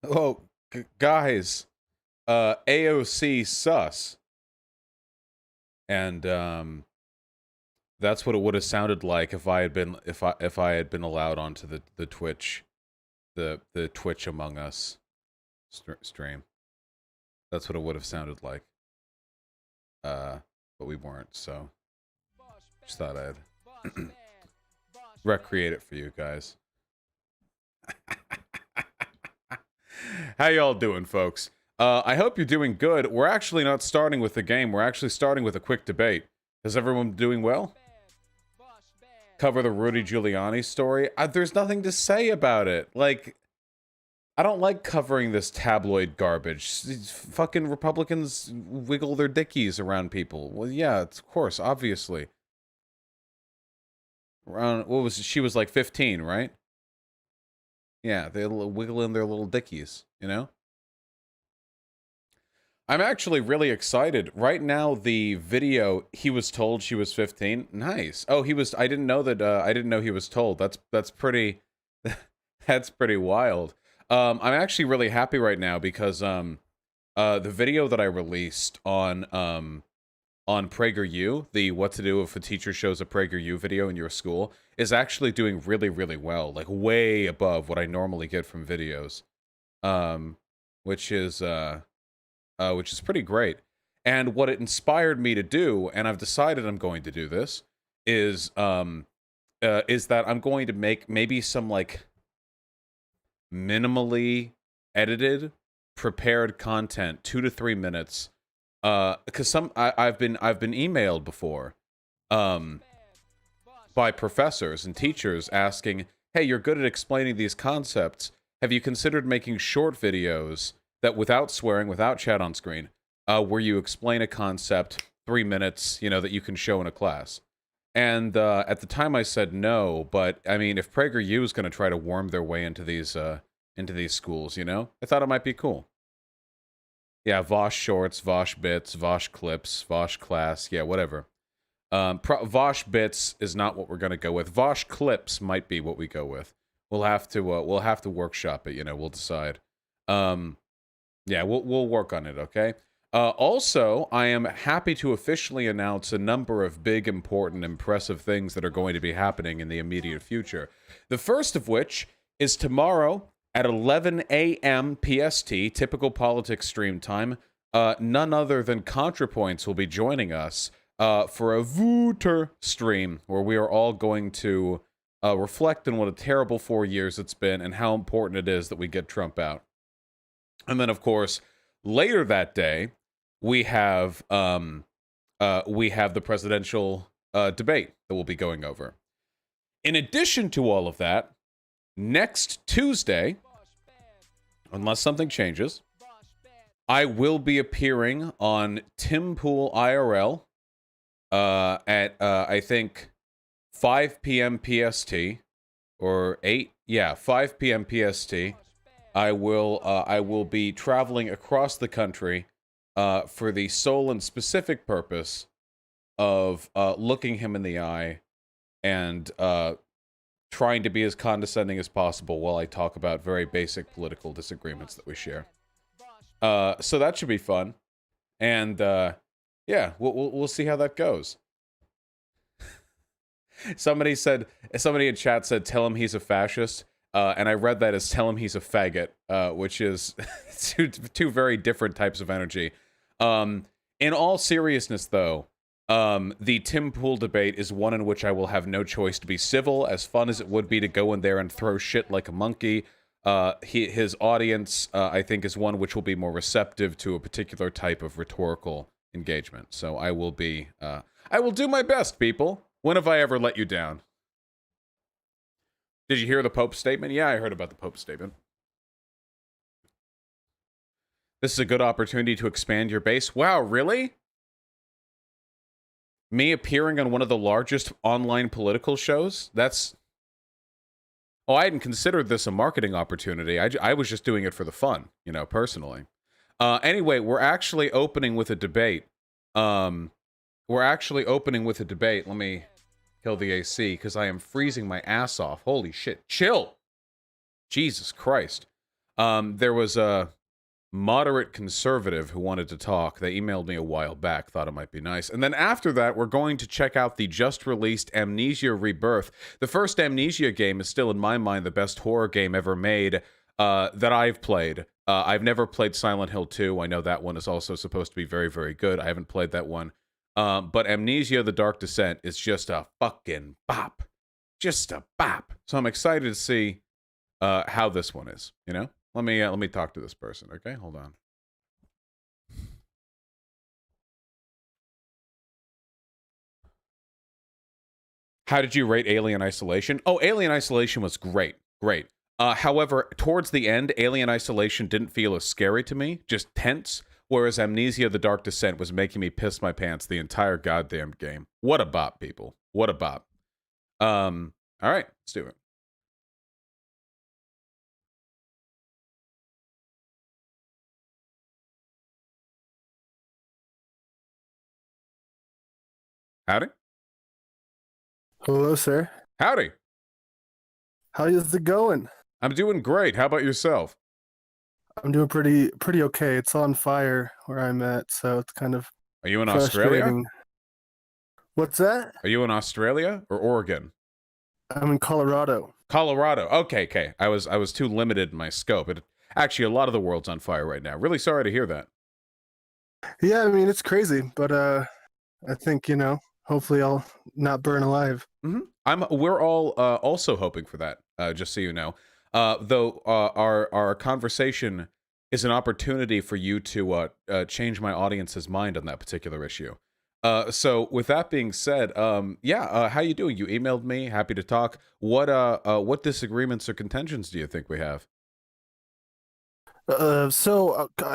Oh, guys, AOC sus, and that's what it would have sounded like if I had been if I had been allowed onto the Twitch, the Twitch Among Us stream. That's what it would have sounded like. But we weren't, so just thought I'd recreate it for you guys. How y'all doing, folks? I hope you're doing good. We're actually not starting with the game. We're actually starting with a quick debate. Is everyone doing well? Cover the Rudy Giuliani story? There's nothing to say about it. Like, I don't like covering this tabloid garbage. These fucking Republicans wiggle their dickies around people. Well, yeah, of course, obviously. Around, what was she was like 15, right? Yeah, they wiggle in their little dickies, you know? I'm actually really excited. Right now, the video, he was told she was 15. Nice. Oh, he was, I didn't know that, I didn't know he was told. That's pretty, that's pretty wild. I'm actually really happy right now because, the video that I released on PragerU, the what to do if a teacher shows a PragerU video in your school, is actually doing really, really well. Like, way above what I normally get from videos. Um, which is, which is pretty great. And what it inspired me to do, and I've decided I'm going to do this, is that I'm going to make maybe some like minimally edited, prepared content, 2 to 3 minutes. Because I've been emailed before, um, by professors and teachers asking, "Hey, you're good at explaining these concepts. Have you considered making short videos that, without swearing, without chat on screen, where you explain a concept, 3 minutes, you know, that you can show in a class?" And at the time, I said no. But I mean, if PragerU is going to try to worm their way into these schools, you know, I thought it might be cool. Yeah, Vosh shorts, Vosh bits, Vosh clips, Vosh class, yeah, whatever. Vosh bits is not what we're gonna go with. Vosh clips might be what we go with. We'll have to workshop it. You know, we'll decide. Yeah, we'll work on it. Okay. Also, I am happy to officially announce a number of big, important, impressive things that are going to be happening in the immediate future. The first of which is tomorrow at 11 a.m. PST, typical politics stream time. None other than ContraPoints will be joining us for a Vooter stream where we are all going to reflect on what a terrible 4 years it's been and how important it is that we get Trump out. And then, of course, later that day, we have the presidential debate that we'll be going over. In addition to all of that, next Tuesday, unless something changes, I will be appearing on Tim Pool IRL at I think 5 p.m. PST or 8, yeah, 5 p.m. PST. I will be traveling across the country for the sole and specific purpose of looking him in the eye and trying to be as condescending as possible while I talk about very basic political disagreements that we share. So that should be fun, and yeah, we'll see how that goes. Somebody in chat said, "Tell him he's a fascist," and I read that as "Tell him he's a faggot," which is two very different types of energy. In all seriousness, though, the Tim Pool debate is one in which I will have no choice to be civil, as fun as it would be to go in there and throw shit like a monkey. His audience, I think, is one which will be more receptive to a particular type of rhetorical engagement. So I will do my best, people. When have I ever let you down? Did you hear the Pope's statement? Yeah, I heard about the Pope's statement. This is a good opportunity to expand your base. Wow, really? Me appearing on one of the largest online political shows? That's... Oh, I hadn't considered this a marketing opportunity. I was just doing it for the fun, you know, personally. Anyway, we're actually opening with a debate. Let me kill the AC, because I am freezing my ass off. Holy shit. Chill! Jesus Christ. There was a moderate conservative who wanted to talk. They emailed me a while back, thought it might be nice. And then after that, we're going to check out the just released Amnesia Rebirth. The first Amnesia game is still, in my mind, the best horror game ever made that I've played. I've never played Silent Hill 2. I know that one is also supposed to be very, very good. I haven't played that one. But Amnesia: The Dark Descent is just a fucking bop. Just a bop. So I'm excited to see how this one is, you know? Let me talk to this person, okay? Hold on. How did you rate Alien Isolation? Oh, Alien Isolation was great. Great. However, towards the end, Alien Isolation didn't feel as scary to me, just tense, whereas Amnesia: The Dark Descent was making me piss my pants the entire goddamn game. What a bop, people. What a bop. All right, let's do it. Howdy. Hello, sir. Howdy. How is it going? I'm doing great. How about yourself? I'm doing pretty okay. It's on fire where I'm at, so it's kind of Are you in Australia? frustrating. What's that? Are you in Australia or Oregon? I'm in Colorado. Colorado. Okay, okay. I was too limited in my scope. Actually, a lot of the world's on fire right now. Really sorry to hear that. Yeah, I mean it's crazy, but I think, hopefully I'll not burn alive. We're all also hoping for that. Just so you know. Though our conversation is an opportunity for you to change my audience's mind on that particular issue. So with that being said, how you doing? You emailed me. Happy to talk. What disagreements or contentions do you think we have? I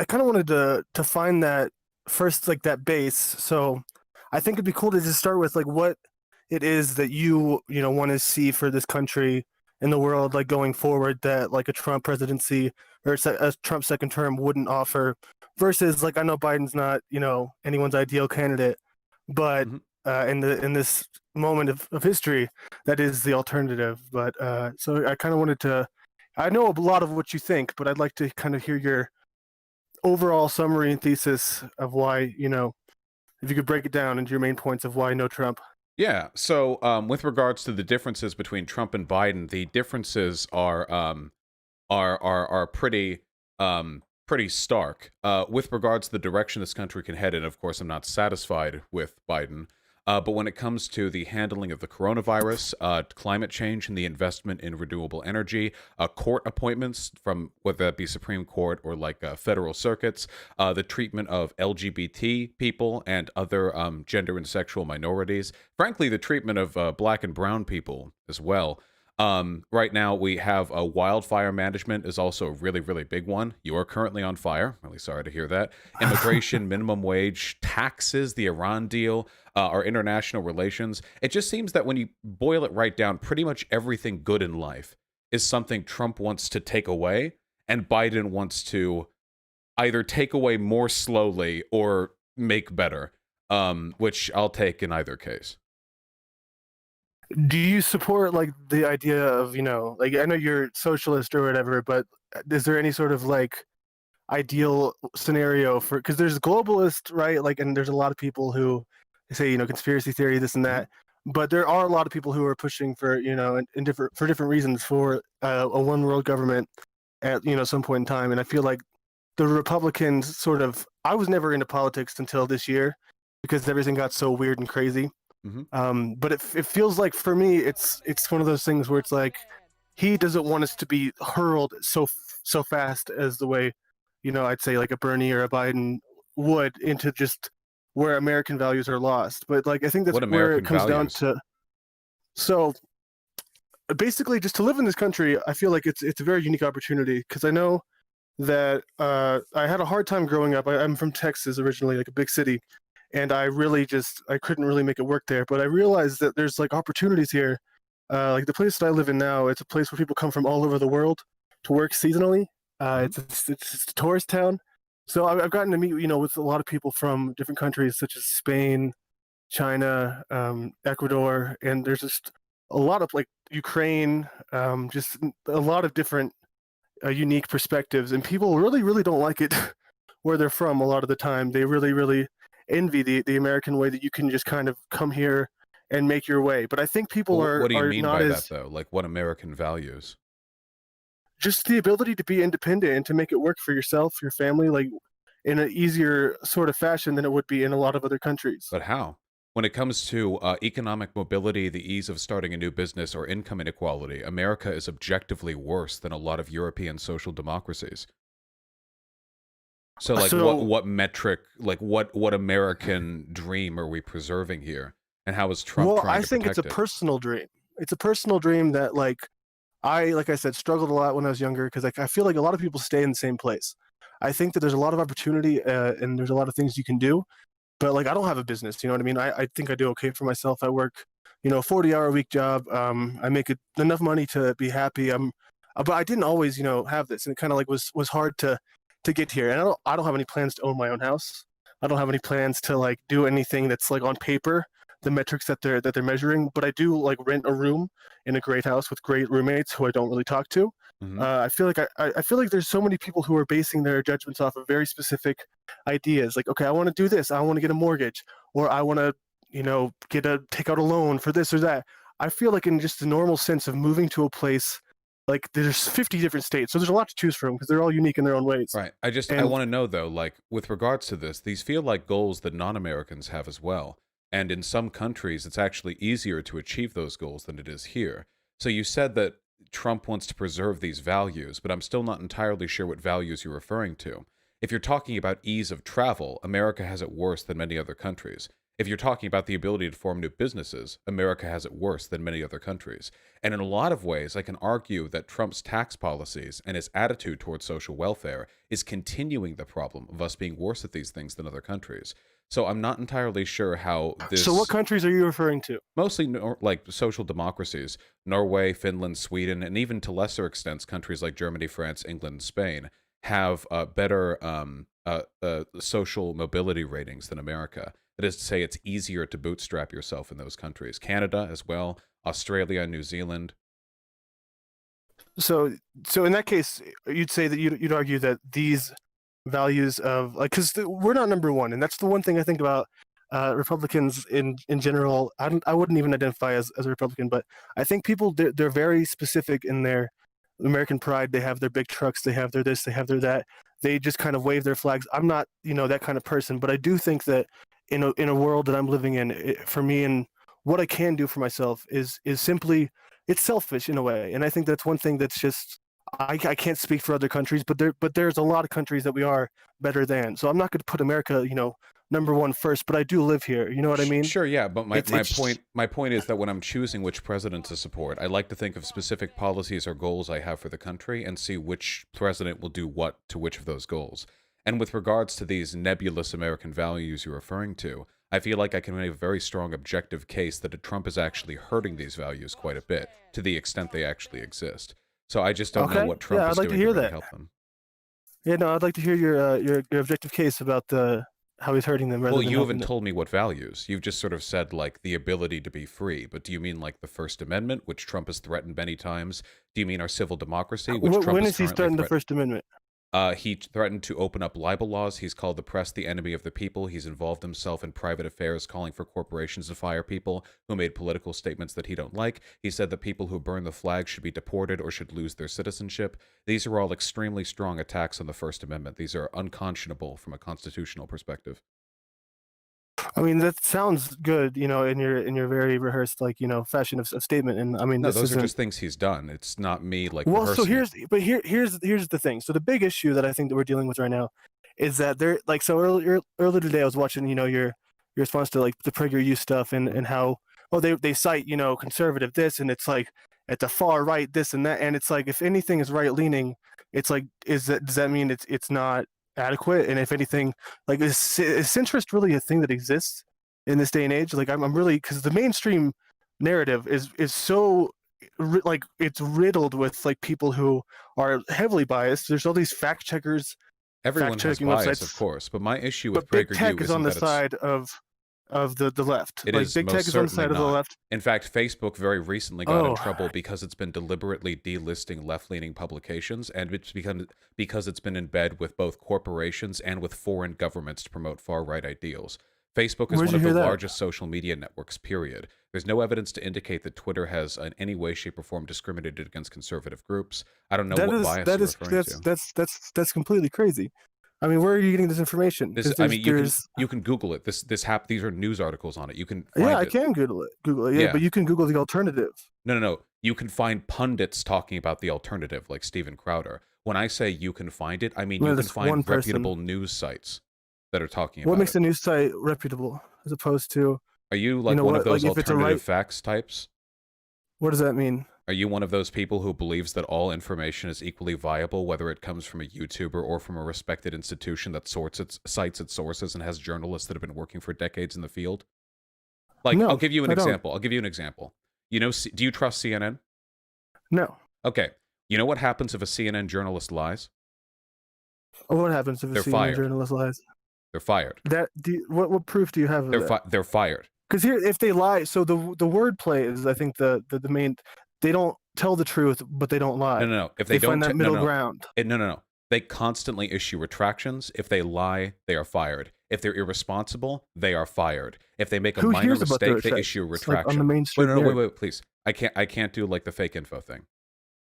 kind of wanted to find that first, like that base. So I think it'd be cool to just start with like what it is that you want to see for this country in the world, like going forward, that like a Trump presidency or a Trump second term wouldn't offer. Versus, like, I know Biden's not anyone's ideal candidate, but Mhm. in this moment of history, that is the alternative. But so I kind of wanted to. I know a lot of what you think, but I'd like to kind of hear your overall summary and thesis of why, if you could break it down into your main points of why no Trump. Yeah. So, with regards to the differences between Trump and Biden, the differences are pretty pretty stark. With regards to the direction this country can head in, of course, I'm not satisfied with Biden. But when it comes to the handling of the coronavirus, climate change, and the investment in renewable energy, court appointments from whether that be Supreme Court or like federal circuits, the treatment of LGBT people and other gender and sexual minorities, frankly, the treatment of black and brown people as well. Right now we have a wildfire management is also a really, really big one. You are currently on fire. Really sorry to hear that. Immigration, minimum wage, taxes, the Iran deal, our international relations. It just seems that when you boil it right down, pretty much everything good in life is something Trump wants to take away, and Biden wants to either take away more slowly or make better. Which I'll take in either case. Do you support like the idea of, like, I know you're socialist or whatever, but is there any sort of like ideal scenario for, because there's globalist, right? Like, and there's a lot of people who say, conspiracy theory, this and Mhm. that, but there are a lot of people who are pushing for, in different for different reasons for a one world government at some point in time. And I feel like the Republicans sort of, I was never into politics until this year because everything got so weird and crazy. Mhm. But it feels like for me, it's one of those things where it's like he doesn't want us to be hurled so fast as the way, I'd say like a Bernie or a Biden would, into just where American values are lost. But like I think that's What where it American comes down values? to. So basically, just to live in this country, I feel like it's a very unique opportunity because I know that I had a hard time growing up. I'm from Texas originally, like a big city, and I couldn't really make it work there. But I realized that there's like opportunities here. Like the place that I live in now, it's a place where people come from all over the world to work seasonally. Mhm. It's a tourist town, so I've gotten to meet with a lot of people from different countries such as Spain, China, Ecuador, and there's just a lot of like Ukraine, just a lot of different unique perspectives, and people really don't like it where they're from. A lot of the time, they really envy the American way that you can just kind of come here and make your way. But I think people Well, what do you are mean not by that, as though? Like, what American values? just the ability to be independent and to make it work for yourself, your family, like in an easier sort of fashion than it would be in a lot of other countries. But how? When it comes to economic mobility, the ease of starting a new business, or income inequality, America is objectively worse than a lot of European social democracies. So, like, So, what metric, like, what American dream are we preserving here, and how is Trump well, trying I to think it's a protect it? personal dream. It's a personal dream that like I said, struggled a lot when I was younger because I feel like a lot of people stay in the same place. I think that there's a lot of opportunity and there's a lot of things you can do, but like I don't have a business. You know what I mean? I think I do okay for myself. I work, 40-hour a week job. I make enough money to be happy. But I didn't always, have this, and it kind of like was hard to get here. And I don't have any plans to own my own house. I don't have any plans to like do anything that's like on paper, the metrics that they're measuring. But I do like rent a room in a great house with great roommates who I don't really talk to. Hmm. I feel like I feel like there's so many people who are basing their judgments off of very specific ideas. Like, okay, I want to do this. I want to get a mortgage, or I want to, take out a loan for this or that. I feel like in just the normal sense of moving to a place, like there's 50 different states, so there's a lot to choose from because they're all unique in their own ways. Right. I And want to know, though, like, with regards to this, these feel like goals that non-Americans have as well. And in some countries, it's actually easier to achieve those goals than it is here. So you said that Trump wants to preserve these values, but I'm still not entirely sure what values you're referring to. If you're talking about ease of travel, America has it worse than many other countries. If you're talking about the ability to form new businesses, America has it worse than many other countries. And in a lot of ways, I can argue that Trump's tax policies and his attitude towards social welfare is continuing the problem of us being worse at these things than other countries. So I'm not entirely sure how so, what this, countries are you referring to? mostly like social democracies, Norway, Finland, Sweden, and even to lesser extents, countries like Germany, France, England, and Spain, have better social mobility ratings than America. That is to say, it's easier to bootstrap yourself in those countries. Canada as well, Australia, New Zealand. So, in that case, you'd say that you'd argue that these values of like, because we're not number one, and that's the one thing I think about Republicans in general. I wouldn't even identify as a Republican, but I think people they're very specific in their American pride. They have their big trucks, they have their this, they have their that. They just kind of wave their flags. I'm not, that kind of person, but I do think that in a world that I'm living in, for me and what I can do for myself is simply it's selfish in a way, and I think that's one thing that's just I can't speak for other countries, but there's a lot of countries that we are better than. So I'm not going to put America, number one first, but I do live here. You know what I mean? Sure, yeah, but It's my point is that when I'm choosing which president to support, I like to think of specific policies or goals I have for the country and see which president will do what to which of those goals. And with regards to these nebulous American values you're referring to, I feel like I can make a very strong objective case that Trump is actually hurting these values quite a bit, to the extent they actually exist. So I just don't know okay. what Trump Yeah, I'd is like to doing to hear really that. help them. Yeah, no, I'd like to hear your objective case about the how he's hurting them rather Well, than you helping haven't them. told me what values. You've just sort of said, like, the ability to be free. But do you mean, like, the First Amendment, which Trump has threatened many times? Do you mean our civil democracy, which Trump When is is he currently starting the threatening? First Amendment? He threatened to open up libel laws. He's called the press the enemy of the people. He's involved himself in private affairs, calling for corporations to fire people who made political statements that he don't like. He said that people who burn the flag should be deported or should lose their citizenship. These are all extremely strong attacks on the First Amendment. These are unconscionable from a constitutional perspective. I mean, that sounds good, in your very rehearsed, like, fashion of statement. And I mean, No, this those are isn't. just things he's done. It's not me, like, Well, so rehearsing it. here's the thing. So the big issue that I think that we're dealing with right now is that they're like, so earlier today I was watching, your response to like the PragerU stuff and how, oh, they cite, conservative this, and it's like at the far right this and that, and it's like if anything is right leaning, it's like does that mean it's not adequate? And if anything, like is centrist really a thing that exists in this day and age? Like I'm really, because the mainstream narrative is so like it's riddled with like people who are heavily biased. There's all these fact checkers, fact Everyone has checking bias, of websites, course, but my issue with but big PragerU tech is on isn't the that it's side of of the left. It Like is big tech most is on the certainly side of the not. left. In fact, Facebook very recently got in Oh, trouble because it's been deliberately delisting left-leaning publications, and because it's been in bed with both corporations and with foreign governments to promote far-right ideals. Facebook is where'd one you of the hear that? largest social media networks, period. There's no evidence to indicate that Twitter has in any way, shape, or form discriminated against conservative groups. I don't know what bias you're referring to. That's completely crazy. I mean, where are you getting this information? This, I mean, you can Google it. These are news articles on it. You can find yeah, I it. can Google it. Yeah, Yeah. but you can Google the alternative. No. You can find pundits talking about the alternative, like Steven Crowder. When I say you can find it, I mean No, you can that's one find person. reputable news sites that are talking What about makes it. a news site reputable as opposed to? Are you like know one what, of those like, if it's a alternative right- facts types? What does that mean? Are you one of those people who believes that all information is equally viable, whether it comes from a YouTuber or from a respected institution that cites its sources and has journalists that have been working for decades in the field? Like, No, I'll give you an I don't. example. I'll give you an example. You know, do you trust CNN? No. Okay. You know what happens if a CNN journalist lies? What happens if a They're CNN fired. journalist lies? They're fired. What proof do you have of that? They're fired. Because here, if they lie, so the wordplay is, I think, the main. They don't tell the truth, but they don't lie. No. If they don't find that middle ground. No. They constantly issue retractions. If they lie, they are fired. If they're irresponsible, they are fired. If they make a minor mistake, they issue a retraction. Like on the mainstream. Wait, please. I can't do like the fake info thing.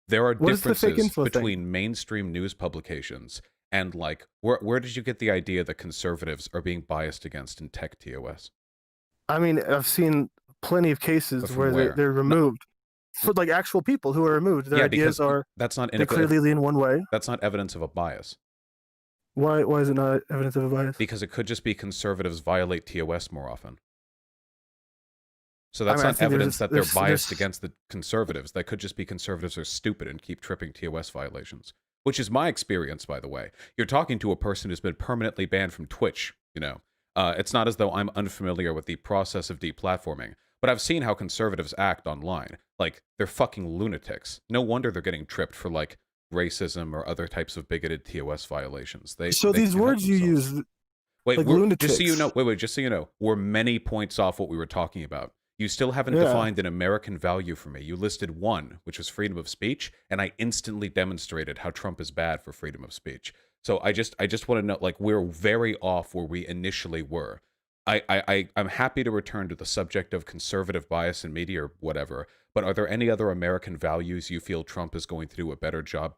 There are What is the fake differences info between thing? mainstream news publications and like where did you get the idea that conservatives are being biased against in tech TOS? I mean, I've seen plenty of cases where they're removed. For like actual people who are removed, their ideas are they clearly lean one way. That's not evidence of a bias. Why is it not evidence of a bias? Because it could just be conservatives violate TOS more often. So that's not evidence that they're biased against the conservatives. That could just be conservatives are stupid and keep tripping TOS violations. Which is my experience, by the way. You're talking to a person who's been permanently banned from Twitch, you know. It's not as though I'm unfamiliar with the process of deplatforming, but I've seen how conservatives act online. Like, they're fucking lunatics. No wonder they're getting tripped for, like, racism or other types of bigoted TOS violations. These words you use, wait, like lunatics. Just so you know, just so you know, we're many points off what we were talking about. You still haven't defined an American value for me. You listed one, which was freedom of speech, and I instantly demonstrated how Trump is bad for freedom of speech. So I just want to know, like, we're very off where we initially were. I'm happy to return to the subject of conservative bias in media or whatever, but are there any other American values you feel Trump is going to do a better job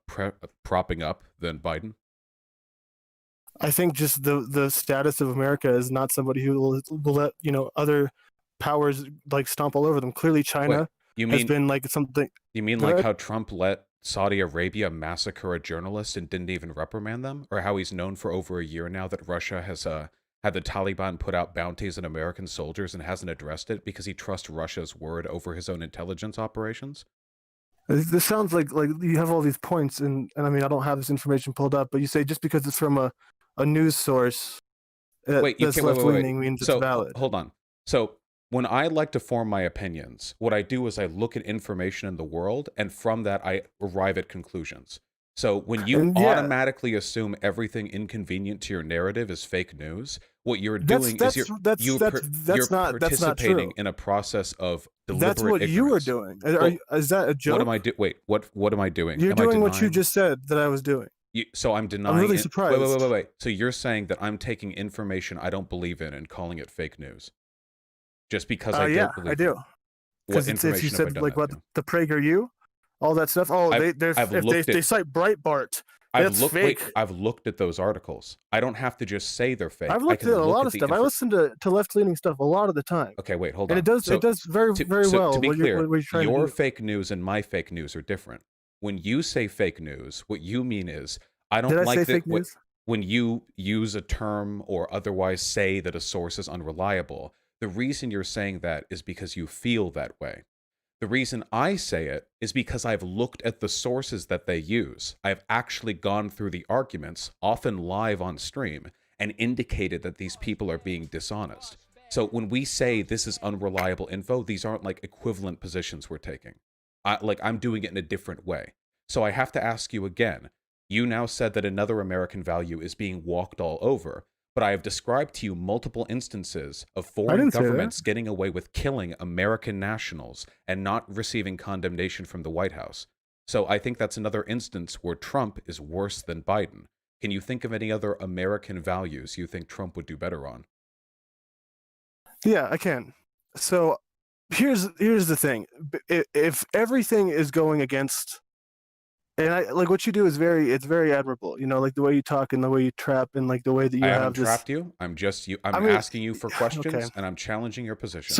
propping up than Biden? I think just the status of America is not somebody who will let, you know, other powers like stomp all over them. Clearly China has been like something. You mean like how Trump let Saudi Arabia massacre a journalist and didn't even reprimand them? Or how he's known for over a year now that Russia has had the Taliban put out bounties on American soldiers and hasn't addressed it because he trusts Russia's word over his own intelligence operations? This sounds like you have all these points, and I mean, I don't have this information pulled up, but you say just because it's from a news source that's left-leaning means it's valid. Hold on. So when I like to form my opinions, what I do is I look at information in the world, and from that I arrive at conclusions. So when you automatically assume everything inconvenient to your narrative is fake news, what you're doing is you're participating in a process of deliberate That's what ignorance. you were doing. Is that a joke? What am I doing? Wait, what am I doing? You're doing what you just said that I was doing. So I'm denying. I'm really surprised. Wait. So you're saying that I'm taking information I don't believe in and calling it fake news, just because I don't believe I do. Because if you said like what the PragerU, all that stuff. Oh, they cite Breitbart. That's fake. I've looked at those articles. I don't have to just say they're fake. I've looked at a lot of stuff. I listen to left-leaning stuff a lot of the time. Okay, wait, hold on. And it does very well. To be clear, your fake news and my fake news are different. When you say fake news, what you mean is I don't Did like I say fake news? When you use a term or otherwise say that a source is unreliable. The reason you're saying that is because you feel that way. The reason I say it is because I've looked at the sources that they use. I've actually gone through the arguments, often live on stream, and indicated that these people are being dishonest. So when we say this is unreliable info, these aren't like equivalent positions we're taking. I'm doing it in a different way. So I have to ask you again. You now said that another American value is being walked all over, but I have described to you multiple instances of I foreign didn't say that. governments getting away with killing American nationals and not receiving condemnation from the White House. So I think that's another instance where Trump is worse than Biden. Can you think of any other American values you think Trump would do better on? Yeah, I can. So here's the thing. If everything is going against, and I like what you do is very admirable. You know, like the way you talk and the way you trap and like the way that I you haven't have this. trapped you. I'm just you. I I'm mean, asking you for okay. questions and I'm challenging your So positions.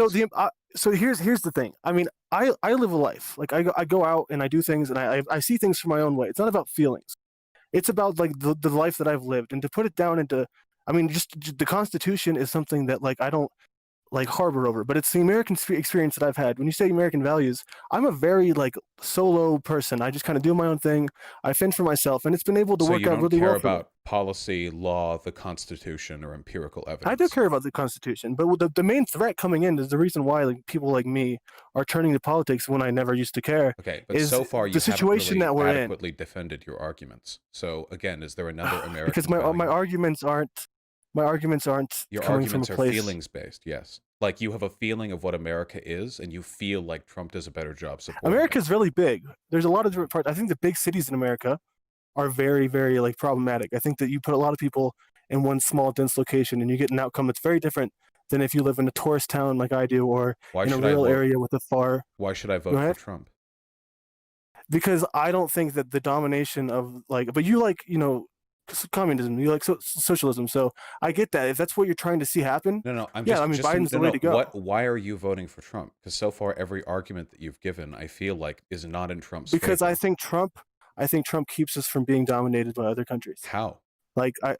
so here's the thing. I mean, I live a life. Like I go out and I do things and I see things from my own way. It's not about feelings. It's about like the life that I've lived. And to put it down into, I mean, just the Constitution is something that like I don't like harbor over, but it's the American experience that I've had. When you say American values, I'm a very like solo person. I just kind of do my own thing. I fend for myself, and it's been able to So work you out don't really care well for me. about policy, law, the Constitution, or empirical I do evidence. care about the Constitution, but the main threat coming in is the reason why like people like me are turning to politics when I never used to care. Okay, but Is so far the you haven't situation really that we're in? adequately defended your arguments. So again, is there another Because American my value? arguments aren't Your coming from a arguments are place. feelings based, yes. Like you have a feeling of what America is, and you feel like Trump does a better job supporting it. America's really big. There's a lot of different parts. I think the big cities in America are very like problematic. I think that you put a lot of people in one small dense location and you get an outcome that's very different than if you live in a tourist town like I do or Why in a should I rural vote? area with a far. Why should I Go vote for ahead. Trump? Because I don't think that the domination of like, but you like communism, you like socialism. So I get that if that's what you're trying to see happen. No, no, I'm Yeah, I mean Biden's no, the way no. to go Why are you voting for Trump? Because so far every argument that you've given, I feel like, is not in Trump's because favor. I think Trump keeps us from being dominated by other countries. How?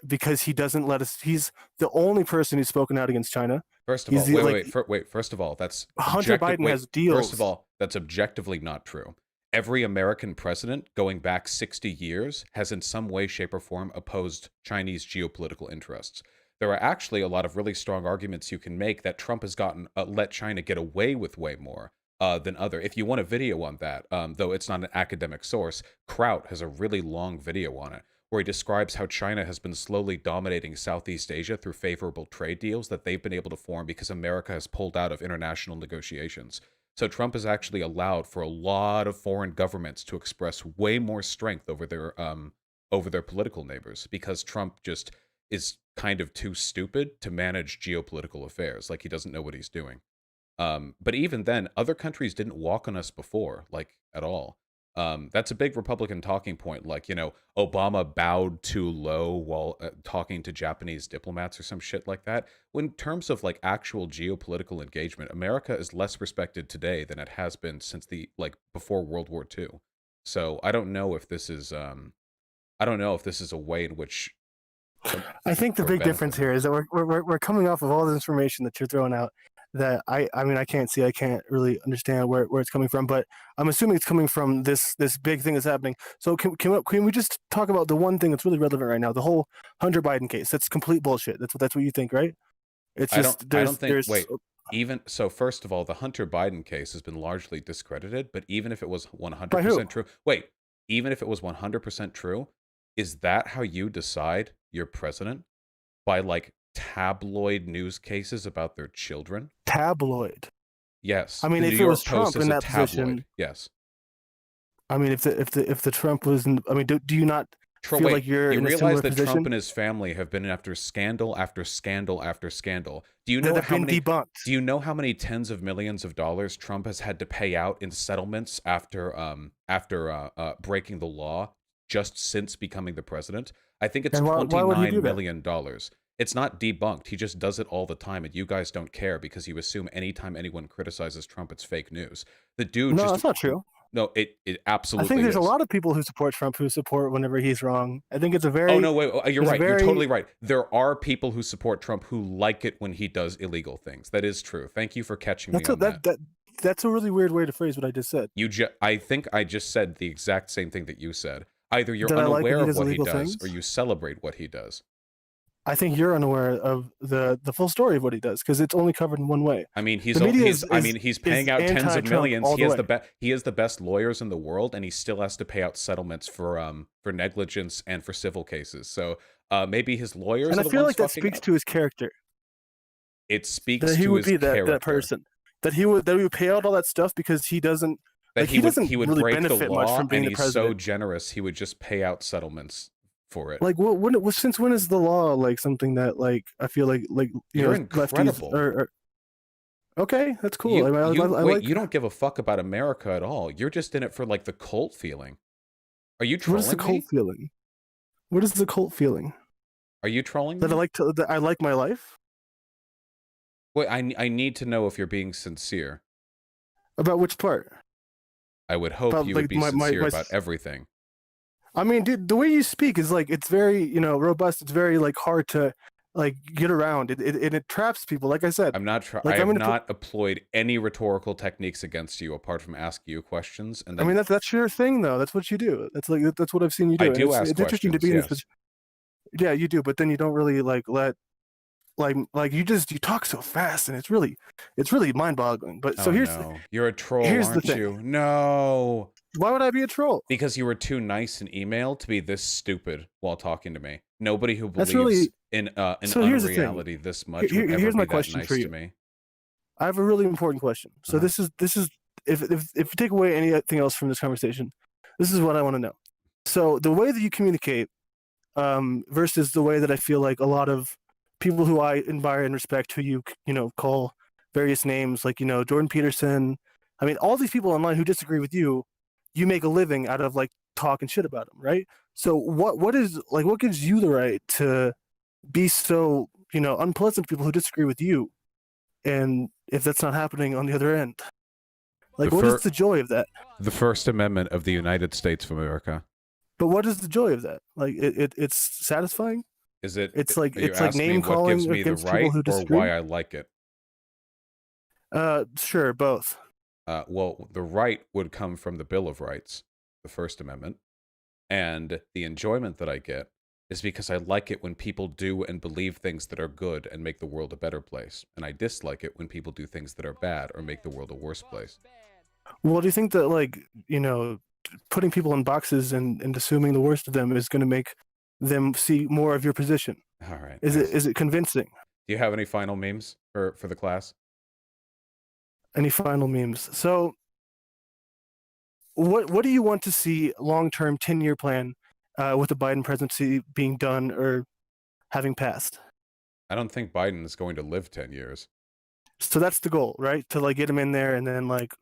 Because he doesn't let us. He's the only person who's spoken out against China. First of He's all, the like wait. First of all, that's Hunter objective. Biden Wait. has First of deals. all, that's objectively not true. Every American president going back 60 years has in some way, shape, or form opposed Chinese geopolitical interests. There are actually a lot of really strong arguments you can make that Trump has gotten let China get away with way more than other. If you want a video on that, though it's not an academic source, Kraut has a really long video on it where he describes how China has been slowly dominating Southeast Asia through favorable trade deals that they've been able to form because America has pulled out of international negotiations. So Trump has actually allowed for a lot of foreign governments to express way more strength over their political neighbors because Trump just is kind of too stupid to manage geopolitical affairs. Like he doesn't know what he's doing. But even then, other countries didn't walk on us before, like at all. That's a big Republican talking point. Like, you know, Obama bowed too low while talking to Japanese diplomats or some shit like that. When in terms of like actual geopolitical engagement, America is less respected today than it has been since the like before World War II. So I don't know if this is I don't know if this is a way in which I think the we're big difference benefiting. here is that we're coming off of all this information that you're throwing out that I mean I can't really understand where it's coming from, but I'm assuming it's coming from this big thing that's happening. So can we just talk about the one thing that's really relevant right now, the whole Hunter Biden case? That's complete bullshit. That's what you think, right? It's just I don't think there's wait, even so first of all, the Hunter Biden case has been largely discredited, but even if it was by who? 100% true. Wait, even if it was 100% true, is that how you decide you're president? By like tabloid news cases about their children? Tabloid. Yes. I mean, The New if it was York Post Trump is in a that tabloid. position, Yes. I mean, if the Trump was, I mean, do you not feel like Wait, you're you in a realize similar that Trump position and his family have been after scandal after scandal after scandal. that have been debunked? Do you know how many tens of millions of dollars Trump has had to pay out in settlements after breaking the law just since becoming the president? I think it's And why would he do $29 that? million. It's not debunked. He just does it all the time, and you guys don't care because you assume anytime anyone criticizes Trump, it's fake news. The dude No, just that's not true. no, it I think absolutely there's a is. lot of people who support Trump who support whenever he's wrong. I think it's a Oh very no, wait, you're there's a right. You're very totally right. There are people who support Trump who like it when he does illegal things. That is true. Thank you for catching me on that. that's a really weird way to phrase what I just said. I think I just said the exact same thing that you said. Either you're That I like when unaware he of does what he illegal does or things. you celebrate what he does. I think you're unaware of the full story of what he does because it's only covered in one way. I mean, The media he's is paying out tens of anti-Trump millions. all the way. He has the best lawyers in the world, and he still has to pay out settlements for negligence and for civil cases. So maybe his lawyers And are I the feel ones like that fucking speaks up. to his character. It speaks That he to would his be that character. person. That he would pay out all that stuff because he doesn't That like he doesn't he would really break the benefit much law, from being and the he's so president. generous he would just pay out settlements for it. Like since when is the law like something that like I feel like You're lefties incredible. are okay, that's cool. I Wait, like. you don't give a fuck about America at all. You're just in it for like the cult feeling. Are you What is the trolling cult me? feeling? What is the cult feeling? Are you trolling That me? I like my life? Wait, I need to know if you're being sincere. About which part? I would hope About you would like be sincere about everything. I mean, dude, the way you speak is like it's very, robust. It's very like hard to like get around. It traps people. Like I said, I'm not trying. I like I'm have gonna put. not employed any rhetorical techniques against you apart from asking you questions, and I mean, then that's your thing though. That's what you do. That's what I've seen you I do, and do it's ask it's interesting to questions. be in this. Yes. Yeah, you do, but then you don't really like let like you talk so fast, and it's really mind-boggling. But so Oh no, you're a troll, here's the aren't thing. you? No. Why would I be a troll? Because you were too nice in email to be this stupid while talking to me. Nobody who That's believes really in so. Here's the thing. unreality this much would ever Here's be my that question nice for to you. me. I have a really important question. So Uh-huh. this is if you take away anything else from this conversation, this is what I want to know. So the way that you communicate versus the way that I feel like a lot of people who I admire and respect, who call various names, like Jordan Peterson. I mean, all these people online who disagree with you, you make a living out of like talking shit about them, right? So what gives you the right to be so unpleasant to people who disagree with you? And if that's not happening on the other end, The like what is fir- the joy of that? the First Amendment of the United States of America. But what is the joy of that? Like it's satisfying. Is it? You're It's like asking me name what gives calling me the against people right who or disagree. why I like it? Sure, both. Well, the right would come from the Bill of Rights, the First Amendment, and the enjoyment that I get is because I like it when people do and believe things that are good and make the world a better place, and I dislike it when people do things that are bad or make the world a worse place. Well, do you think that like putting people in boxes and assuming the worst of them is going to make them see more of your position? All right. Is it convincing? Do you have any final memes for the class? Any final memes? So, what do you want to see long term 10-year plan with the Biden presidency being done or having passed? I don't think Biden is going to live 10 years. So that's the goal, right? To like get him in there, and then like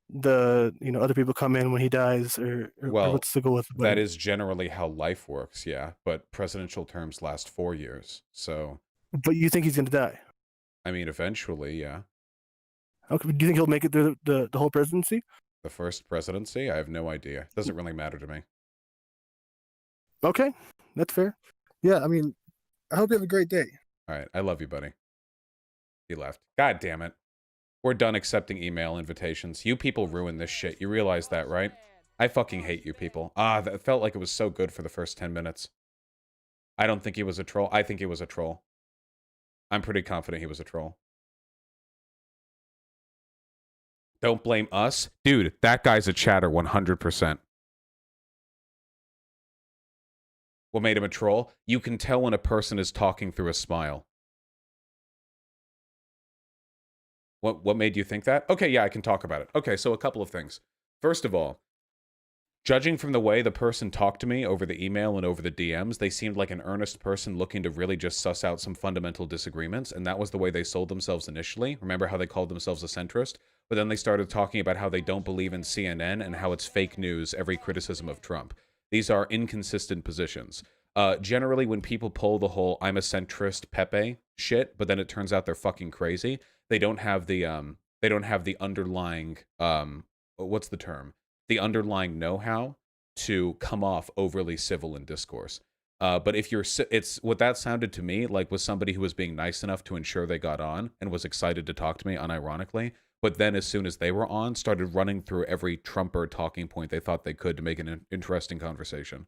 the other people come in when he dies, or Well, what's the goal with that Biden? is generally how life works, yeah. But presidential terms last 4 years. So, But you think he's going to die? I mean, eventually, yeah. Okay, do you think he'll make it through the whole presidency? The first presidency, I have no idea. Doesn't really matter to me. Okay, that's fair. Yeah, I mean, I hope you have a great day. All right. I love you, buddy. He left. God damn it. We're done accepting email invitations. You people ruin this shit. You realize that, right? I fucking hate you people. That felt like it was so good for the first 10 minutes. I don't think he was a troll. I think he was a troll. I'm pretty confident he was a troll. Don't blame us. Dude, that guy's a chatter 100%. What made him a troll? You can tell when a person is talking through a smile. What made you think that? Okay, yeah, I can talk about it. Okay, so a couple of things. First of all, judging from the way the person talked to me over the email and over the DMs, they seemed like an earnest person looking to really just suss out some fundamental disagreements, and that was the way they sold themselves initially. Remember how they called themselves a centrist? But then they started talking about how they don't believe in CNN and how it's fake news, every criticism of Trump. These are inconsistent positions. Generally, when people pull the whole "I'm a centrist" Pepe shit, but then it turns out they're fucking crazy, they don't have the underlying what's the term? The underlying know-how to come off overly civil in discourse. But if it's what that sounded to me like was somebody who was being nice enough to ensure they got on and was excited to talk to me unironically. But then as soon as they were on, started running through every Trumper talking point they thought they could to make an interesting conversation.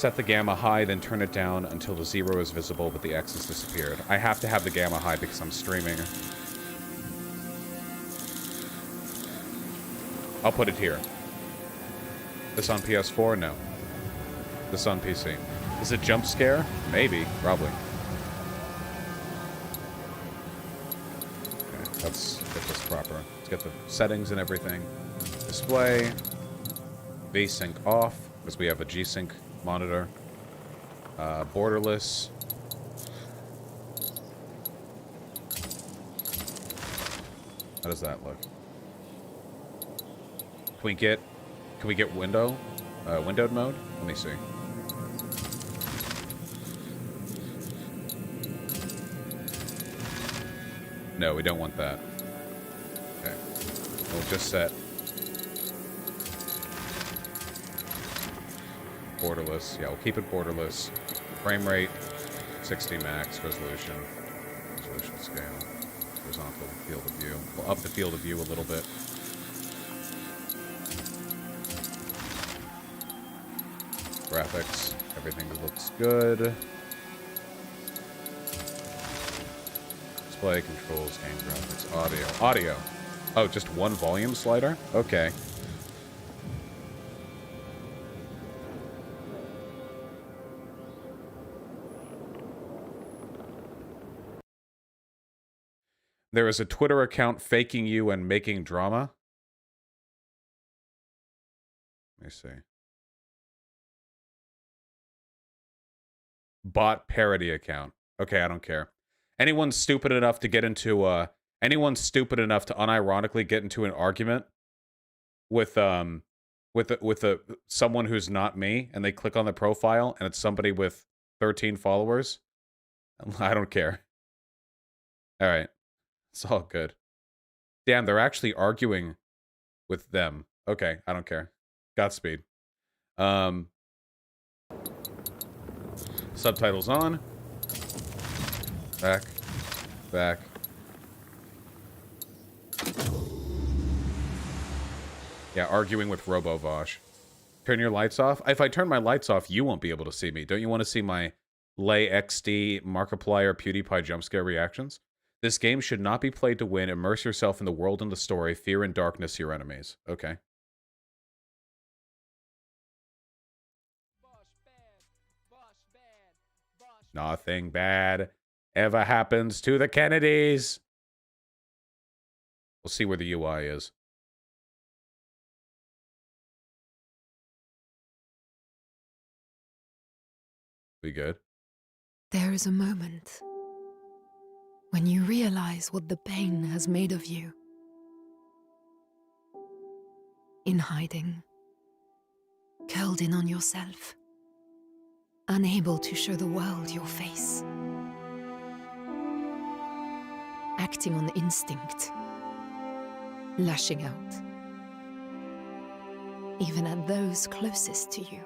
Set the gamma high, then turn it down until the 0 is visible, but the X has disappeared. I have to have the gamma high because I'm streaming. I'll put it here. This on PS4? No. This on PC. Is it jump scare? Maybe. Probably. Okay, let's get this proper. Let's get the settings and everything. Display. V-Sync off, because we have a G-Sync monitor. Borderless. How does that look? Can we get windowed mode? Let me see. No, we don't want that. Okay. We'll just set borderless. Yeah, we'll keep it borderless. Frame rate, 60 max. Resolution scale. Horizontal field of view. We'll up the field of view a little bit. Graphics. Everything looks good. Display controls, game graphics, audio. Audio. Oh, just one volume slider? Okay. There is a Twitter account faking you and making drama. Let me see. Bot parody account. Okay, I don't care. Anyone stupid enough to get into anyone stupid enough to unironically get into an argument with someone who's not me, and they click on the profile and it's somebody with 13 followers. I don't care. All right. It's all good. Damn, they're actually arguing with them. Okay, I don't care. Godspeed. Subtitles on. Back. Back. Yeah, arguing with RoboVosh. Turn your lights off? If I turn my lights off, you won't be able to see me. Don't you want to see my Lay XD, Markiplier, PewDiePie jump scare reactions? This game should not be played to win. Immerse yourself in the world and the story. Fear and darkness your enemies. Okay. Nothing bad ever happens to the Kennedys. We'll see where the UI is. We good? There is a moment when you realize what the pain has made of you. In hiding, curled in on yourself, unable to show the world your face. Acting on instinct, lashing out, even at those closest to you.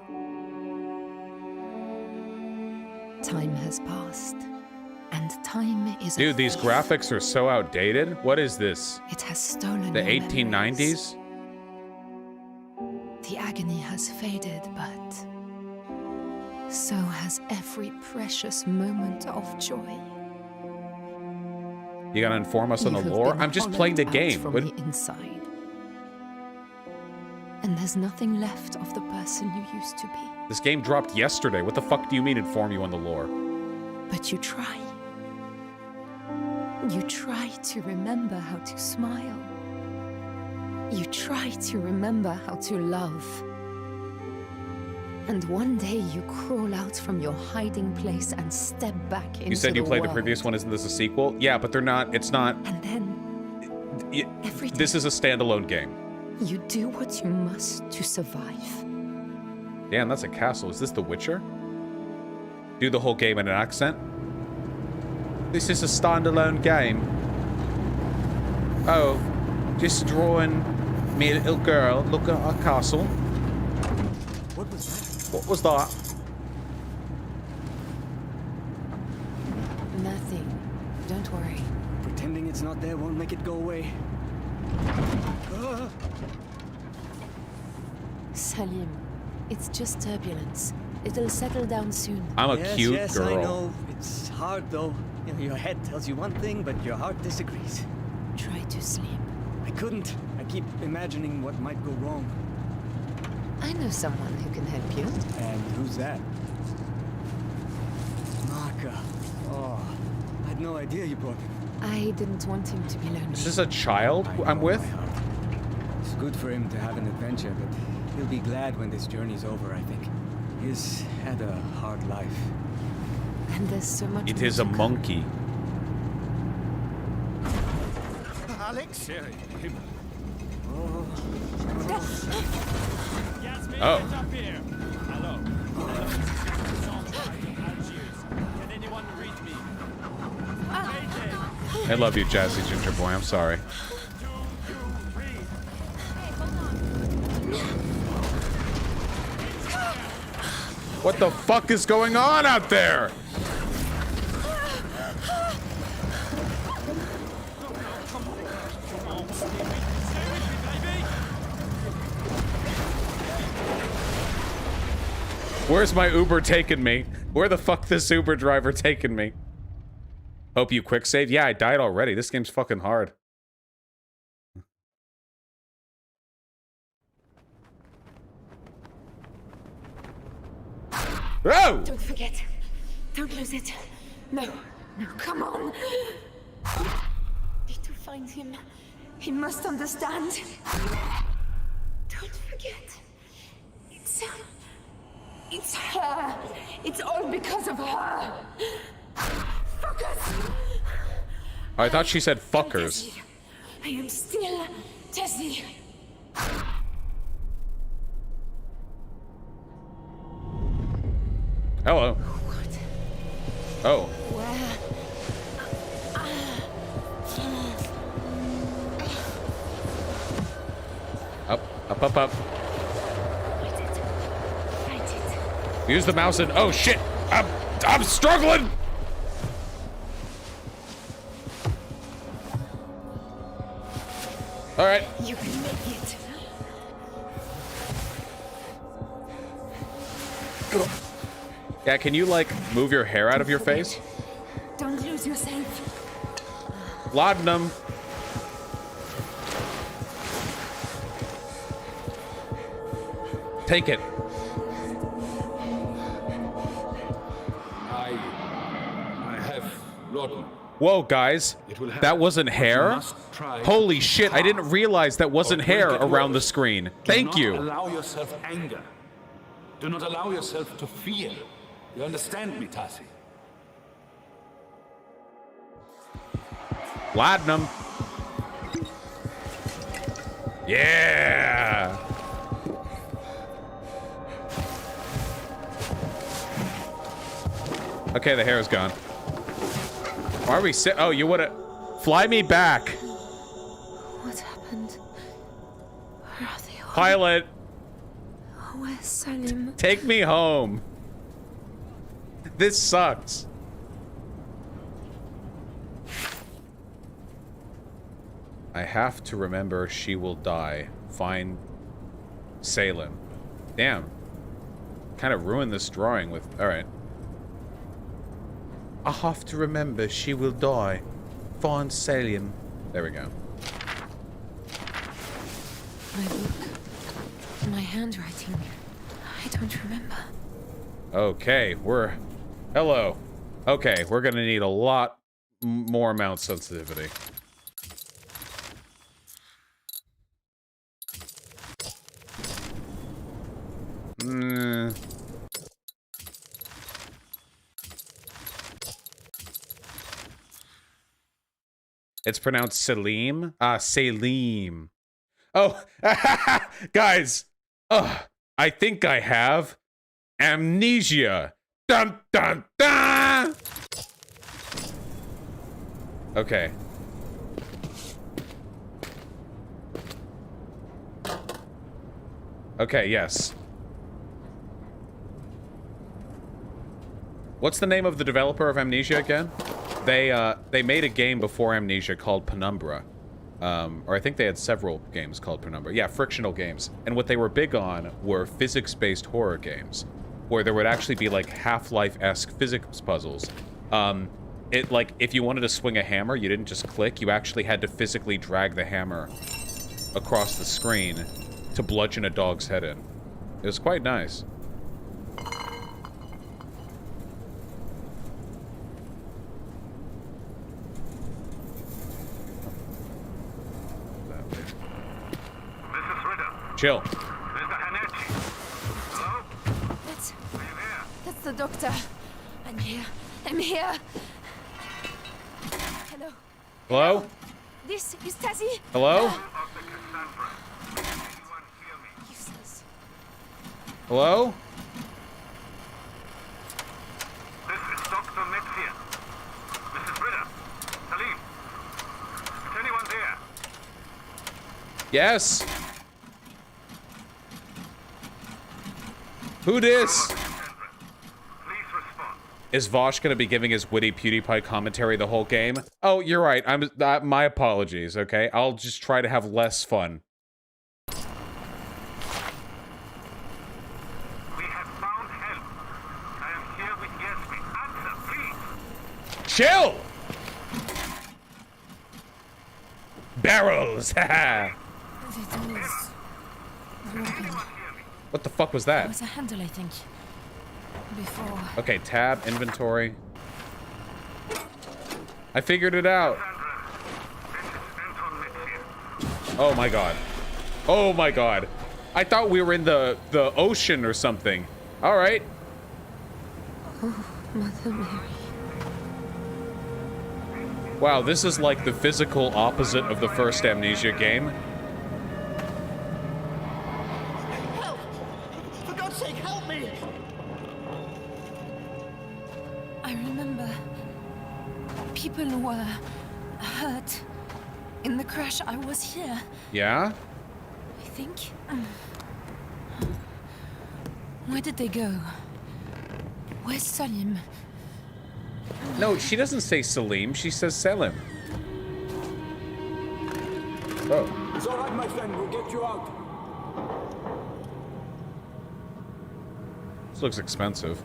Time has passed. And time is Dude, these graphics are so outdated. What is this? It has stolen the your 1890s? The agony has faded, but so has every precious moment of joy. You gotta inform us on the lore? I'm just playing the game. From the inside. And there's nothing left of the person you used to be. This game dropped yesterday. What the fuck do you mean inform you on the lore? But you try. You try to remember how to smile. You try to remember how to love. And one day you crawl out from your hiding place and step back into the world. You said you played the previous one. Isn't this a sequel? Yeah, but they're not. It's not. And then every day, this is a standalone game. You do what you must to survive. Damn, that's a castle. Is this The Witcher? Do the whole game in an accent? This is a standalone game. Oh, just drawing me a little girl. Look at our castle. What was that? What was that? Nothing. Don't worry. Pretending it's not there won't make it go away. Salim, it's just turbulence. It'll settle down soon. I'm a Yes, cute yes, girl. I know. It's hard though. You know, your head tells you one thing, but your heart disagrees. Try to sleep. I couldn't. I keep imagining what might go wrong. I know someone who can help you. And who's that? Maka. Oh, I had no idea you brought him. I didn't want him to be lonely. Is this a child I'm with? It's good for him to have an adventure, but he'll be glad when this journey's over, I think. He's had a hard life. And there's so much It more is to a come. monkey. Alex? Oh. Up here. Hello. Can anyone read me? I love you, Jazzy Ginger Boy. I'm sorry. What the fuck is going on out there? Where's my Uber taking me? Where the fuck this Uber driver taking me? Hope you quick save. Yeah, I died already. This game's fucking hard. Oh! Don't forget. Don't lose it. No. No, come on. Need to find him. He must understand. Don't forget. It's her. It's all because of her. Fuckers. I thought she said fuckers. Tessie. I am still Tessie. Hello. What? Oh. Where? Up, up, up, up. Fight it. Fight it. Use the mouse and oh shit! I'm struggling! Alright. You can make it. Yeah, can you like move your hair out of your face? Don't lose yourself. Laudanum. Take it. I have laudanum. Whoa, guys. It will help, That wasn't but you hair? must try Holy shit, I didn't hard, realize that wasn't or it will hair get around the worse. screen. Do Thank not you. allow yourself anger. Do not allow yourself to fear. You understand me, Tassi? Laudanum. Yeah. Okay, the hair is gone. Why are we sit? Oh, you wanna fly me back, What happened? Where are they all? pilot? Where's Salim? Take me home. This sucks. I have to remember she will die. Find Salem. Damn. Kind of ruined this drawing with... Alright. I have to remember she will die. Find Salem. There we go. My book. My handwriting. I don't remember. Okay, we're... Hello. Okay, we're gonna need a lot more mount sensitivity. It's pronounced Salim? Salim. Oh, guys. I think I have amnesia. Dun dun dun. Okay. Okay, yes. What's the name of the developer of Amnesia again? They made a game before Amnesia called Penumbra. Or I think they had several games called Penumbra. Yeah, frictional games. And what they were big on were physics-based horror games. where there would actually be like Half-Life-esque physics puzzles. It like if you wanted to swing a hammer, you didn't just click, you actually had to physically drag the hammer across the screen to bludgeon a dog's head in. It was quite nice. Chill. That's the doctor. I'm here. I'm here. Hello. Hello? This is Tazzy. Hello? Useless. Hello? This is Dr. Amnesia. Mrs. Ritter. Salim. Is anyone there? Yes. Who dis? Is Vosh gonna be giving his witty PewDiePie commentary the whole game? Oh, you're right. My apologies. Okay, I'll just try to have less fun. We have found help. I am here with Yasmin. Answer, please. Chill. Barrels. Haha. What the fuck was There that? was a handle, I think. Before. Okay, tab, inventory. I figured it out. Oh my god. Oh my god. I thought we were in the ocean or something. Alright. Oh, Mother Mary. Wow, this is like the physical opposite of the first Amnesia game. Help! For God's sake, help me! I remember people were hurt in the crash. I was here, Yeah? I think. Where did they go? Where's Salim? No, she doesn't say Salim, she says Selim. Oh. It's all right, my friend. We'll get you out. This looks expensive.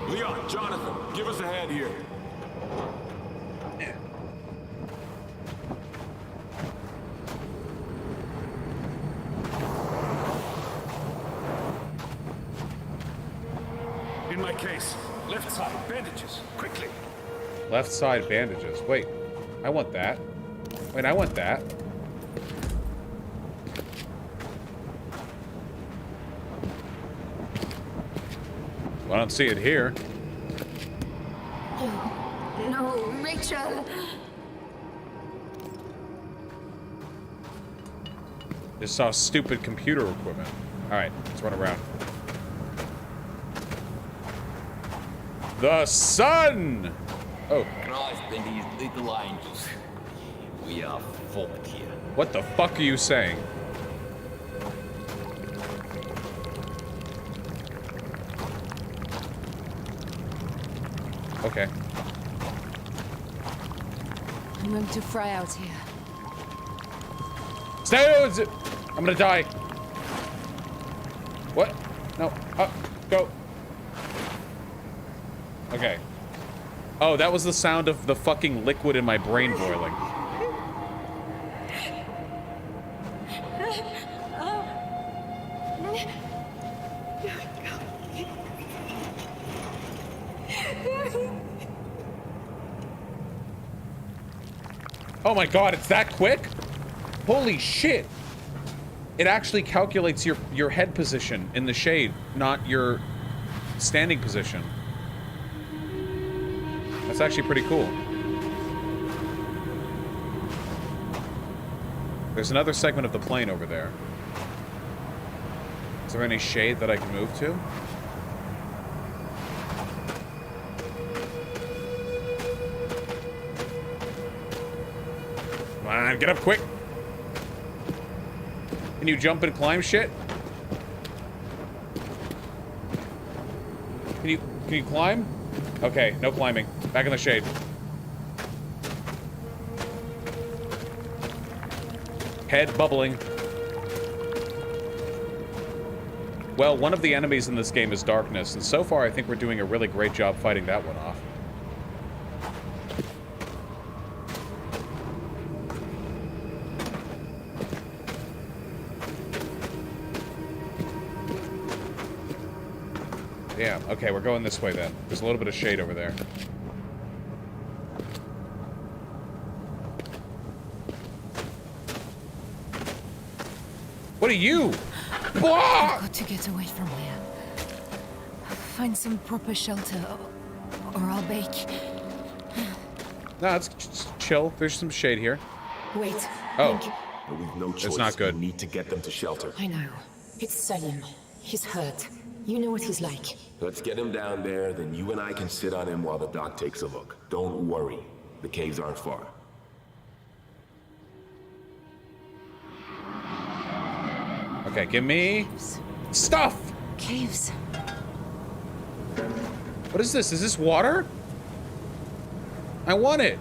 Leon, Jonathan, give us a hand here. In my case, left side, bandages, quickly. Left side bandages. Wait, I want that. Wait, I want that. Well, I don't see it here. No, Rachel. Just saw stupid computer equipment. Alright, let's run around. The sun! Oh. Christ and these little angels. We are fucked here. What the fuck are you saying? Okay. I'm going to fry out here. Stay! I'm gonna die. What? No. Up. Go. Okay. Oh, that was the sound of the fucking liquid in my brain boiling. Oh my god, it's that quick? Holy shit. It actually calculates your head position in the shade, not your standing position. That's actually pretty cool. There's another segment of the plane over there. Is there any shade that I can move to? Come on, get up quick. Can you jump and climb shit? Can you climb? Okay, no climbing. Back in the shade. Head bubbling. Well, one of the enemies in this game is darkness, and so far I think we're doing a really great job fighting that one off. Damn, okay, we're going this way then. There's a little bit of shade over there. What are you? I've got to get away from here. Find some proper shelter, or I'll bake. No, it's just chill. There's some shade here. Wait. Oh. But we've no choice. It's not good. We need to get them to shelter. I know. It's Salim. He's hurt. You know what he's like. Let's get him down there, then you and I can sit on him while the doc takes a look. Don't worry. The caves aren't far. Okay, give me stuff. Caves. What is this? Is this water? I want it.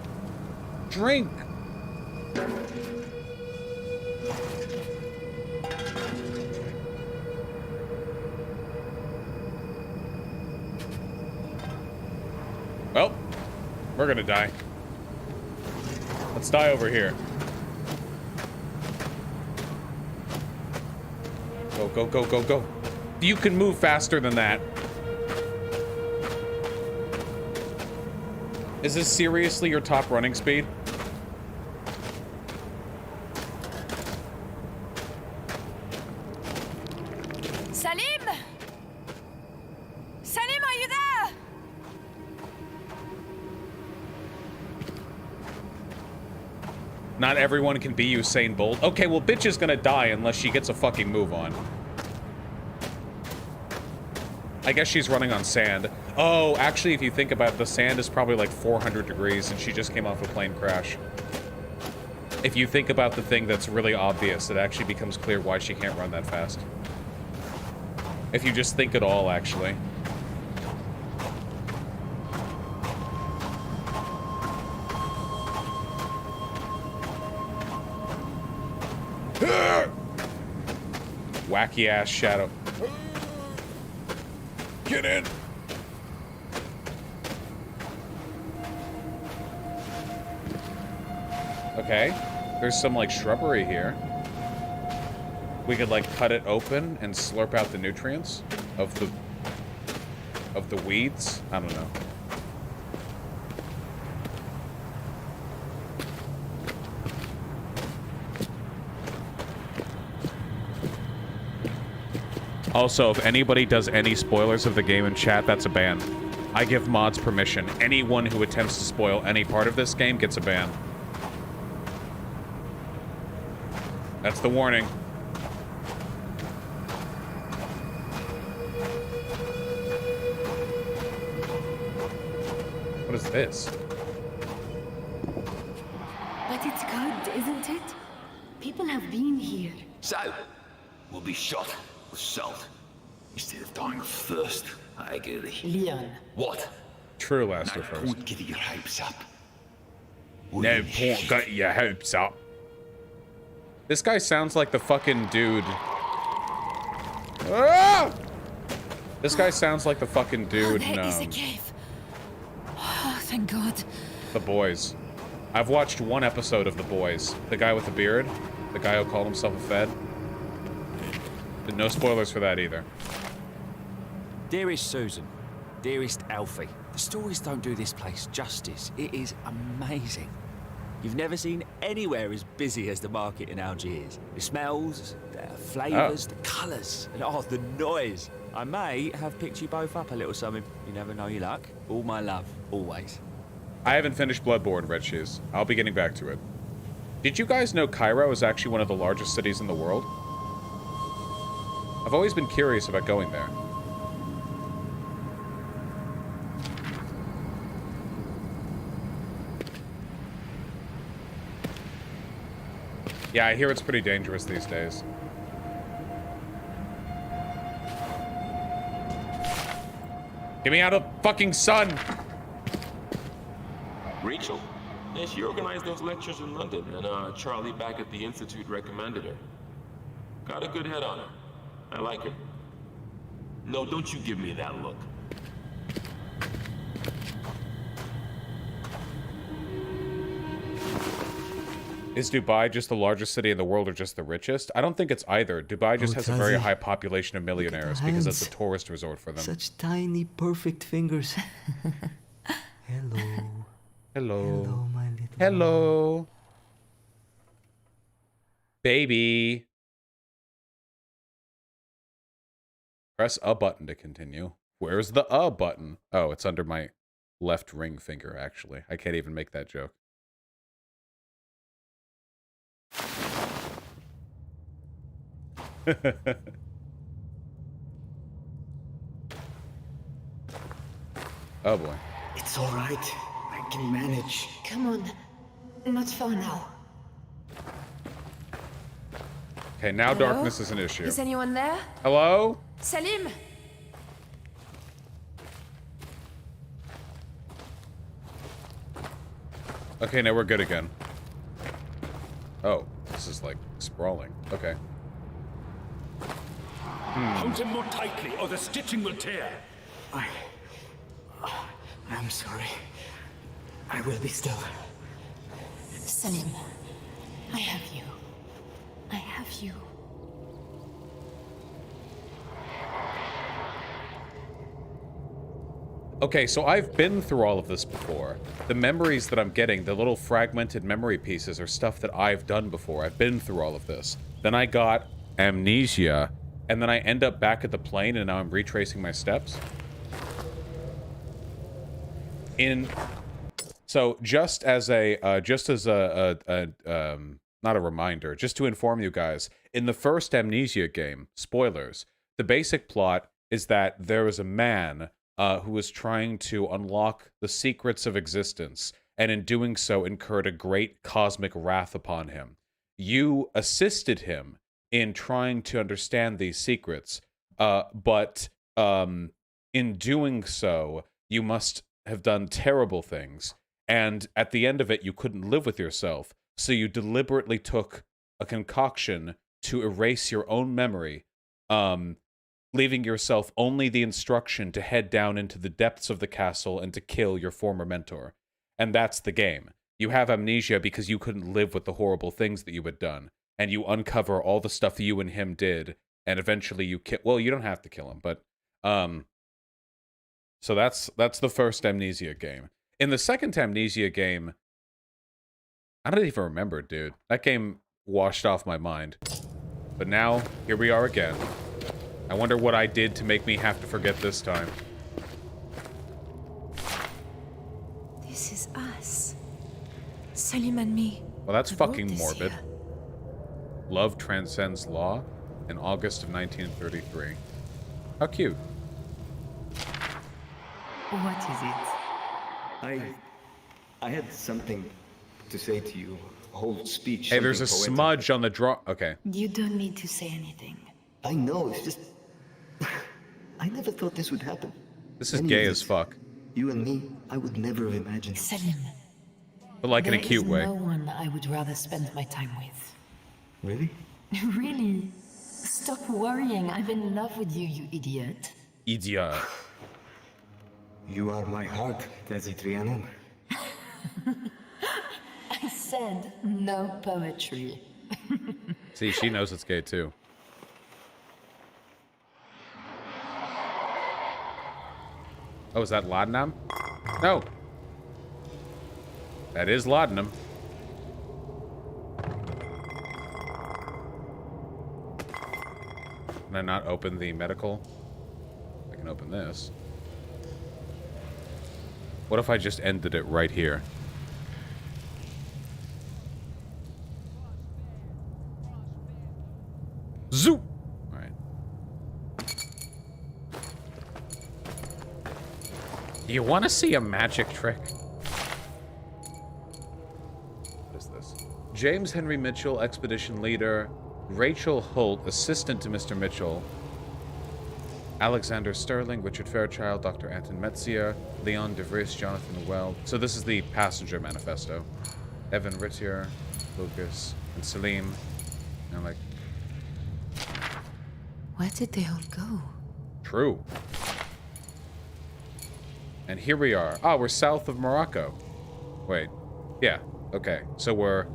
Drink. Well, we're gonna die. Let's die over here. Go, go, go, go, go. You can move faster than that. Is this seriously your top running speed? Salim! Salim, are you there? Not everyone can be Usain Bolt. Okay, well, bitch is gonna die unless she gets a fucking move on. I guess she's running on sand. Oh, actually, if you think about it, the sand is probably like 400 degrees and she just came off a plane crash. If you think about the thing that's really obvious, it actually becomes clear why she can't run that fast. If you just think at all, actually. Wacky ass shadow. Get in. Okay. There's some like shrubbery here. We could like cut it open and slurp out the nutrients of the weeds. I don't know. Also, if anybody does any spoilers of the game in chat, that's a ban. I give mods permission. Anyone who attempts to spoil any part of this game gets a ban. That's the warning. What is this? But it's good, isn't it? People have been here. So, we'll be shot with salt instead of dying of thirst. I agree. Leon. What? True, Last No of Us. point getting your hopes up. No point getting your hopes up. This guy sounds like the fucking dude. Ah! This guy sounds like the fucking dude in There is a cave. Oh, thank God. The Boys. I've watched one episode of The Boys. The guy with the beard. The guy who called himself a Fed. No spoilers for that either. Dearest Susan, dearest Alfie, the stories don't do this place justice. It is amazing. You've never seen anywhere as busy as the market in Algiers. The smells, the flavours, the colours, and the noise. I may have picked you both up a little something. You never know your luck. All my love, always. I haven't finished Bloodborne, Red Shoes. I'll be getting back to it. Did you guys know Cairo is actually one of the largest cities in the world? I've always been curious about going there. Yeah, I hear it's pretty dangerous these days. Get me out of the fucking sun! Rachel, And she organized those lectures in London, and Charlie back at the Institute recommended her. Got a good head on her. I like her. No, don't you give me that look. Is Dubai just the largest city in the world or just the richest? I don't think it's either. Dubai just has a very high population of millionaires because it's a tourist resort for them. Such tiny, perfect fingers. Hello. Hello. Hello, my little Hello. Baby. Press a button to continue. Where's the button? Oh, it's under my left ring finger, actually. I can't even make that joke. Oh boy. It's all right. I can manage. Come on. Not far now. Okay, now Hello? darkness is an issue. Is anyone there? Hello? Salim! Okay, now we're good again. Oh, this is like sprawling. Okay. Hold him more tightly, or the stitching will tear. I'm sorry. I will be still. Salim, I have you. I have you. Okay, so I've been through all of this before. The memories that I'm getting, the little fragmented memory pieces, are stuff that I've done before. I've been through all of this. Then I got amnesia, and then I end up back at the plane, and now I'm retracing my steps. So just as a not a reminder, just to inform you guys, in the first Amnesia game, spoilers, the basic plot is that there is a man who was trying to unlock the secrets of existence, and in doing so incurred a great cosmic wrath upon him. You assisted him in trying to understand these secrets, but in doing so, you must have done terrible things, and at the end of it, you couldn't live with yourself, so you deliberately took a concoction to erase your own memory, leaving yourself only the instruction to head down into the depths of the castle and to kill your former mentor. And that's the game. You have amnesia because you couldn't live with the horrible things that you had done, and you uncover all the stuff you and him did, and eventually you kill... Well, you don't have to kill him, but... So that's the first Amnesia game. In the second Amnesia game... I don't even remember, dude. That game washed off my mind. But now, here we are again. I wonder what I did to make me have to forget this time. This is us. Salim and me. Well, that's The fucking boat is morbid. here. Love transcends law in August of 1933. How cute. What is it? I had something to say to you. A whole speech. Hey, there's a something poetic. smudge on the draw. Okay. You don't need to say anything. I know, it's just... I never thought this would happen. This is Any gay of as it. fuck. You and me, I would never have imagined. Salim. But like in a cute way. There is no one I would rather spend my time with. Really? Really? Stop worrying. I'm in love with you, you idiot. Idiot. You are my heart, Trianon. I said no poetry. See, she knows it's gay too. Oh, is that laudanum? No. That is laudanum. Can I not open the medical? I can open this. What if I just ended it right here? Zoop! Alright. Do you want to see a magic trick? What is this? James Henry Mitchell, expedition leader. Rachel Holt, assistant to Mr. Mitchell. Alexander Sterling, Richard Fairchild, Dr. Anton Metzia, Leon DeVries, Jonathan Weld. So this is the passenger manifesto. Evan Rittier, Lucas, and Salim. And like... Where did they all go? True. And here we are. Ah, we're south of Morocco. Wait. Yeah. Okay. So we're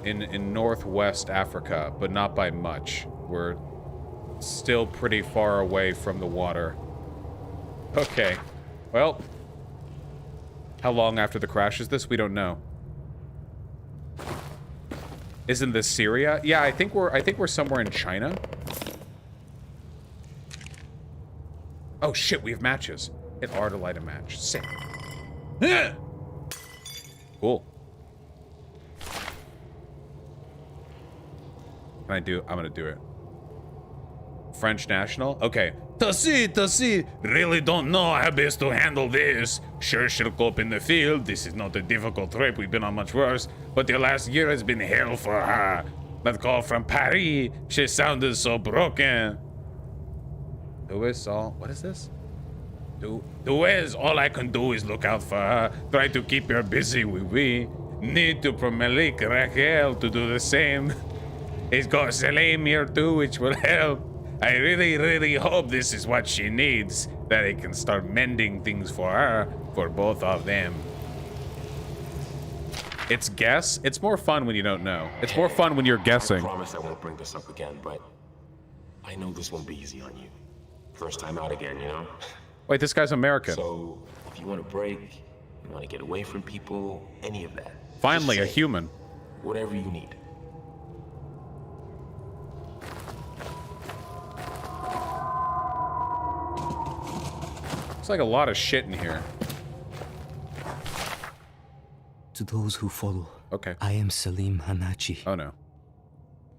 in northwest Africa, but not by much. We're still pretty far away from the water. Okay. Well, how long after the crash is this? We don't know. Isn't this Syria? Yeah, I think we're somewhere in China. Oh shit, we have matches. Hit R to light a match. Sick. Cool. I'm gonna do it. French national? Okay. Tassi, really don't know how best to handle this. Sure, she'll cope in the field. This is not a difficult trip. We've been on much worse. But the last year has been hell for her. That call from Paris. She sounded so broken. What is this? All I can do is look out for her. Try to keep her busy. We need to promote Raquel to do the same. He's got Salim here too, which will help. I really, really hope this is what she needs. That he can start mending things for her, for both of them. It's guess. It's more fun when you don't know. It's more fun when you're guessing. I promise I won't bring this up again, but I know this won't be easy on you. First time out again, you know? Wait, this guy's American. So, if you want to break, you want to get away from people, any of that. Finally, a human. Whatever you need. It's like a lot of shit in here. To those who follow, okay. I am Salim Hanachi. Oh no.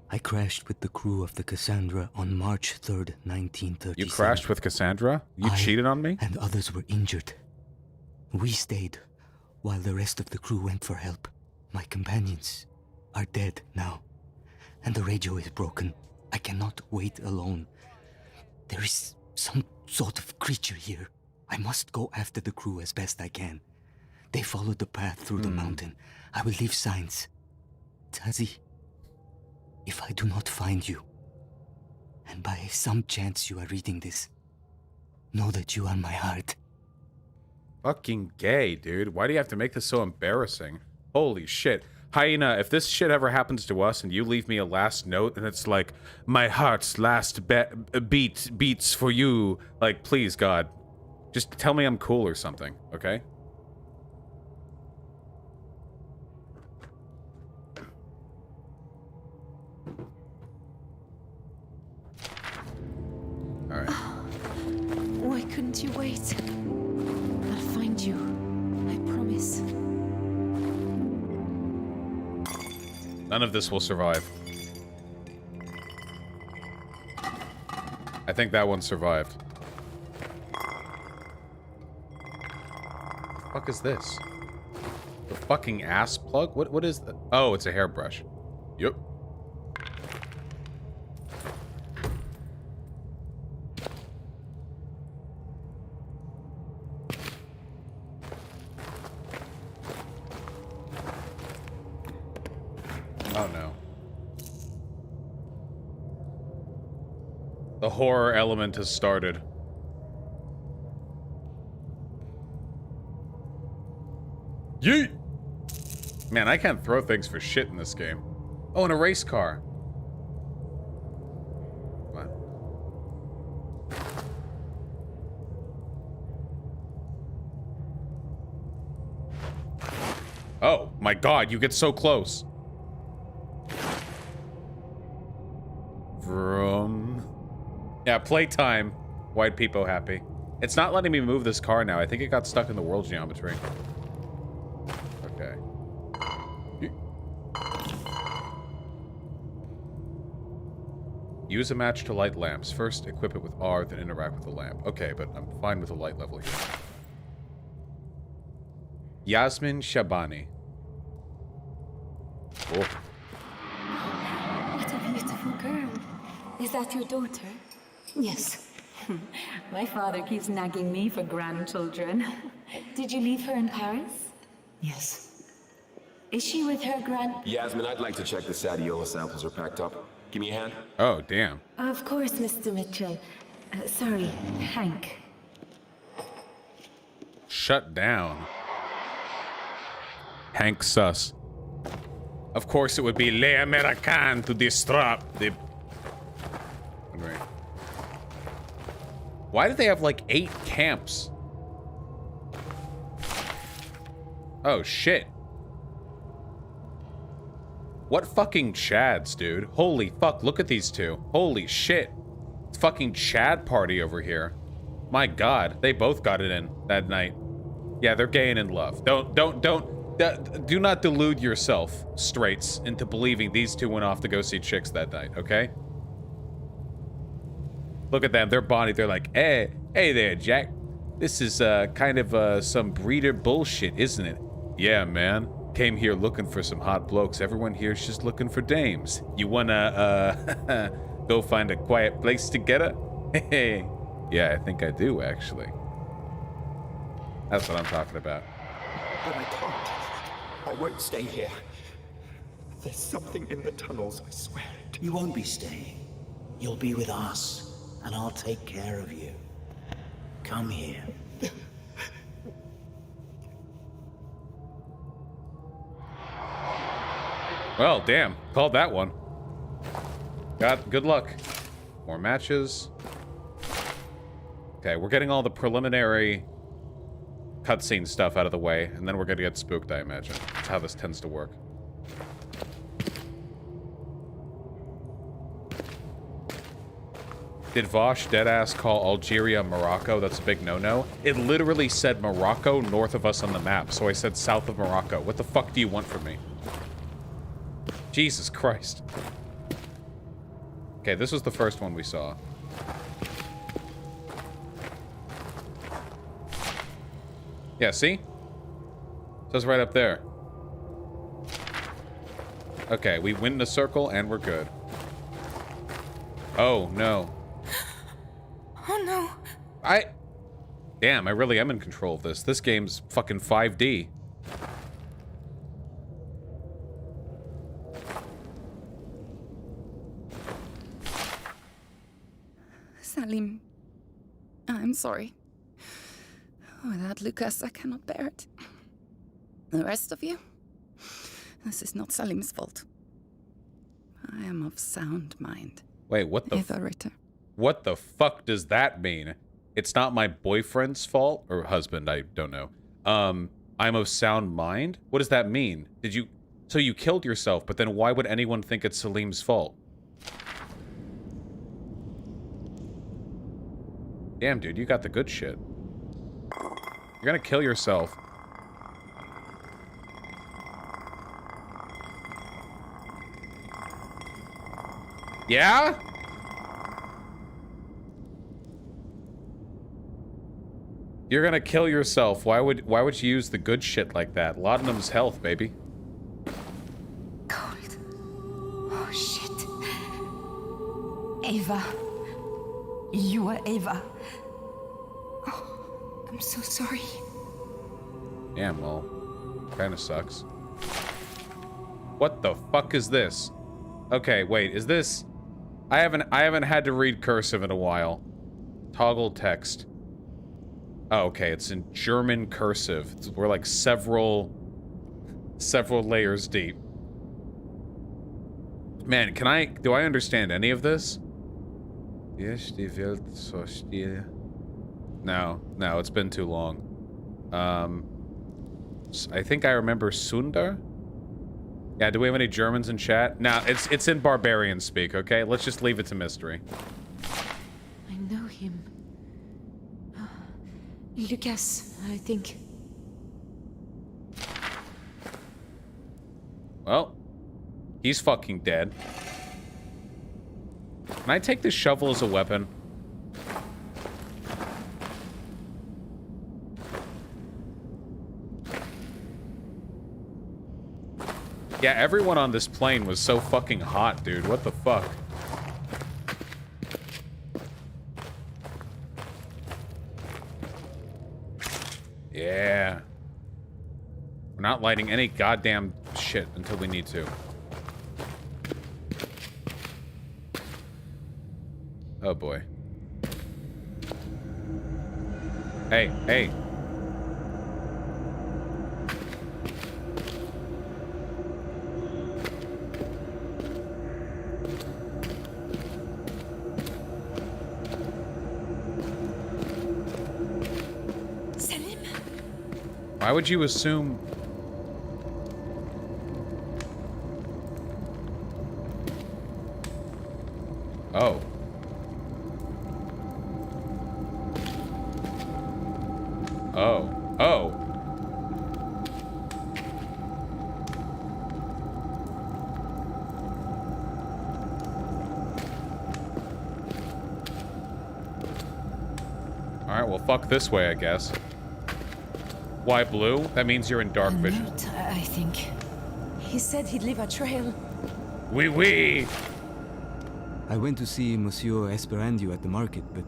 I crashed with the crew of the Cassandra on March 3rd, 1937. You crashed with Cassandra? You cheated on me? And others were injured. We stayed, while the rest of the crew went for help. My companions are dead now, and the radio is broken. I cannot wait alone. There is some sort of creature here. I must go after the crew as best I can. They followed the path through the mountain. I will leave signs. Tazi, if I do not find you, and by some chance you are reading this, know that you are my heart. Fucking gay, dude. Why do you have to make this so embarrassing? Holy shit. Hyena, if this shit ever happens to us and you leave me a last note and it's like, my heart's last beats for you, like, please, God, just tell me I'm cool or something, okay? Alright. Why couldn't you wait? I'll find you. I promise. None of this will survive. I think that one survived. What the fuck is this? The fucking ass plug? What is that? Oh, it's a hairbrush. Yep. Oh no. The horror element has started. Yeet! Man, I can't throw things for shit in this game. Oh, and a race car. What? Oh, my God, you get so close. Vroom. Yeah, playtime. White people happy. It's not letting me move this car now. I think it got stuck in the world geometry. Okay. Use a match to light lamps. First, equip it with R, then interact with the lamp. Okay, but I'm fine with the light level here. Yasmin Shabani. Oh. What a beautiful girl. Is that your daughter? Yes. My father keeps nagging me for grandchildren. Did you leave her in Paris? Yes. Is she with her Yasmin, I'd like to check the Sadiola samples are packed up. Give me a hand. Oh, damn. Of course, Mr. Mitchell. Sorry, Hank. Shut down. Hank sus. Of course it would be Les Americains to disrupt the... Right. Why do they have like 8 camps? Oh shit. What fucking Chads, dude? Holy fuck, look at these two. Holy shit. It's fucking Chad party over here. My god, they both got it in that night. Yeah, they're gay and in love. Do not delude yourself, straights, into believing these two went off to go see chicks that night, okay? Look at them, they're bonding. They're like, hey there, Jack. This is kind of some breeder bullshit, isn't it? Yeah, man. Came here looking for some hot blokes. Everyone here's just looking for dames. You wanna go find a quiet place to get her? Hey. Yeah, I think I do, actually. That's what I'm talking about. But I can't. I won't stay here. There's something in the tunnels, I swear it. You won't be staying. You'll be with us, and I'll take care of you. Come here. Well, damn. Called that one. Good luck. More matches. Okay, we're getting all the preliminary cutscene stuff out of the way, and then we're gonna get spooked, I imagine. That's how this tends to work. Did Vosh deadass call Algeria Morocco? That's a big no-no. It literally said Morocco north of us on the map, so I said south of Morocco. What the fuck do you want from me? Jesus Christ. Okay, this was the first one we saw. Yeah, see? It says right up there. Okay, we win the circle and we're good. Oh, no. Oh, no. Damn, I really am in control of this. This game's fucking 5D. Salim, I'm sorry. Without Lucas, I cannot bear it. The rest of you, this is not Salim's fault. I am of sound mind. Wait, what the Eva Ritter. What the fuck does that mean? It's not my boyfriend's fault? Or husband, I don't know. I'm of sound mind? What does that mean? So you killed yourself, but then why would anyone think it's Salim's fault? Damn, dude, you got the good shit. You're gonna kill yourself. Yeah? You're gonna kill yourself. Why would you use the good shit like that? Laudanum's health, baby. Cold. Oh, shit. Ava. You are Ava. Oh, I'm so sorry. Damn, well, kinda sucks. What the fuck is this? Okay, wait, is this... I haven't had to read cursive in a while. Toggle text. Oh, okay, it's in German cursive. We're like several layers deep. Man, do I understand any of this? Yes, die Welt so still. No, it's been too long. I think I remember Sundar. Yeah, do we have any Germans in chat? Nah, it's in barbarian speak, okay? Let's just leave it to mystery. I know him. Lucas, I think. Well, he's fucking dead. Can I take this shovel as a weapon? Yeah, everyone on this plane was so fucking hot, dude. What the fuck? Yeah. We're not lighting any goddamn shit until we need to. Oh boy. Hey, hey. Salim? Why would you assume... Oh. Oh. Oh. Alright, well, fuck this way, I guess. Why blue? That means you're in dark vision. Note, I think. He said he'd leave a trail. Oui, oui! I went to see Monsieur Esperandio at the market, but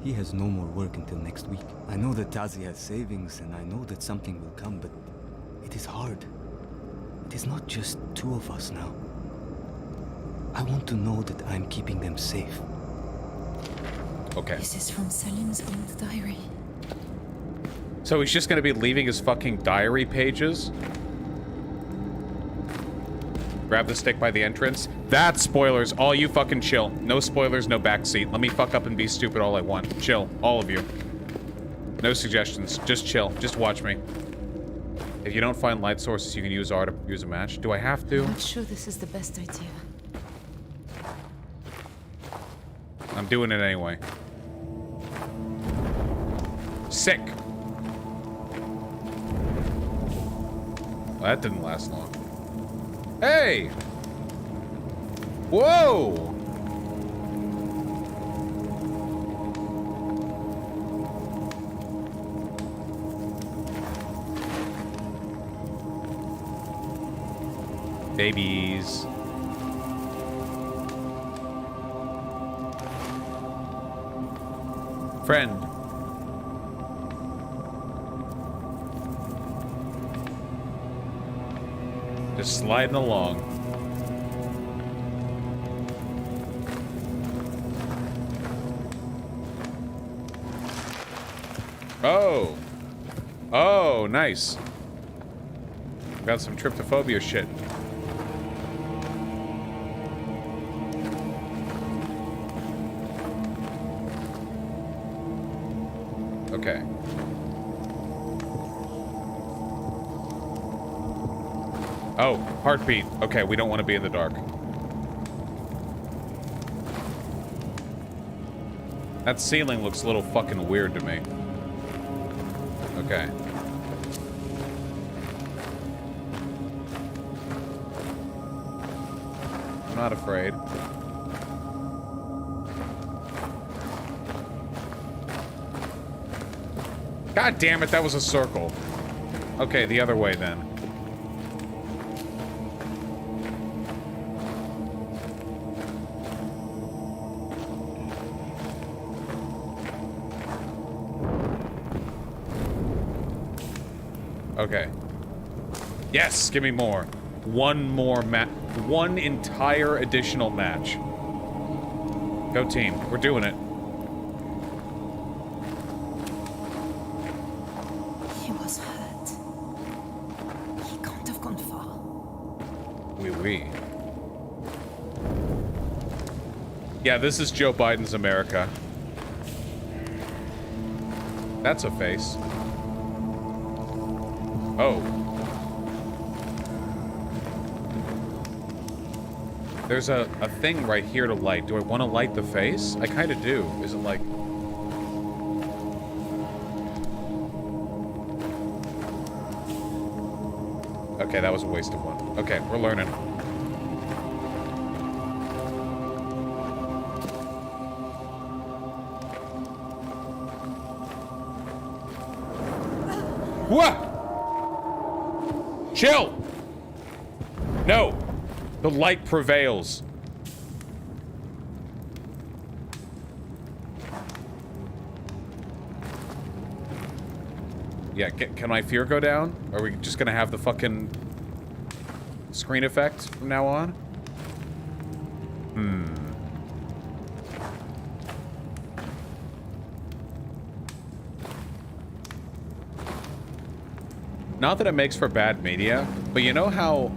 he has no more work until next week. I know that Tazi has savings, and I know that something will come, but it is hard. It is not just two of us now. I want to know that I'm keeping them safe. Okay. This is from Salim's old diary. So he's just gonna be leaving his fucking diary pages? Grab the stick by the entrance. That's spoilers. All you fucking chill. No spoilers, no backseat. Let me fuck up and be stupid all I want. Chill. All of you. No suggestions. Just chill. Just watch me. If you don't find light sources, you can use R to use a match. Do I have to? I'm not sure this is the best idea. I'm doing it anyway. Sick. Well, that didn't last long. Hey! Whoa! Babies. Friend. Just sliding along. Oh. Oh, nice. Got some tryptophobia shit. Okay. Oh, heartbeat. Okay, we don't want to be in the dark. That ceiling looks a little fucking weird to me. Okay. I'm not afraid. God damn it, that was a circle. Okay, the other way then. Okay. Yes, give me more. One more match. One entire additional match. Go team. We're doing it. He was hurt. He can't have gone far. Oui, oui. Yeah, this is Joe Biden's America. That's a face. Oh. There's a thing right here to light. Do I want to light the face? I kind of do. Is it like... Okay, that was a waste of one. Okay, we're learning. What? Chill! No! The light prevails. Yeah, can my fear go down? Are we just gonna have the fucking screen effect from now on? Not that it makes for bad media, but you know how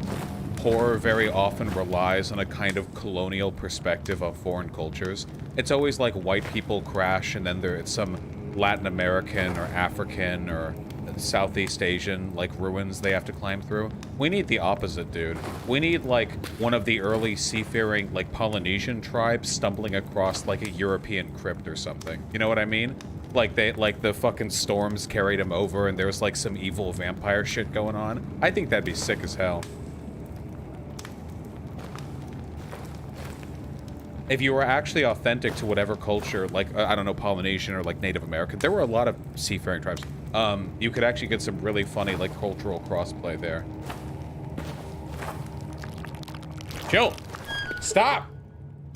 horror very often relies on a kind of colonial perspective of foreign cultures? It's always like white people crash and then it's some Latin American or African or Southeast Asian like ruins they have to climb through. We need the opposite, dude. We need like one of the early seafaring like Polynesian tribes stumbling across like a European crypt or something. You know what I mean? Like the fucking storms carried him over and there's like some evil vampire shit going on. I think that'd be sick as hell. If you were actually authentic to whatever culture, like, I don't know, Polynesian or like Native American, there were a lot of seafaring tribes. You could actually get some really funny like cultural crossplay there. Chill! Stop!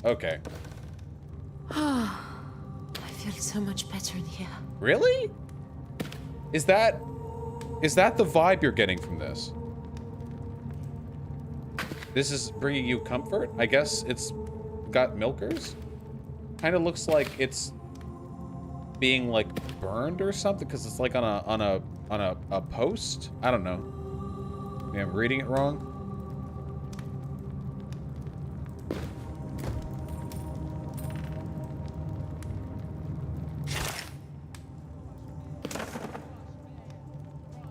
Okay. I feel so much better in here. Really? Is that the vibe you're getting from this? This is bringing you comfort? I guess it's got milkers? Kind of looks like it's being like burned or something because it's like on a post. I don't know. Maybe I'm reading it wrong.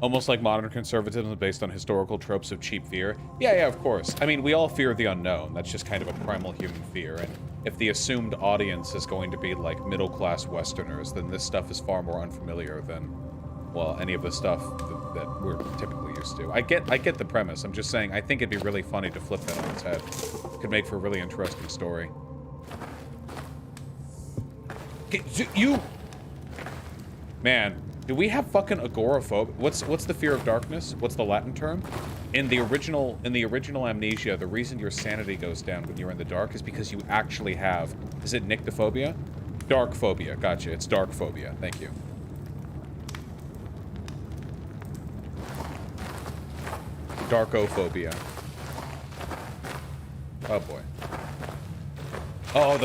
Almost like modern conservatism is based on historical tropes of cheap fear. Yeah, of course. I mean, we all fear the unknown. That's just kind of a primal human fear. And if the assumed audience is going to be like middle-class Westerners, then this stuff is far more unfamiliar than, well, any of the stuff that we're typically used to. I get the premise. I'm just saying, I think it'd be really funny to flip that on its head. Could make for a really interesting story. You... Man. Do we have fucking agoraphobia? What's the fear of darkness? What's the Latin term? In the original Amnesia, the reason your sanity goes down when you're in the dark is because you actually have, is it nyctophobia? Dark phobia, gotcha. It's dark phobia. Thank you. Darkophobia. Oh boy. Oh,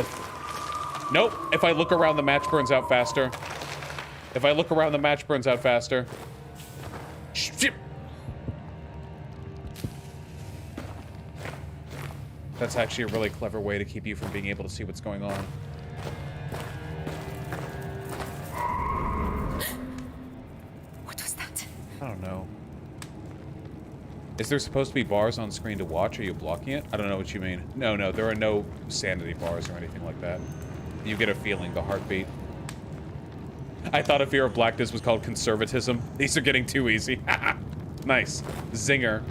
nope. If I look around, the match burns out faster. If I look around, the match burns out faster. Shit. That's actually a really clever way to keep you from being able to see what's going on. What was that? I don't know. Is there supposed to be bars on screen to watch? Are you blocking it? I don't know what you mean. No, there are no sanity bars or anything like that. You get a feeling, the heartbeat. I thought a fear of blackness was called conservatism. These are getting too easy. Nice. Zinger.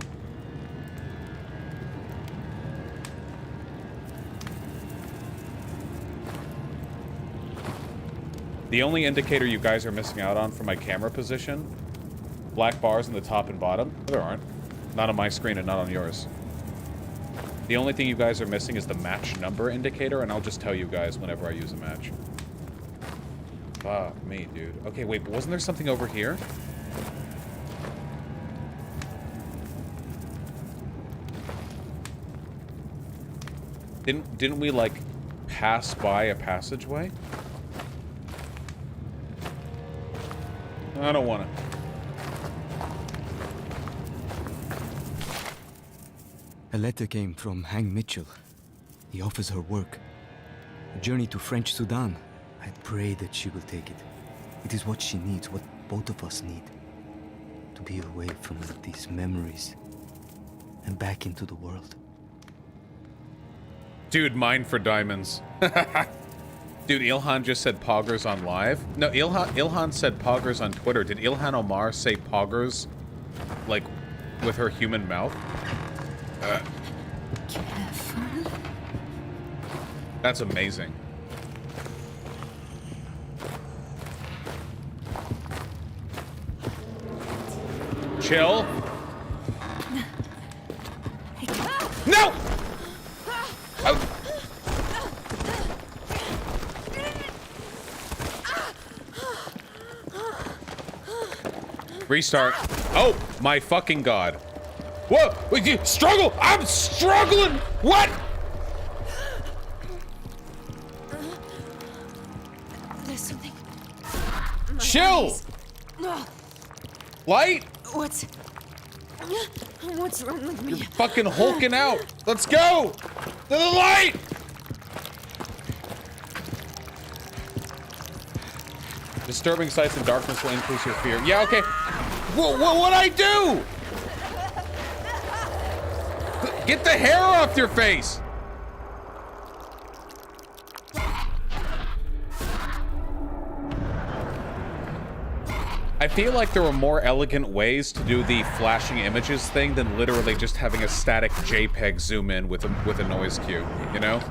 The only indicator you guys are missing out on for my camera position, black bars in the top and bottom. No, there aren't. Not on my screen and not on yours. The only thing you guys are missing is the match number indicator, and I'll just tell you guys whenever I use a match. Fuck me, dude. Okay, wait, but wasn't there something over here? Didn't we, like, pass by a passageway? I don't wanna. A letter came from Hang Mitchell. He offers her work. A journey to French Sudan. I pray that she will take it. It is what she needs, what both of us need. To be away from these memories and back into the world. Dude, mine for diamonds. Dude, Ilhan just said poggers on live. No, Ilhan said poggers on Twitter. Did Ilhan Omar say poggers, like, with her human mouth? Careful. That's amazing. Chill. No! Oh. Restart. Oh, my fucking god. Whoa! Wait, you struggle! I'm struggling! What? There's something. Chill! Light? What's wrong with me? You're fucking hulking out. Let's go! To the light! Disturbing sights and darkness will increase your fear. Yeah, okay. What'd I do? Get the hair off your face! I feel like there were more elegant ways to do the flashing images thing than literally just having a static JPEG zoom in with a noise cue, you know?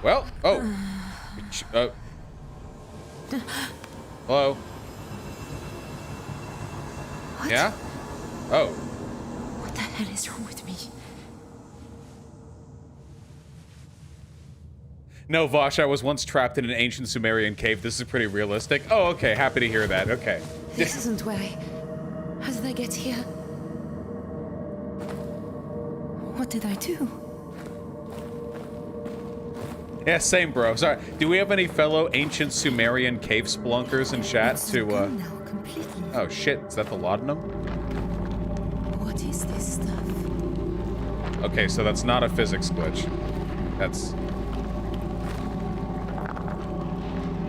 Well, hello? What? Yeah? Oh. What the hell is wrong with me? No, Vosh, I was once trapped in an ancient Sumerian cave. This is pretty realistic. Oh, okay. Happy to hear that. Okay. This isn't where How did I get here? What did I do? Yeah, same, bro. Sorry. Do we have any fellow ancient Sumerian cave spelunkers in chat to, Oh, shit. Is that the laudanum? What is this stuff? Okay, so that's not a physics glitch. That's...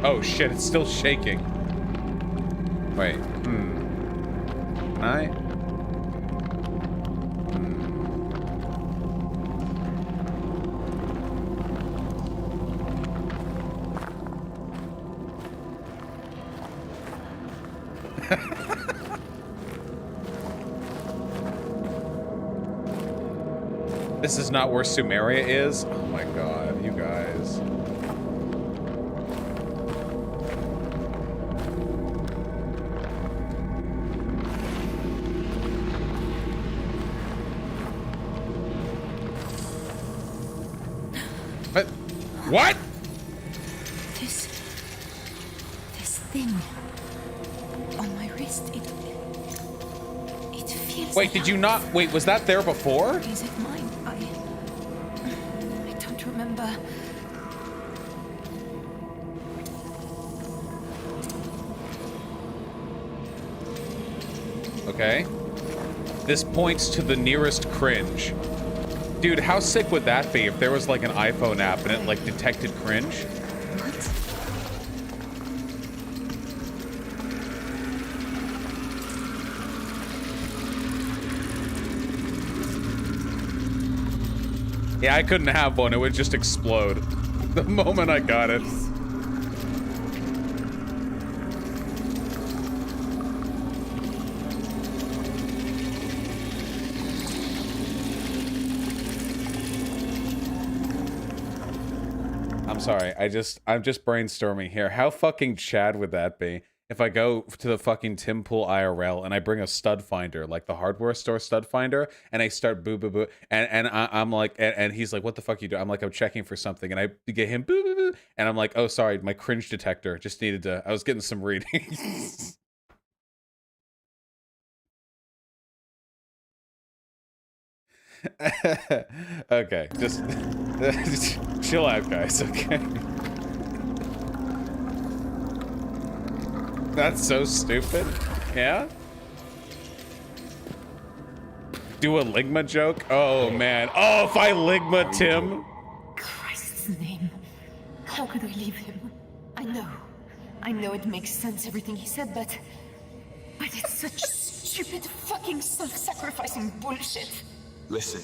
Oh, shit. It's still shaking. Wait. Can I? This is not where Sumeria is? Oh my god, you guys. What? This thing on my wrist, it feels. Wait, did you not? Wait, was that there before? Is it mine? I don't remember. Okay. This points to the nearest cringe. Dude, how sick would that be if there was like an iPhone app and it like detected cringe? What? Yeah, I couldn't have one. It would just explode the moment I got it. I'm sorry. I'm just brainstorming here. How fucking Chad would that be if I go to the fucking Tim Pool IRL and I bring a stud finder, like the hardware store stud finder, and I start boo boo boo, and I'm like, and he's like, what the fuck you do? I'm like, I'm checking for something, and I get him boo boo boo, and I'm like, oh sorry, my cringe detector just needed to. I was getting some readings. Okay, just chill out, guys. Okay. That's so stupid. Yeah? Do a Ligma joke? Oh, man. Oh, if I Ligma Tim. Christ's name. How could I leave him? I know it makes sense, everything he said, but it's such stupid fucking self-sacrificing bullshit. Listen,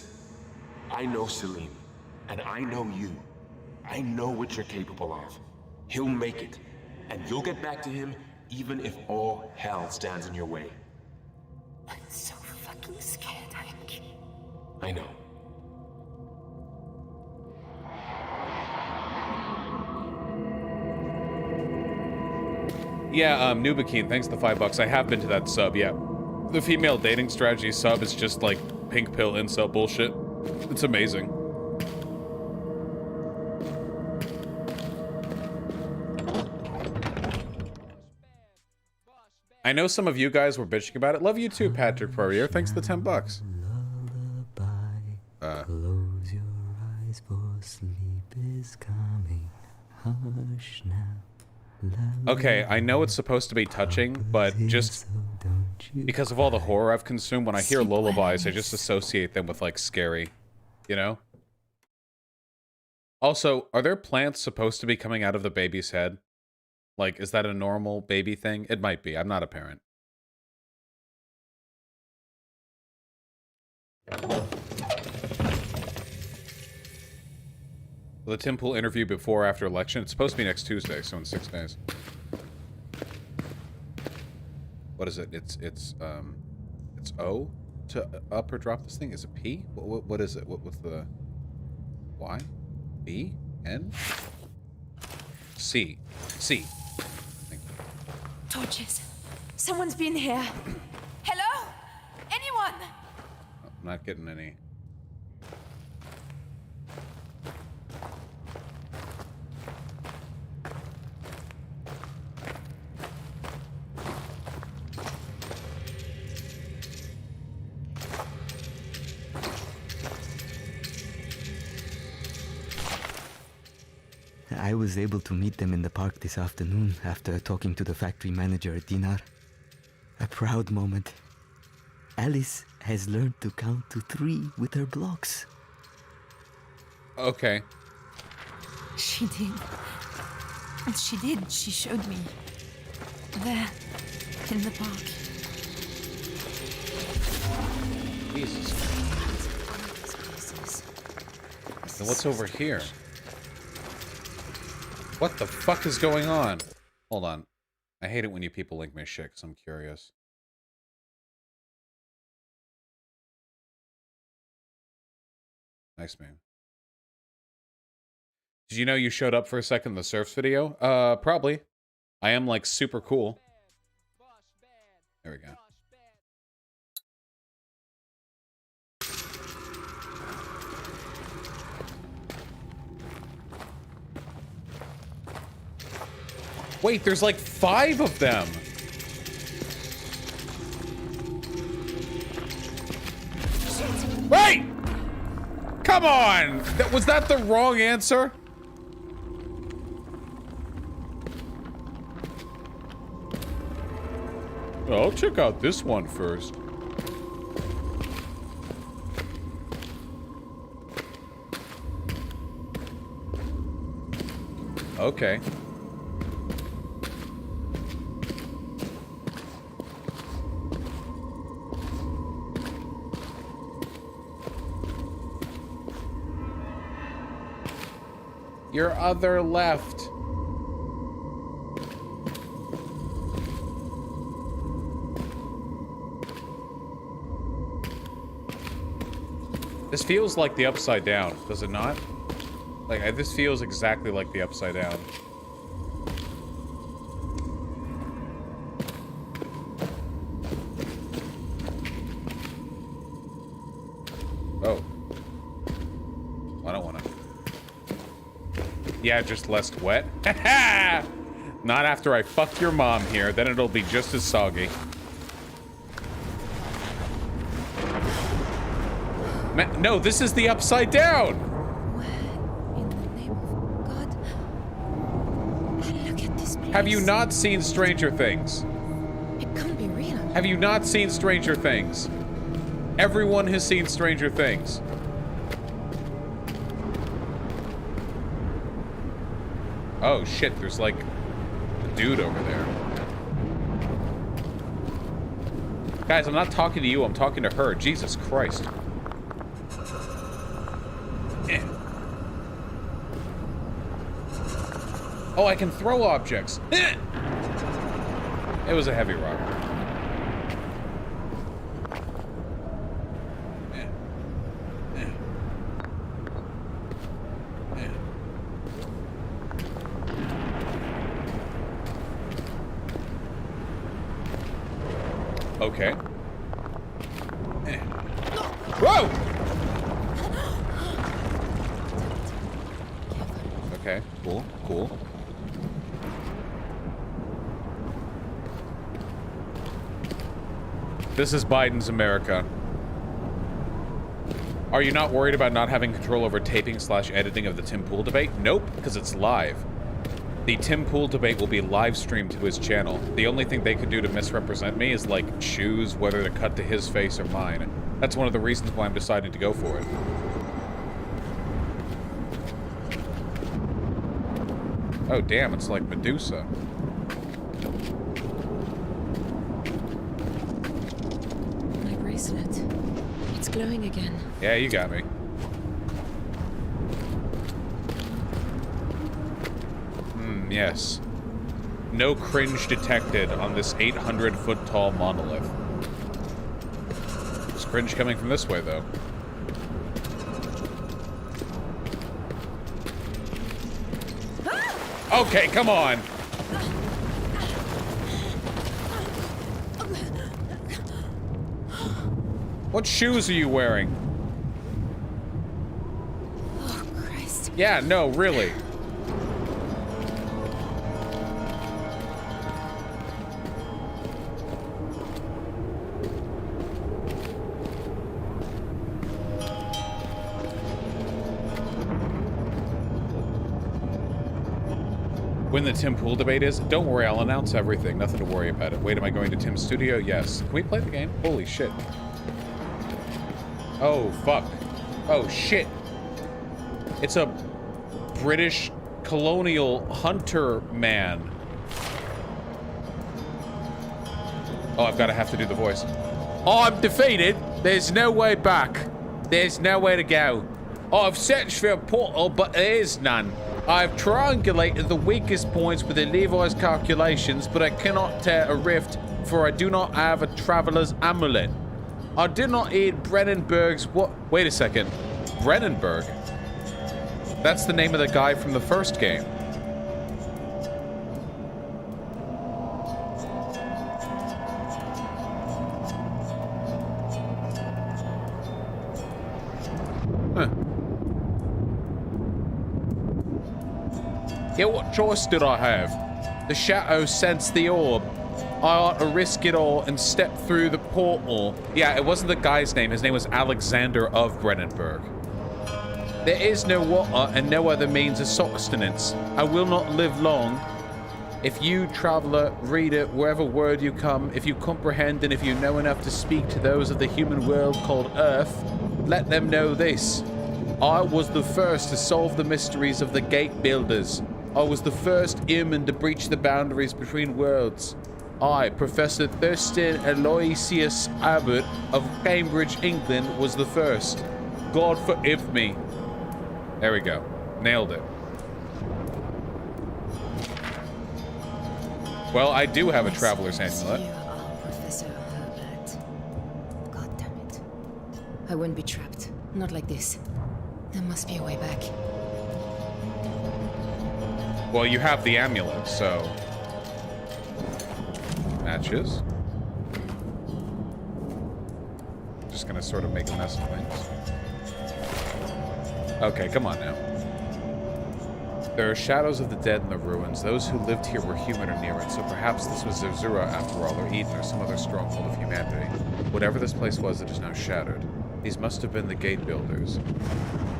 I know Selim, and I know you. I know what you're capable of. He'll make it, and you'll get back to him even if all hell stands in your way. I'm so fucking scared, Hank. I know. Yeah, Nubakeen, thanks for the $5. I have been to that sub, yeah. The female dating strategy sub is just like pink pill incel bullshit. It's amazing. I know some of you guys were bitching about it. Love you too, Patrick Poirier. Thanks for the $10. Close your eyes, for sleep is coming. Hush now. Okay, I know it's supposed to be touching, but just because of all the horror I've consumed, when I hear lullabies, I just associate them with, like, scary, you know? Also, are there plants supposed to be coming out of the baby's head? Like, is that a normal baby thing? It might be. I'm not a parent. The Tim Pool interview before or after election. It's supposed to be next Tuesday, so in 6 days. What is it? It's O to up or drop this thing? Is it P? What is it? What's the Y? B? N? C. C. Thank you. Torches. Someone's been here. Hello? Anyone? I'm not getting any. I was able to meet them in the park this afternoon after talking to the factory manager at Dinar. A proud moment. Alice has learned to count to 3 with her blocks. Okay. She did. She did. She showed me. There. In the park. Jesus. And what's over here? What the fuck is going on? Hold on. I hate it when you people link me shit, because I'm curious. Nice, man. Did you know you showed up for a second in the surfs video? Probably. I am, like, super cool. There we go. Wait, there's like 5 of them. Wait! Come on! Was that the wrong answer? I'll check out this one first. Okay. Your other left. This feels like the Upside Down, does it not? Like, this feels exactly like the Upside Down. Oh. I don't want to. Yeah, just less wet. Not after I fuck your mom here, then it'll be just as soggy. No, this is the Upside Down! Where in the name of God? Look at this place. Have you not seen Stranger Things? It can't be real. Have you not seen Stranger Things? Everyone has seen Stranger Things. Oh shit, there's like a dude over there. Guys, I'm not talking to you, I'm talking to her. Jesus Christ. Oh, I can throw objects. It was a heavy rock. Okay. Whoa! Okay, cool, cool. This is Biden's America. Are you not worried about not having control over taping/editing of the Tim Pool debate? Nope, because it's live. The Tim Pool debate will be live streamed to his channel. The only thing they could do to misrepresent me is, like, choose whether to cut to his face or mine. That's one of the reasons why I'm deciding to go for it. Oh, damn, it's like Medusa. My bracelet. It's glowing again. Yeah, you got me. Yes. No cringe detected on this 800-foot tall monolith. There's cringe coming from this way, though. Okay, come on! What shoes are you wearing? Oh, Christ. Yeah, no, really. When the Tim Pool debate is, don't worry, I'll announce everything. Nothing to worry about it. Wait, am I going to Tim's studio? Yes. Can we play the game? Holy shit. Oh, fuck. Oh, shit. It's a British colonial hunter man. Oh, I've got to have to do the voice. Oh, I'm defeated. There's no way back. There's nowhere to go. Oh, I've searched for a portal, but there is none. I've triangulated the weakest points with the Levi's calculations, but I cannot tear a rift, for I do not have a traveler's amulet. I did not eat Brennenberg's what? Wait a second. Brennenberg? That's the name of the guy from the first game. Huh. Yeah, what choice did I have? The shadow sensed the orb. I ought to risk it all and step through the portal. Yeah, it wasn't the guy's name. His name was Alexander of Brennenberg. There is no water and no other means of sustenance. I will not live long. If you, traveler, reader, wherever word you come, if you comprehend and if you know enough to speak to those of the human world called Earth, let them know this. I was the first to solve the mysteries of the gate builders. I was the first human to breach the boundaries between worlds. I, Professor Thurston Aloysius Abbott of Cambridge, England, was the first. God forgive me. There we go. Nailed it. Well, I do have a traveler's amulet. You are Professor Herbert. God damn it. I wouldn't be trapped. Not like this. There must be a way back. Well, you have the amulet, so... Matches. Just gonna sort of make a mess of things. Okay, come on now. There are shadows of the dead in the ruins. Those who lived here were human or near it, so perhaps this was Zerzura after all, or Eden, or some other stronghold of humanity. Whatever this place was, it is now shattered. These must have been the gate builders.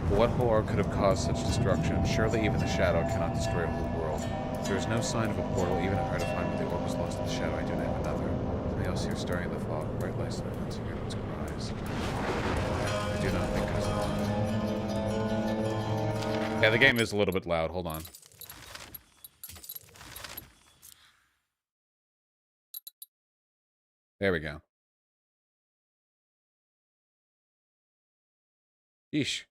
But what horror could have caused such destruction? Surely even the shadow cannot destroy a whole world. There is no sign of a portal, even if I to find where the orb was lost in the shadow. I do not have another. Something else here stirring in the fog. Bright lights in the winds, hear its cries. I do not think it's loud. Yeah, the game is a little bit loud. Hold on. There we go. Yeesh.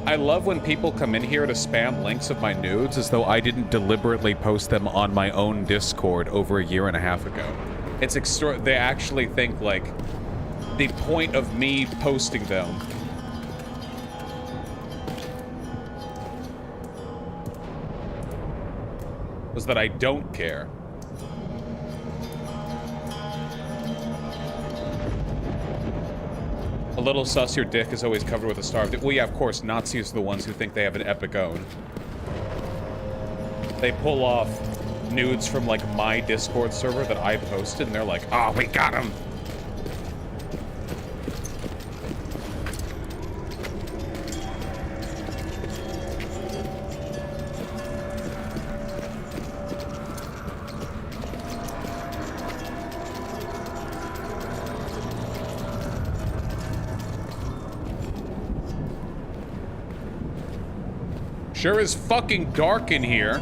I love when people come in here to spam links of my nudes as though I didn't deliberately post them on my own Discord over a year and a half ago. It's they actually think, like, the point of me posting them was that I don't care. little sus your dick is always covered with a star. Well, yeah, of course, Nazis are the ones who think they have an epic own. They pull off nudes from, like, my Discord server that I posted, and they're like, oh, we got him! Sure is fucking dark in here.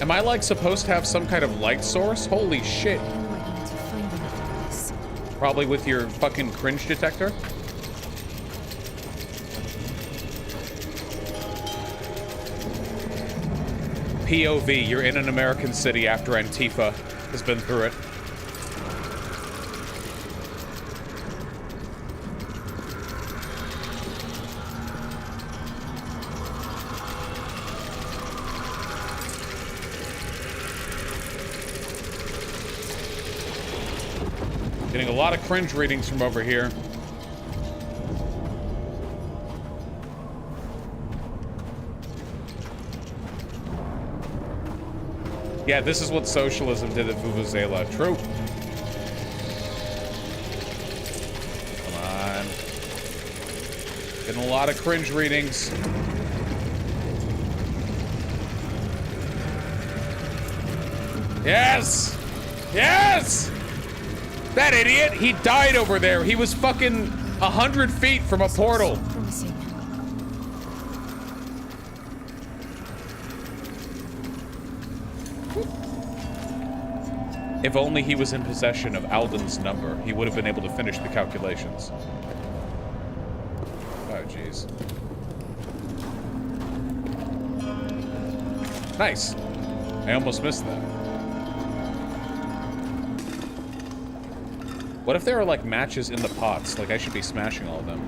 Am I, like, supposed to have some kind of light source? Holy shit. Probably with your fucking cringe detector? POV, you're in an American city after Antifa has been through it. Getting a lot of cringe readings from over here. Yeah, this is what socialism did at Vuvuzela. True. Come on. Getting a lot of cringe readings. Yes! Yes! That idiot! He died over there. He was fucking 100 feet from a portal. If only he was in possession of Alden's number, he would have been able to finish the calculations. Oh, jeez. Nice. I almost missed that. What if there are, like, matches in the pots? Like, I should be smashing all of them.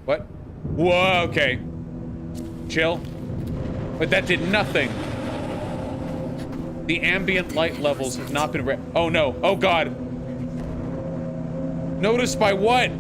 What? Whoa, okay. Chill. But that did nothing. The ambient light levels have not been oh no, oh god. Noticed by what?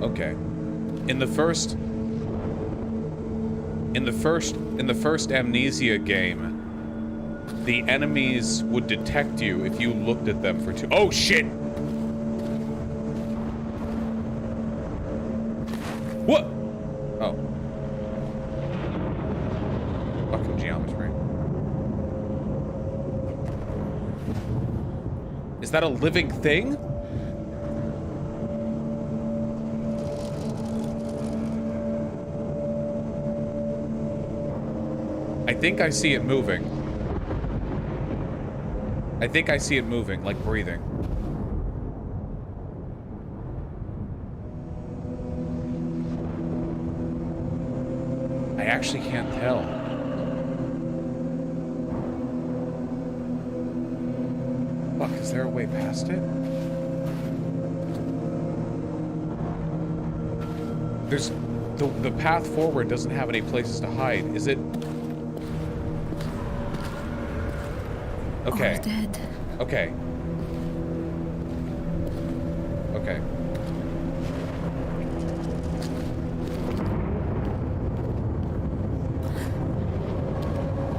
Okay. In the first Amnesia game, the enemies would detect you if you looked at them for too— oh shit! What? Oh. Fucking geometry. Is that a living thing? I think I see it moving. I think I see it moving, like breathing. I actually can't tell. Fuck, is there a way past it? There's— the path forward doesn't have any places to hide. Is it— okay. All dead. Okay. Okay.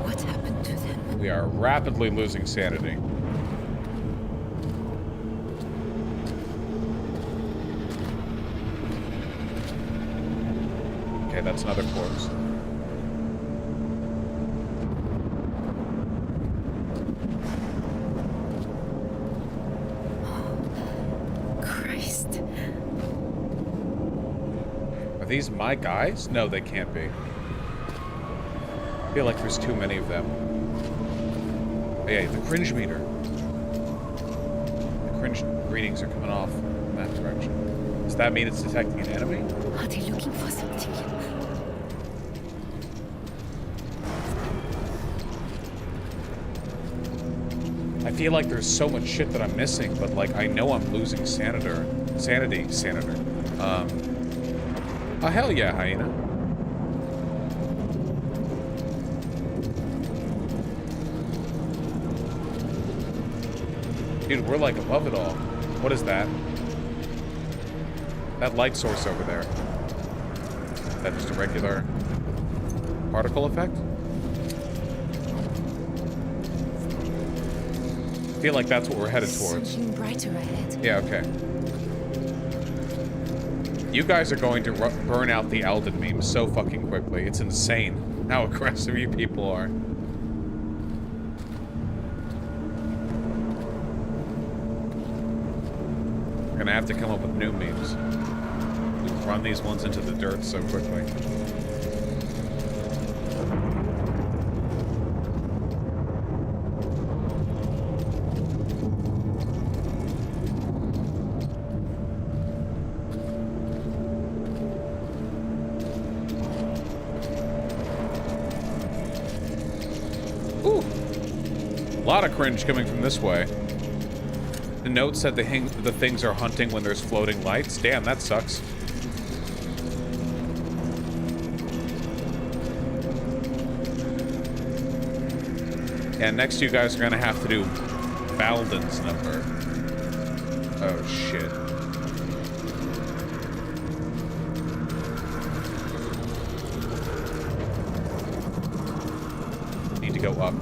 What happened to them? We are rapidly losing sanity. Okay, that's another corpse. Are these my guys? No, they can't be. I feel like there's too many of them. Oh, yeah, the cringe meter. The cringe readings are coming off in that direction. Does that mean it's detecting an enemy? Are they looking for something? I feel like there's so much shit that I'm missing, but like I know I'm losing sanity. Oh hell yeah, hyena. Dude, we're like above it all. What is that? That light source over there. Is that just a regular particle effect? I feel like that's what we're headed towards. Something brighter ahead. Yeah, okay. You guys are going to burn out the Alden meme so fucking quickly. It's insane how aggressive you people are. We're gonna have to come up with new memes. We run these ones into the dirt so quickly. A lot of cringe coming from this way. The note said the things are hunting when there's floating lights. Damn, that sucks. And next you guys are gonna have to do Balden's number. Oh shit. Need to go up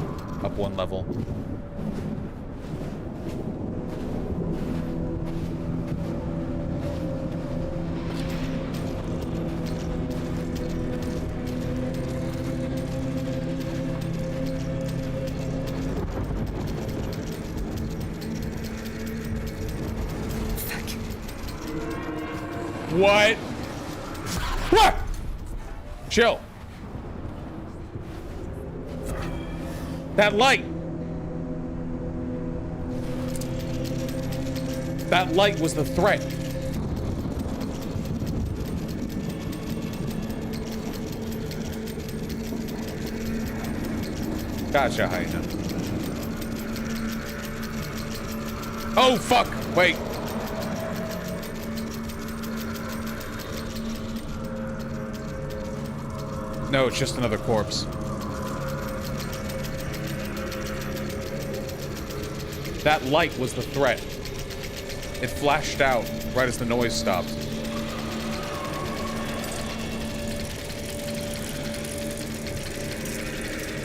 one level. What? What? Chill. That light. That light was the threat. Gotcha, hyena. Oh, fuck. Wait. No, it's just another corpse. That light was the threat. It flashed out right as the noise stopped.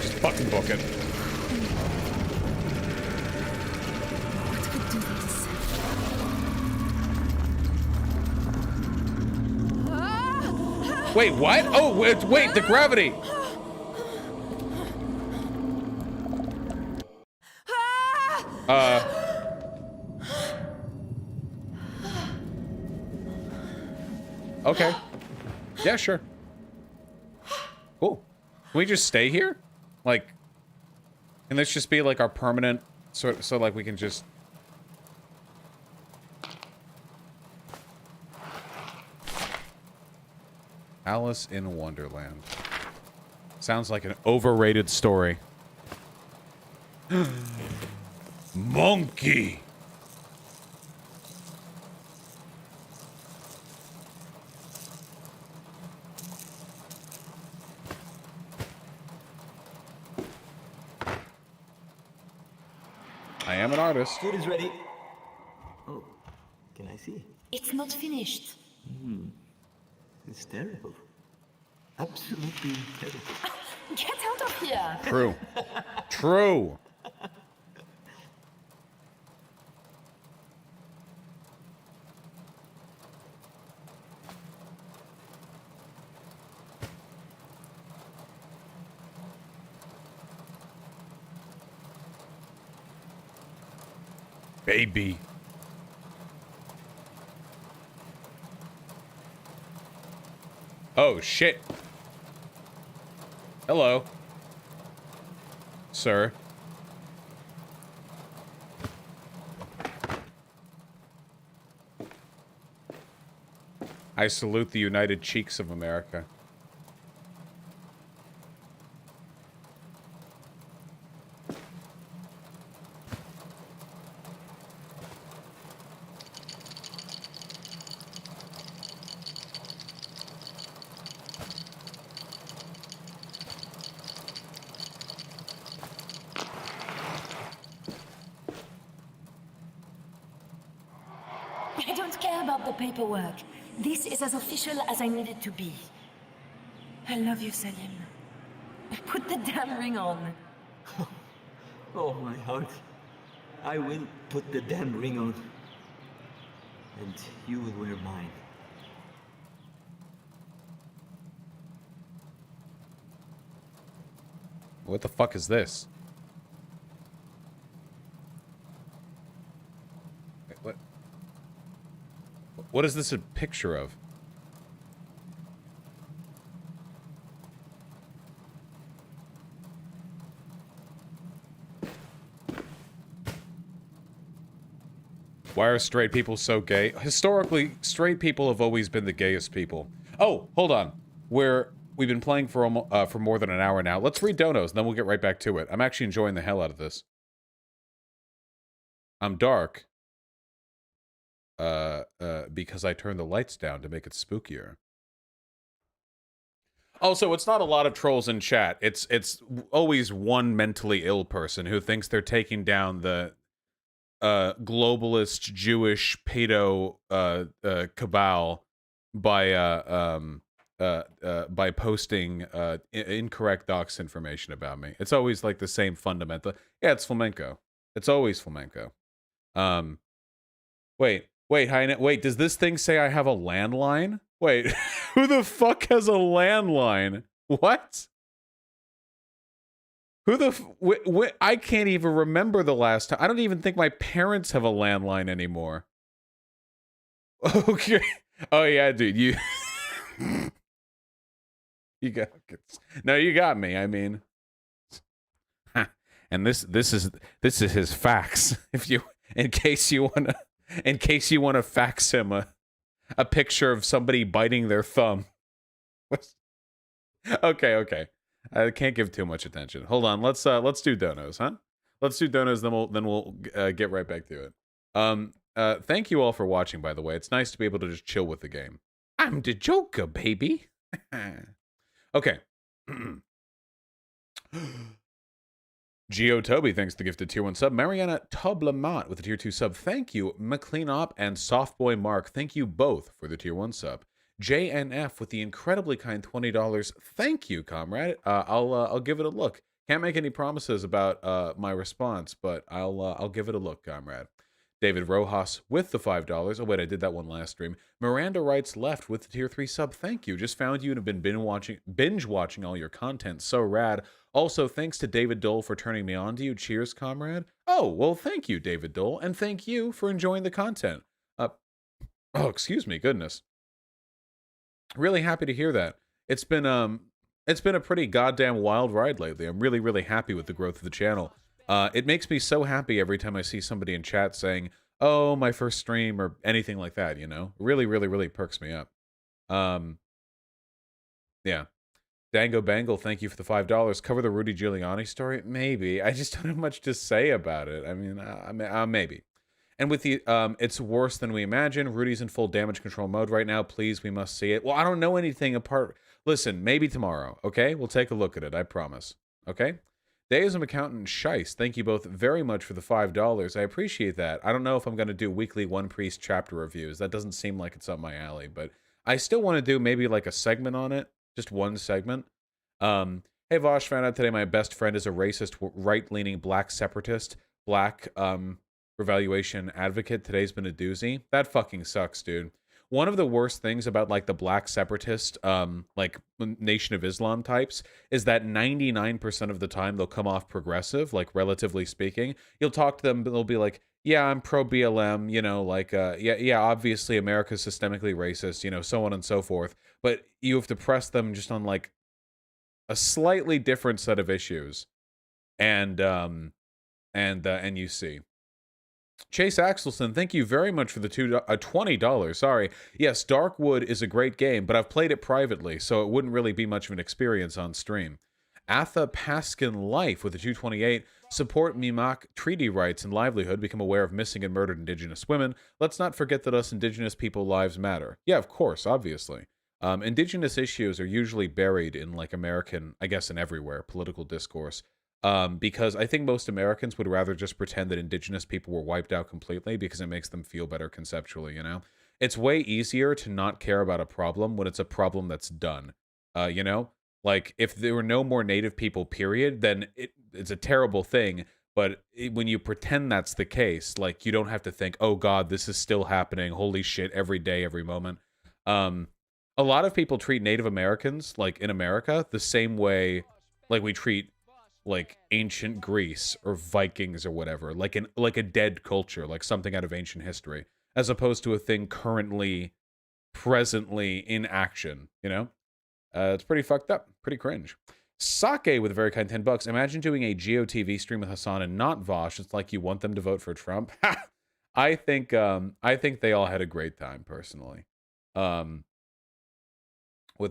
Just fucking book it. Wait, what? Oh, wait, the gravity! Okay. Yeah, sure. Cool. Can we just stay here? Like, can this just be like our permanent, so like we can just... Alice in Wonderland. Sounds like an overrated story. Monkey! I am an artist. Food is ready. Oh, can I see? It's not finished. It's terrible. Absolutely terrible. Get out of here! True. True. Baby. Oh, shit. Hello. Sir. I salute the United Cheeks of America. I don't care about the paperwork. This is as official as I need it to be. I love you, Salim. Put the damn ring on. Oh, my heart. I will put the damn ring on. And you will wear mine. What the fuck is this? Wait, what? What is this a picture of? Why are straight people so gay? Historically, straight people have always been the gayest people. Oh, hold on. We've been playing for more than an hour now. Let's read donos, and then we'll get right back to it. I'm actually enjoying the hell out of this. I'm dark. Because I turned the lights down to make it spookier. Also, it's not a lot of trolls in chat. It's always one mentally ill person who thinks they're taking down the globalist Jewish pedo cabal by posting incorrect dox information about me. It's always like the same fundamental. Yeah, it's flamenco. It's always flamenco. Wait, does this thing say I have a landline? Wait, who the fuck has a landline? What? Who the I can't even remember the last time. I don't even think my parents have a landline anymore. Okay. Oh yeah, dude, you you got me. I mean, and this is his fax. If you in case you wanna fax him a picture of somebody biting their thumb. Okay. I can't give too much attention. Hold on, let's do donos, huh? Let's do donos, then we'll get right back to it. Thank you all for watching, by the way. It's nice to be able to just chill with the game. I'm the Joker, baby. Okay. Geo Toby, thanks to the gifted tier 1 sub. Mariana Toblamont with the tier 2 sub. Thank you. McLean Op and Softboy Mark, thank you both for the tier 1 sub. JNF with the incredibly kind $20. Thank you, comrade. I'll give it a look. Can't make any promises about my response, but I'll give it a look, comrade. David Rojas with the $5. Oh wait, I did that one last stream. Miranda writes left with the tier 3 sub. Thank you. Just found you and have been binge watching all your content. So rad. Also, thanks to David Dole for turning me on to you. Cheers, comrade. Oh, well, thank you, David Dole, and thank you for enjoying the content. Oh, excuse me, goodness. Really happy to hear that. It's been a pretty goddamn wild ride lately. I'm really, really happy with the growth of the channel. It makes me so happy every time I see somebody in chat saying, "Oh, my first stream," or anything like that, you know? Really, really, really perks me up. Yeah. Dango Bangle, thank you for the $5. Cover the Rudy Giuliani story? Maybe. I just don't have much to say about it. I mean, maybe. And with the, it's worse than we imagine. Rudy's in full damage control mode right now. Please, we must see it. Well, I don't know anything apart. Listen, maybe tomorrow, okay? We'll take a look at it, I promise. Okay? Deism Accountant Shice, thank you both very much for the $5. I appreciate that. I don't know if I'm going to do weekly One Priest chapter reviews. That doesn't seem like it's up my alley, but I still want to do maybe like a segment on it. Just one segment. Hey, Vosh, found out today my best friend is a racist, right-leaning black separatist, black, revaluation advocate. Today's been a doozy. That fucking sucks, dude. One of the worst things about like the black separatist, like Nation of Islam types is that 99% of the time they'll come off progressive, like relatively speaking. You'll talk to them, but they'll be like, yeah, I'm pro BLM, you know, like, yeah, obviously America's systemically racist, you know, so on and so forth. But you have to press them just on like a slightly different set of issues, and you see. Chase Axelson, thank you very much for the $20. Sorry. Yes, Darkwood is a great game, but I've played it privately, so it wouldn't really be much of an experience on stream. Atha Paskin Life with the 228. Support Mimak treaty rights and livelihood. Become aware of missing and murdered Indigenous women. Let's not forget that us Indigenous people lives matter. Yeah, of course, obviously. Indigenous issues are usually buried in like American, I guess, in everywhere, political discourse. Because I think most Americans would rather just pretend that Indigenous people were wiped out completely because it makes them feel better conceptually, you know? It's way easier to not care about a problem when it's a problem that's done, you know? Like, if there were no more Native people, period, then it's a terrible thing, but when you pretend that's the case, like, you don't have to think, oh god, this is still happening, holy shit, every day, every moment. A lot of people treat Native Americans, like, in America, the same way, like, we treat like ancient Greece or Vikings or whatever, like a dead culture, like something out of ancient history, as opposed to a thing currently, presently in action, you know? It's pretty fucked up, pretty cringe. Sake with a very kind $10. Imagine doing a GOTV stream with Hassan and not Vosh. It's like you want them to vote for Trump. I think they all had a great time personally, with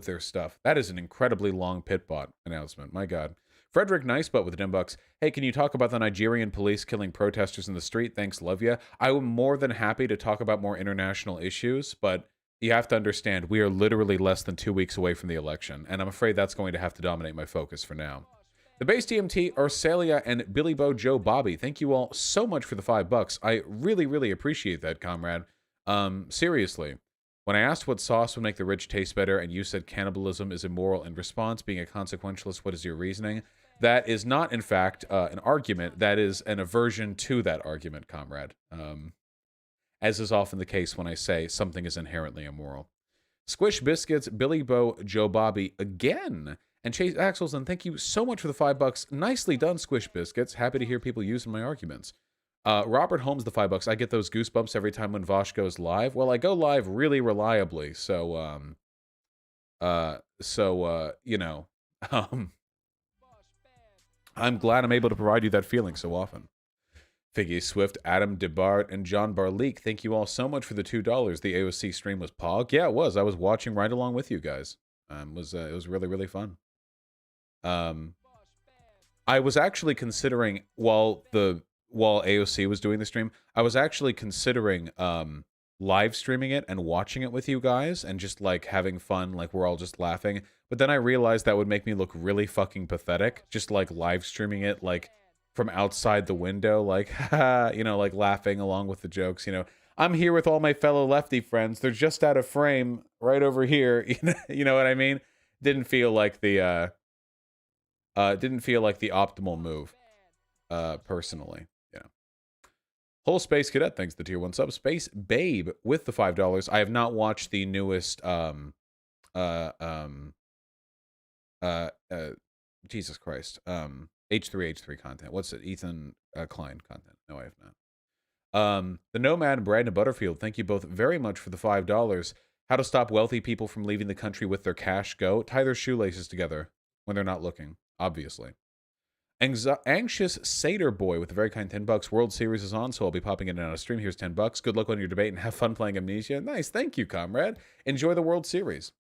their stuff. That is an incredibly long Pitbot announcement. My God. Frederick Nicebutt with $10. Hey, can you talk about the Nigerian police killing protesters in the street? Thanks, love ya. I'm more than happy to talk about more international issues, but you have to understand we are literally less than 2 weeks away from the election, and I'm afraid that's going to have to dominate my focus for now. The Base DMT, Arcelia, and Billy Bo Joe Bobby, thank you all so much for the $5. I really, really appreciate that, comrade. Seriously. When I asked what sauce would make the rich taste better, and you said cannibalism is immoral in response, being a consequentialist, what is your reasoning? That is not, in fact, an argument. That is an aversion to that argument, comrade. As is often the case when I say something is inherently immoral. Squish Biscuits, Billy Bo, Joe Bobby again. And Chase Axelson, thank you so much for the $5. Nicely done, Squish Biscuits. Happy to hear people using my arguments. Robert Holmes, the $5. I get those goosebumps every time when Vosh goes live. Well, I go live really reliably, so you know, I'm glad I'm able to provide you that feeling so often. Figgy Swift, Adam DeBart, and John Barleek, thank you all so much for the $2. The AOC stream was pog. Yeah, it was. I was watching right along with you guys. It was really, really fun. I was actually considering while AOC was doing the stream, I was actually considering live streaming it and watching it with you guys and just like having fun, like we're all just laughing. But then I realized that would make me look really fucking pathetic, just like live streaming it like from outside the window, like you know, like laughing along with the jokes, you know. I'm here with all my fellow lefty friends. They're just out of frame right over here. You know what I mean? Didn't feel like the optimal move, personally. You know. Whole Space Cadet, thanks to the tier 1 sub. Space Babe with the $5. I have not watched the newest Jesus Christ. H3 content. What's it? Ethan Klein content. No, I have not. The Nomad, Brad, and Butterfield, thank you both very much for the $5. How to stop wealthy people from leaving the country with their cash go. Tie their shoelaces together when they're not looking, obviously. Anxious Satyr Boy with a very kind $10. World Series is on, so I'll be popping in and out of stream. Here's $10. Good luck on your debate and have fun playing Amnesia. Nice, thank you, comrade. Enjoy the World Series.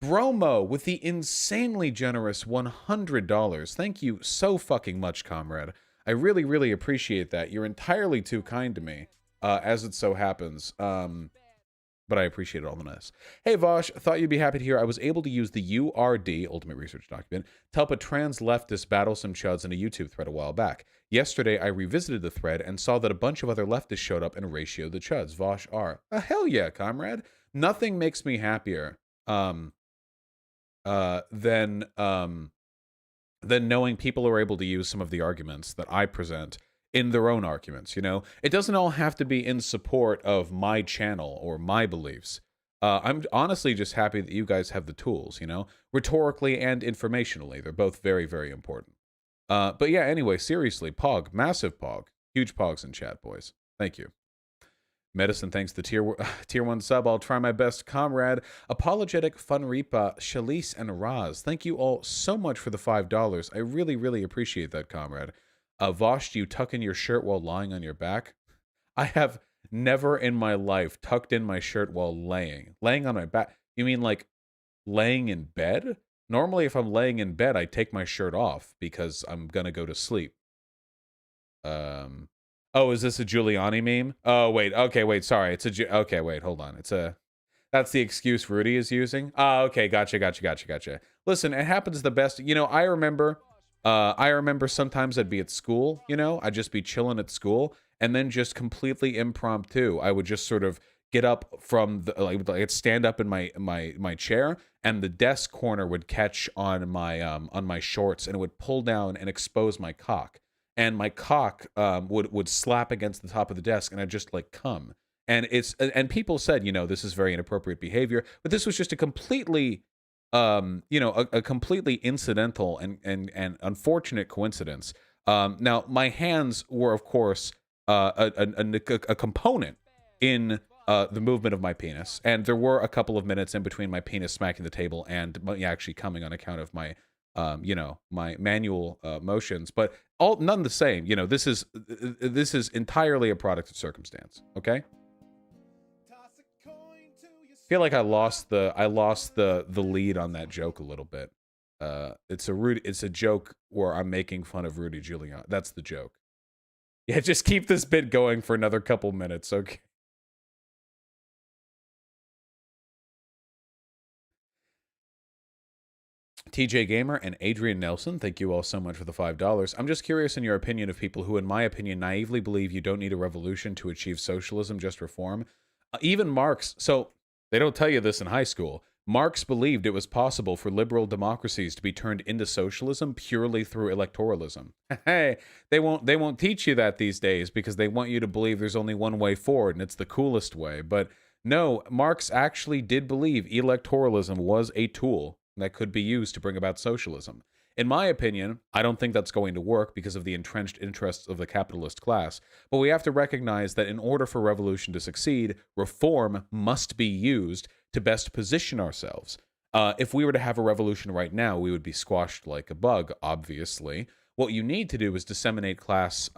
Bromo with the insanely generous $100. Thank you so fucking much, comrade. I really, really appreciate that. You're entirely too kind to me, as it so happens. But I appreciate it all the nice. Hey, Vosh, thought you'd be happy to hear I was able to use the URD, Ultimate Research Document, to help a trans leftist battle some chuds in a YouTube thread a while back. Yesterday, I revisited the thread and saw that a bunch of other leftists showed up and ratioed the chuds. Vosh R. Hell yeah, comrade. Nothing makes me happier than knowing people are able to use some of the arguments that I present in their own arguments, you know? It doesn't all have to be in support of my channel or my beliefs. I'm honestly just happy that you guys have the tools, you know? Rhetorically and informationally. They're both very, very important. But yeah, anyway, seriously, Pog. Massive Pog. Huge Pogs in chat, boys. Thank you. Medicine, thanks to tier 1 sub. I'll try my best, comrade. Apologetic, Funrepa, Shalice, and Raz. Thank you all so much for the $5. I really, really appreciate that, comrade. Vosh, do you tuck in your shirt while lying on your back? I have never in my life tucked in my shirt while laying. Laying on my back? You mean like laying in bed? Normally, if I'm laying in bed, I take my shirt off because I'm gonna go to sleep. Oh, is this a Giuliani meme? Oh, wait. Okay, wait. Sorry. It's a... Okay, wait. Hold on. It's a... That's the excuse Rudy is using? Oh, okay. Gotcha. Listen, it happens the best. You know, I remember sometimes I'd be at school, you know? I'd just be chilling at school, and then just completely impromptu, I would just sort of get up from the... Like, I'd stand up in my chair, and the desk corner would catch on my shorts, and it would pull down and expose my cock. And my cock would slap against the top of the desk, and I'd just like come. And people said, you know, this is very inappropriate behavior, but this was just a completely, you know, a completely incidental and unfortunate coincidence. Now my hands were, of course, a component in the movement of my penis, and there were a couple of minutes in between my penis smacking the table and me actually coming on account of my you know, my manual motions, but none the same. You know, this is entirely a product of circumstance. Okay. I feel like I lost the lead on that joke a little bit. It's a joke where I'm making fun of Rudy Giuliani. That's the joke. Yeah, just keep this bit going for another couple minutes, okay? TJ Gamer and Adrian Nelson, thank you all so much for the $5. I'm just curious in your opinion of people who, in my opinion, naively believe you don't need a revolution to achieve socialism, just reform. Even Marx, so they don't tell you this in high school. Marx believed it was possible for liberal democracies to be turned into socialism purely through electoralism. Hey, they won't teach you that these days because they want you to believe there's only one way forward and it's the coolest way. But no, Marx actually did believe electoralism was a tool that could be used to bring about socialism. In my opinion, I don't think that's going to work because of the entrenched interests of the capitalist class, but we have to recognize that in order for revolution to succeed, reform must be used to best position ourselves. If we were to have a revolution right now, we would be squashed like a bug, obviously. What you need to do is disseminate class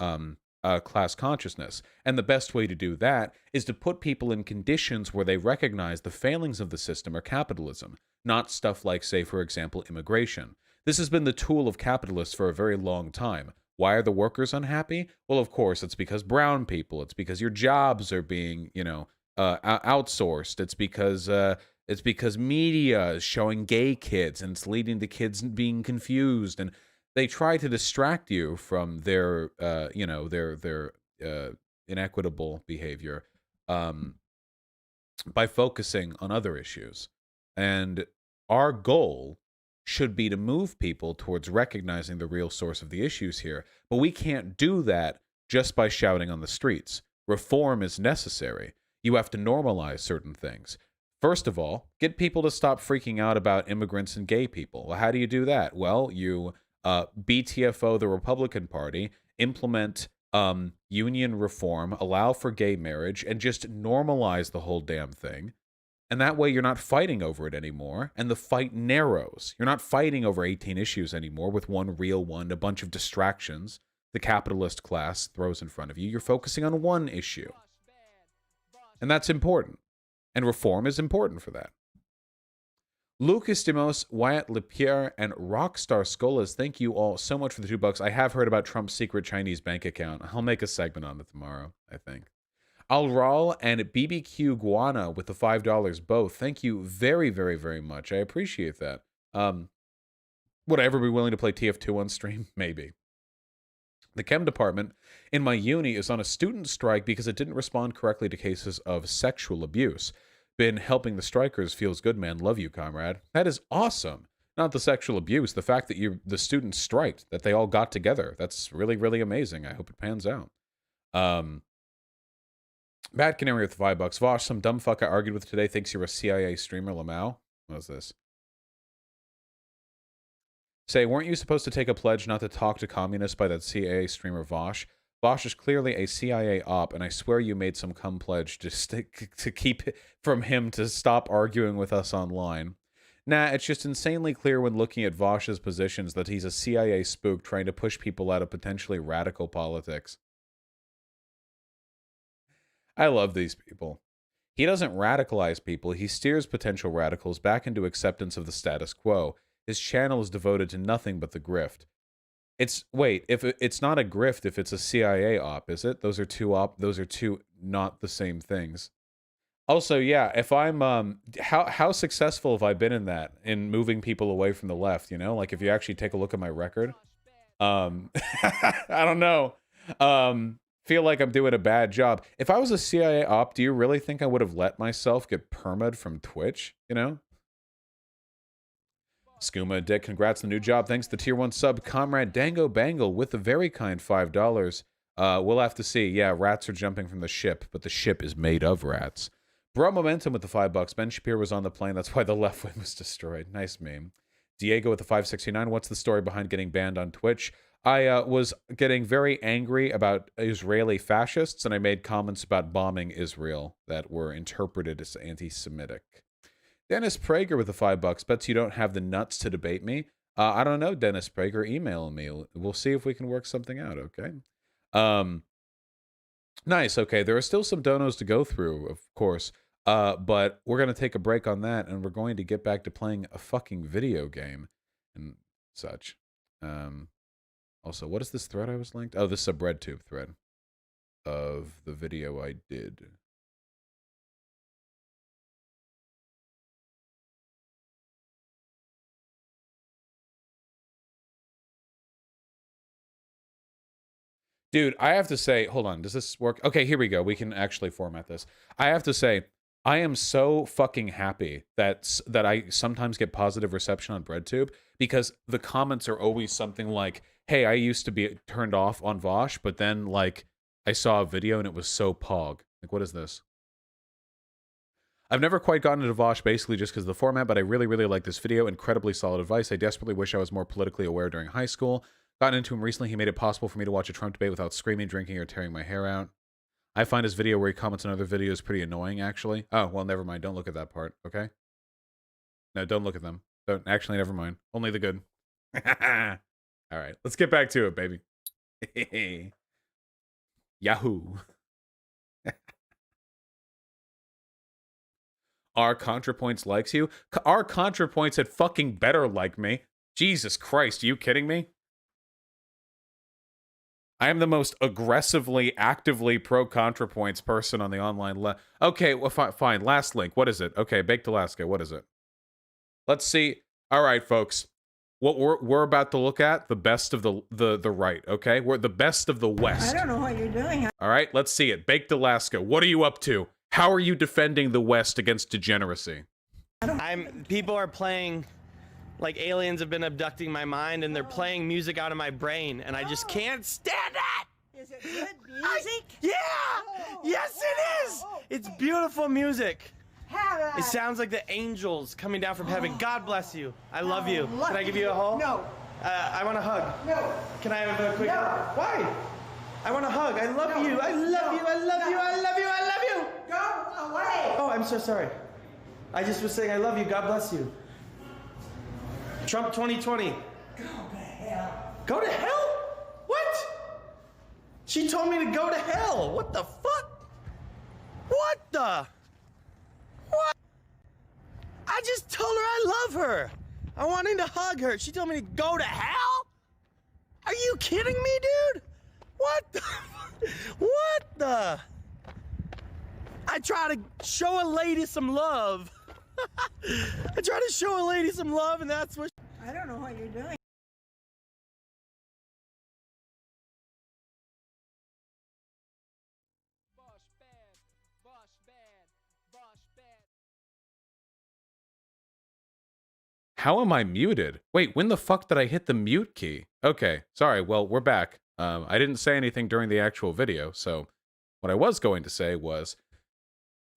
consciousness, and the best way to do that is to put people in conditions where they recognize the failings of the system or capitalism, not stuff like, say, for example, immigration. This has been the tool of capitalists for a very long time. Why are the workers unhappy? Well, of course, it's because brown people. It's because your jobs are being, you know, outsourced. It's because media is showing gay kids, and it's leading to kids being confused, and they try to distract you from their, you know, their inequitable behavior by focusing on other issues. And our goal should be to move people towards recognizing the real source of the issues here. But we can't do that just by shouting on the streets. Reform is necessary. You have to normalize certain things. First of all, get people to stop freaking out about immigrants and gay people. Well, how do you do that? Well, you BTFO the Republican Party, implement union reform, allow for gay marriage, and just normalize the whole damn thing. And that way you're not fighting over it anymore, and the fight narrows. You're not fighting over 18 issues anymore with one real one, a bunch of distractions the capitalist class throws in front of you. You're focusing on one issue. And that's important. And reform is important for that. Lucas Demos, Wyatt Lepierre, and Rockstar Skolas, thank you all so much for the $2. I have heard about Trump's secret Chinese bank account. I'll make a segment on it tomorrow, I think. Alral and BBQ Guana with the $5 both. Thank you very, very, very much. I appreciate that. Would I ever be willing to play TF2 on stream? Maybe. The chem department in my uni is on a student strike because it didn't respond correctly to cases of sexual abuse. Been helping the strikers. Feels good, man. Love you, comrade. That is awesome. Not the sexual abuse. The fact that the students striked, that they all got together. That's really, really amazing. I hope it pans out. Bad Canary with $5. Vosh, some dumb fuck I argued with today thinks you're a CIA streamer, Lamau. What is this? Say, weren't you supposed to take a pledge not to talk to communists by that CIA streamer Vosh? Bosch is clearly a CIA op, and I swear you made some cum pledge to keep from him to stop arguing with us online. Nah, it's just insanely clear when looking at Vosh's positions that he's a CIA spook trying to push people out of potentially radical politics. I love these people. He doesn't radicalize people, he steers potential radicals back into acceptance of the status quo. His channel is devoted to nothing but the grift. Wait, if it's not a grift if it's a CIA op, is it? Those are two not the same things. Also, yeah, if I'm how successful have I been in that, in moving people away from the left, you know? Like if you actually take a look at my record. I don't know. Feel like I'm doing a bad job. If I was a CIA op, do you really think I would have let myself get perma'd from Twitch, you know? Skooma Dick, congrats on the new job. Thanks to the tier 1 sub, Comrade Dango Bangle with a very kind $5. We'll have to see. Yeah, rats are jumping from the ship, but the ship is made of rats. Bro Momentum with the $5. Ben Shapiro was on the plane. That's why the left wing was destroyed. Nice meme. Diego with the 569. What's the story behind getting banned on Twitch? I was getting very angry about Israeli fascists, and I made comments about bombing Israel that were interpreted as anti-Semitic. Dennis Prager with the $5. Bets you don't have the nuts to debate me. I don't know, Dennis Prager. Email me. We'll see if we can work something out, okay? Nice. Okay, there are still some donos to go through, of course. But we're going to take a break on that, and we're going to get back to playing a fucking video game and such. Also, what is this thread I was linked? Oh, this SubRedTube thread of the video I did. Dude, I have to say, hold on, does this work? Okay, here we go. We can actually format this. I have to say, I am so fucking happy that I sometimes get positive reception on BreadTube, because the comments are always something like, hey, I used to be turned off on Vosh, but then, like, I saw a video and it was so pog. Like, what is this? I've never quite gotten into Vosh basically just because of the format, but I really, really like this video. Incredibly solid advice. I desperately wish I was more politically aware during high school. Gotten into him recently. He made it possible for me to watch a Trump debate without screaming, drinking, or tearing my hair out. I find his video where he comments on other videos pretty annoying, actually. Oh, well, never mind. Don't look at that part, okay? No, don't look at them. Don't. Actually, never mind. Only the good. All right, let's get back to it, baby. Yahoo. Our ContraPoints likes you? Our ContraPoints had fucking better like me. Jesus Christ, are you kidding me? I am the most aggressively, actively pro-ContraPoints person on the online left. Okay, well, fine. Last link. What is it? Okay, Baked Alaska. What is it? Let's see. All right, folks. What we're about to look at, the best of the right, okay? We're the best of the West. I don't know what you're doing. All right, let's see it. Baked Alaska. What are you up to? How are you defending the West against degeneracy? People are playing, like aliens have been abducting my mind, and they're playing music out of my brain, and I just can't stand it! Is it good music? Yeah! Yes, it is! It's beautiful music. It sounds like the angels coming down from heaven. God bless you. I love you. Can I give you a hug? No. I want a hug. No. Can I have a quick hug? Why? I want a hug. I love No. you. I love you. I love you. I love you. I love you. Go away. Oh, I'm so sorry. I just was saying I love you. God bless you. Trump 2020. Go to hell. Go to hell? What? She told me to go to hell. What the fuck? What the? What? I just told her I love her. I wanted to hug her. She told me to go to hell? Are you kidding me, dude? What the? What the? I try to show a lady some love. I try to show a lady some love, and that's what... I don't know what you're doing. How am I muted? Wait, when the fuck did I hit the mute key? Okay, sorry, well, we're back. I didn't say anything during the actual video, so what I was going to say was,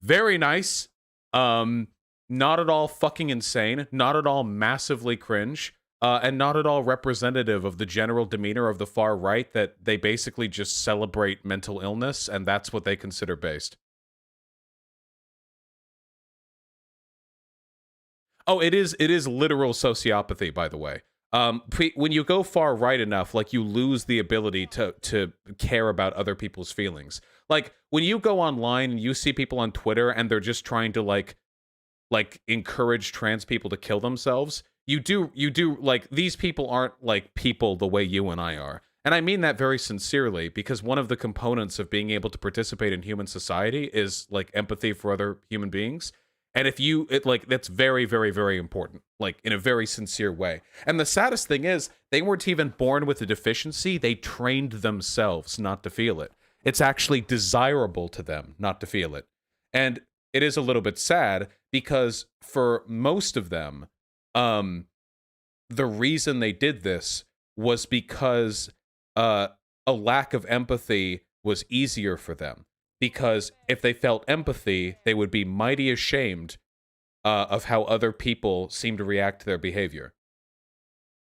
very nice, not at all fucking insane, not at all massively cringe, and not at all representative of the general demeanor of the far right, that they basically just celebrate mental illness, and that's what they consider based. Oh, it is literal sociopathy, by the way. When you go far right enough, like, you lose the ability to care about other people's feelings. Like, when you go online and you see people on Twitter and they're just trying to like encourage trans people to kill themselves, you do like, these people aren't like people the way you and I are. And I mean that very sincerely, because one of the components of being able to participate in human society is like empathy for other human beings. And if you, that's very, very, very important, like, in a very sincere way. And the saddest thing is, they weren't even born with a deficiency. They trained themselves not to feel it. It's actually desirable to them not to feel it. And it is a little bit sad, because for most of them, the reason they did this was because a lack of empathy was easier for them. Because if they felt empathy, they would be mighty ashamed of how other people seem to react to their behavior.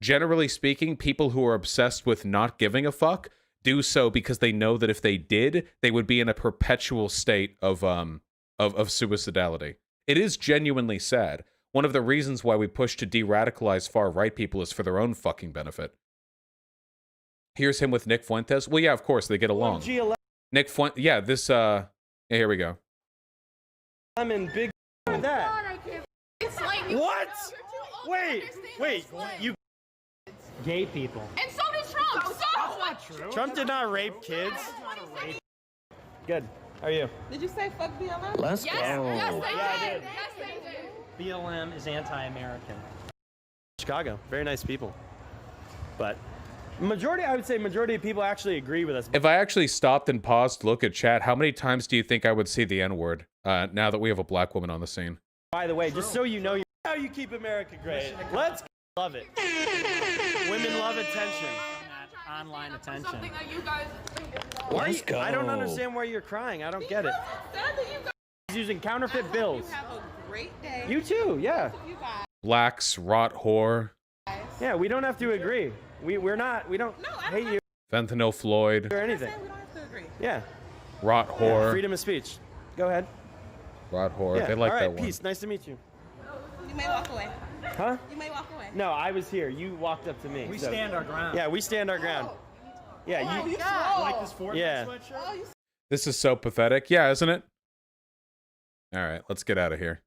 Generally speaking, people who are obsessed with not giving a fuck do so because they know that if they did, they would be in a perpetual state of suicidality. It is genuinely sad. One of the reasons why we push to de-radicalize far-right people is for their own fucking benefit. Here's him with Nick Fuentes. Well, yeah, of course, they get along. Nick Fuentes, yeah, this, yeah, here we go. I'm in big with that. What? Wait, you gay people. And so did Trump. So that's not true. Trump did not rape kids. Good. How are you? Did you say fuck BLM? Let's go. Yes, I did. Yes, they did. BLM is anti-American. Chicago, very nice people. But I would say majority of people actually agree with us. If I actually stopped and paused to look at chat, how many times do you think I would see the N-word now that we have a black woman on the scene? By the way, just so you know, how you keep America great. Let's love it. Women love attention. Online attention. Something that you guys. Let's go. I don't understand why you're crying. I don't get it. He's using counterfeit bills. You have a great day. You too, yeah. Blacks, rot whore. Yeah, we don't have to agree. We don't hate you. Fentanyl Floyd. Or anything. We don't have to agree. Yeah. Rot whore. Yeah, freedom of speech. Go ahead. Rot whore. Yeah. They like all right, that one. peace. Nice to meet you. You may walk away. Huh? You may walk away. No, I was here. You walked up to me. We stand our ground. Yeah, we stand our ground. Yeah, you like this Ford yeah. sweatshirt? This is so pathetic. Yeah, isn't it? All right, let's get out of here.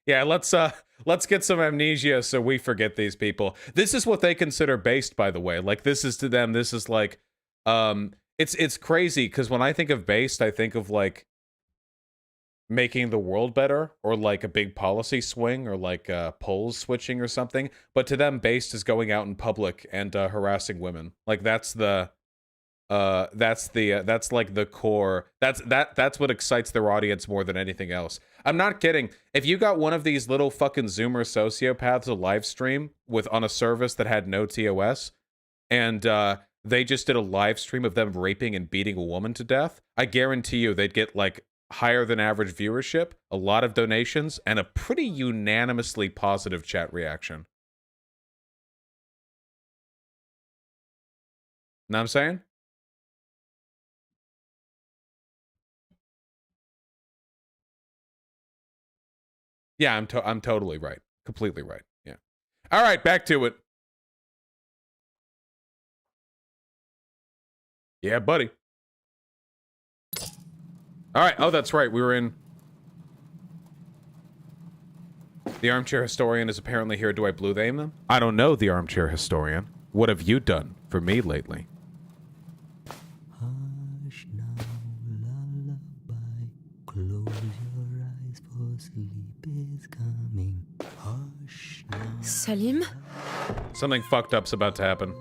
Yeah, let's get some amnesia so we forget these people. This is what they consider based, by the way. Like, this is to them, this is like, it's crazy, because when I think of based, I think of like making the world better, or like a big policy swing, or like polls switching or something. But to them, based is going out in public and harassing women. Like, that's like the core. That's what excites their audience more than anything else. I'm not kidding. If you got one of these little fucking Zoomer sociopaths a live stream on a service that had no TOS, and they just did a live stream of them raping and beating a woman to death, I guarantee you they'd get like higher than average viewership, a lot of donations, and a pretty unanimously positive chat reaction. Know what I'm saying? Yeah, I'm totally right. Completely right. Yeah. All right, back to it. Yeah, buddy. All right. Oh, that's right. We were in... The Armchair Historian is apparently here. Do I blue name them? I don't know, the Armchair Historian. What have you done for me lately? Hush now, lullaby. Close your eyes, for sleep is coming. Hush now. Salim? Something fucked up's about to happen.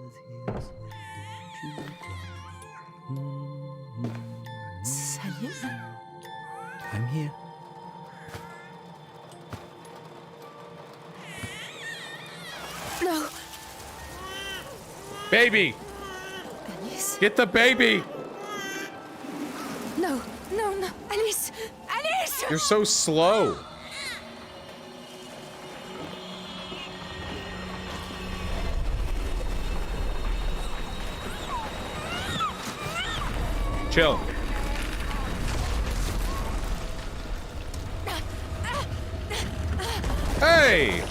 Salim? I'm here. No. Baby! Anis? Get the baby! No. No, no, Alice! Alice! You're so slow. Chill. Hey!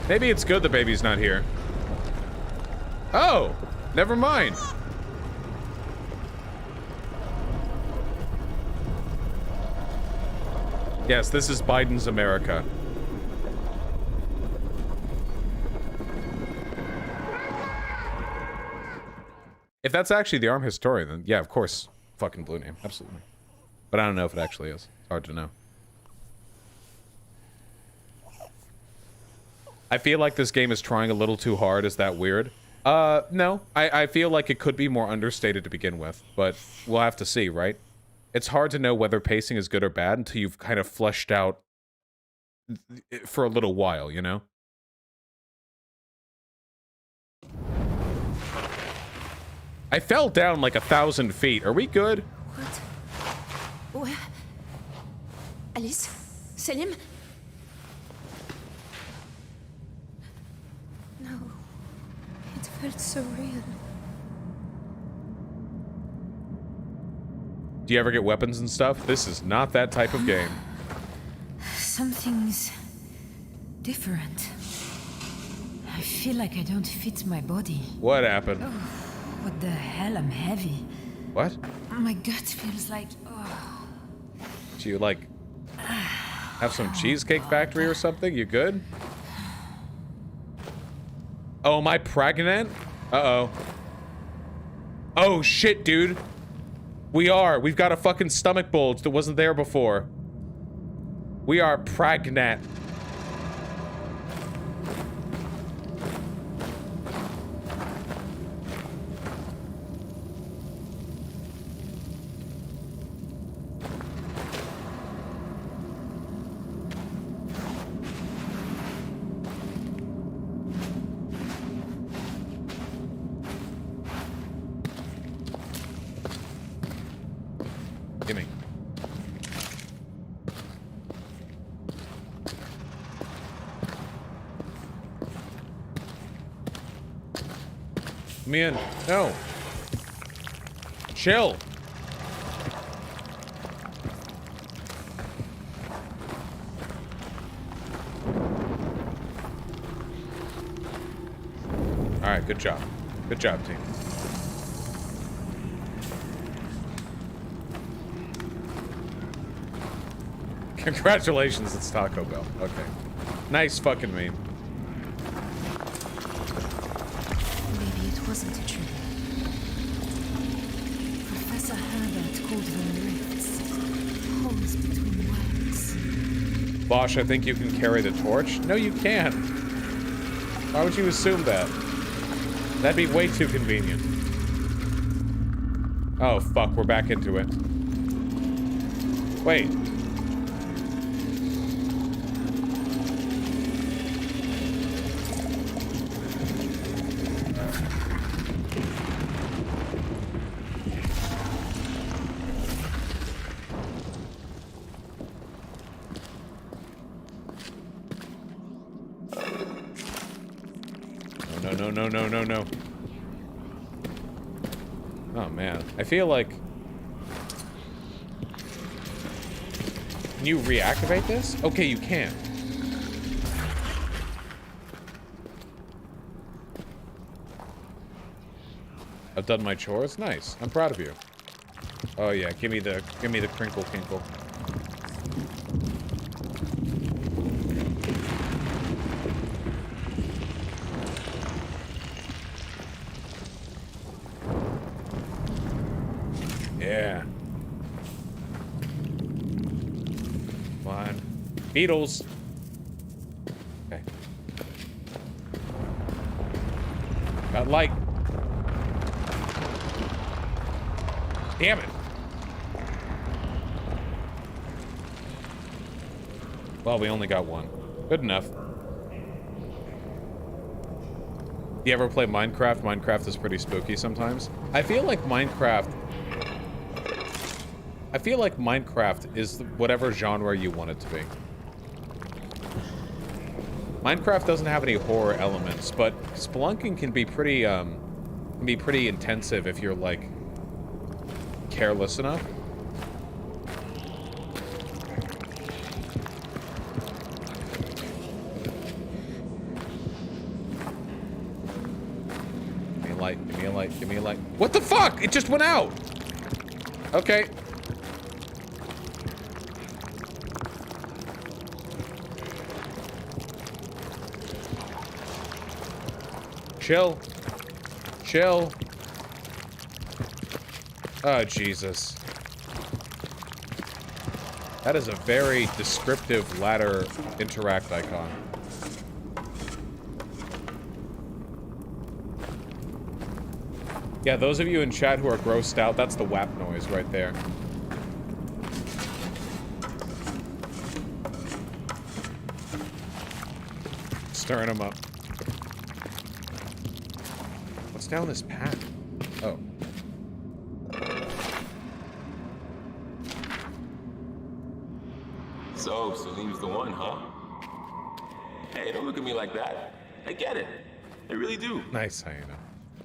Maybe it's good the baby's not here. Oh, never mind. Yes, this is Biden's America. If that's actually the arm historian, then yeah, of course, fucking blue name, absolutely. But I don't know if it actually is. It's hard to know. I feel like this game is trying a little too hard. Is that weird? No. I feel like it could be more understated to begin with, but we'll have to see, right? It's hard to know whether pacing is good or bad until you've kind of fleshed out for a little while, you know? I fell down like 1,000 feet. Are we good? What? Where? Alice? Selim? No. It felt so real. Do you ever get weapons and stuff? This is not that type of game. Something's different. I feel like I don't fit my body. What happened? Oh, what the hell? I'm heavy. What? My gut feels like... Oh. Do you, like, have some Cheesecake Factory or something? You good? Oh, am I pregnant? Uh-oh. Oh, shit, dude. We are. We've got a fucking stomach bulge that wasn't there before. We are pregnant. Gimme. Me in. No. Chill. All right, good job. Good job, team. Congratulations, it's Taco Bell. Okay. Nice fucking meme. Maybe it wasn't a dream. Professor Herbert called them rifts. Holes between worlds. Bosch, I think you can carry the torch? No, you can't. Why would you assume that? That'd be way too convenient. Oh, fuck, we're back into it. Wait. No. Oh, man. I feel like... Can you reactivate this? Okay, you can. I've done my chores? Nice. I'm proud of you. Oh, yeah. Give me the crinkle kinkle. Yeah. Come on. Beetles. Okay. Got light. Damn it. Well, we only got one. Good enough. You ever play Minecraft? Minecraft is pretty spooky sometimes. I feel like Minecraft I feel like Minecraft is whatever genre you want it to be. Minecraft doesn't have any horror elements, but spelunking can be pretty intensive if you're like careless enough. Give me a light, give me a light, give me a light. What the fuck? It just went out! Okay. Chill. Chill. Oh, Jesus. That is a very descriptive ladder interact icon. Yeah, those of you in chat who are grossed out, that's the WAP noise right there. Stirring them up. What's down this path? Oh. So, Salim's the one, huh? Hey, don't look at me like that. I get it. I really do. Nice, Hyena.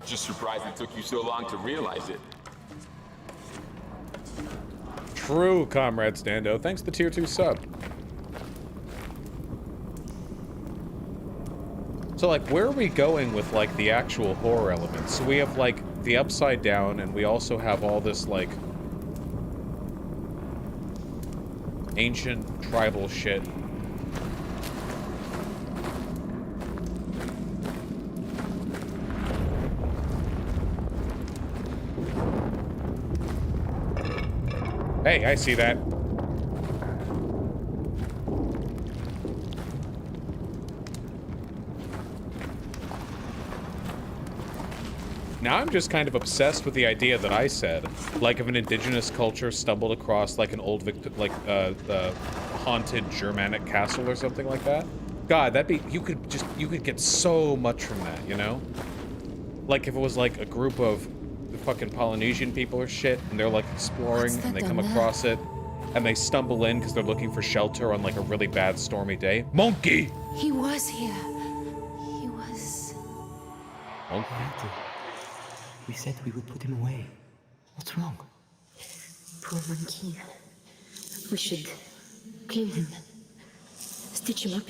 Just surprised it took you so long to realize it. True, Comrade Stando. Thanks the tier 2 sub. So, like, where are we going with, like, the actual horror elements? So we have, like, the Upside Down, and we also have all this, like, ancient tribal shit. Hey, I see that. Now I'm just kind of obsessed with the idea that I said, like if an indigenous culture stumbled across like an old haunted Germanic castle or something like that. God, that'd be, you could get so much from that, you know? Like if it was like a group of fucking Polynesian people or shit, and they're like exploring and they come across it, and they stumble in because they're looking for shelter on like a really bad stormy day. Monkey! He was here. He was... Monkey? We said we would put him away. What's wrong? Poor monkey. We should clean him. Stitch him up.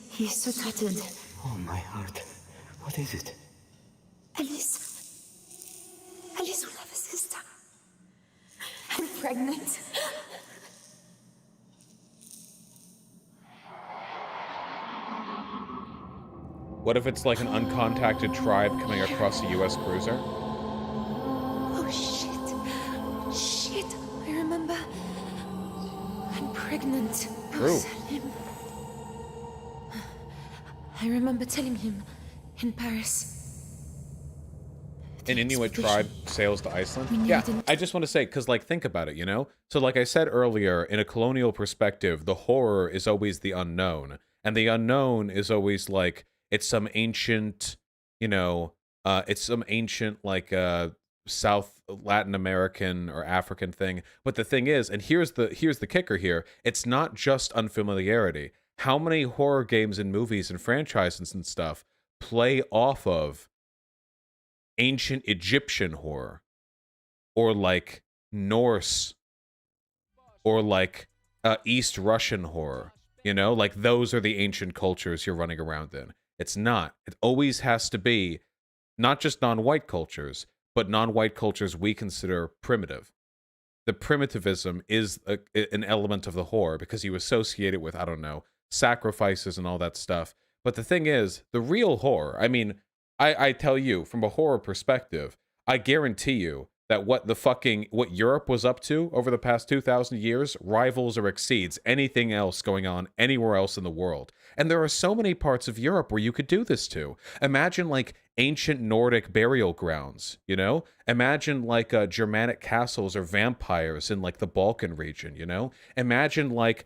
He's so tattered. Oh, my heart. What is it? Alice. Alice will have a sister. I'm pregnant. What if it's like an uncontacted tribe coming across a US cruiser? Oh, shit. Shit. I remember. I'm pregnant. True. Salim. I remember telling him in Paris. An Inuit tribe sails to Iceland? Yeah, I just want to say, because, like, think about it, you know? So, like I said earlier, in a colonial perspective, the horror is always the unknown. And the unknown is always, like, it's some ancient, you know, it's some ancient, like, South Latin American or African thing. But the thing is, and here's the kicker here, it's not just unfamiliarity. How many horror games and movies and franchises and stuff play off of ancient Egyptian horror, or like Norse, or like East Russian horror, you know, like those are the ancient cultures you're running around in. It's not. It always has to be not just non-white cultures, but non-white cultures we consider primitive. The primitivism is an element of the horror because you associate it with, I don't know, sacrifices and all that stuff. But the thing is, the real horror, I mean, I tell you, from a horror perspective, I guarantee you that what Europe was up to over the past 2,000 years rivals or exceeds anything else going on anywhere else in the world. And there are so many parts of Europe where you could do this to. Imagine like ancient Nordic burial grounds, you know? Imagine like Germanic castles or vampires in like the Balkan region, you know? Imagine like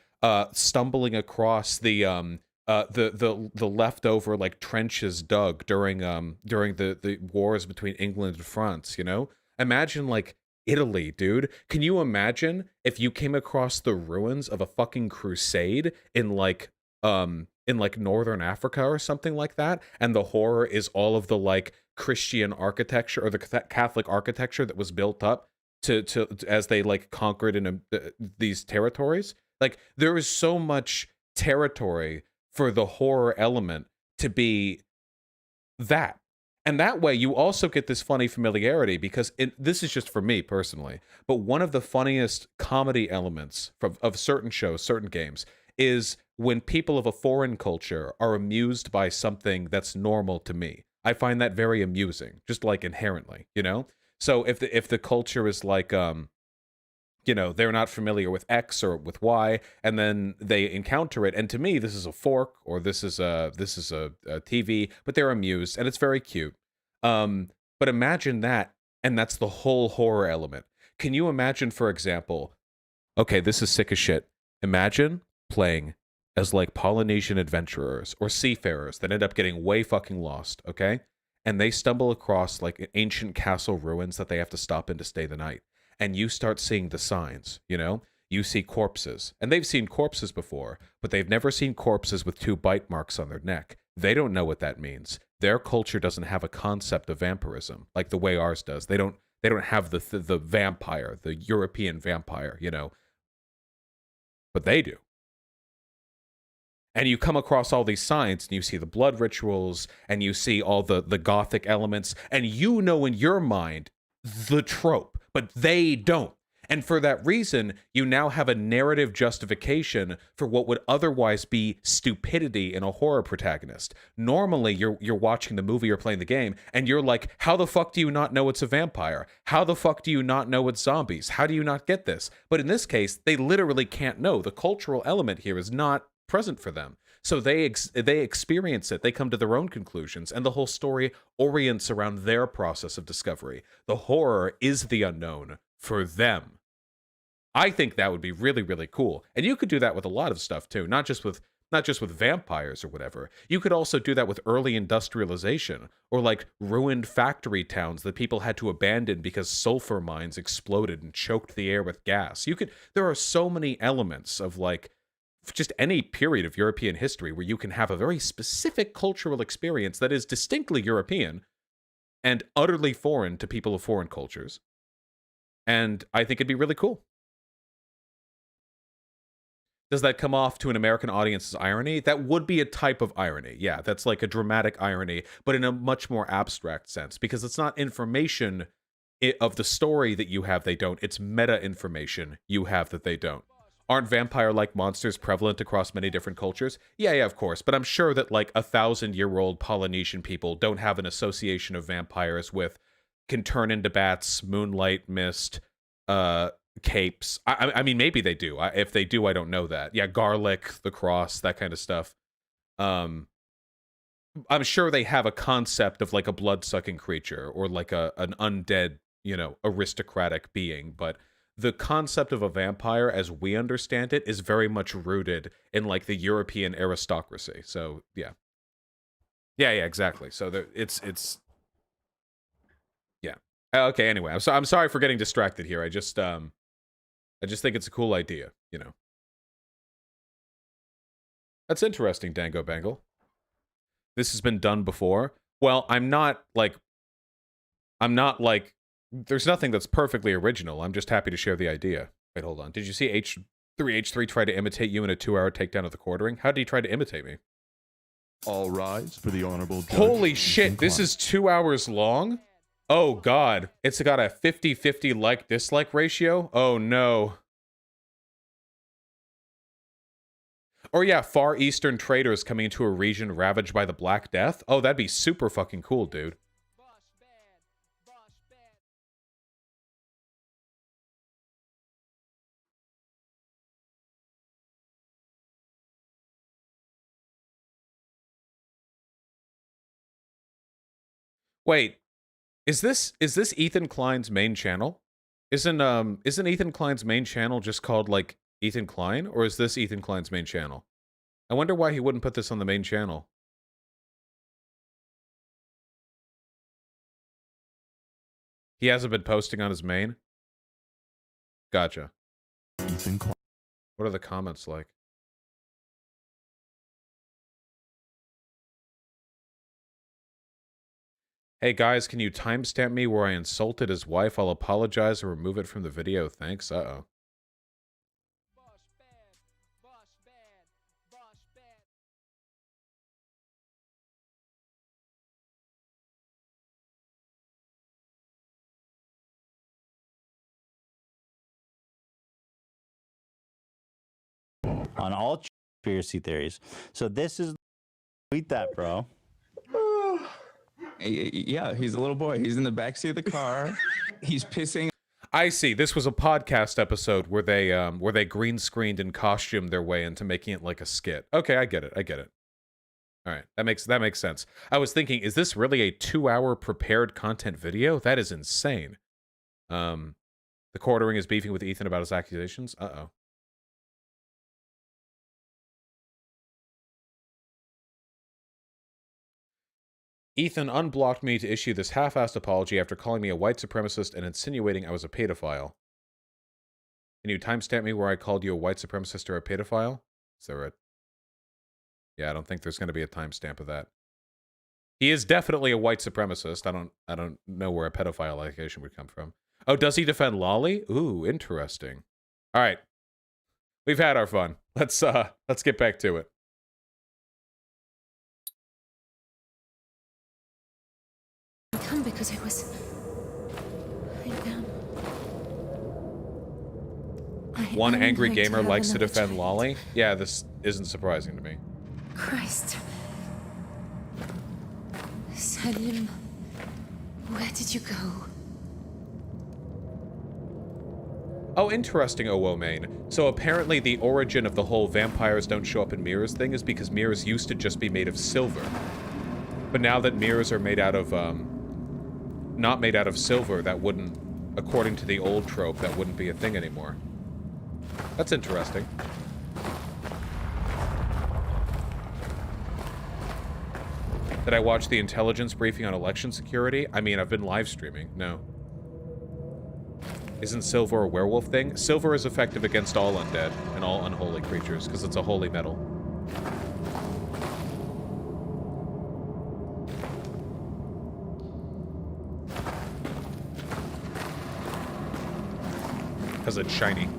stumbling across the leftover like trenches dug during the wars between England and France, you know? Imagine like Italy, dude. Can you imagine if you came across the ruins of a fucking crusade in like northern Africa or something like that, and the horror is all of the like Christian architecture or the Catholic architecture that was built up to as they like conquered in these territories? Like, there is so much territory for the horror element to be that. And that way you also get this funny familiarity, because this is just for me personally, but one of the funniest comedy elements of certain shows, certain games, is when people of a foreign culture are amused by something that's normal to me. I find that very amusing, just like inherently, you know? So if the culture is like, you know, they're not familiar with X or with Y, and then they encounter it, and to me, this is a fork, or this is a TV, but they're amused, and it's very cute. But imagine that, and that's the whole horror element. Can you imagine, for example, okay, this is sick as shit. Imagine playing as like Polynesian adventurers or seafarers that end up getting way fucking lost, okay? And they stumble across like ancient castle ruins that they have to stop in to stay the night. And you start seeing the signs, you know? You see corpses. And they've seen corpses before, but they've never seen corpses with 2 bite marks on their neck. They don't know what that means. Their culture doesn't have a concept of vampirism like the way ours does. They don't have the vampire, the European vampire, you know? But they do. And you come across all these signs, and you see the blood rituals, and you see all the gothic elements, and you know in your mind the trope, but they don't. And for that reason, you now have a narrative justification for what would otherwise be stupidity in a horror protagonist. Normally, you're watching the movie or playing the game, and you're like, how the fuck do you not know it's a vampire? How the fuck do you not know it's zombies? How do you not get this? But in this case, they literally can't know. The cultural element here is not present for them. So they experience it, they come to their own conclusions, and the whole story orients around their process of discovery. The horror is the unknown for them. I think that would be really, really cool. And you could do that with a lot of stuff too, not just with vampires or whatever. You could also do that with early industrialization, or like ruined factory towns that people had to abandon because sulfur mines exploded and choked the air with gas. There are so many elements of like just any period of European history where you can have a very specific cultural experience that is distinctly European and utterly foreign to people of foreign cultures. And I think it'd be really cool. Does that come off to an American audience as irony? That would be a type of irony. Yeah, that's like a dramatic irony, but in a much more abstract sense, because it's not information of the story that you have they don't. It's meta information you have that they don't. Aren't vampire-like monsters prevalent across many different cultures? Yeah, of course. But I'm sure that like 1,000-year-old Polynesian people don't have an association of vampires with can turn into bats, moonlight mist, capes. I mean, maybe they do. If they do, I don't know that. Yeah, garlic, the cross, that kind of stuff. I'm sure they have a concept of like a blood-sucking creature or like an undead, you know, aristocratic being, but the concept of a vampire as we understand it is very much rooted in like the European aristocracy. So yeah, exactly. So it's yeah. Okay. Anyway, I'm sorry for getting distracted here. I just think it's a cool idea. You know, that's interesting, Dango Bangle. This has been done before. Well, I'm not like. There's nothing that's perfectly original. I'm just happy to share the idea. Wait, hold on. Did you see H3 try to imitate you in a 2-hour takedown of the quartering? How did he try to imitate me? All rise for the honorable judge. Holy shit, this is 2 hours long? Oh god. It's got a 50-50 like-dislike ratio? Oh no. Or yeah, Far Eastern traders coming into a region ravaged by the Black Death? Oh, that'd be super fucking cool, dude. Wait, is this Ethan Klein's main channel? Isn't Ethan Klein's main channel just called like Ethan Klein, or is this Ethan Klein's main channel? I wonder why he wouldn't put this on the main channel. He hasn't been posting on his main. Gotcha. What are the comments like? Hey guys, can you timestamp me where I insulted his wife? I'll apologize and remove it from the video. Thanks. Uh-oh. On all conspiracy theories. So this is tweet that, bro. Yeah, he's a little boy. He's in the backseat of the car. He's pissing. I see. This was a podcast episode where they green screened and costumed their way into making it like a skit. Okay, I get it. I get it. All right, that makes sense. I was thinking, is this really a 2-hour prepared content video? That is insane. The quartering is beefing with Ethan about his accusations. Uh-oh. Ethan unblocked me to issue this half-assed apology after calling me a white supremacist and insinuating I was a pedophile. Can you timestamp me where I called you a white supremacist or a pedophile? Is that right? Yeah, I don't think there's going to be a timestamp of that. He is definitely a white supremacist. I don't know where a pedophile allegation would come from. Oh, does he defend Lolly? Ooh, interesting. All right. We've had our fun. Let's get back to it. Come because I was down. One angry going to gamer have likes to another defend child. Lolly. Yeah, this isn't surprising to me. Christ. Salim, where did you go? Oh, interesting, Owomane. So apparently the origin of the whole vampires don't show up in mirrors thing is because mirrors used to just be made of silver. But now that mirrors are made out of, not made out of silver, that wouldn't, according to the old trope, that wouldn't be a thing anymore. That's interesting. Did I watch the intelligence briefing on election security? I mean, I've been live streaming. No. Isn't silver a werewolf thing? Silver is effective against all undead and all unholy creatures, because it's a holy metal. Because it's shiny.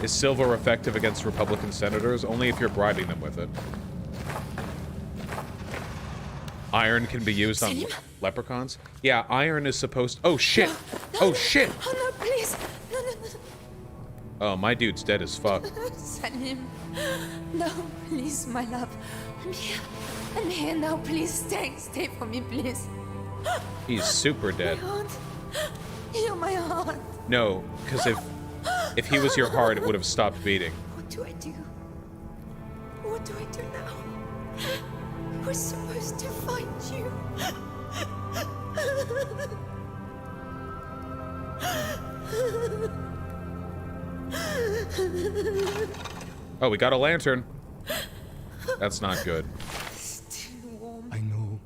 Is silver effective against Republican senators? Only if you're bribing them with it. Iron can be used on leprechauns? Yeah, iron is supposed... Oh, shit! Oh, shit! Oh, no, please! No, no, no. Oh, my dude's dead as fuck. Salim, no, please, my love. I'm here. I'm here now. Please stay for me, please. He's super dead. My heart. You're my heart. No, because if he was your heart, it would have stopped beating. What do I do? What do I do now? We're supposed to find you. Oh, we got a lantern. That's not good. I know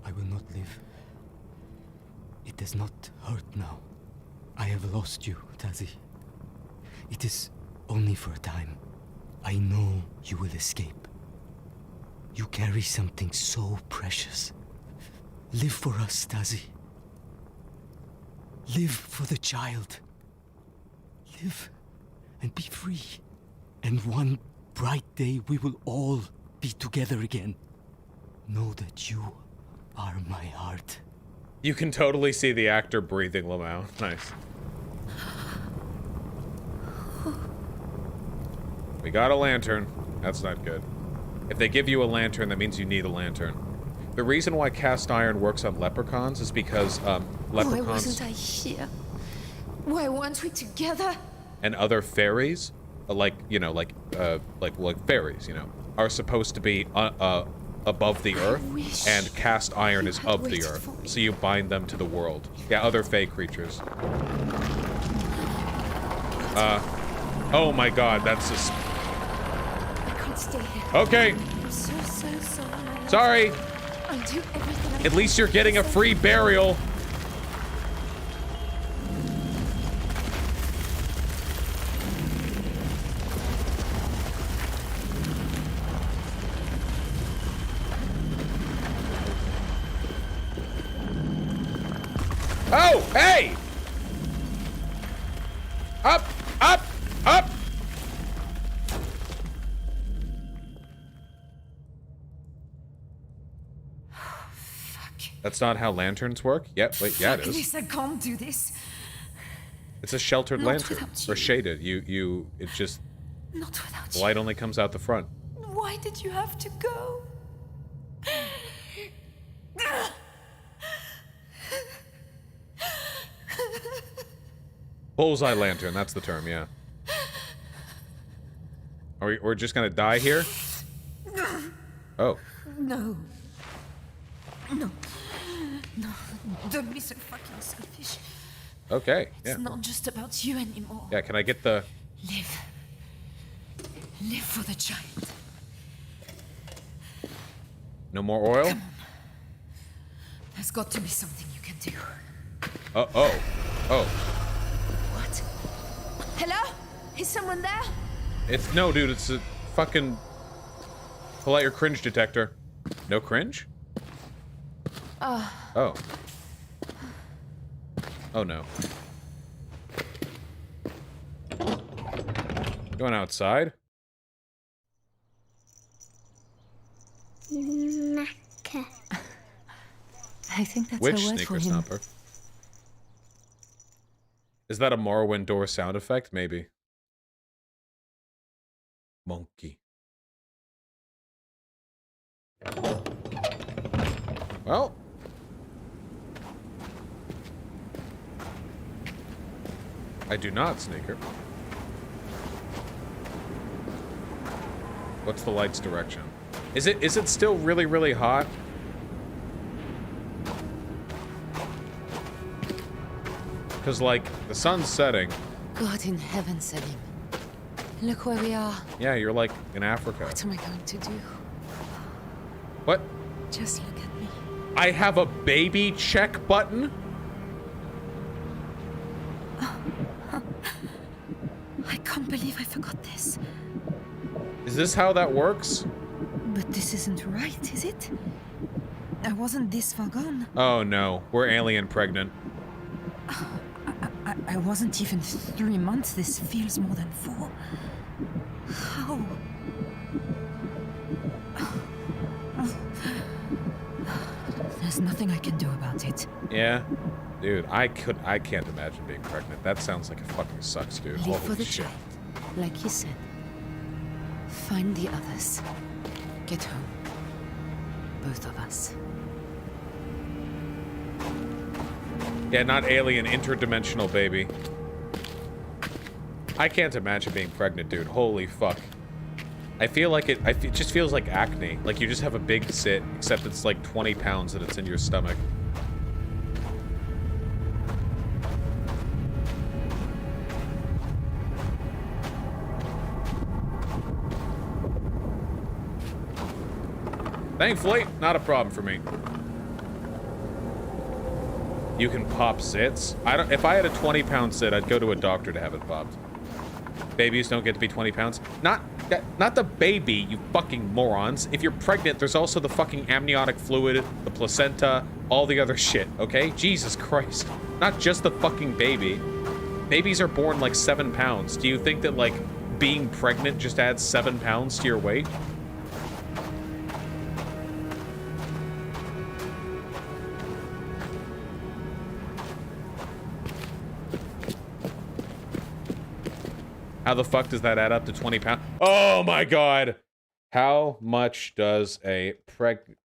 I will not live. It does not hurt now. I have lost you, Tazi. It is only for a time. I know you will escape. You carry something so precious. Live for us, Tazi. Live for the child. Live and be free. And one bright day we will all be together again. Know that you are my heart. You can totally see the actor breathing, Lamau. Nice. We got a lantern. That's not good. If they give you a lantern, that means you need a lantern. The reason why cast iron works on leprechauns is because leprechauns... Why wasn't I here? Why weren't we together? And other fairies, like fairies, are supposed to be above the earth, and cast iron is of the earth. So you bind them to the world. Yeah, other fae creatures. Oh my god, that's just... I can't stay here. Okay. I'm so sorry. Sorry. I'll do everything I At least you're getting a free burial. Oh, hey! Up, up, up! That's not how lanterns work? Yep, wait, yeah, it Fuck is. this, I can't do this. It's a sheltered Not lantern. without Or you. shaded. It just... Not without The you. light only comes out the front. Why did you have to go? Bullseye lantern, that's the term, yeah. We're just gonna die here? Oh. No. No. No. Don't be so fucking selfish. Okay, It's yeah. not just about you anymore. Yeah, can I get the... Live. Live for the child. No more oil? Come on. There's got to be something you can do. Oh. Oh. What? Hello? Is someone there? It's... No, dude, it's a fucking... Pull out your cringe detector. No cringe? Oh. Oh, no. Going outside? I think that's Which a word sneaker for him. stomper? Is that a Morrowind door sound effect? Maybe. Monkey. Well. I do not, Sneaker. What's the light's direction? Is it still really, really hot? Because, like, the sun's setting. God in heaven, Selim. Look where we are. Yeah, you're, like, in Africa. What am I going to do? What? Just look at me. I have a baby check button? I can't believe I forgot this. Is this how that works? But this isn't right, is it? I wasn't this far gone. Oh, no. We're alien pregnant. I wasn't even 3 months. This feels more than 4. How? There's nothing I can do about it. Yeah? Dude, I can't imagine being pregnant. That sounds like it fucking sucks, dude. Live for Holy the shit. child, like you said. Find the others. Get home. Both of us. Yeah, not alien, interdimensional baby. I can't imagine being pregnant, dude. Holy fuck. I feel like it just feels like acne. Like you just have a big sit, except it's like 20 pounds and it's in your stomach. Thankfully, not a problem for me. You can pop zits? If I had a 20-pound zit, I'd go to a doctor to have it popped. Babies don't get to be 20 pounds. Not the baby, you fucking morons. If you're pregnant, there's also the fucking amniotic fluid, the placenta, all the other shit, okay? Jesus Christ. Not just the fucking baby. Babies are born like 7 pounds. Do you think that, like, being pregnant just adds 7 pounds to your weight? How the fuck does that add up to 20 pounds? Oh my god! How much does a pregnancy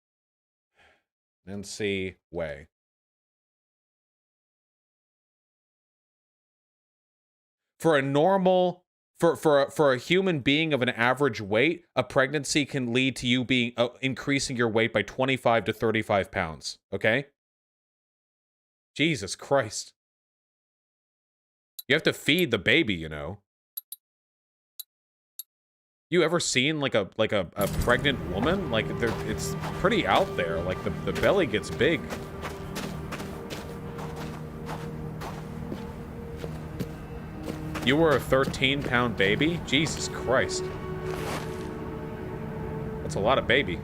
weigh? For a normal, for a human being of an average weight, a pregnancy can lead to you being increasing your weight by 25 to 35 pounds. Okay? Jesus Christ! You have to feed the baby, you know. You ever seen like a pregnant woman? Like it's pretty out there. Like the belly gets big. You were a 13-pound baby? Jesus Christ. That's a lot of baby.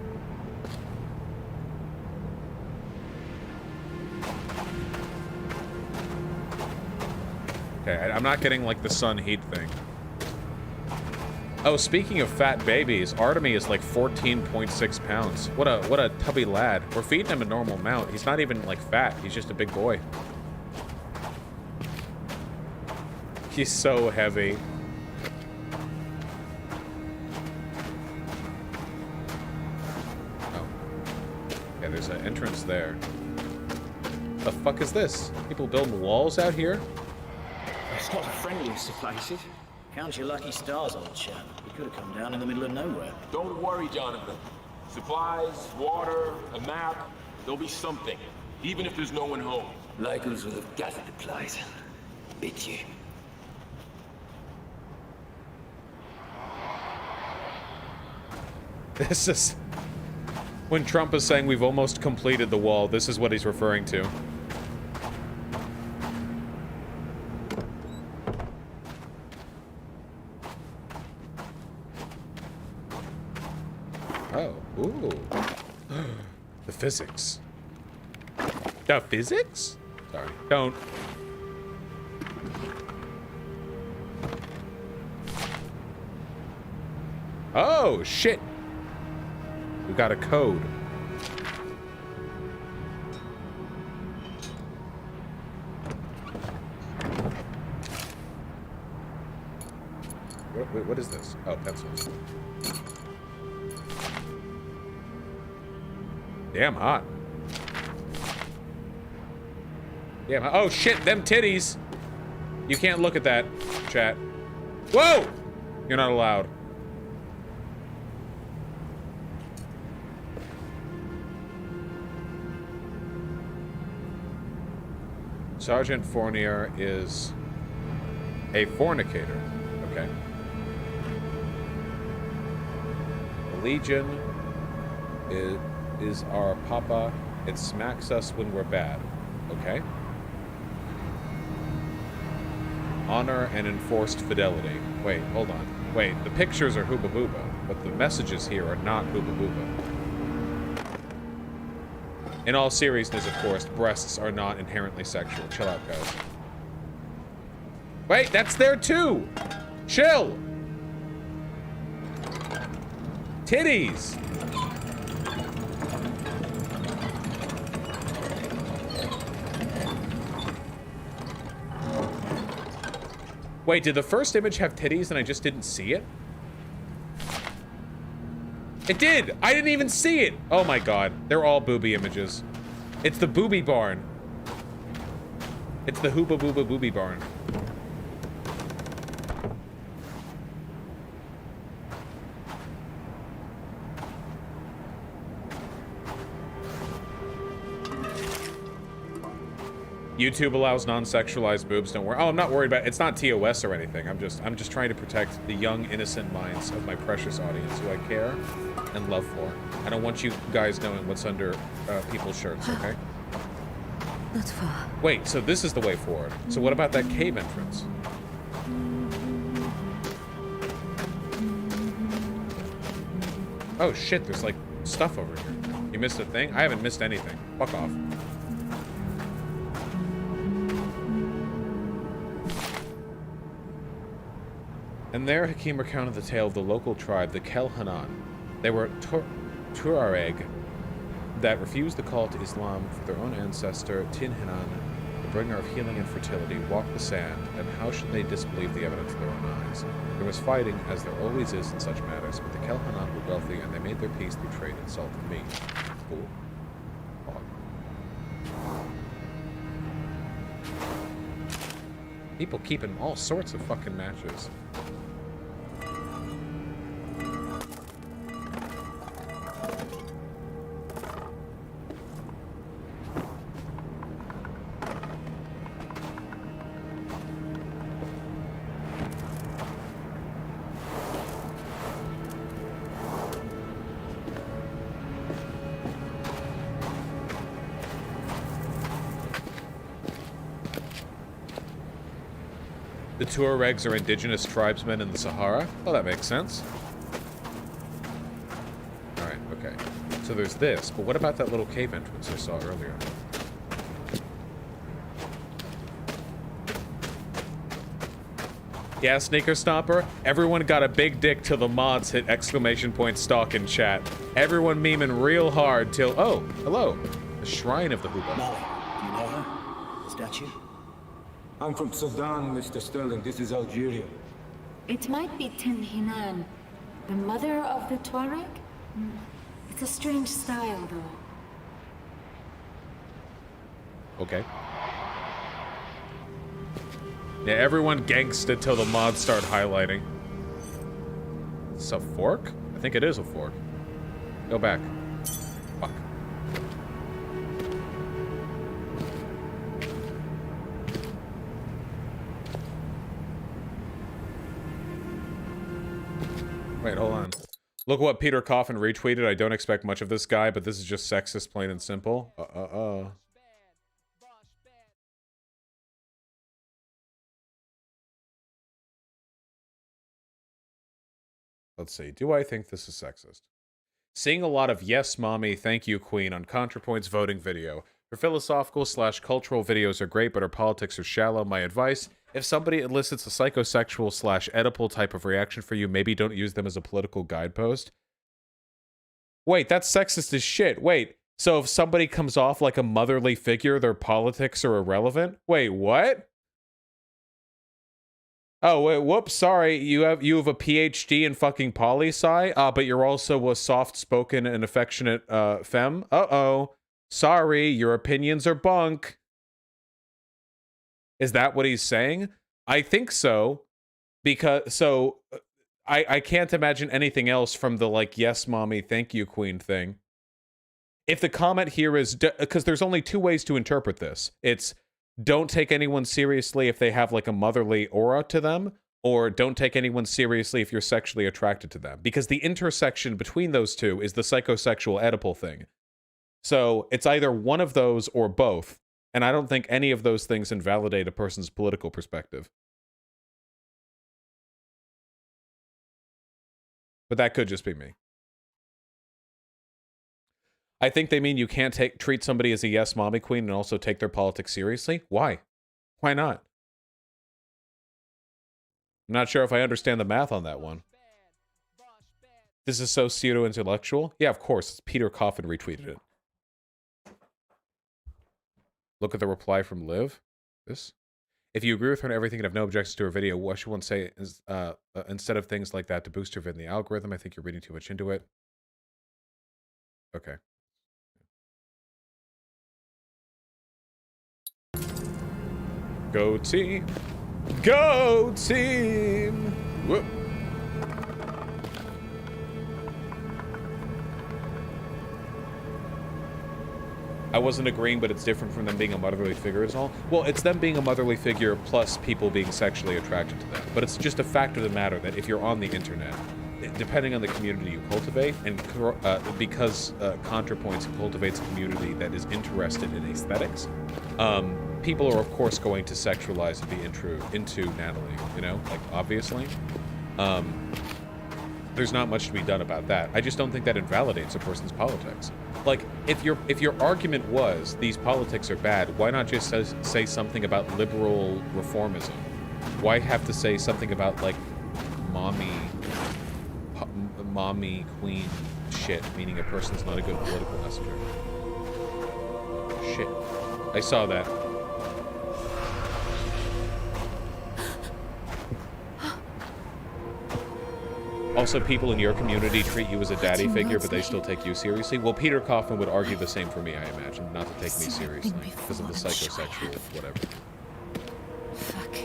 Okay, I'm not getting like the sun heat thing. Oh, speaking of fat babies, Artemy is like 14.6 pounds. What a tubby lad. We're feeding him a normal amount. He's not even like fat. He's just a big boy. He's so heavy. Oh. Yeah, there's an entrance there. The fuck is this? People building walls out here? It's not the friendliest of places. Count your lucky stars, old chap. We could have come down in the middle of nowhere. Don't worry, Jonathan. Supplies, water, a map, there'll be something. Even if there's no one home. Locals would have gathered the place. Bet you. This is... When Trump is saying we've almost completed the wall, this is what he's referring to. Oh, ooh. The physics. The physics? Sorry, don't. Oh, shit. We got a code. What is this? Oh, pencils. Damn hot. Damn hot. Oh shit, them titties. You can't look at that, chat. Whoa! You're not allowed. Sergeant Fournier is a fornicator. Okay. The Legion is our papa. It smacks us when we're bad. Okay. Honor and enforced fidelity. Wait, hold on. Wait, the pictures are Hooba Booba, but the messages here are not Hooba Booba. In all seriousness, of course, breasts are not inherently sexual. Chill out, guys. Wait, that's there too! Chill! Titties! Wait, did the first image have titties and I just didn't see it? It did! I didn't even see it! Oh my god. They're all booby images. It's the booby barn. It's the Hooba Booba booby barn. YouTube allows non-sexualized boobs, don't worry. Oh, I'm not worried about it. It's not TOS or anything. I'm just trying to protect the young, innocent minds of my precious audience who I care and love for. I don't want you guys knowing what's under people's shirts, okay? Not far. Wait, so this is the way forward. So what about that cave entrance? Oh shit, there's like stuff over here. You missed a thing? I haven't missed anything. Fuck off. And there Hakim recounted the tale of the local tribe, the Kel Hanan. They were Tuareg that refused the call to Islam for their own ancestor, Tin Hanan, the bringer of healing and fertility, walked the sand, and how should they disbelieve the evidence of their own eyes? There was fighting, as there always is in such matters, but the Kel Hanan were wealthy, and they made their peace through trade in salt and meat. Cool. People keeping all sorts of fucking matches. The Tuaregs are indigenous tribesmen in the Sahara. Well, that makes sense. Alright, okay. So there's this, but what about that little cave entrance I saw earlier? Yeah, Sneaker Stomper. Everyone got a big dick till the mods hit exclamation point stalk in chat. Everyone memeing real hard till... Oh, hello. The Shrine of the Hooba. Molly, do you know her? The statue? I'm from Sudan, Mr. Sterling. This is Algeria. It might be Tin Hinan, the mother of the Tuareg? It's a strange style, though. Okay. Yeah, everyone gangsta till the mods start highlighting. It's a fork? I think it is a fork. Go back. Fuck. Wait, hold on. Look what Peter Coffin retweeted. I don't expect much of this guy, but this is just sexist, plain and simple. Let's see. Do I think this is sexist? Seeing a lot of yes, mommy, thank you, queen on ContraPoint's voting video. Her philosophical/cultural videos are great, but her politics are shallow. My advice, if somebody elicits a psychosexual/Oedipal type of reaction for you, maybe don't use them as a political guidepost. Wait, that's sexist as shit. Wait, so if somebody comes off like a motherly figure, their politics are irrelevant? Wait, what? Oh, wait, whoops, sorry. You have a PhD in fucking poli-sci, but you're also a soft-spoken and affectionate femme. Uh-oh. Sorry, your opinions are bunk. Is that what he's saying? I think so. Because, so, I can't imagine anything else from the, like, yes, mommy, thank you, queen thing. If the comment here is, because there's only two ways to interpret this. It's, don't take anyone seriously if they have, like, a motherly aura to them, or don't take anyone seriously if you're sexually attracted to them. Because the intersection between those two is the psychosexual Oedipal thing. So, it's either one of those or both, and I don't think any of those things invalidate a person's political perspective. But that could just be me. I think they mean you can't treat somebody as a yes mommy queen and also take their politics seriously. Why? Why not? I'm not sure if I understand the math on that one. This is so pseudo-intellectual? Yeah, of course. It's Peter Coffin retweeted it. Look at the reply from Liv. This. If you agree with her on everything and have no objections to her video, what should one say is, instead of things like that to boost her vid in the algorithm? I think you're reading too much into it. Okay. Go team! Go team! Whoop. I wasn't agreeing, but it's different from them being a motherly figure is all. Well, it's them being a motherly figure plus people being sexually attracted to them. But it's just a fact of the matter that if you're on the internet, depending on the community you cultivate, and because ContraPoints cultivates a community that is interested in aesthetics, people are of course going to sexualize and be into Natalie, you know, like obviously. There's not much to be done about that. I just don't think that invalidates a person's politics. Like, if your argument was these politics are bad, why not just say something about liberal reformism? Why have to say something about like mommy queen shit, meaning a person's not a good political messenger? Shit. I saw that. Also, people in your community treat you as a daddy figure, but they still take you seriously. Well, Peter Coffin would argue the same for me, I imagine, not to take me seriously because of the psychosexual whatever. Fuck.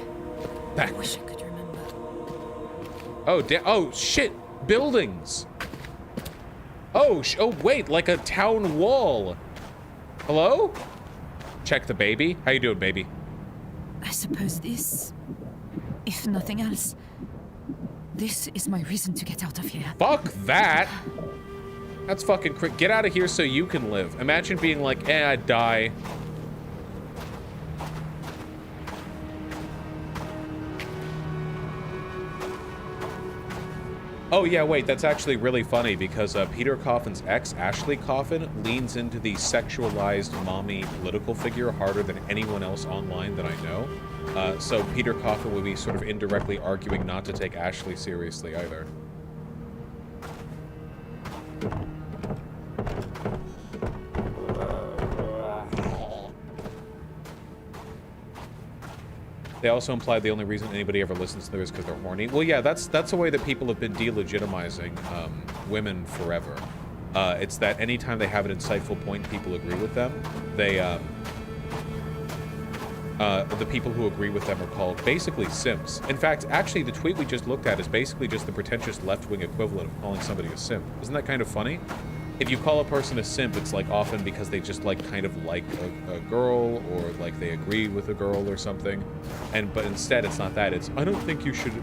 Back. I wish I could remember. Oh, oh shit! Buildings. Oh, wait, like a town wall. Hello? Check the baby. How you doing, baby? I suppose this, if nothing else, this is my reason to get out of here. Fuck that! That's fucking get out of here so you can live. Imagine being like, I'd die. Oh yeah, wait, that's actually really funny because Peter Coffin's ex, Ashley Coffin, leans into the sexualized mommy political figure harder than anyone else online that I know. So Peter Coffin would be sort of indirectly arguing not to take Ashley seriously either. They also implied the only reason anybody ever listens to them is because they're horny. Well, yeah, that's a way that people have been delegitimizing women forever. It's that anytime they have an insightful point, people agree with them. They, the people who agree with them are called basically simps. In fact, actually, the tweet we just looked at is basically just the pretentious left-wing equivalent of calling somebody a simp. Isn't that kind of funny? If you call a person a simp, it's like often because they just like kind of like a girl, or like they agree with a girl or something. But instead it's not that. It's, I don't think you should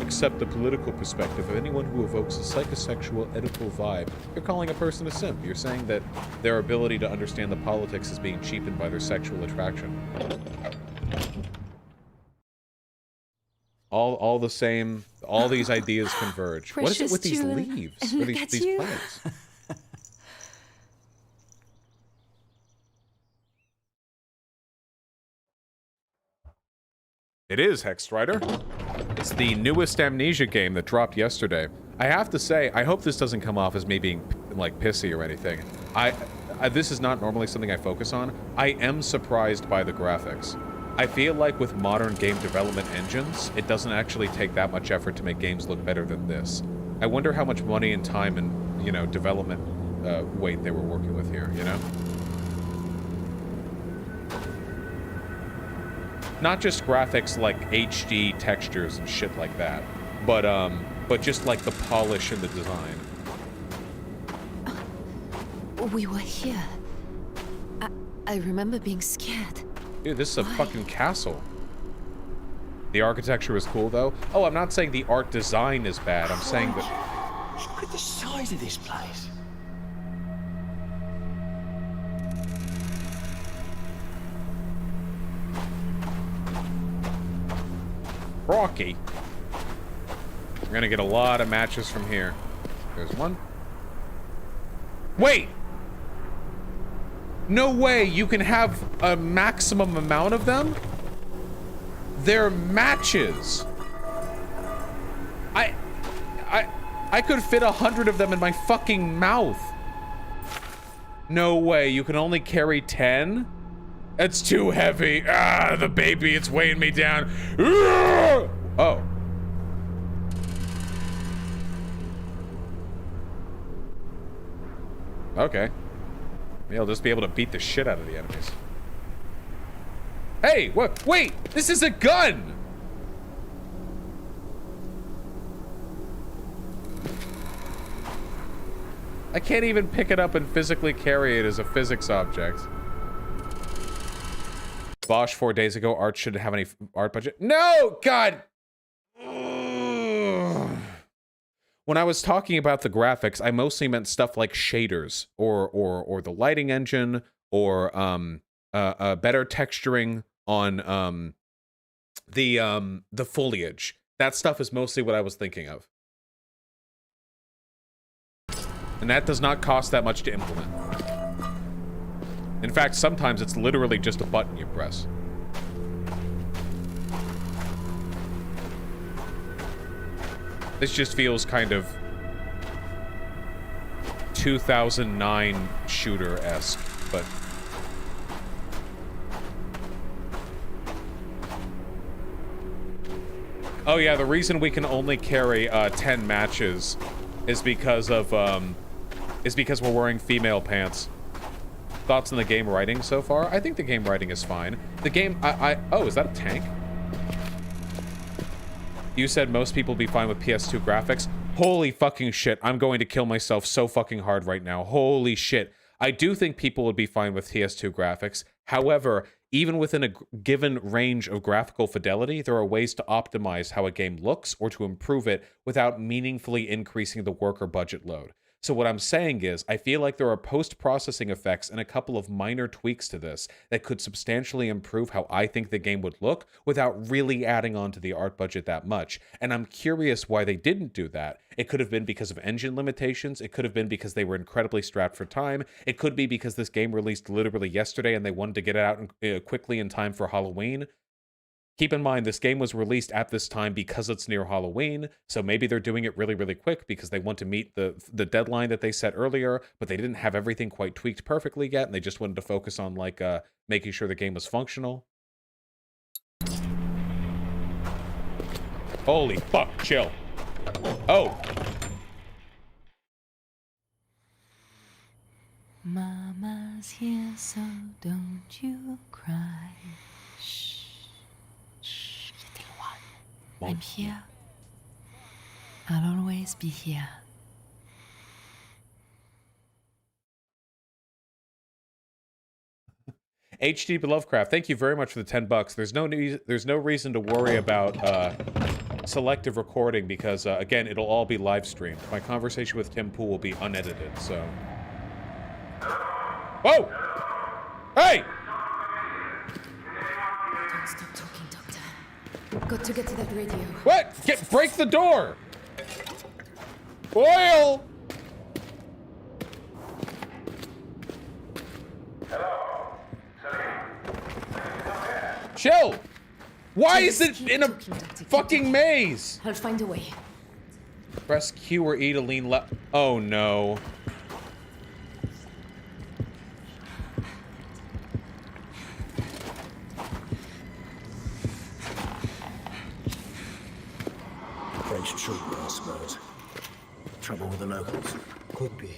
accept the political perspective of anyone who evokes a psychosexual Oedipal vibe. You're calling a person a simp. You're saying that their ability to understand the politics is being cheapened by their sexual attraction. All the same, all these ideas converge. What is it with these leaves? Or these plants? It is, Hexstrider. It's the newest Amnesia game that dropped yesterday. I have to say, I hope this doesn't come off as me being, like, pissy or anything. This is not normally something I focus on. I am surprised by the graphics. I feel like with modern game development engines, it doesn't actually take that much effort to make games look better than this. I wonder how much money and time and, you know, development weight they were working with here, you know? Not just graphics like HD textures and shit like that, but just like the polish and the design. We were here. I remember being scared. Dude, this is a fucking castle. The architecture is cool, though. Oh, I'm not saying the art design is bad. I'm saying that... Look at the size of this place. Rocky. We're gonna get a lot of matches from here. There's one. Wait! No way you can have a maximum amount of them? They're matches. I could fit 100 of them in my fucking mouth. No way, you can only carry 10? It's too heavy. Ah, the baby, it's weighing me down. Oh. Okay. Maybe I'll just be able to beat the shit out of the enemies. Hey, what? Wait, this is a gun! I can't even pick it up and physically carry it as a physics object. Bosch 4 days ago, art shouldn't have any art budget. No! God! Ugh. When I was talking about the graphics, I mostly meant stuff like shaders, or the lighting engine, or better texturing on the foliage. That stuff is mostly what I was thinking of. And that does not cost that much to implement. In fact, sometimes it's literally just a button you press. This just feels kind of 2009 shooter-esque, but... Oh yeah, the reason we can only carry 10 matches is because of we're wearing female pants. Thoughts on the game writing so far? I think the game writing is fine. The game, oh, is that a tank? You said most people would be fine with PS2 graphics. Holy fucking shit, I'm going to kill myself so fucking hard right now. Holy shit. I do think people would be fine with PS2 graphics. However, even within a given range of graphical fidelity, there are ways to optimize how a game looks or to improve it without meaningfully increasing the work or budget load. So what I'm saying is, I feel like there are post-processing effects and a couple of minor tweaks to this that could substantially improve how I think the game would look without really adding on to the art budget that much. And I'm curious why they didn't do that. It could have been because of engine limitations. It could have been because they were incredibly strapped for time. It could be because this game released literally yesterday and they wanted to get it out quickly in time for Halloween. Keep in mind, this game was released at this time because it's near Halloween, so maybe they're doing it really, really quick because they want to meet the deadline that they set earlier, but they didn't have everything quite tweaked perfectly yet, and they just wanted to focus on, like, making sure the game was functional. Holy fuck, chill. Oh! Mama's here, so don't you cry. I'm here. I'll always be here. HD Belovecraft, thank you very much for the $10. There's no reason to worry about selective recording because again, it'll all be live streamed. My conversation with Tim Pool will be unedited, so. Whoa! Hey! Don't stop talking, Doctor. Got to get to that radio. What? Break the door! Oil! Chill! Why is it in a fucking maze? I'll find a way. Press Q or E to lean left. Oh no. French trooper, I suppose. Trouble with the locals. Could be.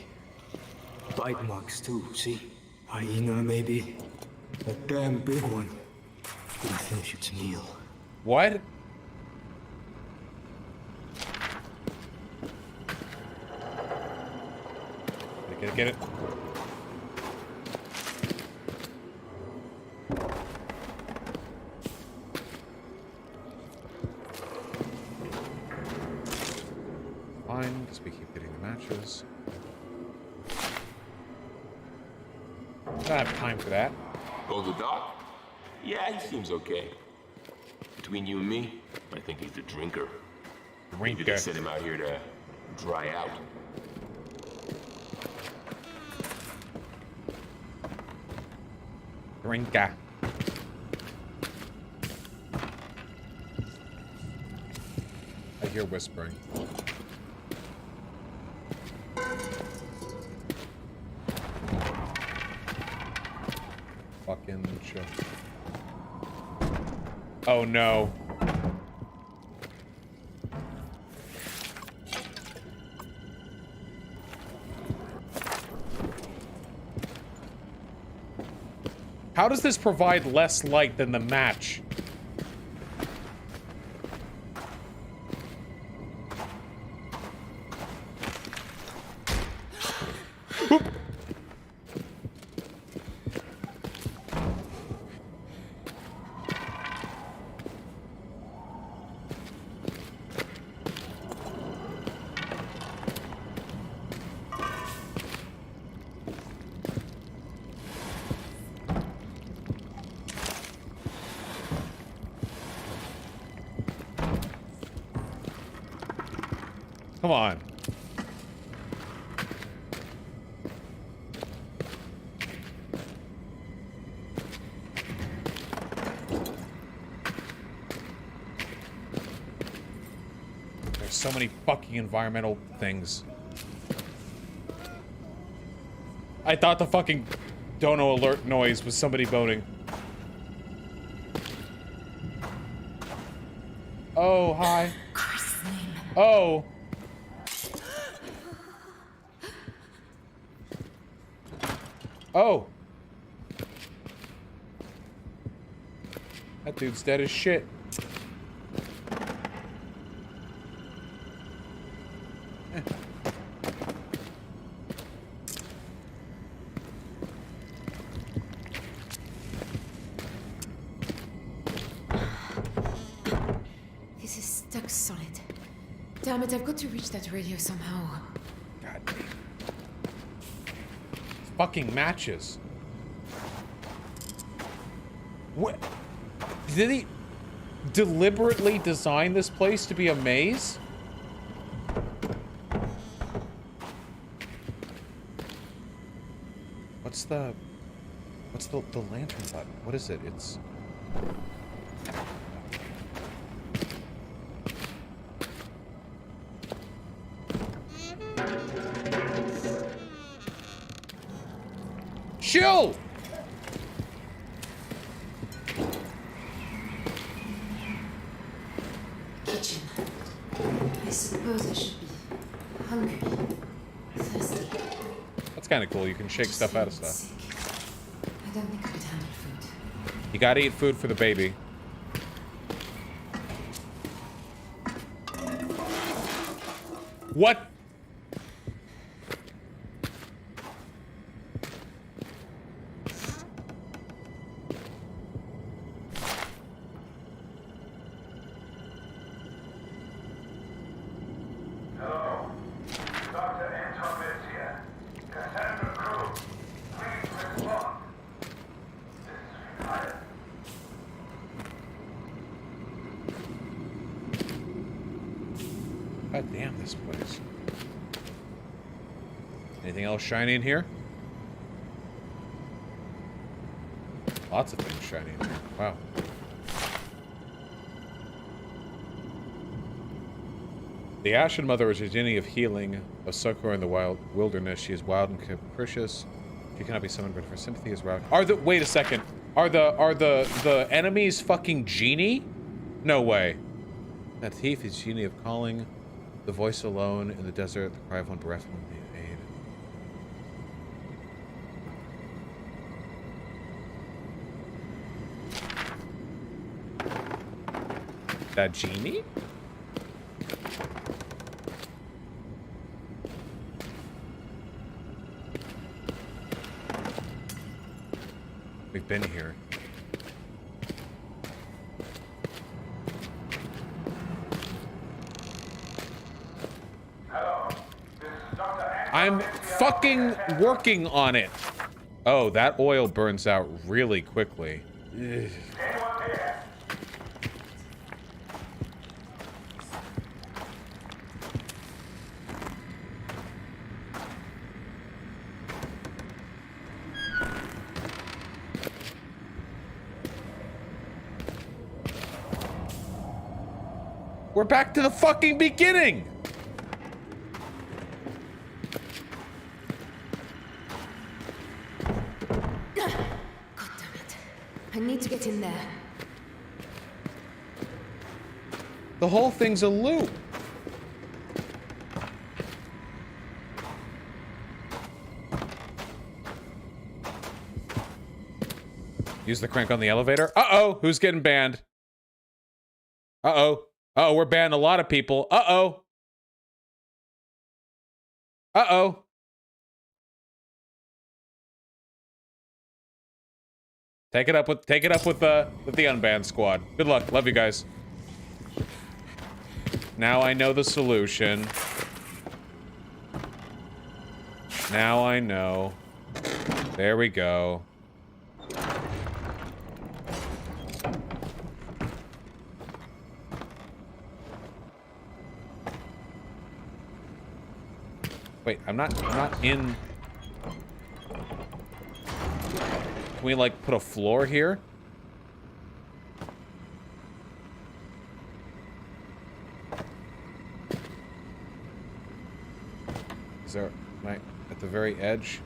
Bite marks too, see? Hyena, maybe. A damn big one. Couldn't finish its meal. What? Get it? Fine, because we keep getting the matches. I don't have time for that. Oh, the doc? Yeah, he seems okay. Between you and me, I think he's a drinker. Maybe they sent him out here to dry out. Drinker. I hear whispering. Fucking chill. Oh no. How does this provide less light than the match? Come on. There's so many fucking environmental things. I thought the fucking dono alert noise was somebody boating. Oh, hi. Oh. Oh. That dude's dead as shit. This is stuck solid. Damn it, I've got to reach that radio somehow. God damn. fucking matches. What? Did he deliberately design this place to be a maze? What's the lantern button? What is it? It's... Chill! Kitchen. I suppose I should be hungry, thirsty. That's kind of cool. You can shake stuff out of stuff. I don't think I could handle food. You gotta eat food for the baby. What? God damn this place. Anything else shiny in here? Lots of things shiny in here. Wow. The Ashen Mother is a genie of healing, of succor in the wilderness. She is wild and capricious. She cannot be summoned, but her sympathy is roused. Wait a second. Are the enemies fucking genie? No way. That thief is genie of calling. The voice alone in the desert, the cry of one bereft will need aid. That genie? We've been here. I'm fucking working on it. Oh, that oil burns out really quickly. Ugh. We're back to the fucking beginning. I need to get in there. The whole thing's a loop. Use the crank on the elevator. Uh-oh, who's getting banned? Uh-oh. Uh-oh, we're banning a lot of people. Uh-oh. Uh-oh. Take it up with the unbanned squad. Good luck. Love you guys. Now I know the solution. Now I know. There we go. Wait, I'm not in. Can we, like, put a floor here? Is there... Am I at the very edge?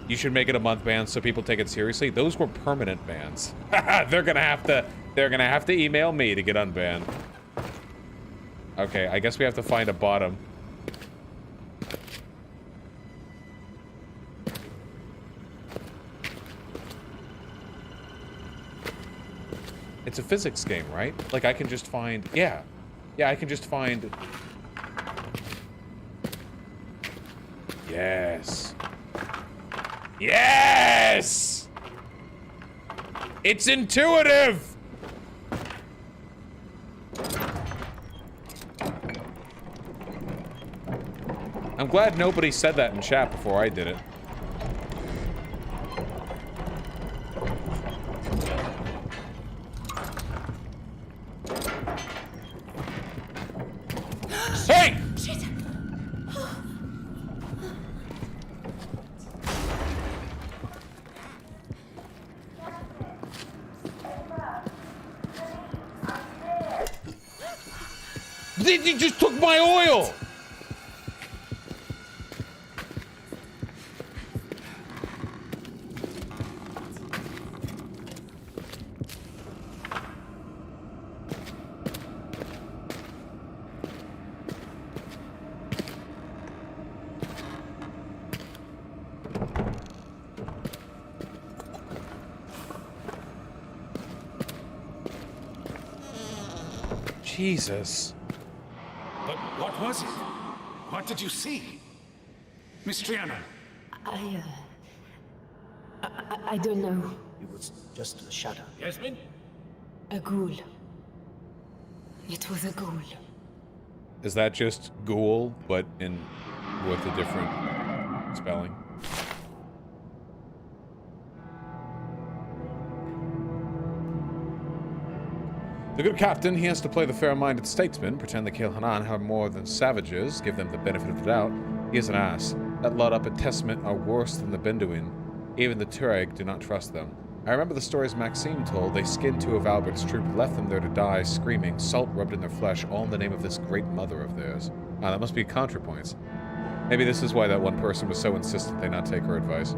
You should make it a month ban so people take it seriously. Those were permanent bans. They're gonna have to email me to get unbanned. Okay, I guess we have to find a bottom. It's a physics game, right? Like, I can just find... Yeah. Yeah, I can just find... Yes. Yes! It's intuitive! I'm glad nobody said that in chat before I did it. Hey! Shit! You just took my oil! Jesus. But what was it? What did you see? Miss Triana? I don't know. It was just a shadow. Yasmin? A ghoul. It was a ghoul. Is that just ghoul, but with a different spelling? The good captain, he has to play the fair-minded statesman, pretend the Kilhanan are more than savages, give them the benefit of the doubt. He is an ass. That lot up at Testament are worse than the Benduin. Even the Tuareg do not trust them. I remember the stories Maxime told. They skinned two of Albert's troop, left them there to die, screaming, salt rubbed in their flesh, all in the name of this great mother of theirs. Ah, that must be ContraPoints. Maybe this is why that one person was so insistent they not take her advice.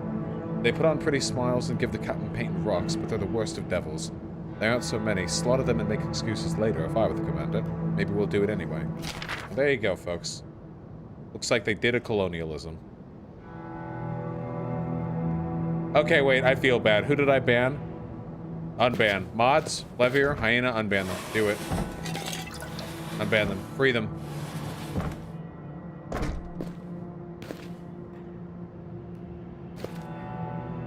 They put on pretty smiles and give the captain paint and rocks, but they're the worst of devils. There aren't so many. Slaughter them and make excuses later if I were the commander. Maybe we'll do it anyway. Well, there you go, folks. Looks like they did a colonialism. Okay, wait, I feel bad. Who did I ban? Unban. Mods, Levier, Hyena, unban them. Do it. Unban them. Free them.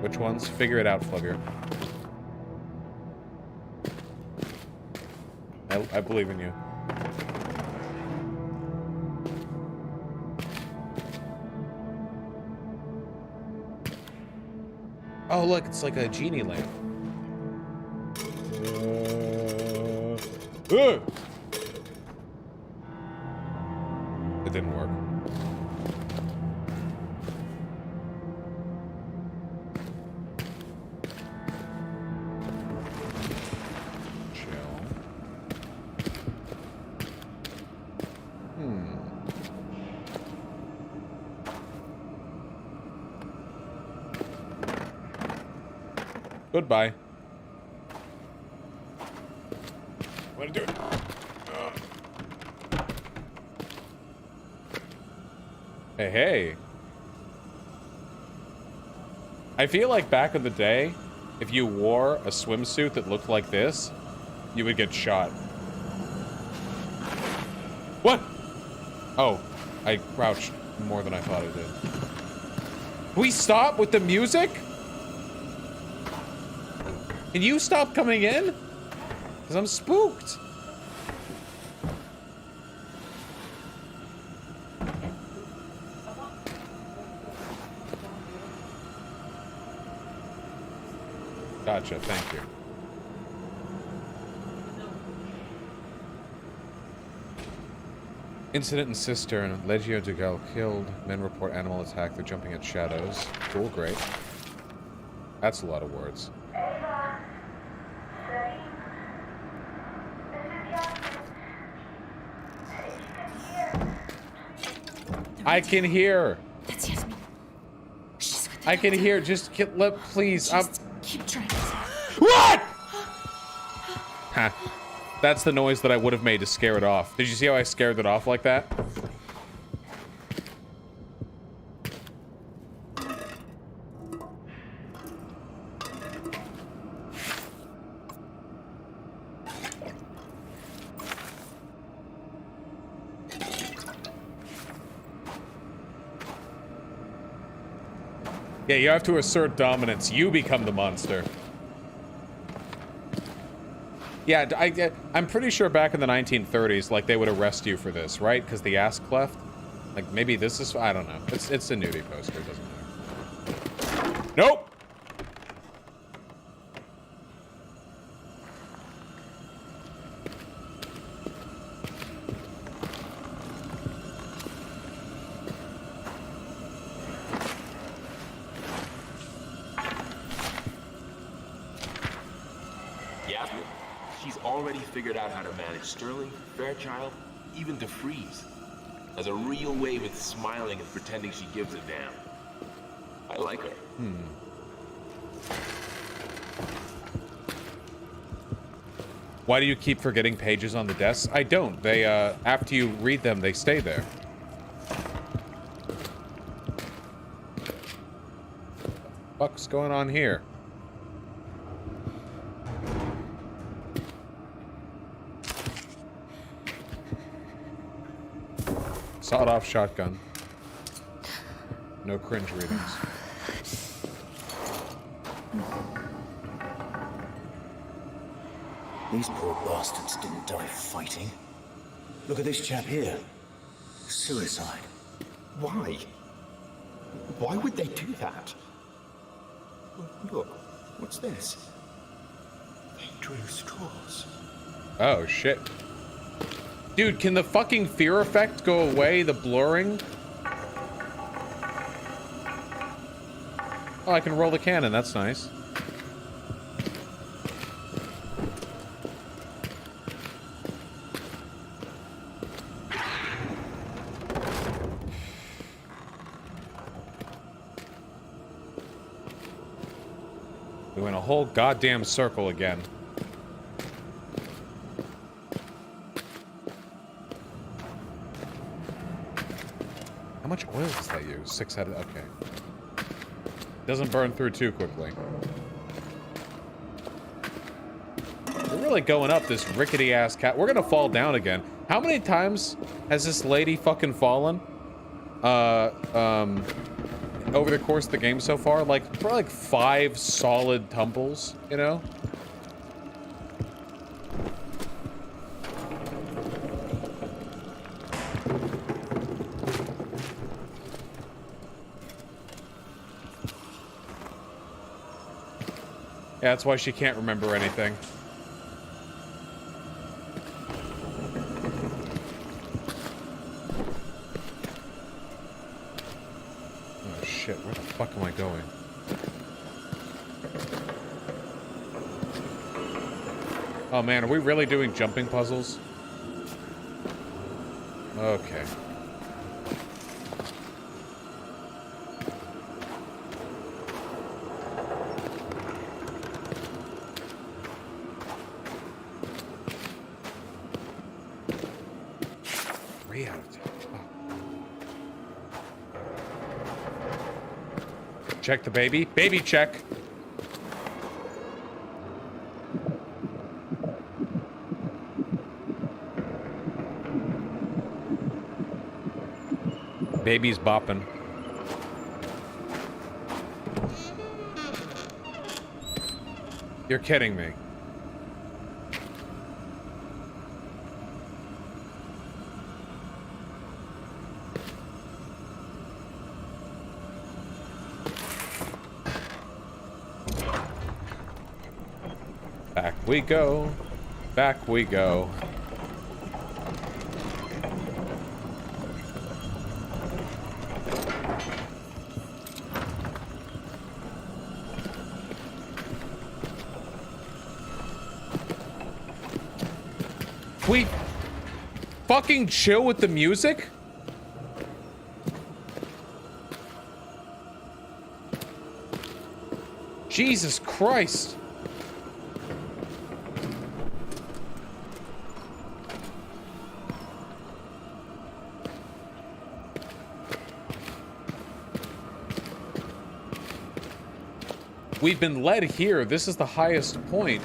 Which ones? Figure it out, Levier. I believe in you. Oh, look, it's like a genie lamp. It didn't work. Goodbye. Want to do it? Hey, hey. I feel like back in the day, if you wore a swimsuit that looked like this, you would get shot. What? Oh, I crouched more than I thought I did. Can we stop with the music? Can you stop coming in? Because I'm spooked. Gotcha, thank you. Incident in Cistern. Legio de Gal killed. Men report animal attack. They're jumping at shadows. Cool, great. That's a lot of words. I can hear. That's Yasmin. She's with I can hear. Just please. Just keep trying. What? Ha. That's the noise that I would have made to scare it off. Did you see how I scared it off like that? Yeah, you have to assert dominance. You become the monster. Yeah, I'm pretty sure back in the 1930s, like, they would arrest you for this, right? Because the ass cleft. Like, maybe this is... I don't know. It's a nudie poster. It doesn't matter. Nope! Yasmin, she's already figured out how to manage Sterling, Fairchild, even DeFreeze. Has a real way with smiling and pretending she gives a damn. I like her. Why do you keep forgetting pages on the desk? I don't. They, after you read them, they stay there. What's going on here? Sawed-off shotgun. No cringe readings. These poor bastards didn't die fighting. Look at this chap here. Suicide. Why? Why would they do that? Look, what's this? They drew straws. Oh, shit. Dude, can the fucking fear effect go away? The blurring? Oh, I can roll the cannon. That's nice. We went a whole goddamn circle again. How much oil does that use? 6 out of... okay. Doesn't burn through too quickly. We're really going up this rickety-ass cat. We're gonna fall down again. How many times has this lady fucking fallen? Over the course of the game so far? Like, probably like 5 solid tumbles, you know? Yeah, that's why she can't remember anything. Oh shit, where the fuck am I going? Oh man, are we really doing jumping puzzles? Okay. Check the baby. Baby check. Baby's bopping. You're kidding me. Back we go. Back we go. We fucking chill with the music? Jesus Christ. We've been led here. This is the highest point.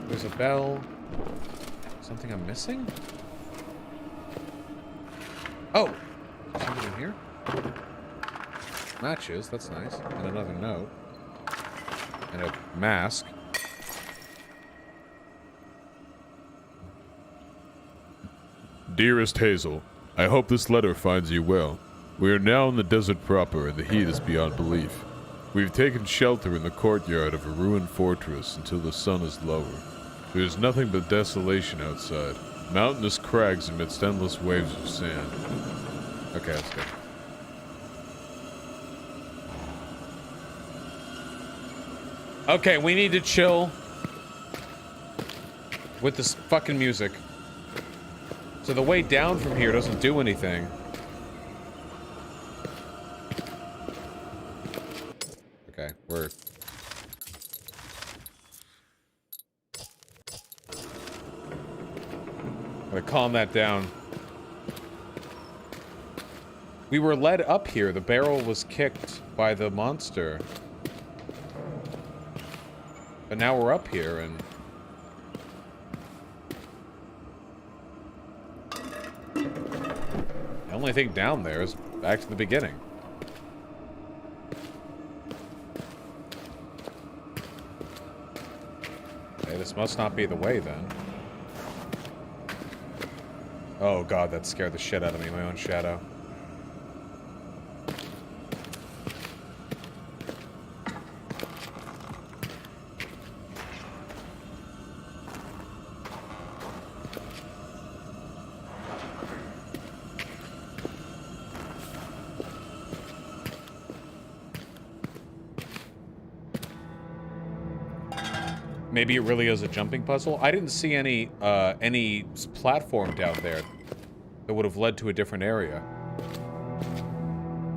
There's a bell. Something I'm missing? Oh! Something in here? Matches, that's nice. And another note. And a mask. Dearest Hazel, I hope this letter finds you well. We are now in the desert proper, and the heat is beyond belief. We've taken shelter in the courtyard of a ruined fortress until the sun is lower. There is nothing but desolation outside. Mountainous crags amidst endless waves of sand. Okay, let's go. Okay, we need to chill with this fucking music. So the way down from here doesn't do anything. Okay, we're... Gotta calm that down. We were led up here. The barrel was kicked by the monster. But now we're up here and... The only thing down there is back to the beginning. Okay, this must not be the way then. Oh god, that scared the shit out of me, my own shadow. Maybe it really is a jumping puzzle. I didn't see any platform down there that would have led to a different area.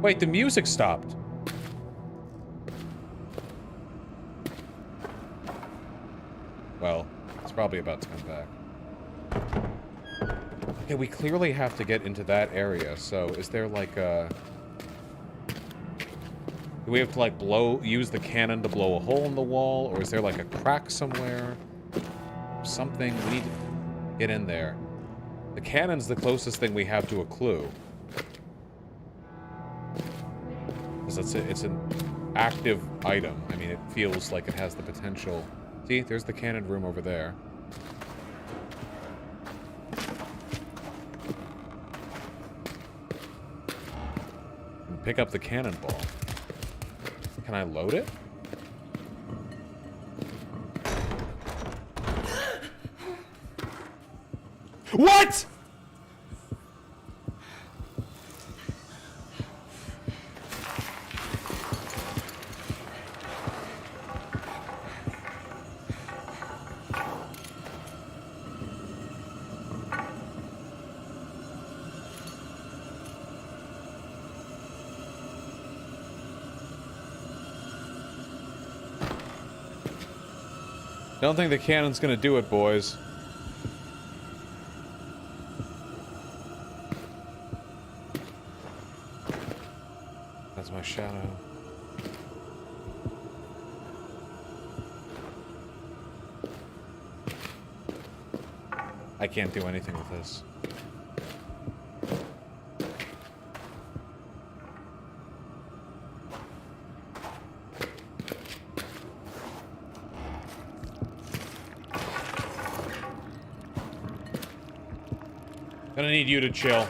Wait, the music stopped. Well, it's probably about to come back. Okay, we clearly have to get into that area, so is there like a... Do we have to, like, use the cannon to blow a hole in the wall? Or is there, like, a crack somewhere? Something? We need to get in there. The cannon's the closest thing we have to a clue. Because it's an active item. I mean, it feels like it has the potential. See, there's the cannon room over there. And pick up the cannonball. Can I load it? What?! Don't think the cannon's gonna do it, boys. That's my shadow. I can't do anything with this. Gonna need you to chill.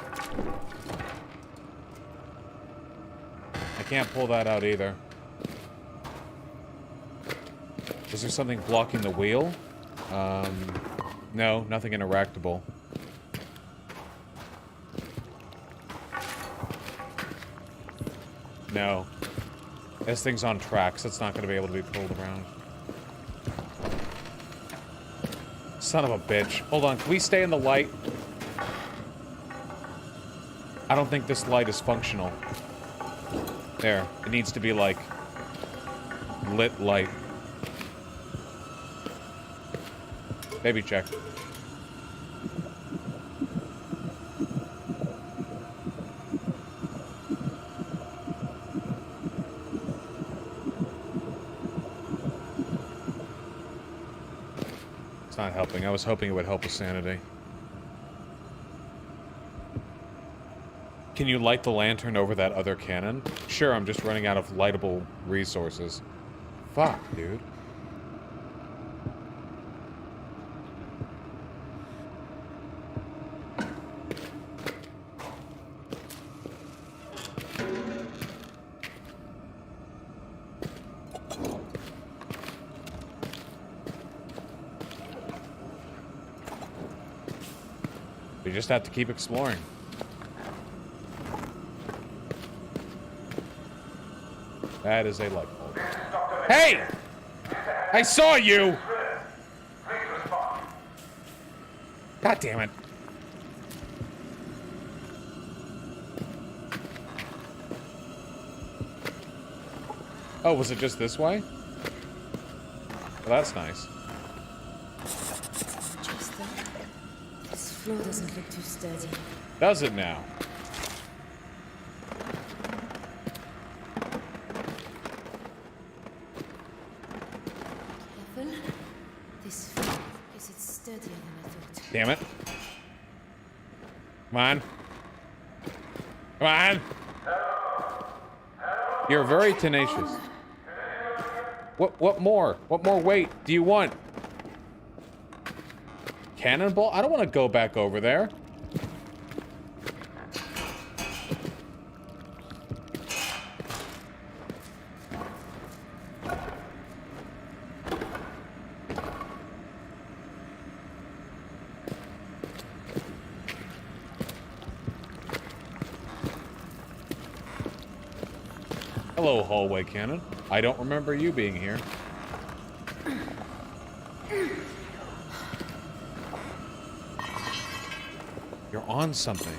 I can't pull that out either. Is there something blocking the wheel? No, nothing interactable. No. This thing's on tracks. It's not gonna be able to be pulled around. Son of a bitch. Hold on, can we stay in the light? I don't think this light is functional. There. It needs to be, like, lit light. Baby check. It's not helping. I was hoping it would help with sanity. Can you light the lantern over that other cannon? Sure, I'm just running out of lightable resources. Fuck, dude. We just have to keep exploring. That is a light bulb. Hey! I saw you! God damn it. Oh, was it just this way? Well, that's nice. Chester, this floor doesn't look too sturdy. Does it now? Careful. This floor, guess it's sturdier than I thought. Damn it. Come on. Come on. You're very tenacious. What more? What more weight do you want? Cannonball? I don't want to go back over there. Hello, hallway cannon. I don't remember you being here. You're on something.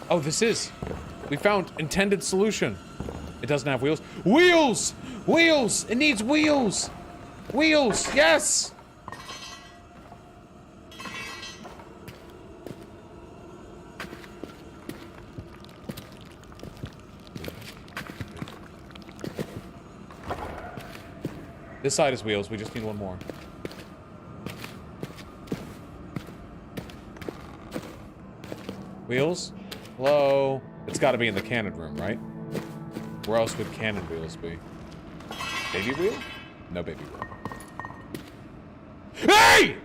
Oh, this is. We found intended solution. It doesn't have wheels. Wheels! Wheels! It needs wheels! Wheels! Yes! This side is wheels. We just need one more. Wheels? Hello? It's got to be in the cannon room, right? Where else would cannon wheels be? Baby wheel? No baby wheel. Hey!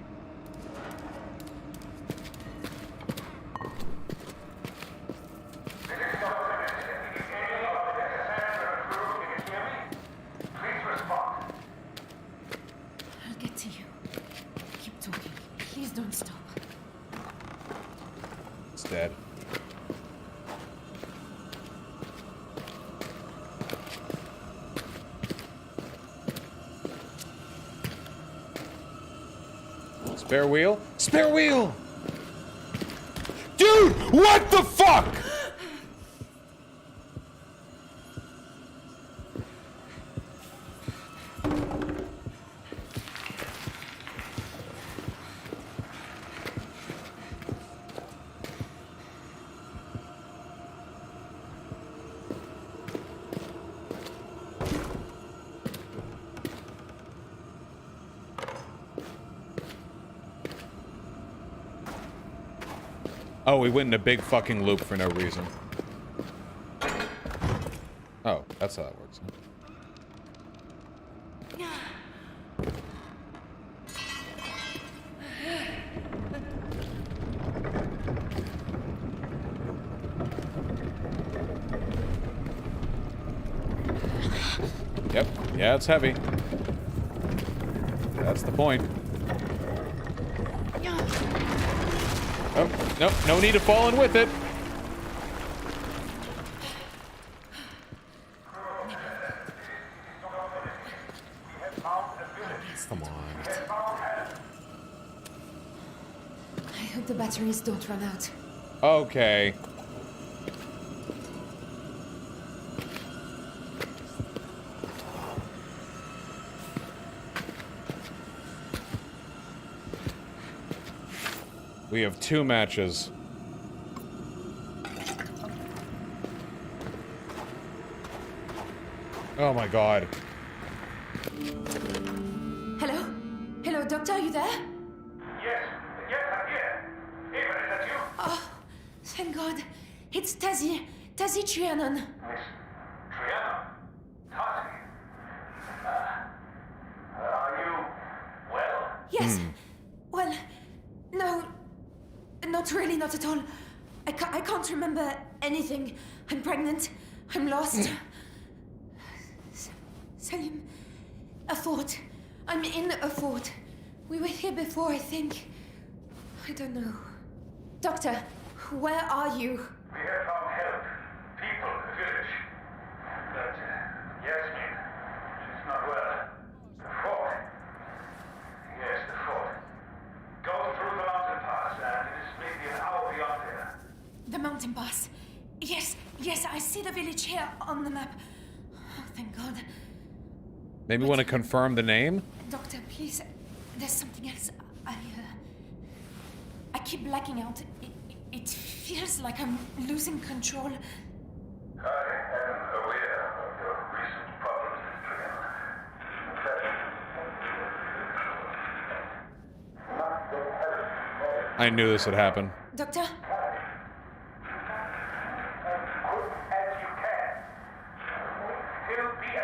I'll get to you. Keep talking. Please don't stop. It's dead. Spare wheel? Spare wheel! Dude, what the fuck? Oh, we went in a big fucking loop for no reason. Oh, that's how that works. Yep. Yeah, it's heavy. That's the point. Oh, nope, no need to fall in with it. Come on. I hope the batteries don't run out. Okay. We have 2 matches. Oh my god. Hello? Hello, Doctor, are you there? Yes, I'm here. Ava, is that you? Oh, thank God. It's Tazi Trianon. Miss Triana? Tazi? Are you well? Yes. Well, no, not really, not at all. I can't remember anything. I'm pregnant. I'm lost. Salim, a fort. I'm in a fort. We were here before, I think. I don't know. Doctor, where are you? We have found help. People, the village. But, Yasmin, she's not well. The fort. Yes, the fort. Go through the mountain pass, and it is maybe an hour beyond there. The mountain pass. Yes, I see the village here on the map. Oh, thank God. Maybe want to confirm the name? Doctor, please. There's something else. I keep blacking out. It feels like I'm losing control. I am aware of your recent problems with Trim. In fact, not the help. I knew this would happen. Doctor? As quick as you can. Still be a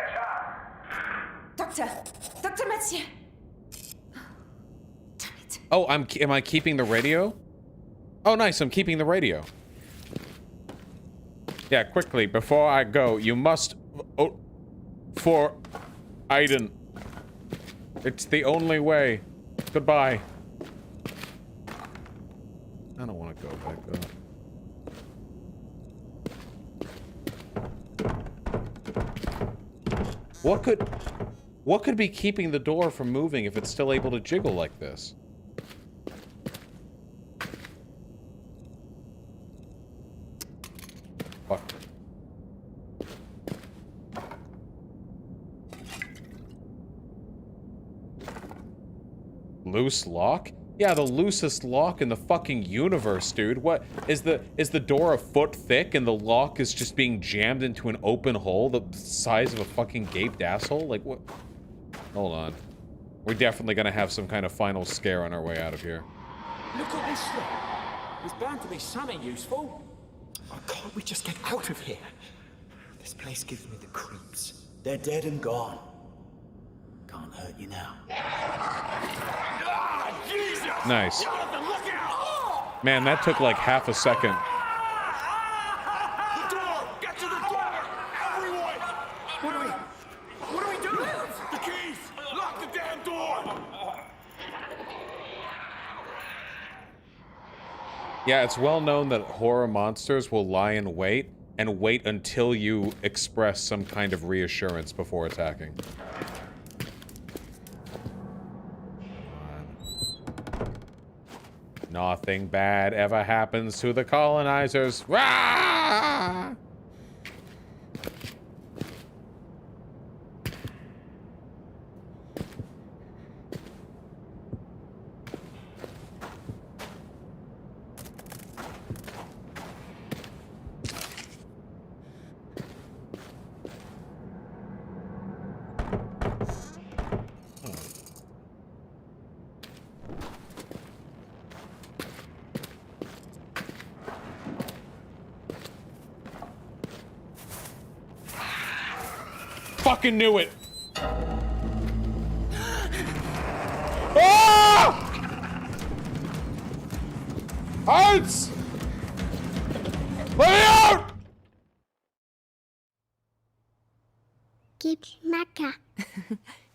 chance. Dr. Mathieu. Oh, am I keeping the radio? Oh, nice, I'm keeping the radio. Yeah, quickly, before I go, you must... Oh, for Aiden. It's the only way. Goodbye. I don't want to go back up. What could be keeping the door from moving if it's still able to jiggle like this? Fuck. Loose lock? Yeah, the loosest lock in the fucking universe, dude. What is the door a foot thick and the lock is just being jammed into an open hole the size of a fucking gaped asshole? Like what? Hold on. We're definitely gonna have some kind of final scare on our way out of here. Look at this thing. There's bound to be something useful. Oh, can't we just get out of here? This place gives me the creeps. They're dead and gone. Can't hurt you now. Ah, Jesus! Nice. Jonathan, look out! Man, that took like half a second. The door! Get to the door! Everyone! What do we do? The keys! Lock the damn door! Yeah, it's well known that horror monsters will lie in wait and wait until you express some kind of reassurance before attacking. Nothing bad ever happens to the colonizers. Rah! Fucking knew it. Ah! Hurts! Let me out! Keeps Maka.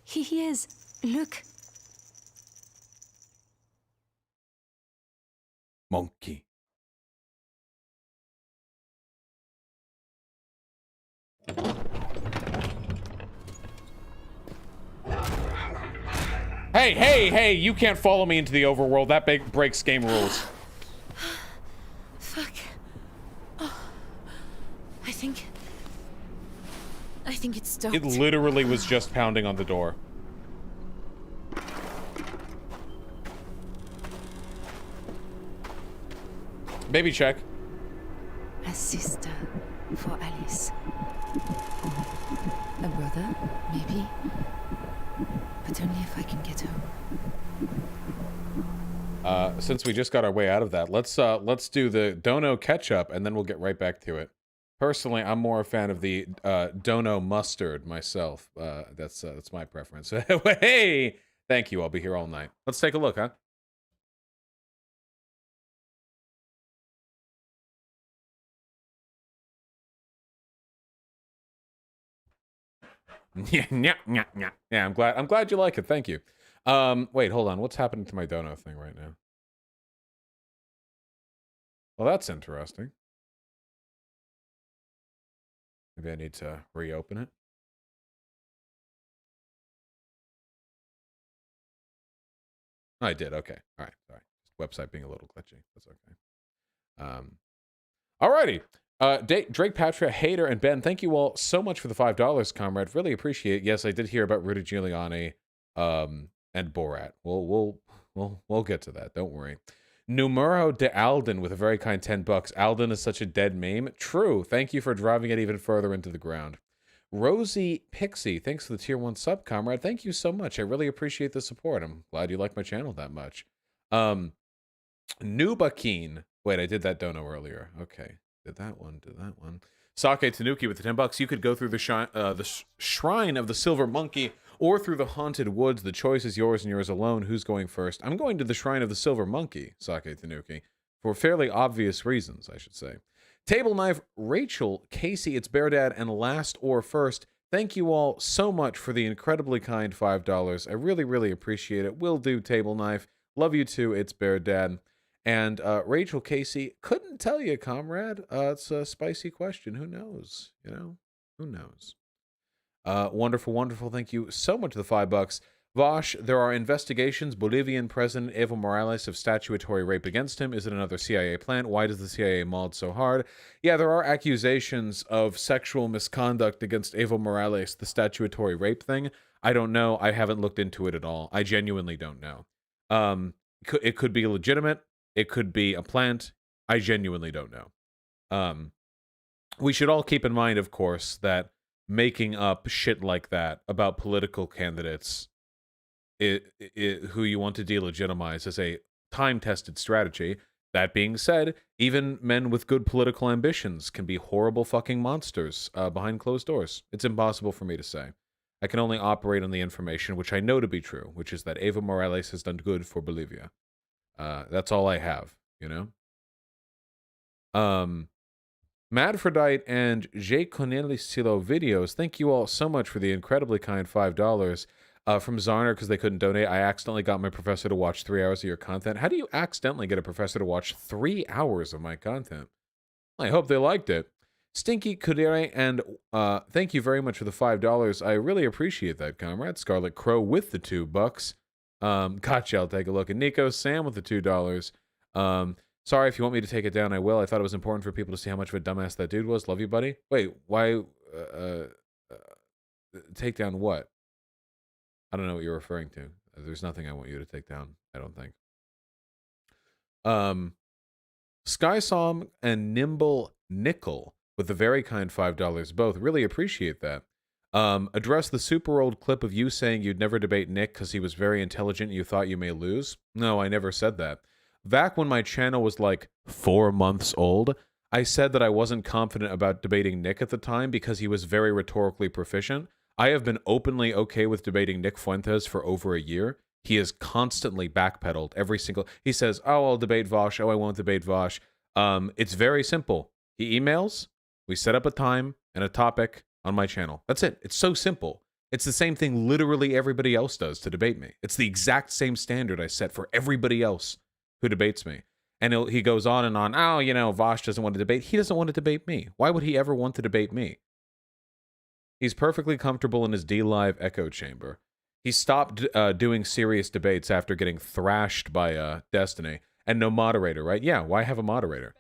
He is. Look. Monkey. Hey, you can't follow me into the overworld. That breaks game rules. Fuck. Oh. I think it stopped. It literally was just pounding on the door. Baby check. A sister for Alice. A brother, maybe. But only if I can get home. Since we just got our way out of that, let's do the Dono ketchup and then we'll get right back to it. Personally, I'm more a fan of the Dono mustard myself. That's my preference. Hey, thank you. I'll be here all night. Let's take a look, huh? Yeah, I'm glad you like it. Thank you. Wait, hold on. What's happening to my dono thing right now? Well, that's interesting. Maybe I need to reopen it. I did. Okay. All right. Sorry. Website being a little glitchy. That's okay. Alrighty. Drake, Patra, Hater, and Ben, thank you all so much for the $5, comrade. Really appreciate it. Yes, I did hear about Rudy Giuliani and Borat. We'll get to that. Don't worry. Numero de Alden with a very kind $10. Alden is such a dead meme. True. Thank you for driving it even further into the ground. Rosie Pixie, thanks for the tier 1 sub, comrade. Thank you so much. I really appreciate the support. I'm glad you like my channel that much. Nubakeen. Wait, I did that dono earlier. Okay. Did that one. Sake Tanuki with the $10. You could go through the Shrine of the Silver Monkey or through the Haunted Woods. The choice is yours and yours alone. Who's going first? I'm going to the Shrine of the Silver Monkey, Sake Tanuki, for fairly obvious reasons, I should say. Table Knife, Rachel, Casey, It's Bear Dad, and Last or First. Thank you all so much for the incredibly kind $5. I really, really appreciate it. Will do, Table Knife. Love you too, It's Bear Dad. And Rachel, Casey, couldn't tell you, comrade. It's a spicy question. Who knows? You know, who knows? Wonderful, wonderful. Thank you so much for the $5. Vosh, there are investigations. Bolivian President Evo Morales of statutory rape against him. Is it another CIA plant? Why does the CIA maul so hard? Yeah, there are accusations of sexual misconduct against Evo Morales, the statutory rape thing. I don't know. I haven't looked into it at all. I genuinely don't know. It could be legitimate. It could be a plant. I genuinely don't know. We should all keep in mind, of course, that making up shit like that about political candidates who you want to delegitimize is a time-tested strategy. That being said, even men with good political ambitions can be horrible fucking monsters behind closed doors. It's impossible for me to say. I can only operate on the information which I know to be true, which is that Evo Morales has done good for Bolivia. That's all I have, you know? Madfredite and J. Cornelisilo videos, thank you all so much for the incredibly kind $5. From Zarner, because they couldn't donate, I accidentally got my professor to watch 3 hours of your content. How do you accidentally get a professor to watch 3 hours of my content? I hope they liked it. Stinky Kudere, and thank you very much for the $5. I really appreciate that, comrade. Scarlet Crow with the $2. Gotcha, I'll take a look. And Nico Sam with the $2. Sorry, if you want me to take it down, I will. I thought it was important for people to see how much of a dumbass that dude was. Love you, buddy. Wait, why? Take down what? I don't know what you're referring to. There's nothing I want you to take down, I don't think. Skysom and Nimble Nickel with the very kind $5 both. Really appreciate that. Address the super old clip of you saying you'd never debate Nick because he was very intelligent and you thought you may lose. No, I never said that. Back when my channel was like 4 months old, I said that I wasn't confident about debating Nick at the time because he was very rhetorically proficient. I have been openly okay with debating Nick Fuentes for over a year. He has constantly backpedaled every single... He says, oh, I'll debate Vosh. Oh, I won't debate Vosh. It's very simple. He emails, we set up a time and a topic on my channel. That's it. It's so simple. It's the same thing literally everybody else does to debate me. It's the exact same standard I set for everybody else who debates me. And he goes on and on, oh, you know, Vosh doesn't want to debate. He doesn't want to debate me. Why would he ever want to debate me? He's perfectly comfortable in his D-Live echo chamber. He stopped doing serious debates after getting thrashed by Destiny. And no moderator, right? Yeah, why have a moderator?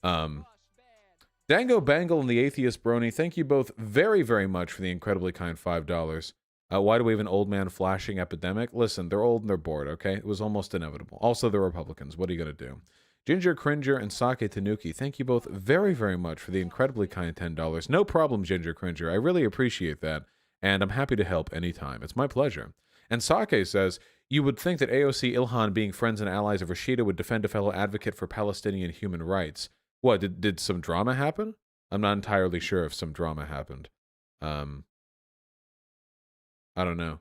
Dango Bangle and the Atheist Brony, thank you both very, very much for the incredibly kind $5. Why do we have an old man flashing epidemic? Listen, they're old and they're bored, okay? It was almost inevitable. Also, they're Republicans. What are you going to do? Ginger Cringer and Sake Tanuki, thank you both very, very much for the incredibly kind $10. No problem, Ginger Cringer. I really appreciate that, and I'm happy to help anytime. It's my pleasure. And Sake says, you would think that AOC Ilhan, being friends and allies of Rashida, would defend a fellow advocate for Palestinian human rights. What, did some drama happen? I'm not entirely sure if some drama happened. I don't know.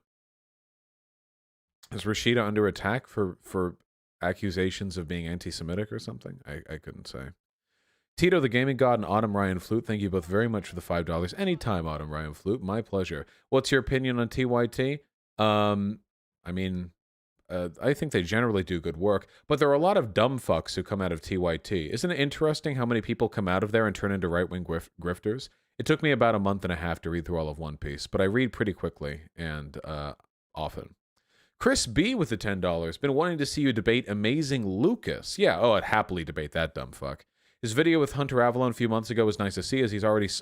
Is Rashida under attack for accusations of being anti-Semitic or something? I couldn't say. Tito the Gaming God and Autumn Ryan Flute, thank you both very much for the $5. Anytime, Autumn Ryan Flute, my pleasure. What's your opinion on TYT? I mean, I think they generally do good work, but there are a lot of dumb fucks who come out of TYT. Isn't it interesting how many people come out of there and turn into right-wing grifters? It took me about a month and a half to read through all of One Piece, but I read pretty quickly and often. Chris B with the $10. Been wanting to see you debate Amazing Lucas. Yeah, oh, I'd happily debate that dumb fuck. His video with Hunter Avalon a few months ago was nice to see, as he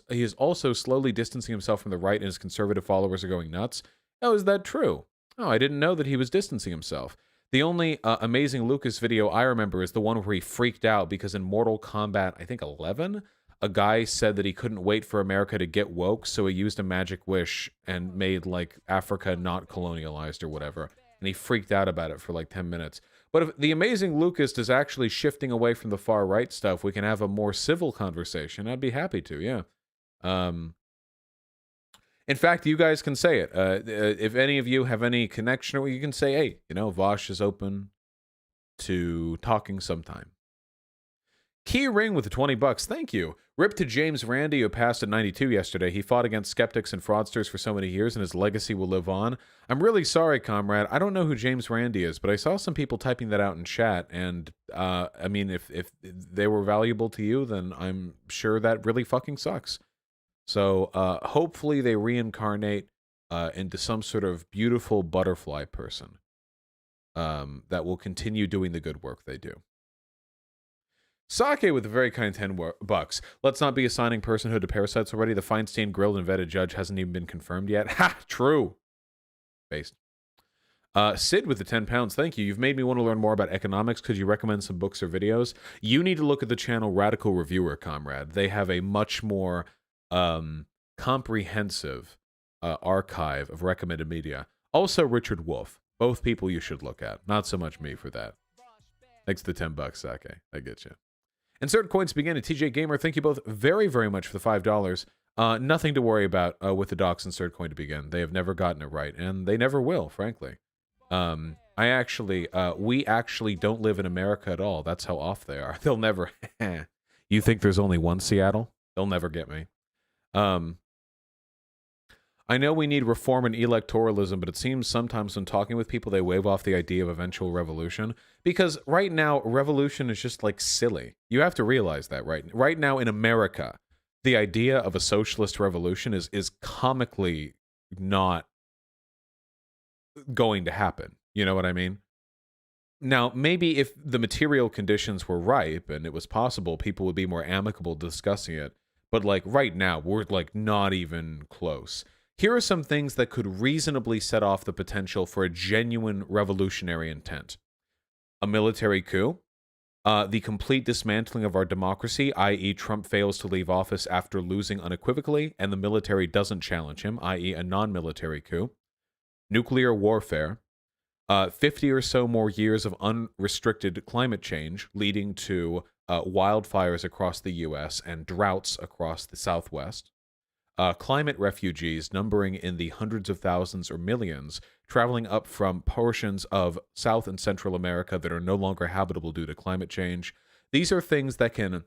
is also slowly distancing himself from the right, and his conservative followers are going nuts. Oh, is that true? Oh, I didn't know that he was distancing himself. The only Amazing Lucas video I remember is the one where he freaked out because in Mortal Kombat, I think 11, a guy said that he couldn't wait for America to get woke, so he used a magic wish and made, like, Africa not colonialized or whatever. And he freaked out about it for like 10 minutes. But if the Amazing Lucas is actually shifting away from the far right stuff, we can have a more civil conversation. I'd be happy to, yeah. In fact, you guys can say it. If any of you have any connection, or you can say, hey, you know, Vosh is open to talking sometime. Key Ring with the $20. Thank you. Rip to James Randi, who passed at 92 yesterday. He fought against skeptics and fraudsters for so many years, and his legacy will live on. I'm really sorry, comrade. I don't know who James Randi is, but I saw some people typing that out in chat, and I mean, if they were valuable to you, then I'm sure that really fucking sucks. So hopefully they reincarnate into some sort of beautiful butterfly person that will continue doing the good work they do. Sake with a very kind $10. Let's not be assigning personhood to parasites already. The Feinstein grilled and vetted judge hasn't even been confirmed yet. Ha! True. Based. Sid with the £10. Thank you. You've made me want to learn more about economics. Could you recommend some books or videos? You need to look at the channel Radical Reviewer, comrade. They have a much more comprehensive archive of recommended media. Also, Richard Wolff. Both people you should look at. Not so much me for that. Thanks to the $10, Sake. I get you. Insert coins begin at TJ Gamer. Thank you both very, very much for the $5. Nothing to worry about with the Docs insert coin to begin. They have never gotten it right, and they never will, frankly. We actually don't live in America at all. That's how off they are. They'll never... You think there's only one Seattle? They'll never get me. I know we need reform and electoralism, but it seems sometimes when talking with people, they wave off the idea of eventual revolution. Because right now, revolution is just, like, silly. You have to realize that, right? Right now in America, the idea of a socialist revolution is comically not going to happen. You know what I mean? Now, maybe if the material conditions were ripe and it was possible, people would be more amicable discussing it. But, like, right now, we're, like, not even close. Here are some things that could reasonably set off the potential for a genuine revolutionary intent. A military coup, the complete dismantling of our democracy, i.e. Trump fails to leave office after losing unequivocally, and the military doesn't challenge him, i.e. a non-military coup. Nuclear warfare, 50 or so more years of unrestricted climate change, leading to wildfires across the U.S. and droughts across the Southwest. Climate refugees numbering in the hundreds of thousands or millions, traveling up from portions of South and Central America that are no longer habitable due to climate change. These are things that can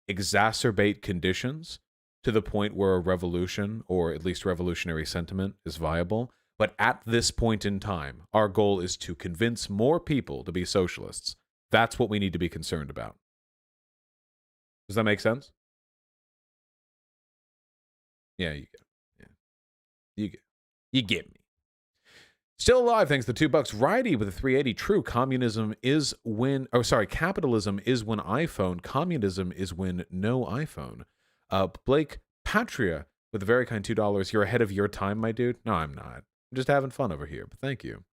exacerbate conditions to the point where a revolution, or at least revolutionary sentiment, is viable. But at this point in time, our goal is to convince more people to be socialists. That's what we need to be concerned about. Does that make sense? Yeah, you get it. Yeah. You get me. Still alive, thanks to $2. Righty with a 380. True, communism is when... Oh, sorry, capitalism is when iPhone. Communism is when no iPhone. Blake Patria with a very kind $2. You're ahead of your time, my dude. No, I'm not. I'm just having fun over here, but thank you.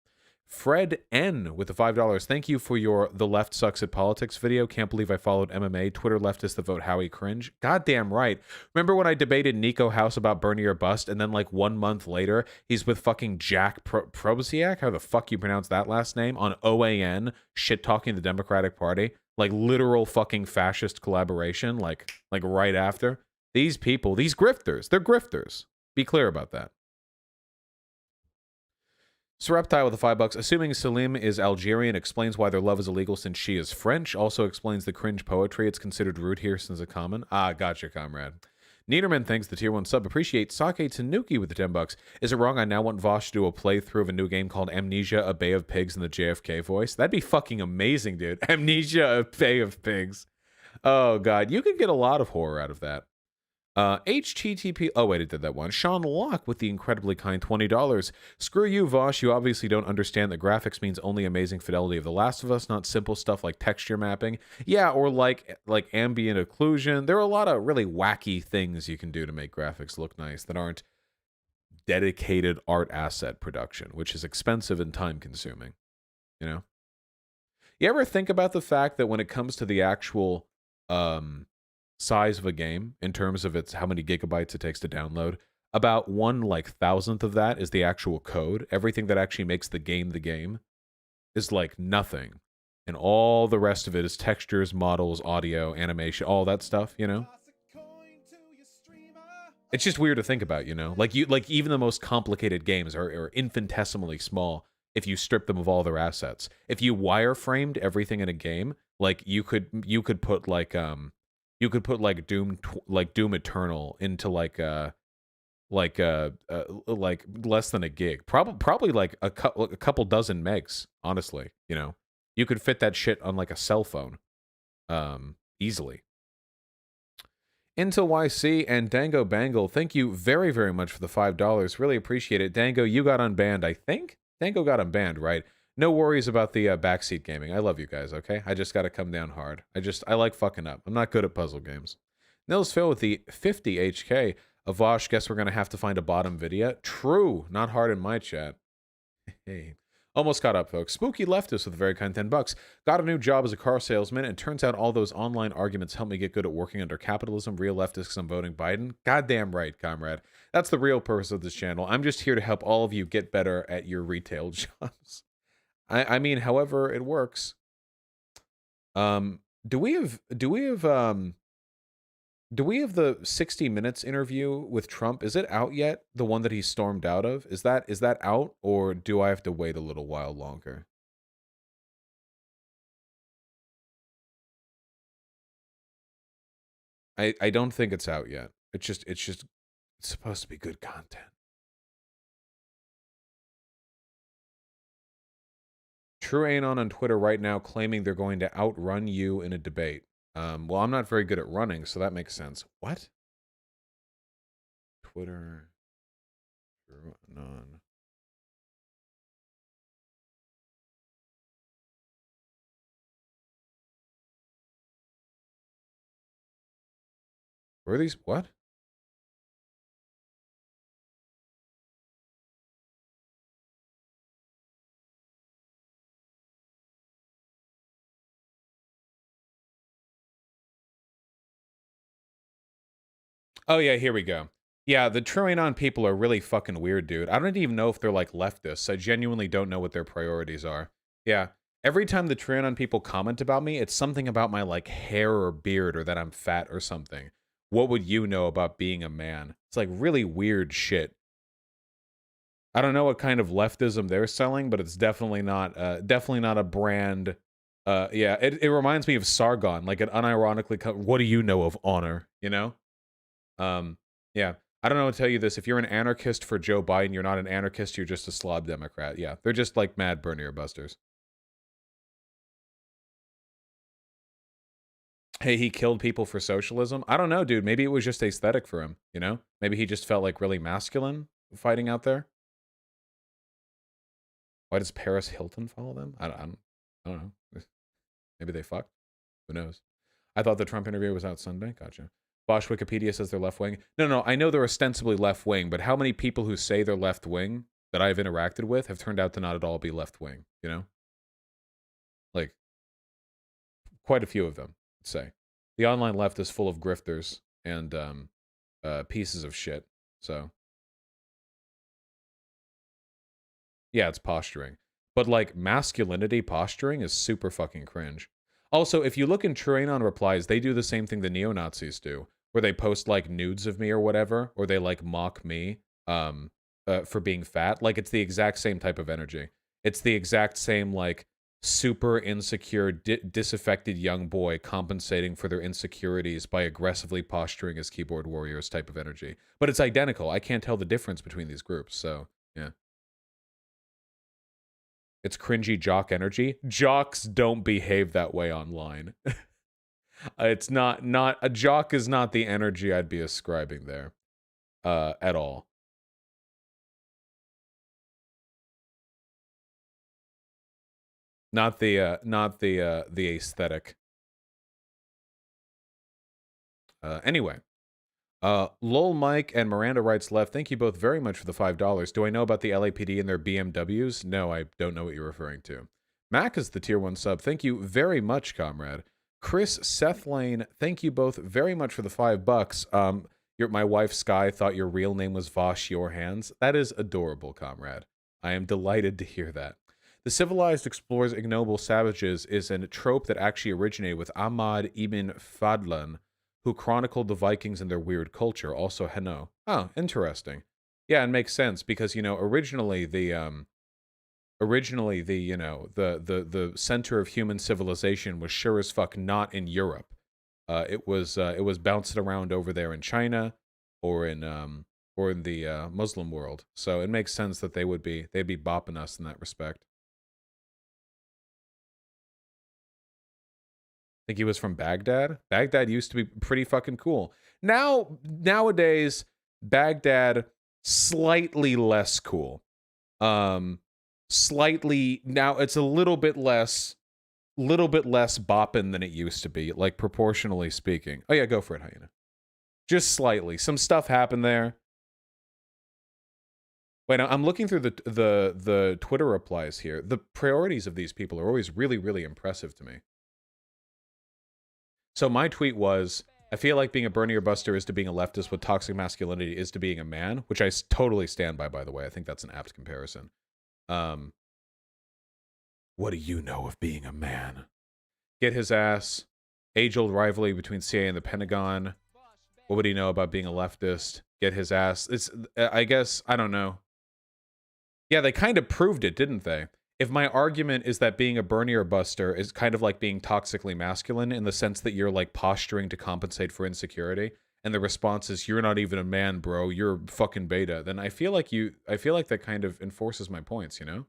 Fred N with the $5. Thank you for your The Left Sucks at Politics video. Can't believe I followed MMA. Twitter leftists that vote Howie cringe. Goddamn right. Remember when I debated Nico House about Bernie or bust, and then like 1 month later, he's with fucking Jack Probosiak, how the fuck you pronounce that last name, on OAN, shit-talking the Democratic Party? Like literal fucking fascist collaboration, like right after. These people, these grifters, they're grifters. Be clear about that. Sureptile with the $5. Assuming Salim is Algerian explains why their love is illegal since she is French. Also explains the cringe poetry. It's considered rude here since it's common. Ah, gotcha, comrade. Niederman thanks the tier 1 sub. Appreciate Sake Tanuki with the $10. Is it wrong I now want Vosh to do a playthrough of a new game called Amnesia, A Bay of Pigs in the JFK voice? That'd be fucking amazing, dude. Amnesia, A Bay of Pigs. Oh, God. You could get a lot of horror out of that. HTTP. Oh, wait, it did that one. Sean Locke with the incredibly kind $20. Screw you, Vosh. You obviously don't understand that graphics means only amazing fidelity of The Last of Us, not simple stuff like texture mapping. Yeah, or like ambient occlusion. There are a lot of really wacky things you can do to make graphics look nice that aren't dedicated art asset production, which is expensive and time consuming. You know? You ever think about the fact that when it comes to the actual size of a game in terms of its how many gigabytes it takes to download, about 1/1000th of that is the actual code. Everything that actually makes the game is like nothing, and all the rest of it is textures, models, audio, animation, all that stuff, you know. It's just weird to think about, you know, like even the most complicated games are infinitesimally small if you strip them of all their assets. If you wireframed everything in a game, like you could put like Doom Eternal into like less than a gig, probably like a couple dozen megs. Honestly, you know, you could fit that shit on like a cell phone, easily. Intel YC and Dango Bangle, thank you very, very much for the $5. Really appreciate it. Dango, you got unbanned, I think. Dango got unbanned, right? No worries about the backseat gaming. I love you guys, okay? I just got to come down hard. I like fucking up. I'm not good at puzzle games. Nils Phil with the 50 HK. Avash, guess we're going to have to find a bottom video. True. Not hard in my chat. Hey. Almost caught up, folks. Spooky Leftist with a very kind $10. Got a new job as a car salesman, and turns out all those online arguments helped me get good at working under capitalism. Real leftists, I'm voting Biden. Goddamn right, comrade. That's the real purpose of this channel. I'm just here to help all of you get better at your retail jobs. I mean, however it works. Do we have the 60 Minutes interview with Trump? Is it out yet? The one that he stormed out of? Is that out, or do I have to wait a little while longer? I don't think it's out yet. It's supposed to be good content. True Anon on Twitter right now claiming they're going to outrun you in a debate. Well, I'm not very good at running, so that makes sense. What? Twitter. True Anon. Where are these? What? Oh, yeah, here we go. Yeah, the True Anon people are really fucking weird, dude. I don't even know if they're, like, leftists. I genuinely don't know what their priorities are. Yeah. Every time the True Anon people comment about me, it's something about my, like, hair or beard or that I'm fat or something. What would you know about being a man? It's, like, really weird shit. I don't know what kind of leftism they're selling, but it's definitely not a brand. Yeah, it reminds me of Sargon, like an unironically, what do you know of honor, you know? Yeah, I don't know how to tell you this. If you're an anarchist for Joe Biden, you're not an anarchist, you're just a slob Democrat. Yeah, they're just like mad Bernier busters. Hey, he killed people for socialism? I don't know, dude. Maybe it was just aesthetic for him, you know? Maybe he just felt like really masculine fighting out there. Why does Paris Hilton follow them? I don't know. Maybe they fucked. Who knows? I thought the Trump interview was out Sunday. Gotcha. Bosch Wikipedia says they're left-wing. No, I know they're ostensibly left-wing, but how many people who say they're left-wing that I've interacted with have turned out to not at all be left-wing, you know? Like, quite a few of them, I'd say. The online left is full of grifters and pieces of shit, so. Yeah, it's posturing. But, like, masculinity posturing is super fucking cringe. Also, if you look in True Anon replies, they do the same thing the neo-Nazis do, where they post, like, nudes of me or whatever, or they, like, mock me. for being fat. Like, it's the exact same type of energy. It's the exact same, like, super insecure, disaffected young boy compensating for their insecurities by aggressively posturing as keyboard warriors type of energy. But it's identical. I can't tell the difference between these groups, so, yeah. It's cringy jock energy. Jocks don't behave that way online. It's not a jock is not the energy I'd be ascribing there at all. Not the aesthetic. Anyway. Lol Mike and Miranda writes left. Thank you both very much for the $5. Do I know about the LAPD and their BMWs? No, I don't know what you're referring to. Mac is the tier 1 sub. Thank you very much, comrade. Chris Seth Lane, thank you both very much for the $5. My wife Sky thought your real name was Vosh Your Hands. That is adorable, comrade. I am delighted to hear that. The civilized explores ignoble savages is a trope that actually originated with Ahmad ibn Fadlan, who chronicled the Vikings and their weird culture. Also, Hainaut. Oh, interesting. Yeah, it makes sense because, you know, originally the center of human civilization was sure as fuck not in Europe. It was bouncing around over there in China or in the Muslim world. So it makes sense that they'd be bopping us in that respect. I think he was from Baghdad. Baghdad used to be pretty fucking cool. Nowadays, Baghdad slightly less cool. Slightly now it's a little bit less bopping than it used to be, like proportionally speaking. Oh yeah, go for it, Hyena. Just slightly. Some stuff happened there. Wait, I'm looking through the Twitter replies here. The priorities of these people are always really, really impressive to me. So my tweet was, I feel like being a Bernie or Buster is to being a leftist what toxic masculinity is to being a man, which I totally stand by the way. I think that's an apt comparison. What do you know of being a man? Get his ass. Age-old rivalry between CIA and the Pentagon. What would he know about being a leftist? Get his ass. It's, I guess, I don't know. Yeah, they kind of proved it, didn't they? If my argument is that being a Bernie or Buster is kind of like being toxically masculine in the sense that you're like posturing to compensate for insecurity, and the response is you're not even a man, bro, you're fucking beta, then I feel like that kind of enforces my points, you know?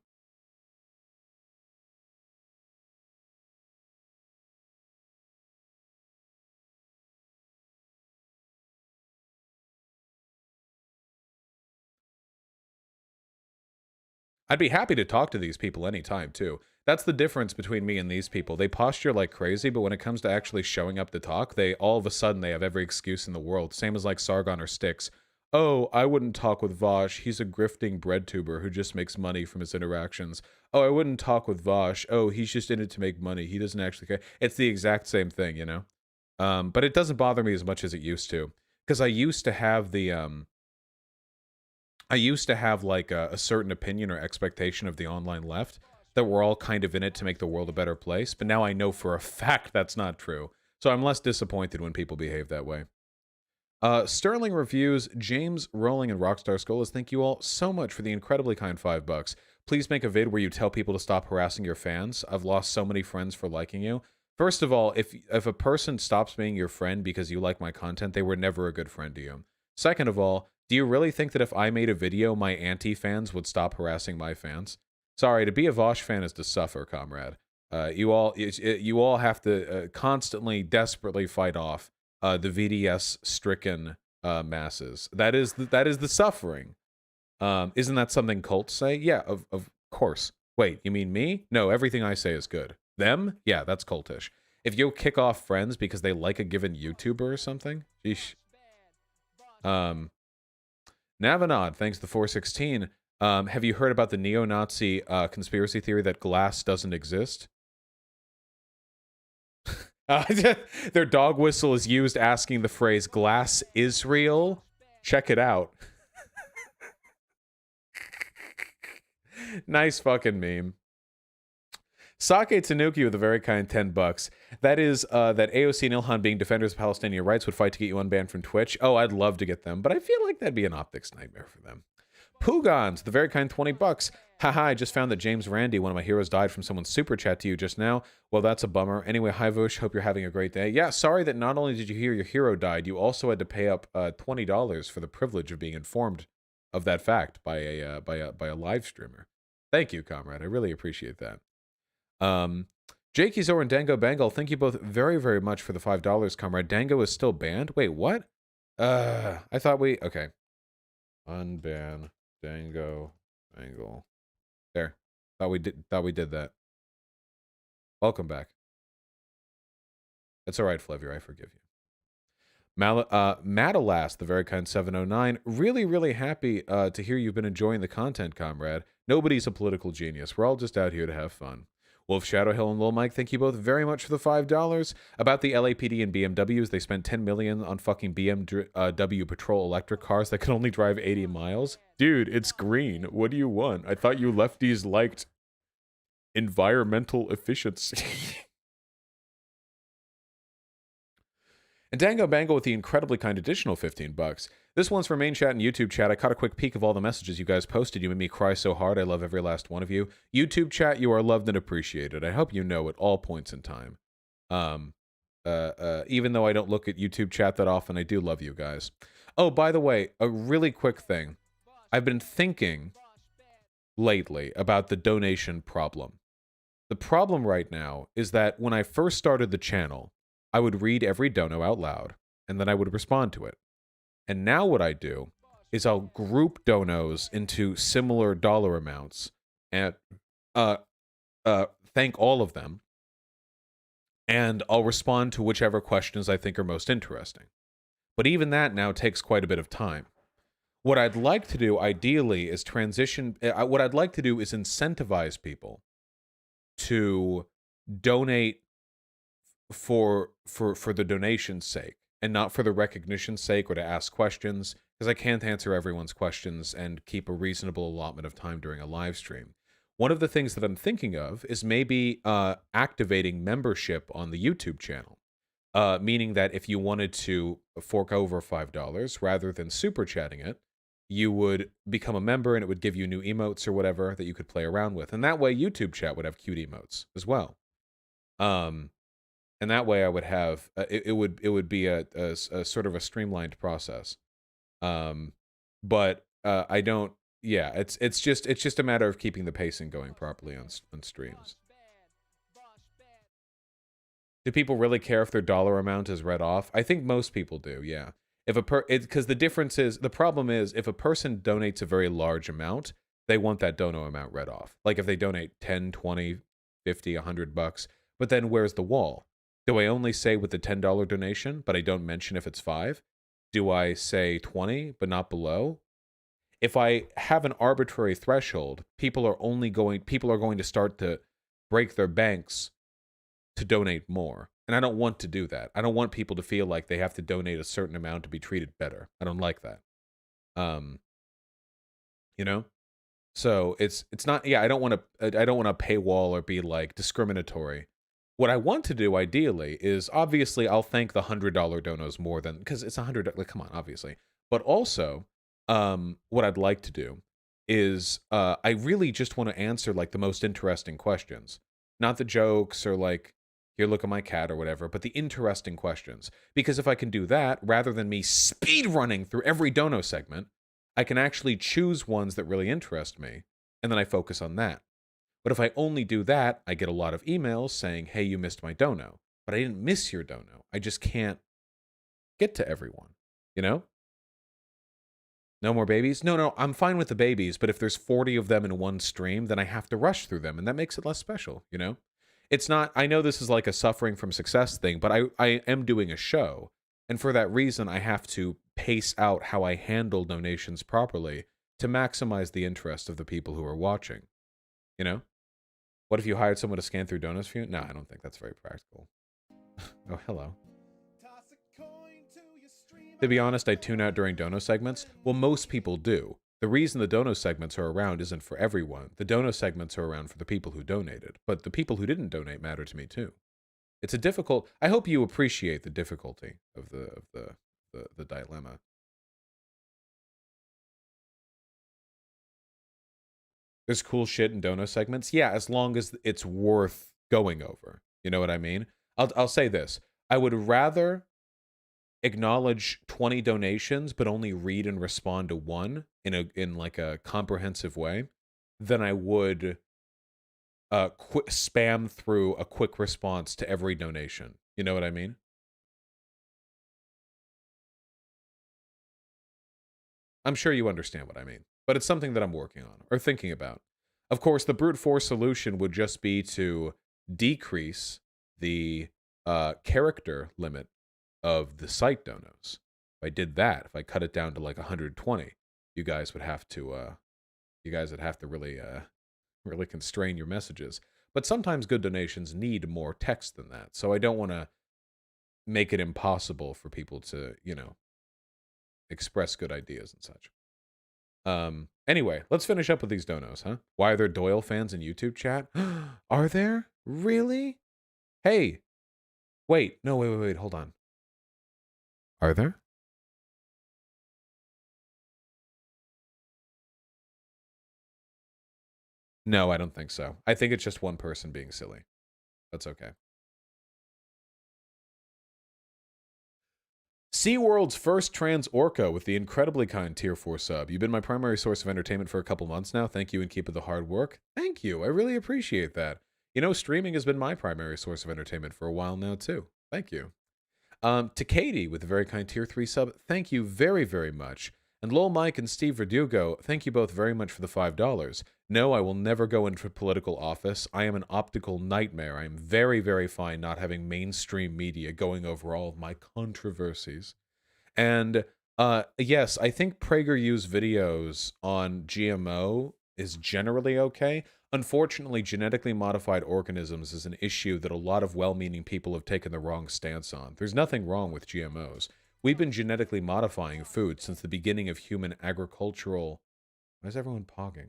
I'd be happy to talk to these people anytime, too. That's the difference between me and these people. They posture like crazy, but when it comes to actually showing up to talk, all of a sudden, they have every excuse in the world. Same as like Sargon or Styx. Oh, I wouldn't talk with Vosh. He's a grifting bread tuber who just makes money from his interactions. Oh, I wouldn't talk with Vosh. Oh, he's just in it to make money. He doesn't actually care. It's the exact same thing, you know? But it doesn't bother me as much as it used to. Because I used to have like a certain opinion or expectation of the online left that we're all kind of in it to make the world a better place. But now I know for a fact that's not true. So I'm less disappointed when people behave that way. Sterling Reviews, James Rowling, and Rockstar Skolas, thank you all so much for the incredibly kind $5. Please make a vid where you tell people to stop harassing your fans. I've lost so many friends for liking you. First of all, if a person stops being your friend because you like my content, they were never a good friend to you. Second of all, do you really think that if I made a video, my anti-fans would stop harassing my fans? Sorry, to be a Vosh fan is to suffer, comrade. You all have to constantly, desperately fight off the VDS-stricken masses. That is the suffering. Isn't that something cults say? Yeah, of course. Wait, you mean me? No, everything I say is good. Them? Yeah, that's cultish. If you kick off friends because they like a given YouTuber or something, sheesh. Navanod, thanks to 416. Have you heard about the neo-Nazi conspiracy theory that glass doesn't exist? Their dog whistle is used asking the phrase, glass is real? Check it out. Nice fucking meme. Sake Tanuki with a very kind $10. That is that AOC and Ilhan, being defenders of Palestinian rights, would fight to get you unbanned from Twitch. Oh, I'd love to get them, but I feel like that'd be an optics nightmare for them. Poogons, the very kind 20 bucks. Haha, I just found that James Randi, one of my heroes, died from someone's super chat to you just now. Well, that's a bummer. Anyway, hi Vush, hope you're having a great day. Yeah, sorry that not only did you hear your hero died, you also had to pay up $20 for the privilege of being informed of that fact by a live streamer. Thank you, comrade. I really appreciate that. Jakey Zor and Dango Bangle, thank you both very, very much for the $5, comrade. Dango is still banned? Wait, what? I thought we... Okay. Unban Dango Bangle. There. Thought we did that. Welcome back. It's all right, Flavier. I forgive you. Madalas, the very kind 709. Really, really happy to hear you've been enjoying the content, comrade. Nobody's a political genius. We're all just out here to have fun. Wolf Shadowhill and Lil Mike, thank you both very much for the $5. About the LAPD and BMWs, they spent $10 million on fucking BMW patrol electric cars that can only drive 80 miles. Dude, it's green. What do you want? I thought you lefties liked environmental efficiency. And Dango Bango with the incredibly kind additional 15 bucks. This one's for main chat and YouTube chat. I caught a quick peek of all the messages you guys posted. You made me cry so hard. I love every last one of you. YouTube chat, you are loved and appreciated. I hope you know at all points in time. Even though I don't look at YouTube chat that often, I do love you guys. Oh, by the way, a really quick thing. I've been thinking lately about the donation problem. The problem right now is that when I first started the channel, I would read every dono out loud, and then I would respond to it. And now what I do is I'll group donos into similar dollar amounts and thank all of them, and I'll respond to whichever questions I think are most interesting. But even that now takes quite a bit of time. What I'd like to do, ideally, is what I'd like to do is incentivize people to donate for the donation's sake and not for the recognition's sake or to ask questions, because I can't answer everyone's questions and keep a reasonable allotment of time during a live stream. One of the things that I'm thinking of is maybe activating membership on the YouTube channel, meaning that if you wanted to fork over $5 rather than super chatting it, you would become a member and it would give you new emotes or whatever that you could play around with. And that way YouTube chat would have cute emotes as well. And that way I would have, it would be a sort of a streamlined process. But I don't, yeah, it's just a matter of keeping the pacing going properly on streams. Do people really care if their dollar amount is read off? I think most people do, yeah. Because the problem is, if a person donates a very large amount, they want that dono amount read off. Like if they donate 10, 20, 50, 100 bucks, but then where's the wall? Do I only say with the $10 donation, but I don't mention if it's 5? Do I say 20, but not below? If I have an arbitrary threshold, people are going to start to break their banks to donate more. And I don't want to do that. I don't want people to feel like they have to donate a certain amount to be treated better. I don't like that. You know? So it's not, yeah, I don't want to paywall or be like discriminatory. What I want to do ideally is, obviously I'll thank the $100 donos more than, because it's $100, like, come on, obviously. But also, what I'd like to do is, I really just want to answer like the most interesting questions. Not the jokes or like, here, look at my cat or whatever, but the interesting questions. Because if I can do that, rather than me speed running through every dono segment, I can actually choose ones that really interest me, and then I focus on that. But if I only do that, I get a lot of emails saying, hey, you missed my dono. But I didn't miss your dono. I just can't get to everyone, you know? No more babies? No, I'm fine with the babies, but if there's 40 of them in one stream, then I have to rush through them, and that makes it less special, you know? It's not, I know this is like a suffering from success thing, but I am doing a show, and for that reason, I have to pace out how I handle donations properly to maximize the interest of the people who are watching, you know? What if you hired someone to scan through donuts for you? No, I don't think that's very practical. Oh, hello. To be honest, I tune out during dono segments. Well, most people do. The reason the dono segments are around isn't for everyone. The dono segments are around for the people who donated. But the people who didn't donate matter to me too. It's a difficult... I hope you appreciate the difficulty of the dilemma. There's cool shit in dono segments. Yeah, as long as it's worth going over. You know what I mean? I'll say this. I would rather acknowledge 20 donations but only read and respond to one in like a comprehensive way than I would spam through a quick response to every donation. You know what I mean? I'm sure you understand what I mean, but it's something that I'm working on or thinking about. Of course, the brute force solution would just be to decrease the character limit of the site donos. If I did that, if I cut it down to like 120, you guys would have to really really constrain your messages. But sometimes good donations need more text than that. So I don't want to make it impossible for people to, you know, express good ideas and such. Anyway, let's finish up with these donos, huh? Why are there Doyle fans in YouTube chat? Are there? Really? Hey. Wait, no, wait, hold on. Are there? No, I don't think so. I think it's just one person being silly. That's okay. SeaWorld's first trans orca with the incredibly kind tier 4 sub. You've been my primary source of entertainment for a couple months now. Thank you and keep up the hard work. Thank you. I really appreciate that. You know, streaming has been my primary source of entertainment for a while now, too. Thank you. To Katie with a very kind tier 3 sub. Thank you very, very much. And Lol Mike and Steve Verdugo, thank you both very much for the $5. No, I will never go into political office. I am an optical nightmare. I am very, very fine not having mainstream media going over all of my controversies. And yes, I think PragerU's videos on GMO is generally okay. Unfortunately, genetically modified organisms is an issue that a lot of well-meaning people have taken the wrong stance on. There's nothing wrong with GMOs. We've been genetically modifying food since the beginning of human agricultural... Why is everyone pogging?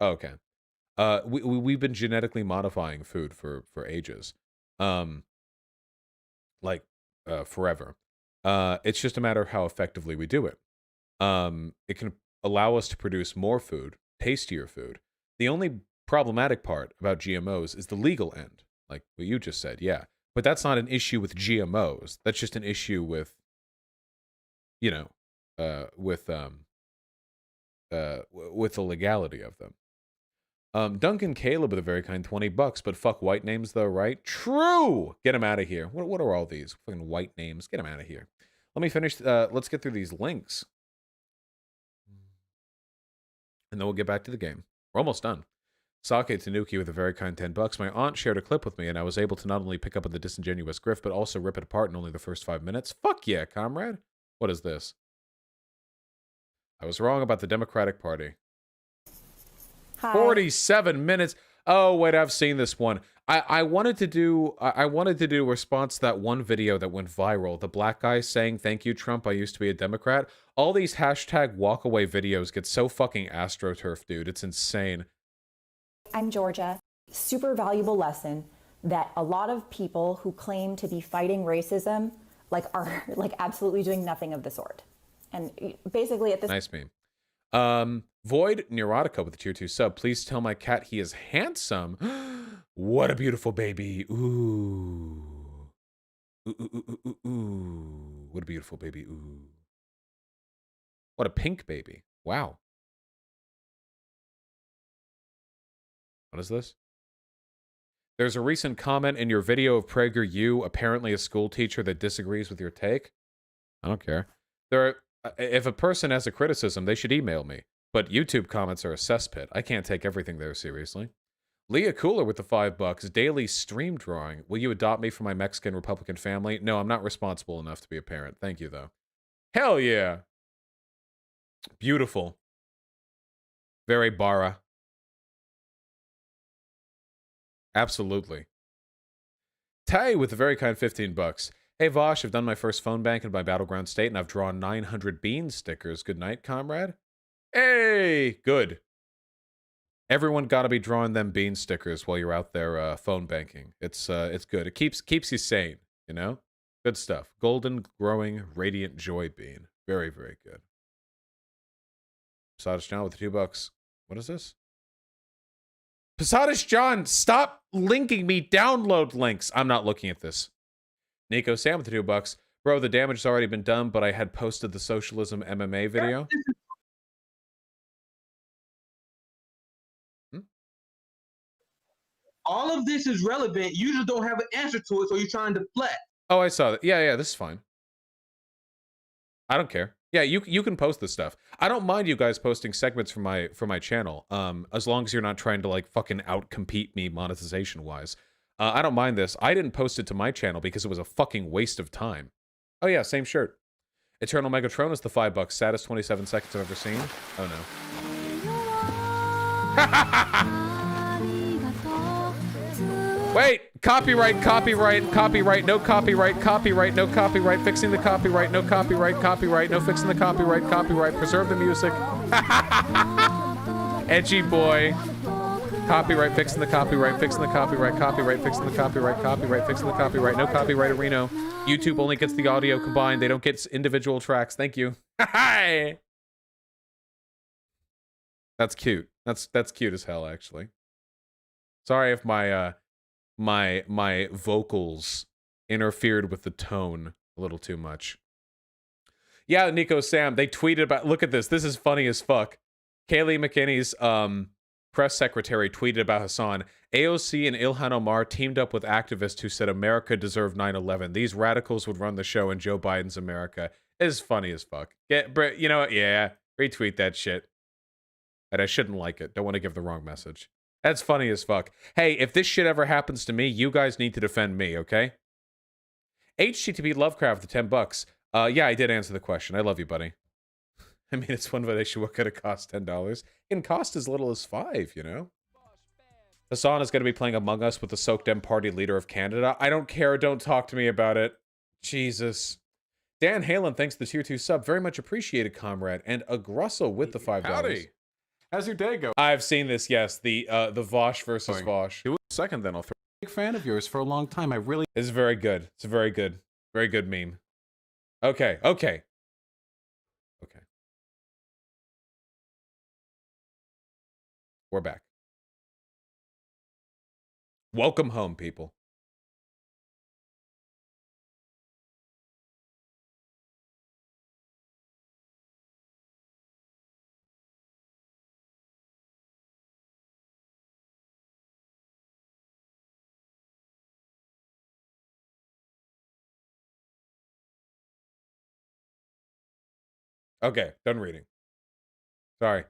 Okay. We've been genetically modifying food for ages. Forever. It's just a matter of how effectively we do it. It can allow us to produce more food, tastier food. The only problematic part about GMOs is the legal end, like what you just said, yeah. But that's not an issue with GMOs. That's just an issue with, you know, with the legality of them. Duncan Caleb with a very kind $20, but fuck white names though, right? True! Get him out of here. What are all these? Fucking white names. Get him out of here. Let me finish. Let's get through these links. And then we'll get back to the game. We're almost done. Sake Tanuki with a very kind $10. My aunt shared a clip with me, and I was able to not only pick up on the disingenuous grift, but also rip it apart in only the first 5 minutes. Fuck yeah, comrade. What is this? I was wrong about the Democratic Party. Hi. 47 minutes. Oh, wait, I've seen this one. I wanted to do a response to that one video that went viral. The black guy saying, "Thank you, Trump. I used to be a Democrat." All these hashtag walkaway videos get so fucking astroturf, dude. It's insane. I'm Georgia. Super valuable lesson that a lot of people who claim to be fighting racism are absolutely doing nothing of the sort. And basically at this nice meme. Void Neurotica with the tier 2 sub. Please tell my cat he is handsome. What a beautiful baby. Ooh. Ooh, ooh, ooh, ooh, ooh. What a beautiful baby. Ooh. What a pink baby. Wow. What is this? There's a recent comment in your video of PragerU, apparently a school teacher that disagrees with your take. I don't care. If a person has a criticism, they should email me. But YouTube comments are a cesspit. I can't take everything there seriously. Leah Cooler with the $5. Daily stream drawing. Will you adopt me for my Mexican Republican family? No, I'm not responsible enough to be a parent. Thank you, though. Hell yeah. Beautiful. Very Bara. Absolutely. Tay with a very kind $15. Hey Vosh, I've done my first phone bank in my battleground state and I've drawn 900 bean stickers. Good night, comrade. Hey, good. Everyone got to be drawing them bean stickers while you're out there phone banking. It's good. It keeps you sane, you know? Good stuff. Golden growing radiant joy bean. Very, very good. Posadish John with the $2. What is this? Posadish John, stop linking me download links. I'm not looking at this. Nico Sam with the $2. Bro, the damage has already been done, but I had posted the socialism MMA video. All of this is relevant. You just don't have an answer to it, so you're trying to deflect. Oh, I saw that. Yeah, this is fine. I don't care. Yeah, you can post this stuff. I don't mind you guys posting segments from my channel. As long as you're not trying to like fucking outcompete me monetization wise. I don't mind this. I didn't post it to my channel because it was a fucking waste of time. Oh yeah, same shirt. Eternal Megatron is the $5. Saddest 27 seconds I've ever seen. Oh no. Wait! Copyright, no copyright, no copyright, fixing the copyright, no copyright, no fixing the copyright, preserve the music. Edgy boy. Copyright, fixing the copyright, fixing the copyright, fixing the copyright, fixing the copyright, no copyright, Reno. YouTube only gets the audio combined, they don't get individual tracks, thank you. Hi. That's cute. That's cute as hell, actually. Sorry if my my vocals interfered with the tone a little too much. Yeah, Nico Sam, they tweeted about, look at this. This is funny as fuck. Kaylee McKinney's press secretary tweeted about Hassan. AOC and Ilhan Omar teamed up with activists who said America deserved 9/11. These radicals would run the show in Joe Biden's America. It's funny as fuck. You know what? Yeah, retweet that shit. And I shouldn't like it. Don't want to give the wrong message. That's funny as fuck. Hey, if this shit ever happens to me, you guys need to defend me, okay? HTTP Lovecraft, the $10. Yeah, I did answer the question. I love you, buddy. I mean, it's one issue. What could it cost? $10? It can cost as little as $5, you know? Hassan is going to be playing Among Us with the Soak Dem Party leader of Canada. I don't care. Don't talk to me about it. Jesus. Dan Halen, thanks for the tier 2 sub. Very much appreciated, comrade. And Agrussel with the $5. Howdy. How's your day going? I've seen this, yes. The Vosh versus Vosh. Do a second, then I'll throw. Big fan of yours for a long time. I really. It's very good. It's a very good meme. Okay. We're back. Welcome home, people. Okay, done reading. Sorry.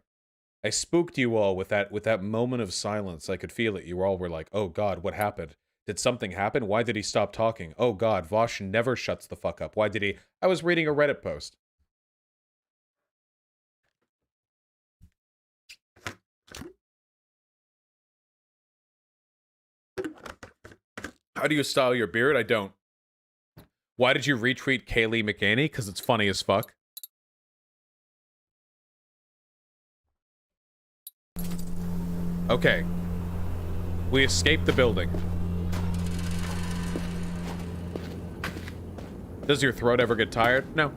I spooked you all with that moment of silence. I could feel it. You all were like, "Oh God, what happened? Did something happen? Why did he stop talking? Oh God, Vosh never shuts the fuck up. Why did he?" I was reading a Reddit post. How do you style your beard? I don't. Why did you retweet Kaylee McAney? Because it's funny as fuck. Okay. We escaped the building. Does your throat ever get tired? No.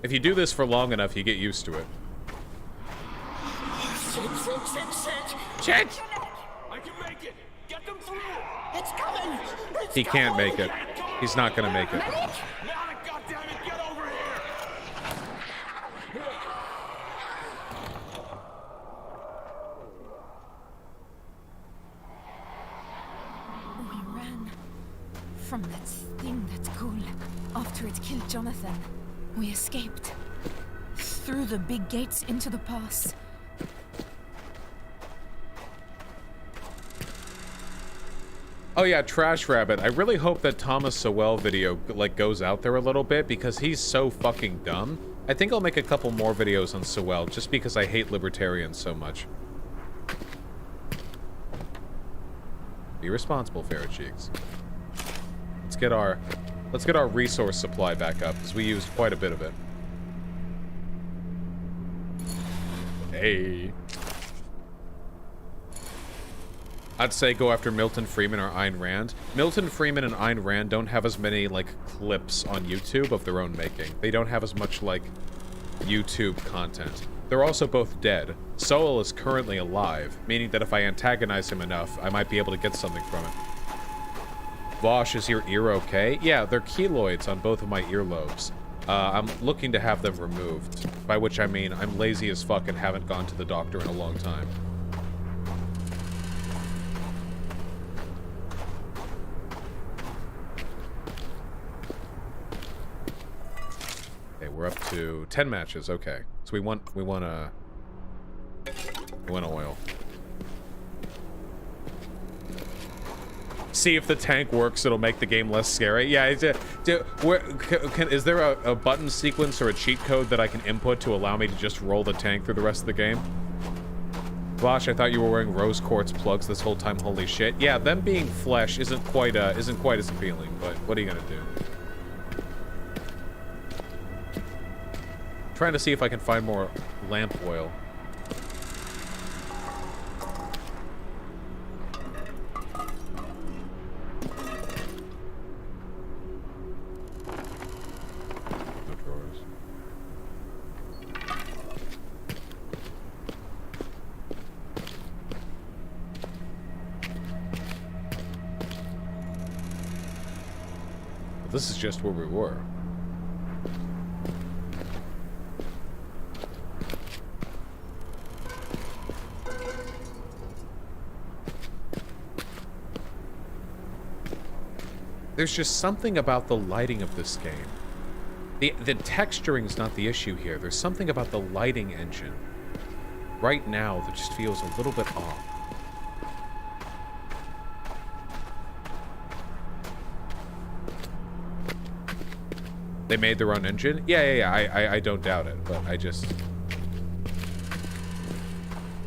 If you do this for long enough, you get used to it. Shit! I can make it! Get them through! It's coming! He can't make it. He's not gonna make it. Now, goddammit, get over here! We ran from that thing, that ghoul, after it killed Jonathan. We escaped. Through the big gates into the pass. Oh yeah, Trash Rabbit. I really hope that Thomas Sowell video like goes out there a little bit because he's so fucking dumb. I think I'll make a couple more videos on Sowell just because I hate libertarians so much. Be responsible, Ferret Cheeks. Let's get our resource supply back up because we used quite a bit of it. Hey. I'd say go after Milton Freeman or Ayn Rand. Milton Freeman and Ayn Rand don't have as many, like, clips on YouTube of their own making. They don't have as much, like, YouTube content. They're also both dead. Soul is currently alive, meaning that if I antagonize him enough, I might be able to get something from it. Vosh, is your ear okay? Yeah, they're keloids on both of my earlobes. I'm looking to have them removed, by which I mean I'm lazy as fuck and haven't gone to the doctor in a long time. Okay, we're up to 10 matches. Okay, so we want oil. See if the tank works, it'll make the game less scary. Yeah, is there a button sequence or a cheat code that I can input to allow me to just roll the tank through the rest of the game? Vosh, I thought you were wearing rose quartz plugs this whole time. Holy shit. Yeah, them being flesh isn't quite as appealing, but what are you gonna do? Trying to see if I can find more lamp oil. This is just where we were. There's just something about the lighting of this game. The texturing is not the issue here. There's something about the lighting engine right now that just feels a little bit off. They made their own engine? Yeah, I don't doubt it, but I just...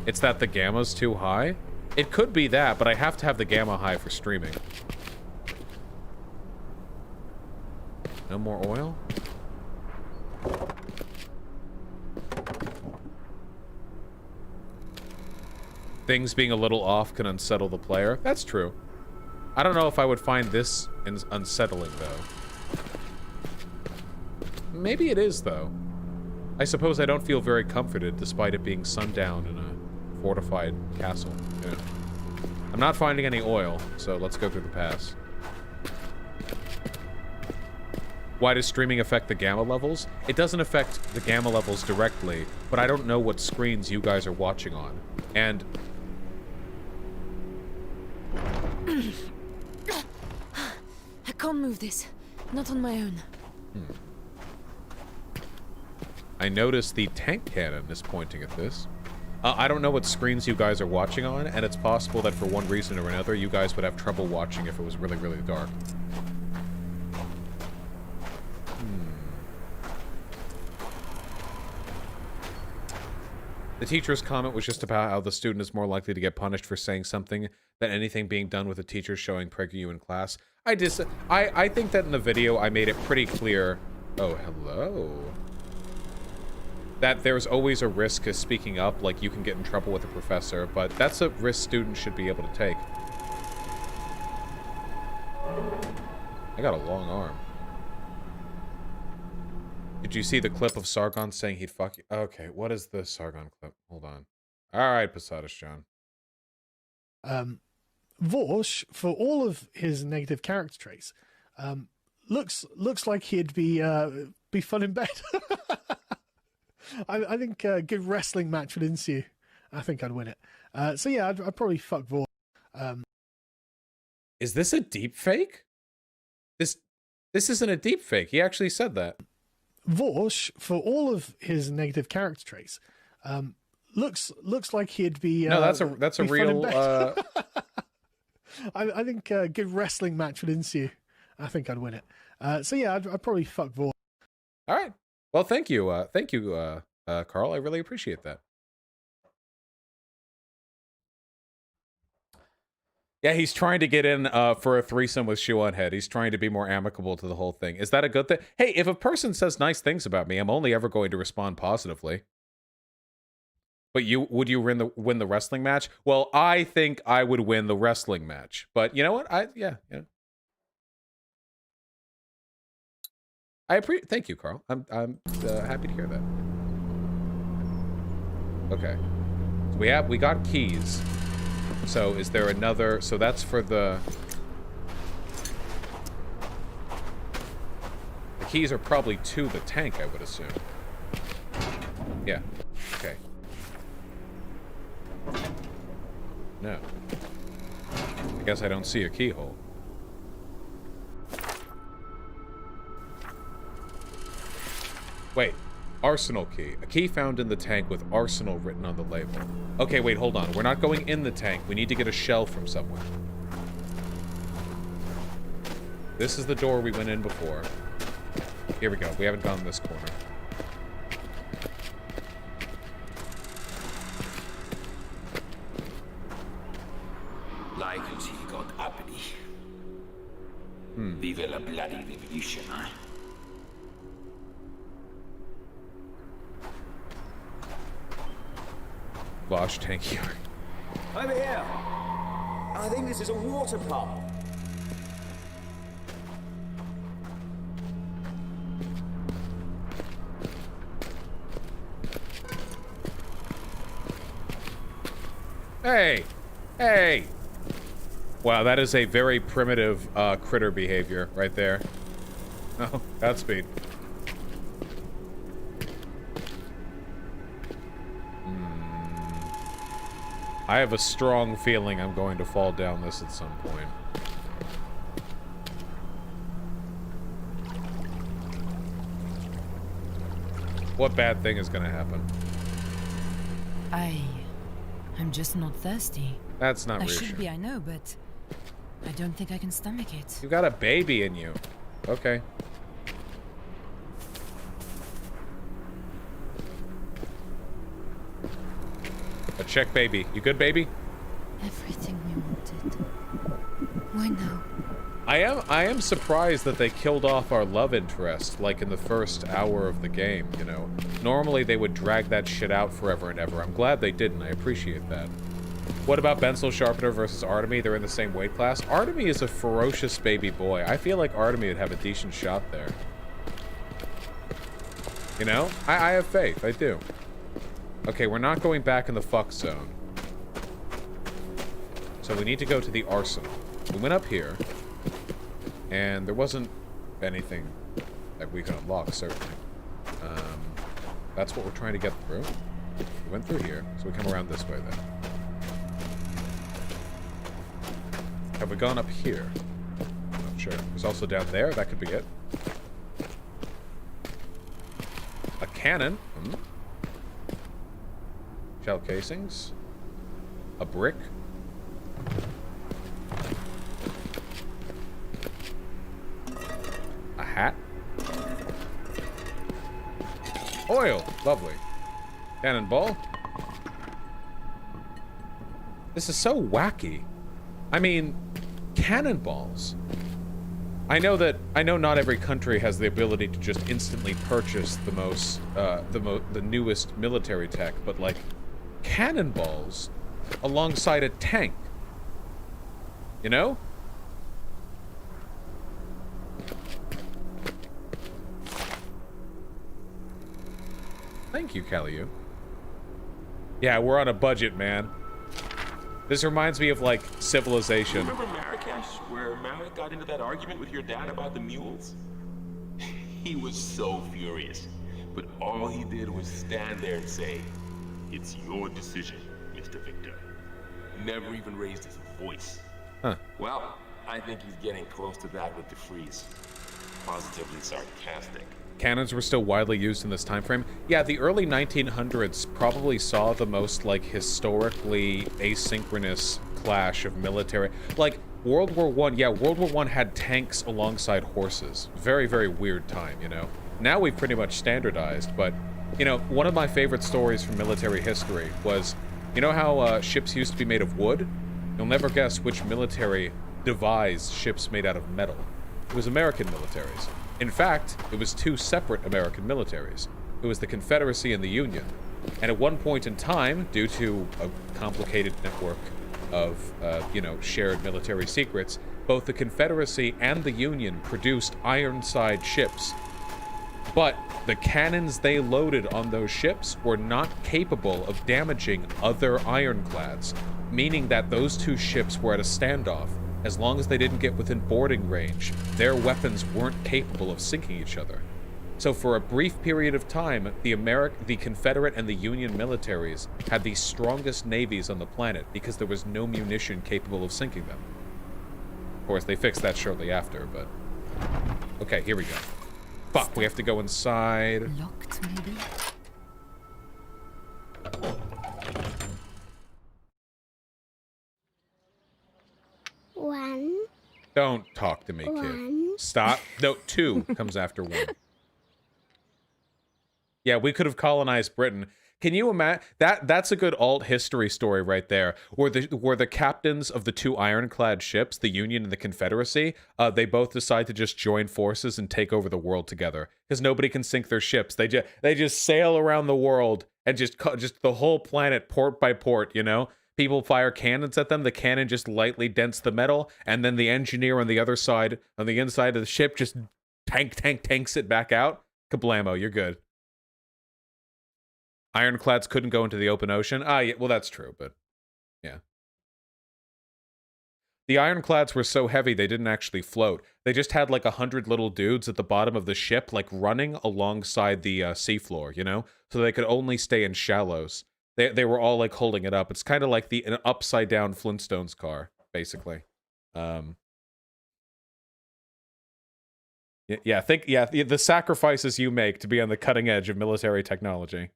It's that the gamma's too high? It could be that, but I have to have the gamma high for streaming. No more oil? Things being a little off can unsettle the player. That's true. I don't know if I would find this unsettling, though. Maybe it is, though. I suppose I don't feel very comforted despite it being sundown in a fortified castle. Yeah. I'm not finding any oil, so let's go through the pass. Why does streaming affect the gamma levels? It doesn't affect the gamma levels directly, but I don't know what screens you guys are watching on. And... I can't move this. Not on my own. I noticed the tank cannon is pointing at this. I don't know what screens you guys are watching on, and it's possible that for one reason or another, you guys would have trouble watching if it was really, really dark. The teacher's comment was just about how the student is more likely to get punished for saying something than anything being done with a teacher showing PragerU in class. I think that in the video I made it pretty clear. Oh, hello. That there's always a risk of speaking up, like you can get in trouble with a professor, but that's a risk students should be able to take. I got a long arm. Did you see the clip of Sargon saying he'd fuck you? Okay, what is the Sargon clip? Hold on. Alright, Posadas John. Vorsh, for all of his negative character traits, looks like he'd be fun in bed. I think a good wrestling match would ensue. I think I'd win it. So yeah, I'd probably fuck Vorsh. Is this a deep fake? This isn't a deep fake. He actually said that. Vorsh, for all of his negative character traits, looks like he'd be. No, that's a real. I think a good wrestling match would ensue. I think I'd win it. So yeah, I'd probably fuck Vorsh. All right. Well, thank you, Carl. I really appreciate that. Yeah, he's trying to get in for a threesome with Shoe on Head. He's trying to be more amicable to the whole thing. Is that a good thing? Hey, if a person says nice things about me, I'm only ever going to respond positively. But would you win the wrestling match? Well, I think I would win the wrestling match. But you know what? Yeah. Thank you, Carl. I'm happy to hear that. Okay. So we got keys. So is there another? So that's for the keys are probably to the tank, I would assume. Yeah. Okay. No. I guess I don't see a keyhole. Wait. Arsenal key. A key found in the tank with Arsenal written on the label. Okay, wait, hold on. We're not going in the tank. We need to get a shell from somewhere. This is the door we went in before. Here we go. We haven't gone this corner. Like as he got uppity. Vive la bloody revolution, huh? Bosch tank yard. Over here. I think this is a water pump. Hey! Hey! Wow, that is a very primitive critter behavior right there. Oh, Godspeed. I have a strong feeling I'm going to fall down this at some point. What bad thing is going to happen? I'm just not thirsty. That's not I reassuring. should be, I know, but I don't think I can stomach it. You got a baby in you. Okay. A check baby. You good, baby? Everything we wanted. Why now? I am surprised that they killed off our love interest, like in the first hour of the game, you know. Normally they would drag that shit out forever and ever. I'm glad they didn't. I appreciate that. What about Bensel Sharpener versus Artemy? They're in the same weight class. Artemy is a ferocious baby boy. I feel like Artemy would have a decent shot there. You know? I have faith. I do. Okay, we're not going back in the fuck zone. So we need to go to the arsenal. We went up here. And there wasn't anything that we could unlock, certainly. That's what we're trying to get through. We went through here, so we come around this way then. Have we gone up here? Not sure. There's also down there. That could be it. A cannon. Shell casings. A brick. A hat. Oil. Lovely. Cannonball. This is so wacky. I mean, cannonballs. I know not every country has the ability to just instantly purchase the newest military tech, but like cannonballs alongside a tank. You know? Thank you, Kaliu. Yeah, we're on a budget, man. This reminds me of, like, Civilization. Remember Marrakesh, where Malik got into that argument with your dad about the mules? He was so furious, but all he did was stand there and say, "It's your decision, Mr. Victor." Never even raised his voice. Huh. Well, I think he's getting close to that with DeFreeze. Positively sarcastic. Cannons were still widely used in this time frame. Yeah, the early 1900s probably saw the most, like, historically asynchronous clash of military. Like, World War I, yeah, World War I had tanks alongside horses. Very, very weird time, you know? Now we've pretty much standardized, but, you know, one of my favorite stories from military history was, you know how ships used to be made of wood? You'll never guess which military devised ships made out of metal. It was American militaries. In fact, it was two separate American militaries. It was the Confederacy and the Union. And at one point in time, due to a complicated network of, you know, shared military secrets, both the Confederacy and the Union produced Ironside ships. But the cannons they loaded on those ships were not capable of damaging other ironclads, meaning that those two ships were at a standoff. As long as they didn't get within boarding range, their weapons weren't capable of sinking each other. So for a brief period of time, the Confederate and the Union militaries had the strongest navies on the planet because there was no munition capable of sinking them. Of course, they fixed that shortly after, but... Okay, here we go. Fuck, we have to go inside. Locked, maybe? One. Don't talk to me, kid. Stop. No, 2 comes after 1. Yeah, we could have colonized Britain. Can you imagine that's a good alt history story right there. Where the captains of the 2 ironclad ships, the Union and the Confederacy, they both decide to just join forces and take over the world together because nobody can sink their ships. They just sail around the world and just the whole planet port by port, you know? People fire cannons at them, the cannon just lightly dents the metal, and then the engineer on the other side, on the inside of the ship, just tanks it back out. Kablamo, you're good. Ironclads couldn't go into the open ocean? Ah, yeah, well, that's true, but yeah. The ironclads were so heavy they didn't actually float. They just had like 100 little dudes at the bottom of the ship, like running alongside the seafloor, you know? So they could only stay in shallows. They were all like holding it up. It's kind of like an upside down Flintstones car, basically. The sacrifices you make to be on the cutting edge of military technology.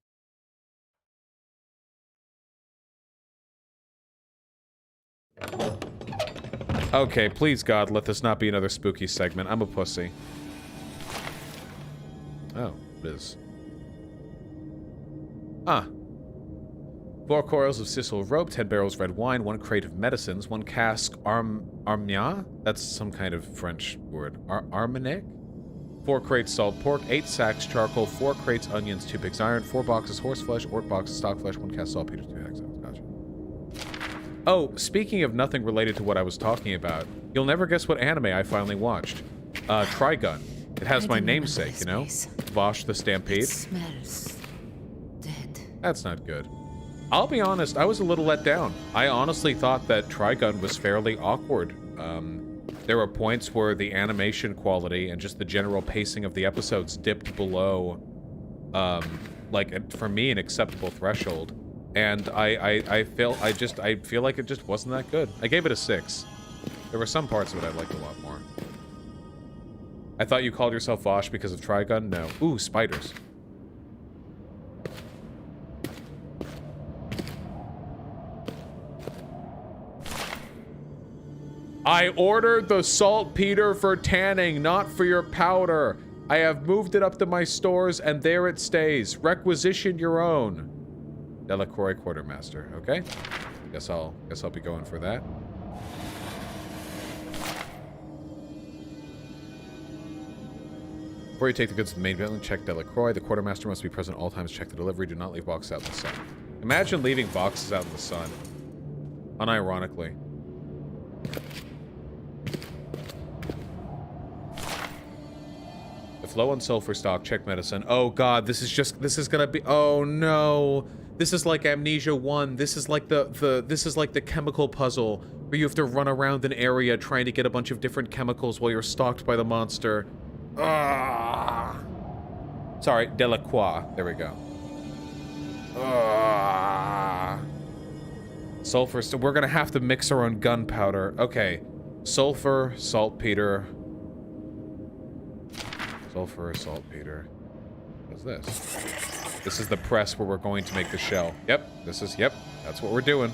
Okay, please God, let this not be another spooky segment. I'm a pussy. Oh, it is. Ah. 4 coils of sisal rope, 10 barrels red wine, 1 crate of medicines, 1 cask armagnac? That's some kind of French word. Armagnac? 4 crates salt pork, 8 sacks charcoal, 4 crates onions, 2 pigs iron, 4 boxes horseflesh, 4 boxes stock flesh, 1 cask saltpeter, 2 hexagrams. Gotcha. Oh, speaking of nothing related to what I was talking about, you'll never guess what anime I finally watched. Trigun. It has my namesake, you know? Vosh the Stampede. It smells dead. That's not good. I'll be honest, I was a little let down. I honestly thought that Trigun was fairly awkward. There were points where the animation quality and just the general pacing of the episodes dipped below, like, for me, an acceptable threshold. And I feel like it just wasn't that good. I gave it a 6. There were some parts of it I liked a lot more. I thought you called yourself Vosh because of Trigun? No. Ooh, spiders. I ordered the saltpeter for tanning, not for your powder. I have moved it up to my stores, and there it stays. Requisition your own. Delacroix Quartermaster. Okay. Guess I'll be going for that. Before you take the goods to the main building, check Delacroix. The Quartermaster must be present at all times. Check the delivery. Do not leave boxes out in the sun. Imagine leaving boxes out in the sun. Unironically. If low on sulfur stock, check medicine. Oh god, this is gonna be, oh no. This is like Amnesia 1. This is like the chemical puzzle where you have to run around an area trying to get a bunch of different chemicals while you're stalked by the monster. Ah. Sorry, Delacroix. There we go. Ah. Sulfur, so we're gonna have to mix our own gunpowder. Okay. Sulfur, saltpeter. Sulfur, saltpeter. What's this? This is the press where we're going to make the shell. Yep, that's what we're doing.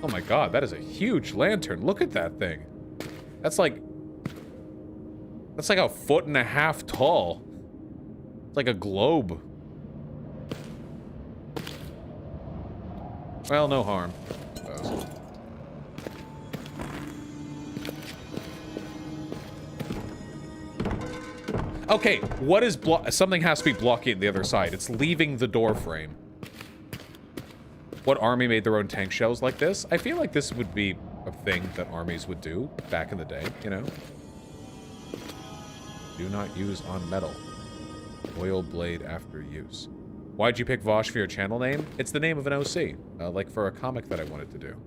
Oh my god, that is a huge lantern. Look at that thing. That's like a 1.5 feet tall. It's like a globe. Well, no harm, I suppose. Okay, what is something has to be blocking the other side. It's leaving the door frame. What army made their own tank shells like this? I feel like this would be a thing that armies would do back in the day, you know? Do not use on metal. Oil blade after use. Why'd you pick Vosh for your channel name? It's the name of an OC, like for a comic that I wanted to do.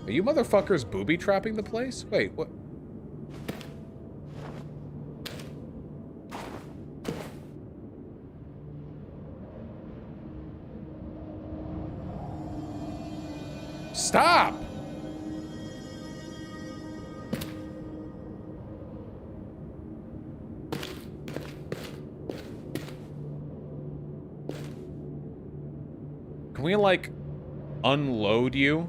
Are you motherfuckers booby-trapping the place? Wait, what? Stop! Can we, like, unload you?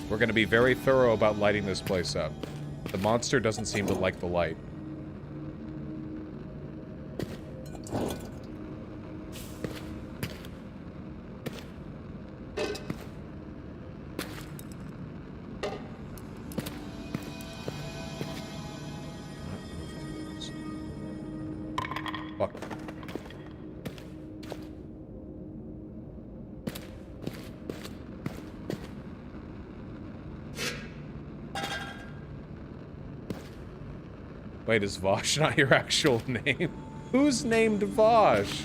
We're going to be very thorough about lighting this place up. The monster doesn't seem to like the light. Fuck. Wait, is Vosh not your actual name? Who's named Vosh?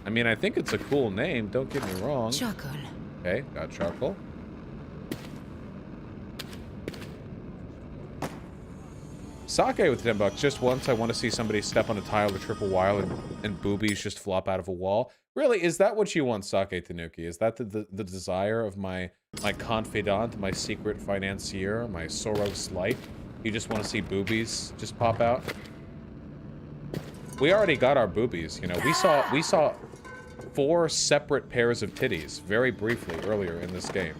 I mean, I think it's a cool name, don't get me wrong. Charcoal. Okay, got charcoal. Sake with $10. Just once, I want to see somebody step on a tile or trip a while and boobies just flop out of a wall. Really, is that what you want, Sake Tanuki? Is that the desire of my confidant, my secret financier, my Soros light? You just want to see boobies just pop out? We already got our boobies, you know. We saw 4 separate pairs of titties very briefly earlier in this game.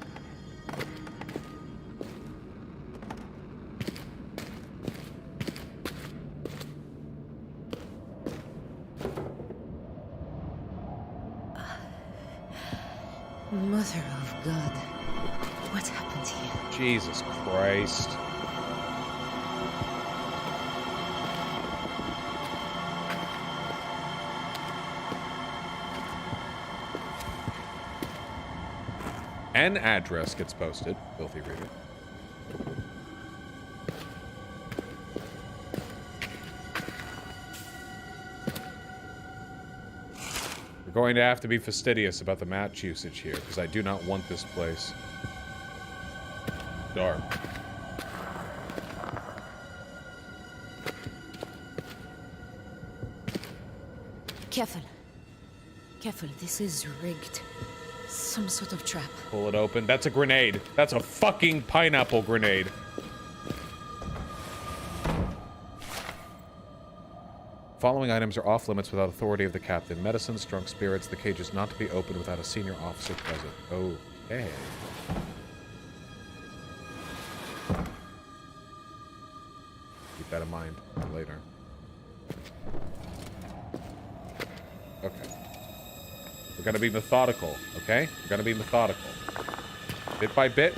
Mother of God. What happened here? Jesus Christ. An address gets posted. Filthy reader. We're going to have to be fastidious about the match usage here, because I do not want this place dark. Careful. Careful, this is rigged. Some sort of trap. Pull it open. That's a grenade. That's a fucking pineapple grenade. Following items are off limits without authority of the captain. Medicine, strong spirits. The cage is not to be opened without a senior officer present. Okay. Keep that in mind for later. Okay. We're gonna be methodical, okay? We're gonna be methodical. Bit by bit.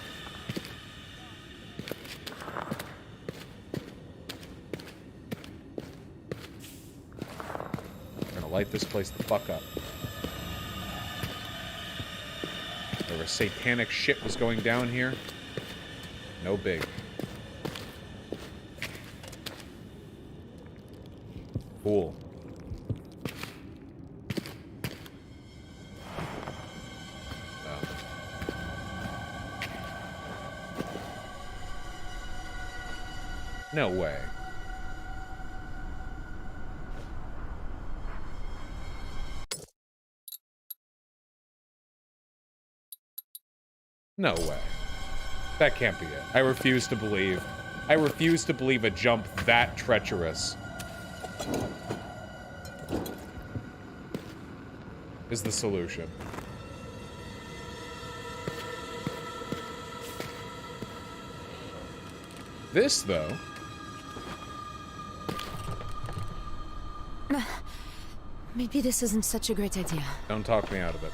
We're gonna light this place the fuck up. There was satanic shit was going down here. No big. Cool. No way. No way. That can't be it. I refuse to believe. I refuse to believe a jump that treacherous is the solution. This, though... Maybe this isn't such a great idea. Don't talk me out of it.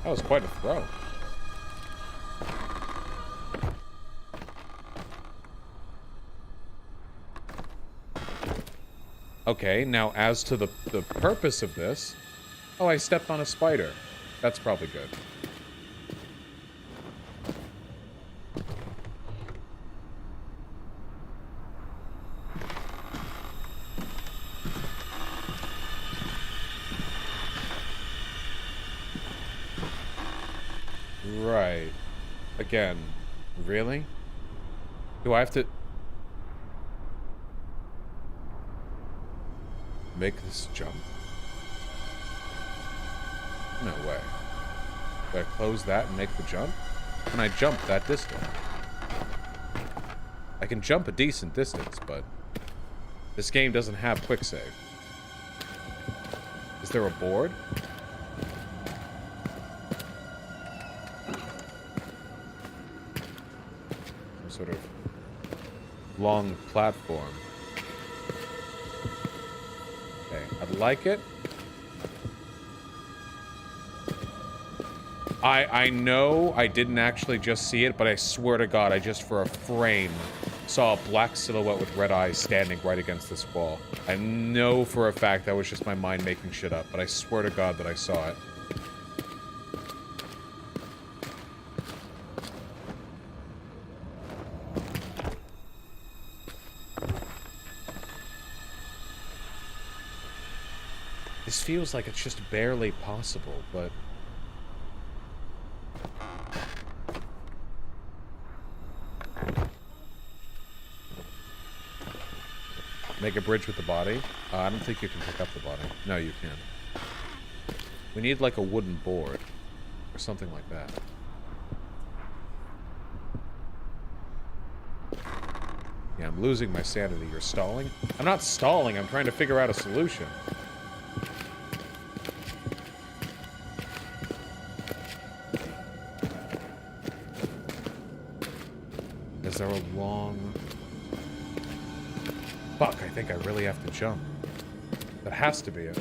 That was quite a throw. Okay, now as to the purpose of this... Oh, I stepped on a spider. That's probably good. Right. Again. Really? Do I have to... make this jump? No way. Do I close that and make the jump? Can I jump that distance? I can jump a decent distance, but... this game doesn't have quick save. Is there a board? Sort of long platform. Okay, I like it. I know I didn't actually just see it, but I swear to God, I just for a frame saw a black silhouette with red eyes standing right against this wall. I know for a fact that was just my mind making shit up, but I swear to God that I saw it. This feels like it's just barely possible, but... make a bridge with the body? I don't think you can pick up the body. No, you can. We need like a wooden board. Or something like that. Yeah, I'm losing my sanity. You're stalling? I'm not stalling. I'm trying to figure out a solution. Is there a long... Fuck, I think I really have to jump. That has to be it.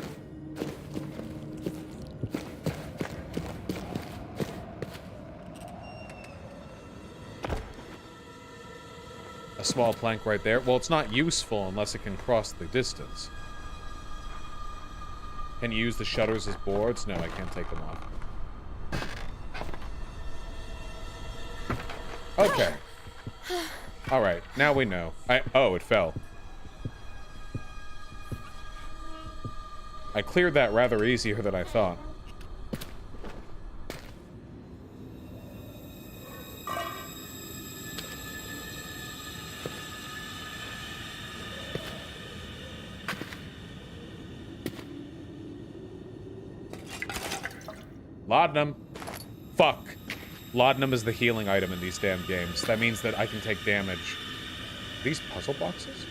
A small plank right there. Well, it's not useful unless it can cross the distance. Can you use the shutters as boards? No, I can't take them off. Okay. Alright, now we know. Oh, it fell. I cleared that rather easier than I thought. Laudanum. Fuck. Laudanum is the healing item in these damn games. That means that I can take damage. Are these puzzle boxes?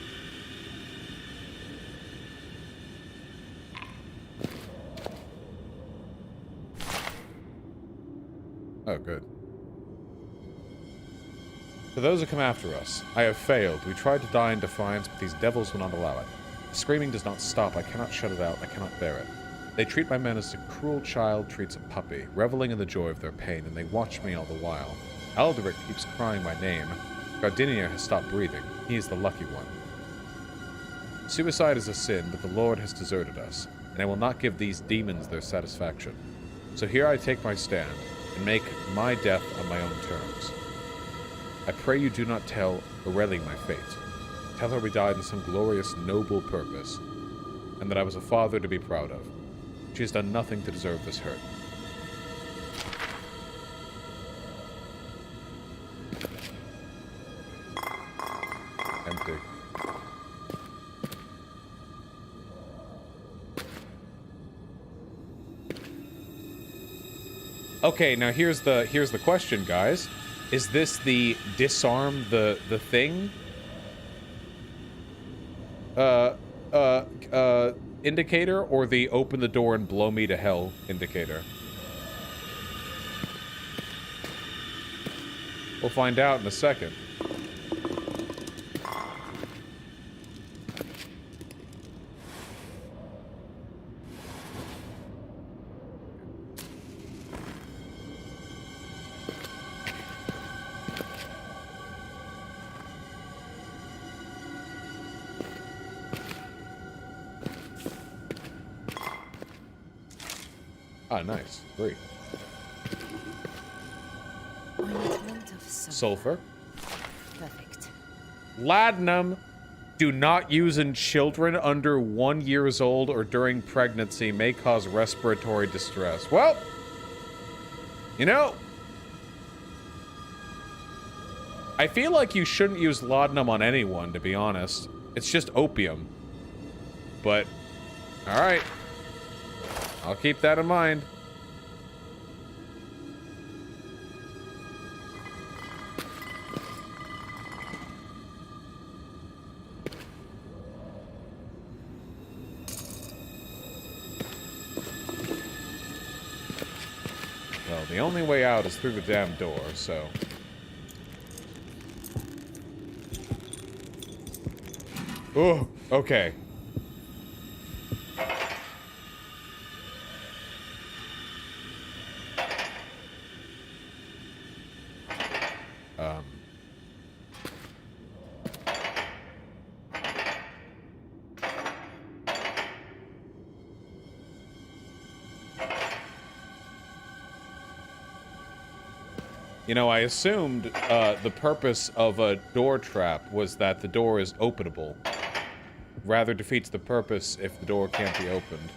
Oh, good. For those who come after us, I have failed. We tried to die in defiance, but these devils will not allow it. The screaming does not stop. I cannot shut it out. I cannot bear it. They treat my men as a cruel child treats a puppy, reveling in the joy of their pain, and they watch me all the while. Alderic keeps crying my name. Gardenia has stopped breathing. He is the lucky one. Suicide is a sin, but the Lord has deserted us, and I will not give these demons their satisfaction. So here I take my stand, and make my death on my own terms. I pray you do not tell Aurelie my fate. Tell her we died in some glorious, noble purpose, and that I was a father to be proud of. She has done nothing to deserve this hurt. Empty. Okay, now here's the question, guys. Is this the disarm the thing? Indicator, or the open the door and blow me to hell indicator? We'll find out in a second. Ah, nice. Great. Ointment of Sulfur. Perfect. Laudanum. Do not use in children under 1 year old or during pregnancy. May cause respiratory distress. Well, you know, I feel like you shouldn't use laudanum on anyone, to be honest. It's just opium. But, alright. I'll keep that in mind. Well, the only way out is through the damn door, so... Oh, okay. You know, I assumed the purpose of a door trap was that the door is openable. Rather defeats the purpose if the door can't be opened.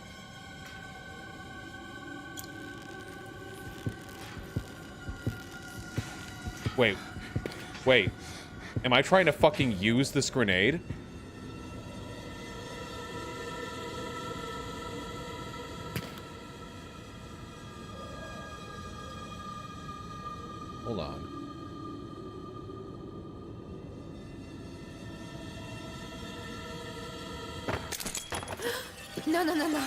Wait. Wait. Am I trying to fucking use this grenade? Hold on. No, no, no, no.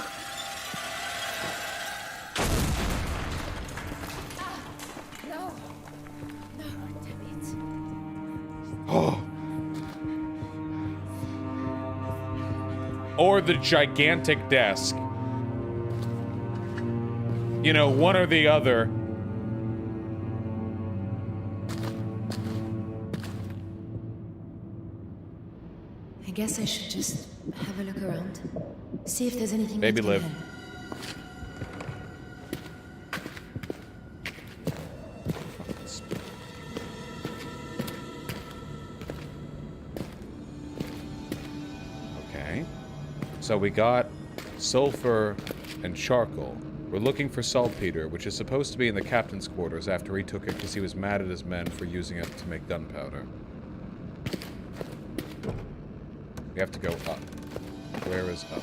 No. No, damn it. Oh. Or the gigantic desk. You know, one or the other. I guess I should just have a look around. See if there's anything Baby that can live. help. Okay. So we got sulfur and charcoal. We're looking for saltpeter, which is supposed to be in the captain's quarters after he took it because he was mad at his men for using it to make gunpowder. We have to go up. Where is up?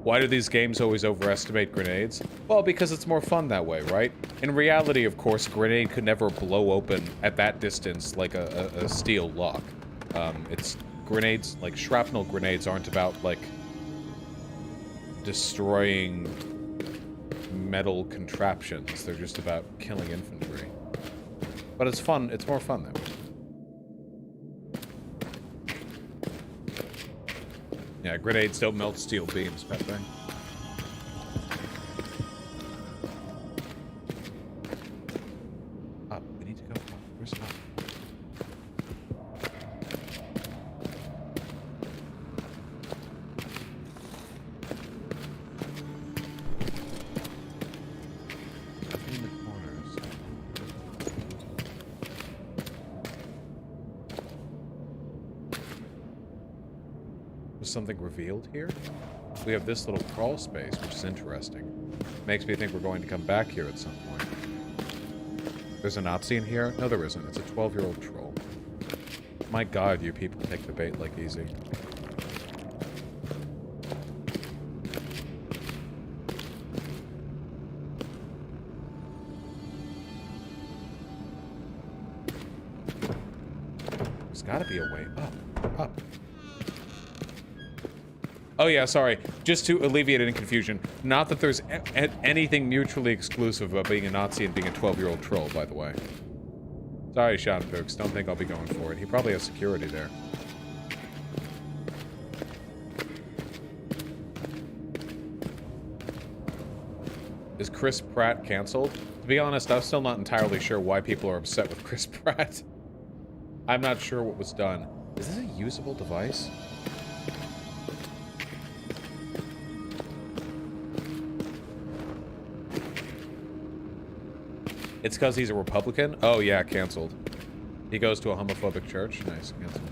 Why do these games always overestimate grenades? Well, because it's more fun that way, right? In reality, of course, a grenade could never blow open at that distance like a steel lock. It's grenades, like shrapnel grenades aren't about, like, destroying metal contraptions. They're just about killing infantry. But it's fun. It's more fun that way. Yeah, grenades don't melt steel beams, Pepe. Up. We need to go up. Where's up? Nothing in the corners. Was something revealed here? We have this little crawl space, which is interesting. Makes me think we're going to come back here at some point. There's a Nazi in here? No, there isn't. It's a 12-year-old troll. My god, you people take the bait like easy. Gotta be a way up. Up. Oh yeah, sorry. Just to alleviate any confusion. Not that there's anything mutually exclusive about being a Nazi and being a 12-year-old troll, by the way. Sorry, Schadenbergs. Don't think I'll be going for it. He probably has security there. Is Chris Pratt canceled? To be honest, I'm still not entirely sure why people are upset with Chris Pratt. I'm not sure what was done. Is this a usable device? It's because he's a Republican? Oh yeah, canceled. He goes to a homophobic church? Nice, canceled.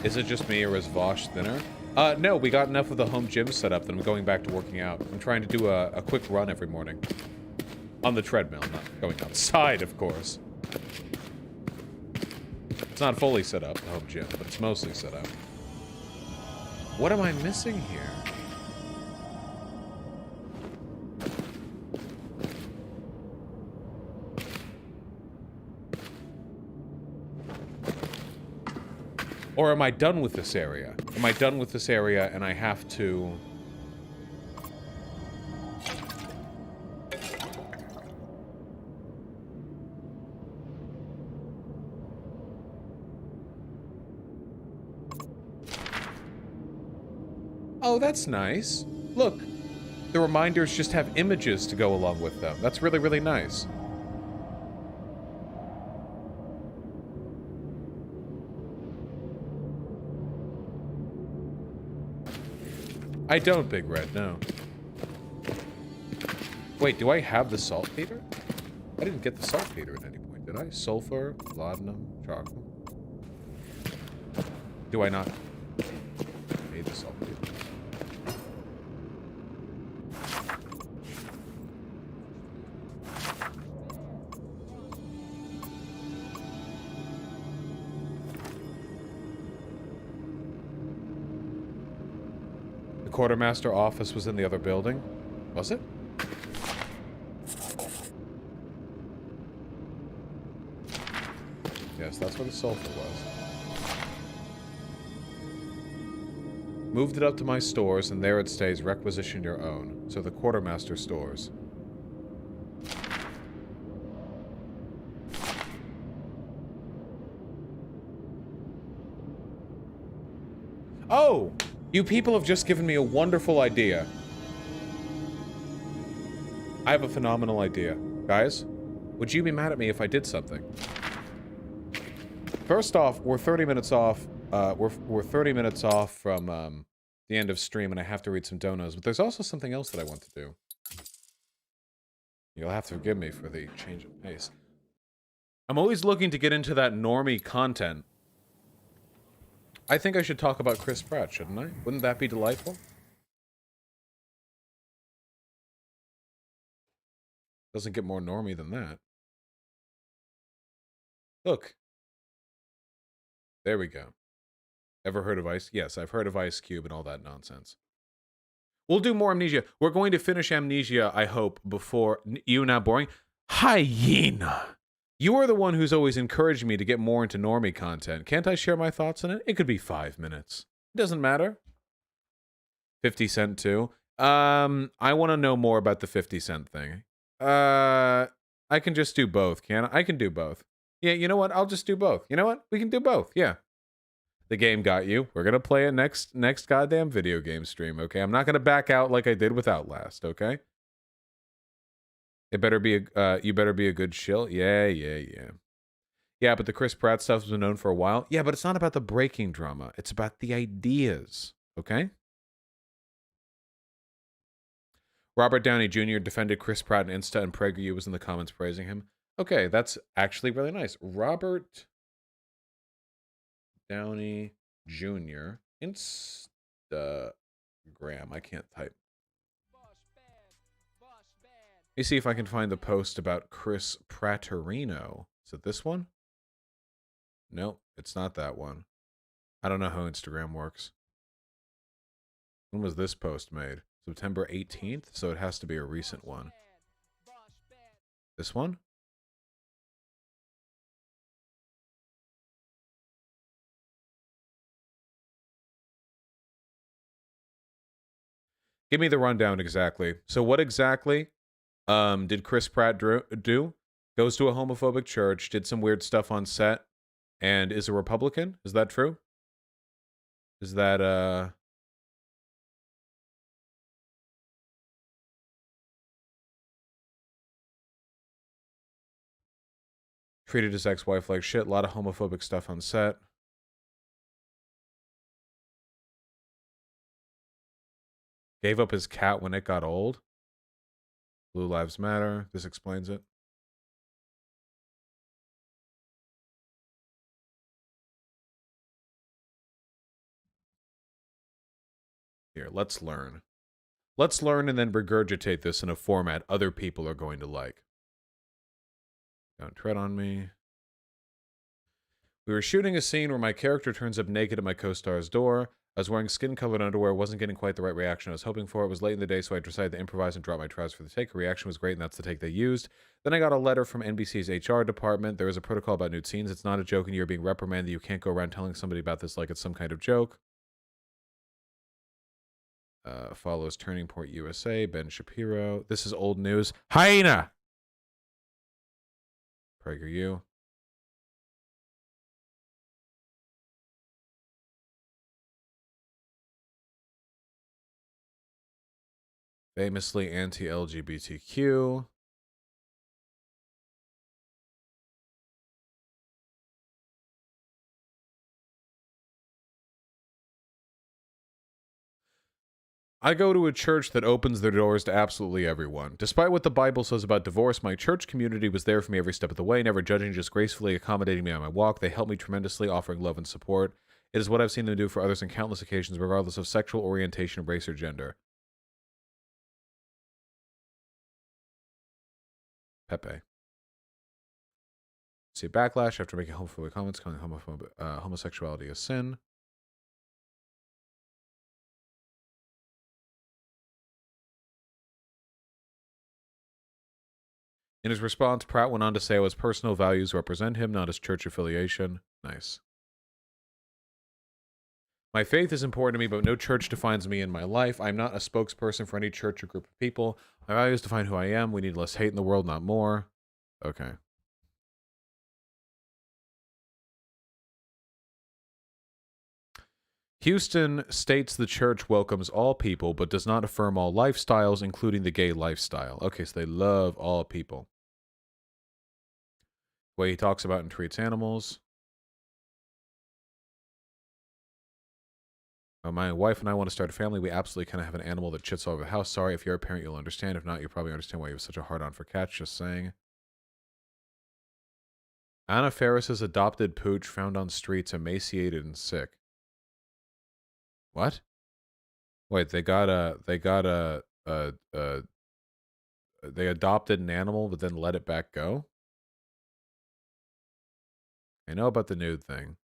Is it just me or is Vosh thinner? No, we got enough of the home gym set up that I'm going back to working out. I'm trying to do a quick run every morning. On the treadmill, not going outside, of course. It's not fully set up, the home gym, but it's mostly set up. What am I missing here? Or am I done with this area? Am I done with this area and I have to... Oh, that's nice. Look, the reminders just have images to go along with them. That's really, really nice. I don't, Big Red, no. Wait, do I have the saltpeter? I didn't get the saltpeter at any point, did I? Sulfur, laudanum, charcoal. Do I not? I need the saltpeter. Quartermaster office was in the other building. Was it? Yes, that's where the sulfur was. Moved it up to my stores, and there it stays. Requisition your own. So the quartermaster stores. Oh! You people have just given me a wonderful idea. I have a phenomenal idea. Guys, would you be mad at me if I did something? First off, we're 30 minutes off. We're 30 minutes off from the end of stream, and I have to read some donos. But there's also something else that I want to do. You'll have to forgive me for the change of pace. I'm always looking to get into that normie content. I think I should talk about Chris Pratt, shouldn't I? Wouldn't that be delightful? Doesn't get more normie than that. Look. There we go. Ever heard of Ice? Yes, I've heard of Ice Cube and all that nonsense. We'll do more Amnesia. We're going to finish Amnesia, I hope, before... You not boring? Hyena! You are the one who's always encouraged me to get more into normie content. Can't I share my thoughts on it? It could be 5 minutes. It doesn't matter. 50 Cent too. I want to know more about the 50 Cent thing. I can just do both, can I? I can do both. Yeah, you know what? I'll just do both. You know what? We can do both. Yeah. The game got you. We're going to play it next goddamn video game stream, okay? I'm not going to back out like I did with Outlast, okay? It better be you better be a good shill. Yeah. Yeah, but the Chris Pratt stuff has been known for a while. Yeah, but it's not about the breaking drama. It's about the ideas, okay? Robert Downey Jr. defended Chris Pratt in Insta, and PragerU was in the comments praising him. Okay, that's actually really nice. Robert Downey Jr. Instagram. I can't type. Let me see if I can find the post about Chris Pratterino. Is it this one? Nope, it's not that one. I don't know how Instagram works. When was this post made? September 18th, so it has to be a recent one. This one? Give me the rundown exactly. So what exactly did Chris Pratt do? Goes to a homophobic church, did some weird stuff on set, and is a Republican? Is that true? Is that, treated his ex-wife like shit, a lot of homophobic stuff on set. Gave up his cat when it got old. Blue Lives Matter. This explains it. Here, let's learn. Let's learn and then regurgitate this in a format other people are going to like. Don't tread on me. We were shooting a scene where my character turns up naked at my co-star's door. I was wearing skin-colored underwear, wasn't getting quite the right reaction I was hoping for. It was late in the day, so I decided to improvise and drop my trousers for the take. The reaction was great, and that's the take they used. Then I got a letter from NBC's HR department. There is a protocol about nude scenes. It's not a joke, and you're being reprimanded. You can't go around telling somebody about this like it's some kind of joke. Follows Turning Point USA, Ben Shapiro. This is old news. Hyena! PragerU. Famously anti-LGBTQ. I go to a church that opens their doors to absolutely everyone. Despite what the Bible says about divorce, my church community was there for me every step of the way, never judging, just gracefully accommodating me on my walk. They helped me tremendously, offering love and support. It is what I've seen them do for others on countless occasions, regardless of sexual orientation, race, or gender. Pepe. See a backlash after making homophobic comments, calling homosexuality a sin. In his response, Pratt went on to say how his personal values represent him, not his church affiliation. Nice. My faith is important to me, but no church defines me in my life. I'm not a spokesperson for any church or group of people. My values define who I am. We need less hate in the world, not more. Okay. Houston states the church welcomes all people, but does not affirm all lifestyles, including the gay lifestyle. Okay, so they love all people. The way he talks about and treats animals. My wife and I want to start a family. We absolutely kind of have an animal that chits all over the house. Sorry, if you're a parent, you'll understand. If not, you'll probably understand why you have such a hard-on for cats. Just saying. Anna Faris's adopted pooch found on streets, emaciated and sick. What? Wait, they adopted an animal, but then let it back go? I know about the nude thing.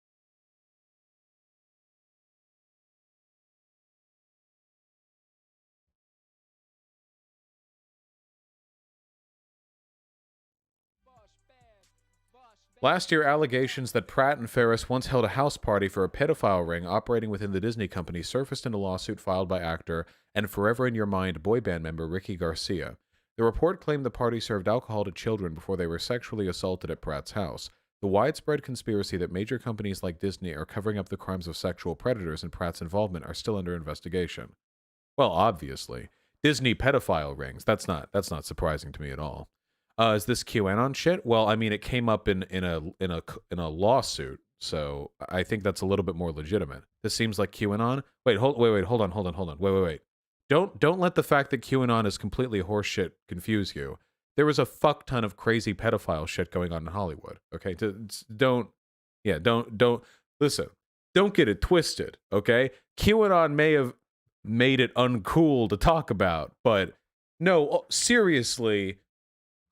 Last year, allegations that Pratt and Faris once held a house party for a pedophile ring operating within the Disney company surfaced in a lawsuit filed by actor and Forever in Your Mind boy band member Ricky Garcia. The report claimed the party served alcohol to children before they were sexually assaulted at Pratt's house. The widespread conspiracy that major companies like Disney are covering up the crimes of sexual predators and Pratt's involvement are still under investigation. Well, obviously. Disney pedophile rings. That's not surprising to me at all. Is this QAnon shit? Well, I mean, it came up in a lawsuit, so I think that's a little bit more legitimate. This seems like QAnon. Hold on. Don't let the fact that QAnon is completely horseshit confuse you. There was a fuck ton of crazy pedophile shit going on in Hollywood. Okay, don't listen. Don't get it twisted. Okay, QAnon may have made it uncool to talk about, but no, seriously.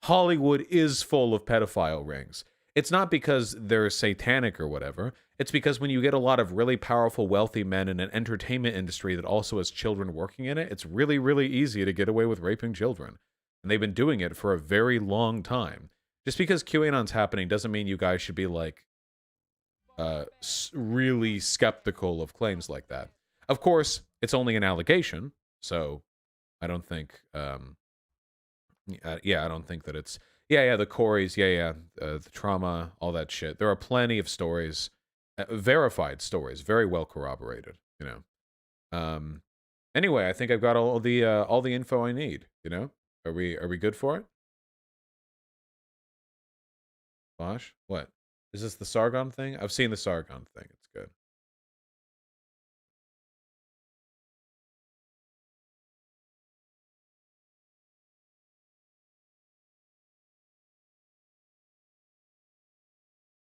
Hollywood is full of pedophile rings. It's not because they're satanic or whatever. It's because when you get a lot of really powerful, wealthy men in an entertainment industry that also has children working in it, it's really, really easy to get away with raping children. And they've been doing it for a very long time. Just because QAnon's happening doesn't mean you guys should be like really skeptical of claims like that. Of course, it's only an allegation, so I don't think I don't think that it's the Coreys, the trauma, all that shit. There are plenty of stories, verified stories, very well corroborated, you know. Anyway, I think I've got all the info I need, you know. Are we good for it? Bosh? What? Is this the Sargon thing? I've seen the Sargon thing. It's good.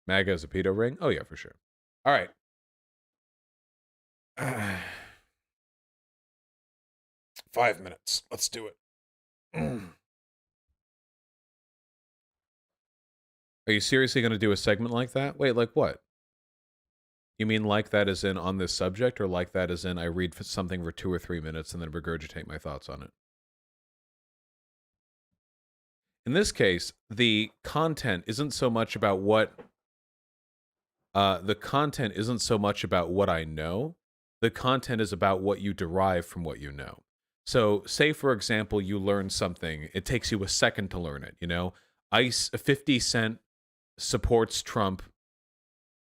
MAGA is a pedo ring? Oh, yeah, for sure. All right. 5 minutes. Let's do it. Are you seriously going to do a segment like that? Wait, like what? You mean like that as in on this subject, or like that as in I read something for 2 or 3 minutes and then regurgitate my thoughts on it? In this case, the content isn't so much about what I know. The content is about what you derive from what you know. So, say for example, you learn something. It takes you a second to learn it. You know, 50 Cent supports Trump,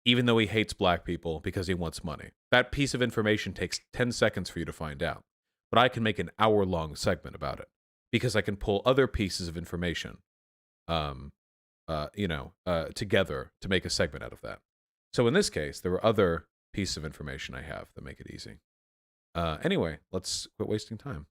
even though he hates black people because he wants money. That piece of information takes 10 seconds for you to find out. But I can make an hour-long segment about it because I can pull other pieces of information, together to make a segment out of that. So in this case, there are other pieces of information I have that make it easy. Anyway, let's quit wasting time.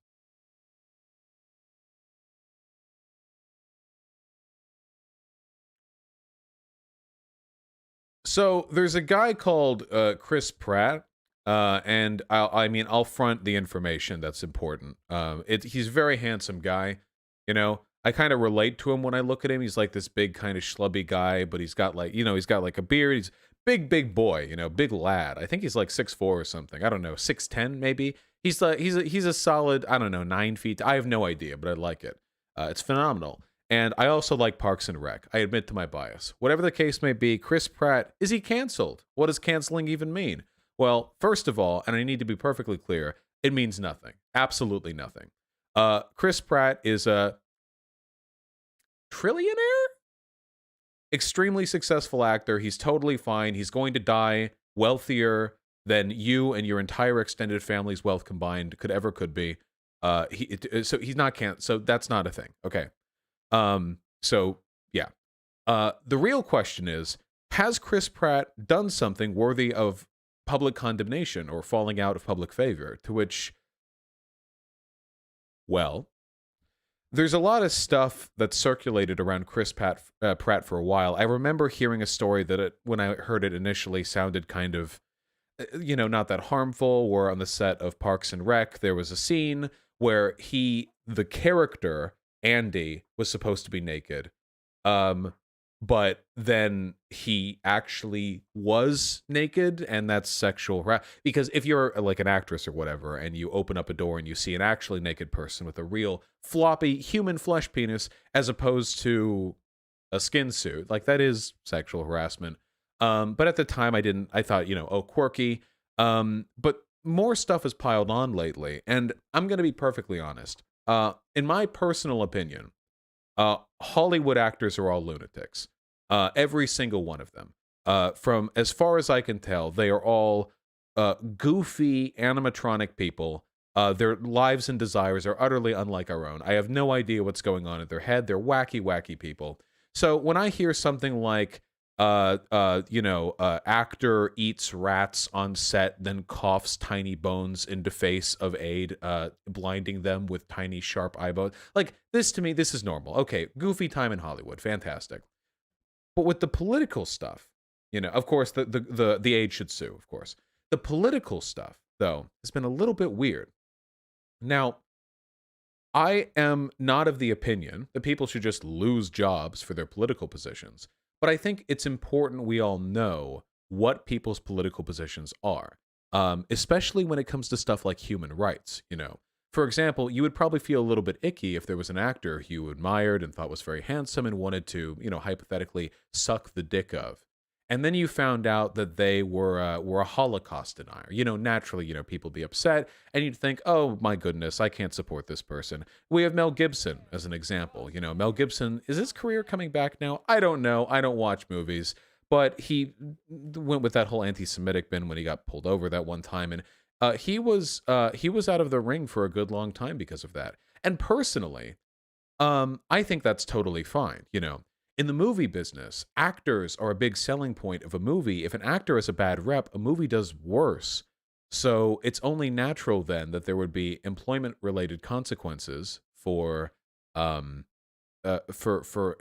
So there's a guy called Chris Pratt, and I'll front the information that's important. He's a very handsome guy, you know. I kind of relate to him when I look at him. He's like this big kind of schlubby guy, but he's got like a beard. He's big boy, you know, big lad. I think he's like 6'4" or something. I don't know, 6'10" maybe. He's a solid, I don't know, 9 feet. I have no idea, but I like it. It's phenomenal. And I also like Parks and Rec. I admit to my bias. Whatever the case may be, Chris Pratt, is he canceled? What does canceling even mean? Well, first of all, and I need to be perfectly clear, it means nothing. Absolutely nothing. Chris Pratt is a trillionaire? Extremely successful actor. He's totally fine. He's going to die wealthier than you and your entire extended family's wealth combined could be. So he's not so that's not a thing. Okay. So yeah. The real question is, has Chris Pratt done something worthy of public condemnation or falling out of public favor? To which, well, there's a lot of stuff that's circulated around Chris Pratt for a while. I remember hearing a story that when I heard it initially sounded kind of, not that harmful, where on the set of Parks and Rec, there was a scene where the character, Andy, was supposed to be naked. But then he actually was naked, and that's sexual harassment. Because if you're like an actress or whatever, and you open up a door and you see an actually naked person with a real floppy human flesh penis, as opposed to a skin suit, like that is sexual harassment. But at the time I thought, quirky. But more stuff has piled on lately, and I'm going to be perfectly honest. In my personal opinion, Hollywood actors are all lunatics. Every single one of them. From as far as I can tell, they are all goofy animatronic people. Their lives and desires are utterly unlike our own. I have no idea what's going on in their head. They're wacky, wacky people. So when I hear something like, actor eats rats on set, then coughs tiny bones into face of aide, blinding them with tiny sharp eyeballs. Like this, to me, this is normal. Okay, goofy time in Hollywood, fantastic. But with the political stuff, of course, the aide should sue. Of course, the political stuff though has been a little bit weird. Now, I am not of the opinion that people should just lose jobs for their political positions. But I think it's important we all know what people's political positions are, especially when it comes to stuff like human rights. You know, for example, you would probably feel a little bit icky if there was an actor you admired and thought was very handsome and wanted to, you know, hypothetically suck the dick of. And then you found out that they were a Holocaust denier. You know, naturally, you know, people be upset, and you'd think, "Oh my goodness, I can't support this person." We have Mel Gibson as an example. You know, Mel Gibson, is his career coming back now? I don't know. I don't watch movies, but he went with that whole anti-Semitic bin when he got pulled over that one time, and he was out of the ring for a good long time because of that. And personally, I think that's totally fine. You know, in the movie business, actors are a big selling point of a movie. If an actor has a bad rep, a movie does worse. So it's only natural then that there would be employment-related consequences for an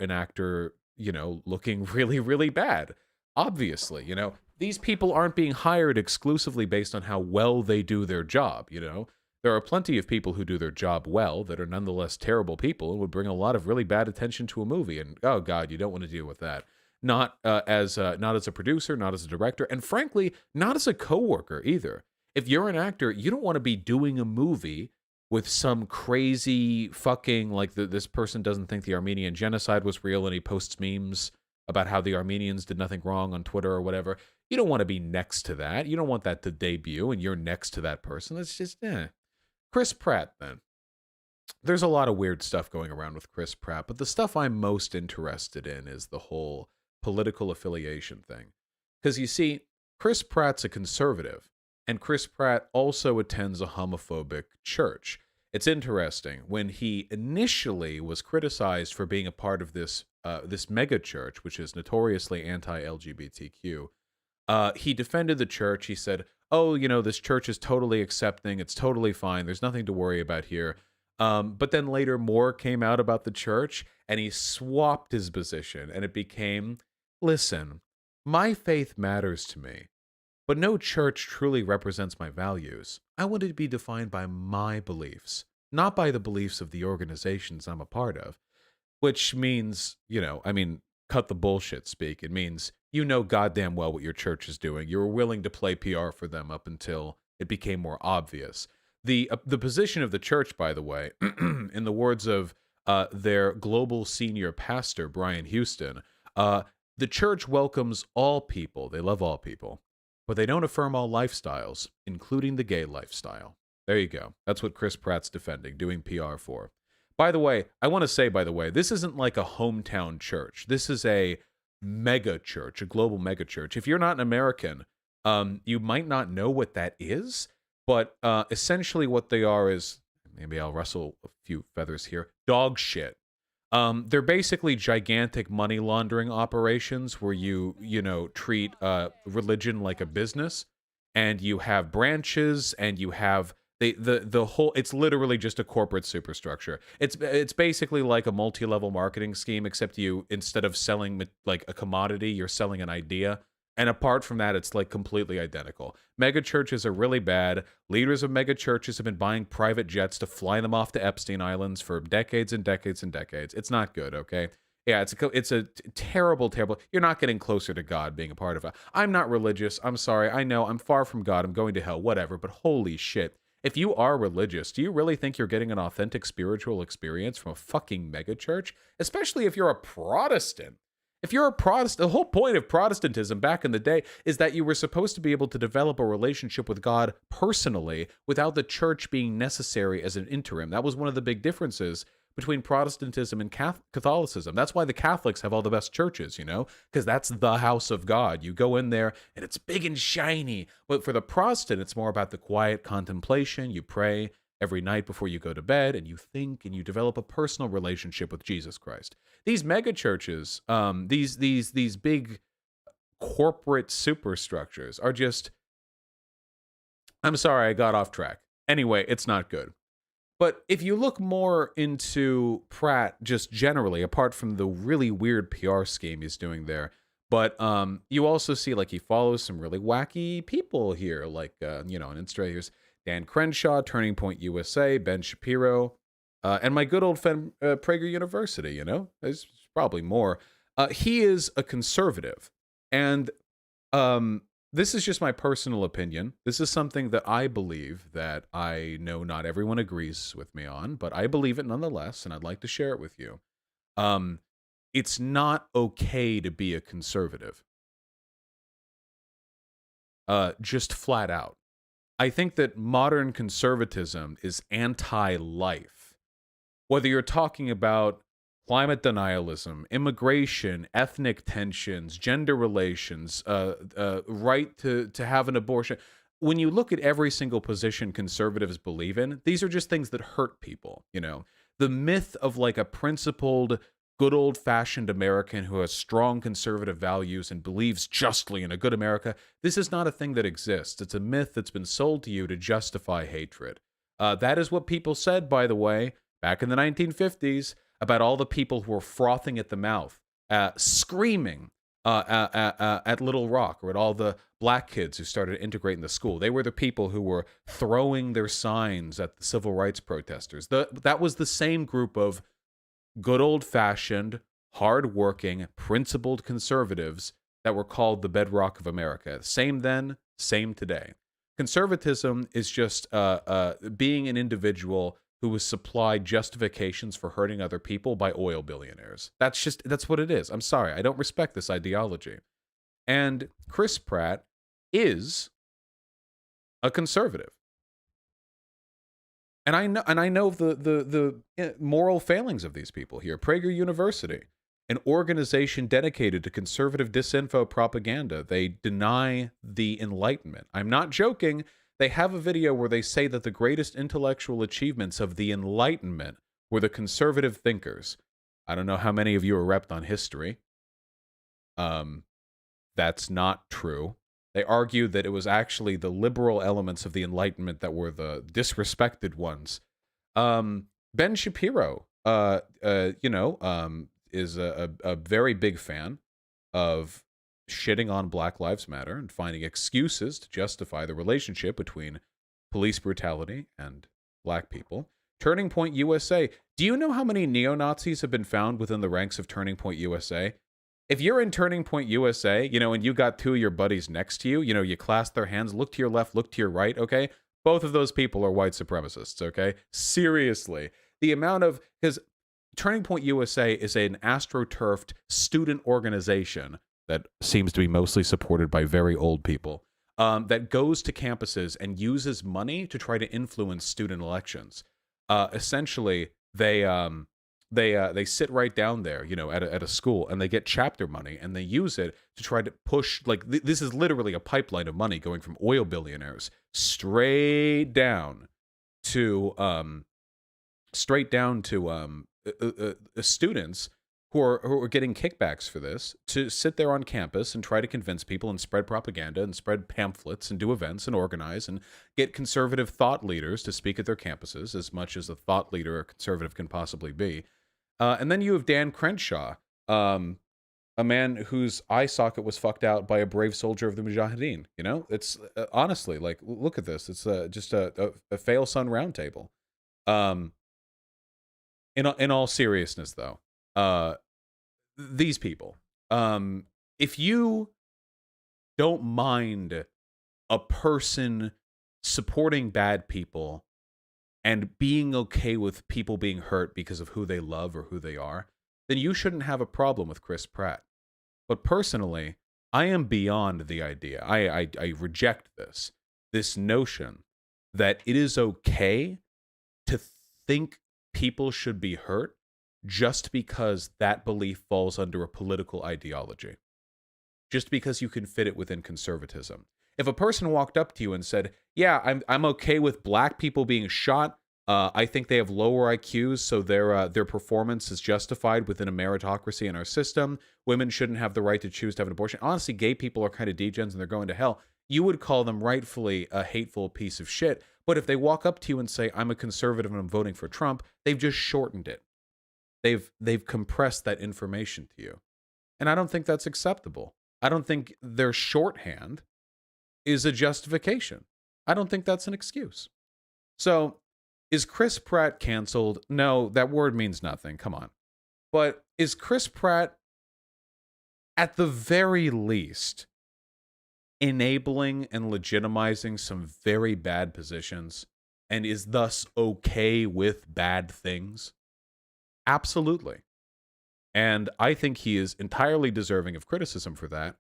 actor, you know, looking really, really bad. Obviously, you know, these people aren't being hired exclusively based on how well they do their job. You know, there are plenty of people who do their job well that are nonetheless terrible people and would bring a lot of really bad attention to a movie. And oh God, you don't want to deal with that. Not as a producer, not as a director, and frankly, not as a coworker either. If you're an actor, you don't want to be doing a movie with some crazy fucking this person doesn't think the Armenian genocide was real and he posts memes about how the Armenians did nothing wrong on Twitter or whatever. You don't want to be next to that. You don't want that to debut and you're next to that person. It's just Chris Pratt, then. There's a lot of weird stuff going around with Chris Pratt, but the stuff I'm most interested in is the whole political affiliation thing. Because you see, Chris Pratt's a conservative, and Chris Pratt also attends a homophobic church. It's interesting, when he initially was criticized for being a part of this mega church, which is notoriously anti-LGBTQ, he defended the church. He said, "Oh, you know, this church is totally accepting. It's totally fine. There's nothing to worry about here." But then later more came out about the church, and he swapped his position, and it became, "Listen, my faith matters to me, but no church truly represents my values. I want it to be defined by my beliefs, not by the beliefs of the organizations I'm a part of." Which means, you know, I mean, cut the bullshit speak. It means you know goddamn well what your church is doing. You were willing to play PR for them up until it became more obvious. The position of the church, by the way, in the words of their global senior pastor, Brian Houston, the church welcomes all people. They love all people, but they don't affirm all lifestyles, including the gay lifestyle. There you go. That's what Chris Pratt's defending, doing PR for. By the way, I want to say, this isn't like a hometown church. This is a mega church, a global mega church. If you're not an American, you might not know what that is, but essentially what they are is, maybe I'll rustle a few feathers here, dog shit. They're basically gigantic money laundering operations where you treat religion like a business, and you have branches, and you have the whole, it's literally just a corporate superstructure. It's basically like a multi-level marketing scheme, except you, instead of selling like a commodity, you're selling an idea. And apart from that, it's like completely identical. Mega churches are really bad. Leaders of mega churches have been buying private jets to fly them off to Epstein Islands for decades and decades and decades. It's not good, okay? Yeah, it's a terrible. You're not getting closer to God being a part of it. I'm not religious. I'm sorry. I know I'm far from God. I'm going to hell, whatever. But holy shit. If you are religious, do you really think you're getting an authentic spiritual experience from a fucking megachurch? Especially if you're a Protestant. If you're a Protestant, the whole point of Protestantism back in the day is that you were supposed to be able to develop a relationship with God personally without the church being necessary as an interim. That was one of the big differences between Protestantism and Catholicism. That's why the Catholics have all the best churches, because that's the house of God. You go in there and it's big and shiny. But for the Protestant, it's more about the quiet contemplation. You pray every night before you go to bed, and you think, and you develop a personal relationship with Jesus Christ. These mega churches, these big corporate superstructures are just, I'm sorry, I got off track. Anyway, it's not good. But if you look more into Pratt just generally, apart from the really weird PR scheme he's doing there, but you also see like he follows some really wacky people here, like, on Instagram, here's Dan Crenshaw, Turning Point USA, Ben Shapiro, and my good old friend Prager University, there's probably more. He is a conservative, and this is just my personal opinion. This is something that I believe that I know not everyone agrees with me on, but I believe it nonetheless, and I'd like to share it with you. It's not okay to be a conservative. Just flat out. I think that modern conservatism is anti-life. Whether you're talking about climate denialism, immigration, ethnic tensions, gender relations, right to have an abortion. When you look at every single position conservatives believe in, these are just things that hurt people, you know. The myth of like a principled, good old-fashioned American who has strong conservative values and believes justly in a good America, this is not a thing that exists. It's a myth that's been sold to you to justify hatred. That is what people said, by the way, back in the 1950s, about all the people who were frothing at the mouth, screaming at Little Rock, or at all the black kids who started integrating the school. They were the people who were throwing their signs at the civil rights protesters. That was the same group of good old-fashioned, hard-working, principled conservatives that were called the bedrock of America. Same then, same today. Conservatism is just being an individual who was supplied justifications for hurting other people by oil billionaires. That's what it is. I'm sorry, I don't respect this ideology. And Chris Pratt is a conservative. And I know the moral failings of these people here. Prager University, an organization dedicated to conservative disinfo propaganda. They deny the Enlightenment. I'm not joking. They have a video where they say that the greatest intellectual achievements of the Enlightenment were the conservative thinkers. I don't know how many of you are repped on history. That's not true. They argued that it was actually the liberal elements of the Enlightenment that were the disrespected ones. Ben Shapiro, is a very big fan of shitting on Black Lives Matter and finding excuses to justify the relationship between police brutality and black people. Turning Point USA. Do you know how many neo-Nazis have been found within the ranks of Turning Point USA? If you're in Turning Point USA, and you got two of your buddies next to you, you clasp their hands, look to your left, look to your right, okay? Both of those people are white supremacists, okay? Seriously. The amount of... Because Turning Point USA is an astroturfed student organization that seems to be mostly supported by very old people, that goes to campuses and uses money to try to influence student elections. Essentially, they sit right down there, at a school, and they get chapter money, and they use it to try to push, this is literally a pipeline of money going from oil billionaires straight down to students who are getting kickbacks for this, to sit there on campus and try to convince people and spread propaganda and spread pamphlets and do events and organize and get conservative thought leaders to speak at their campuses, as much as a thought leader a conservative can possibly be. And then you have Dan Crenshaw, a man whose eye socket was fucked out by a brave soldier of the Mujahideen. It's honestly, look at this. It's just a fail son roundtable. In all seriousness, though, these people, if you don't mind a person supporting bad people and being okay with people being hurt because of who they love or who they are, then you shouldn't have a problem with Chris Pratt. But personally, I am beyond the idea. I reject this notion that it is okay to think people should be hurt just because that belief falls under a political ideology. Just because you can fit it within conservatism. If a person walked up to you and said, yeah, I'm okay with black people being shot, I think they have lower IQs, so their performance is justified within a meritocracy in our system. Women shouldn't have the right to choose to have an abortion. Honestly, gay people are kind of degens and they're going to hell. You would call them rightfully a hateful piece of shit. But if they walk up to you and say, I'm a conservative and I'm voting for Trump, they've just shortened it. They've compressed that information to you. And I don't think that's acceptable. I don't think their shorthand is a justification. I don't think that's an excuse. So, is Chris Pratt canceled? No, that word means nothing. Come on. But is Chris Pratt at the very least, enabling and legitimizing some very bad positions and is thus okay with bad things? Absolutely. And I think he is entirely deserving of criticism for that,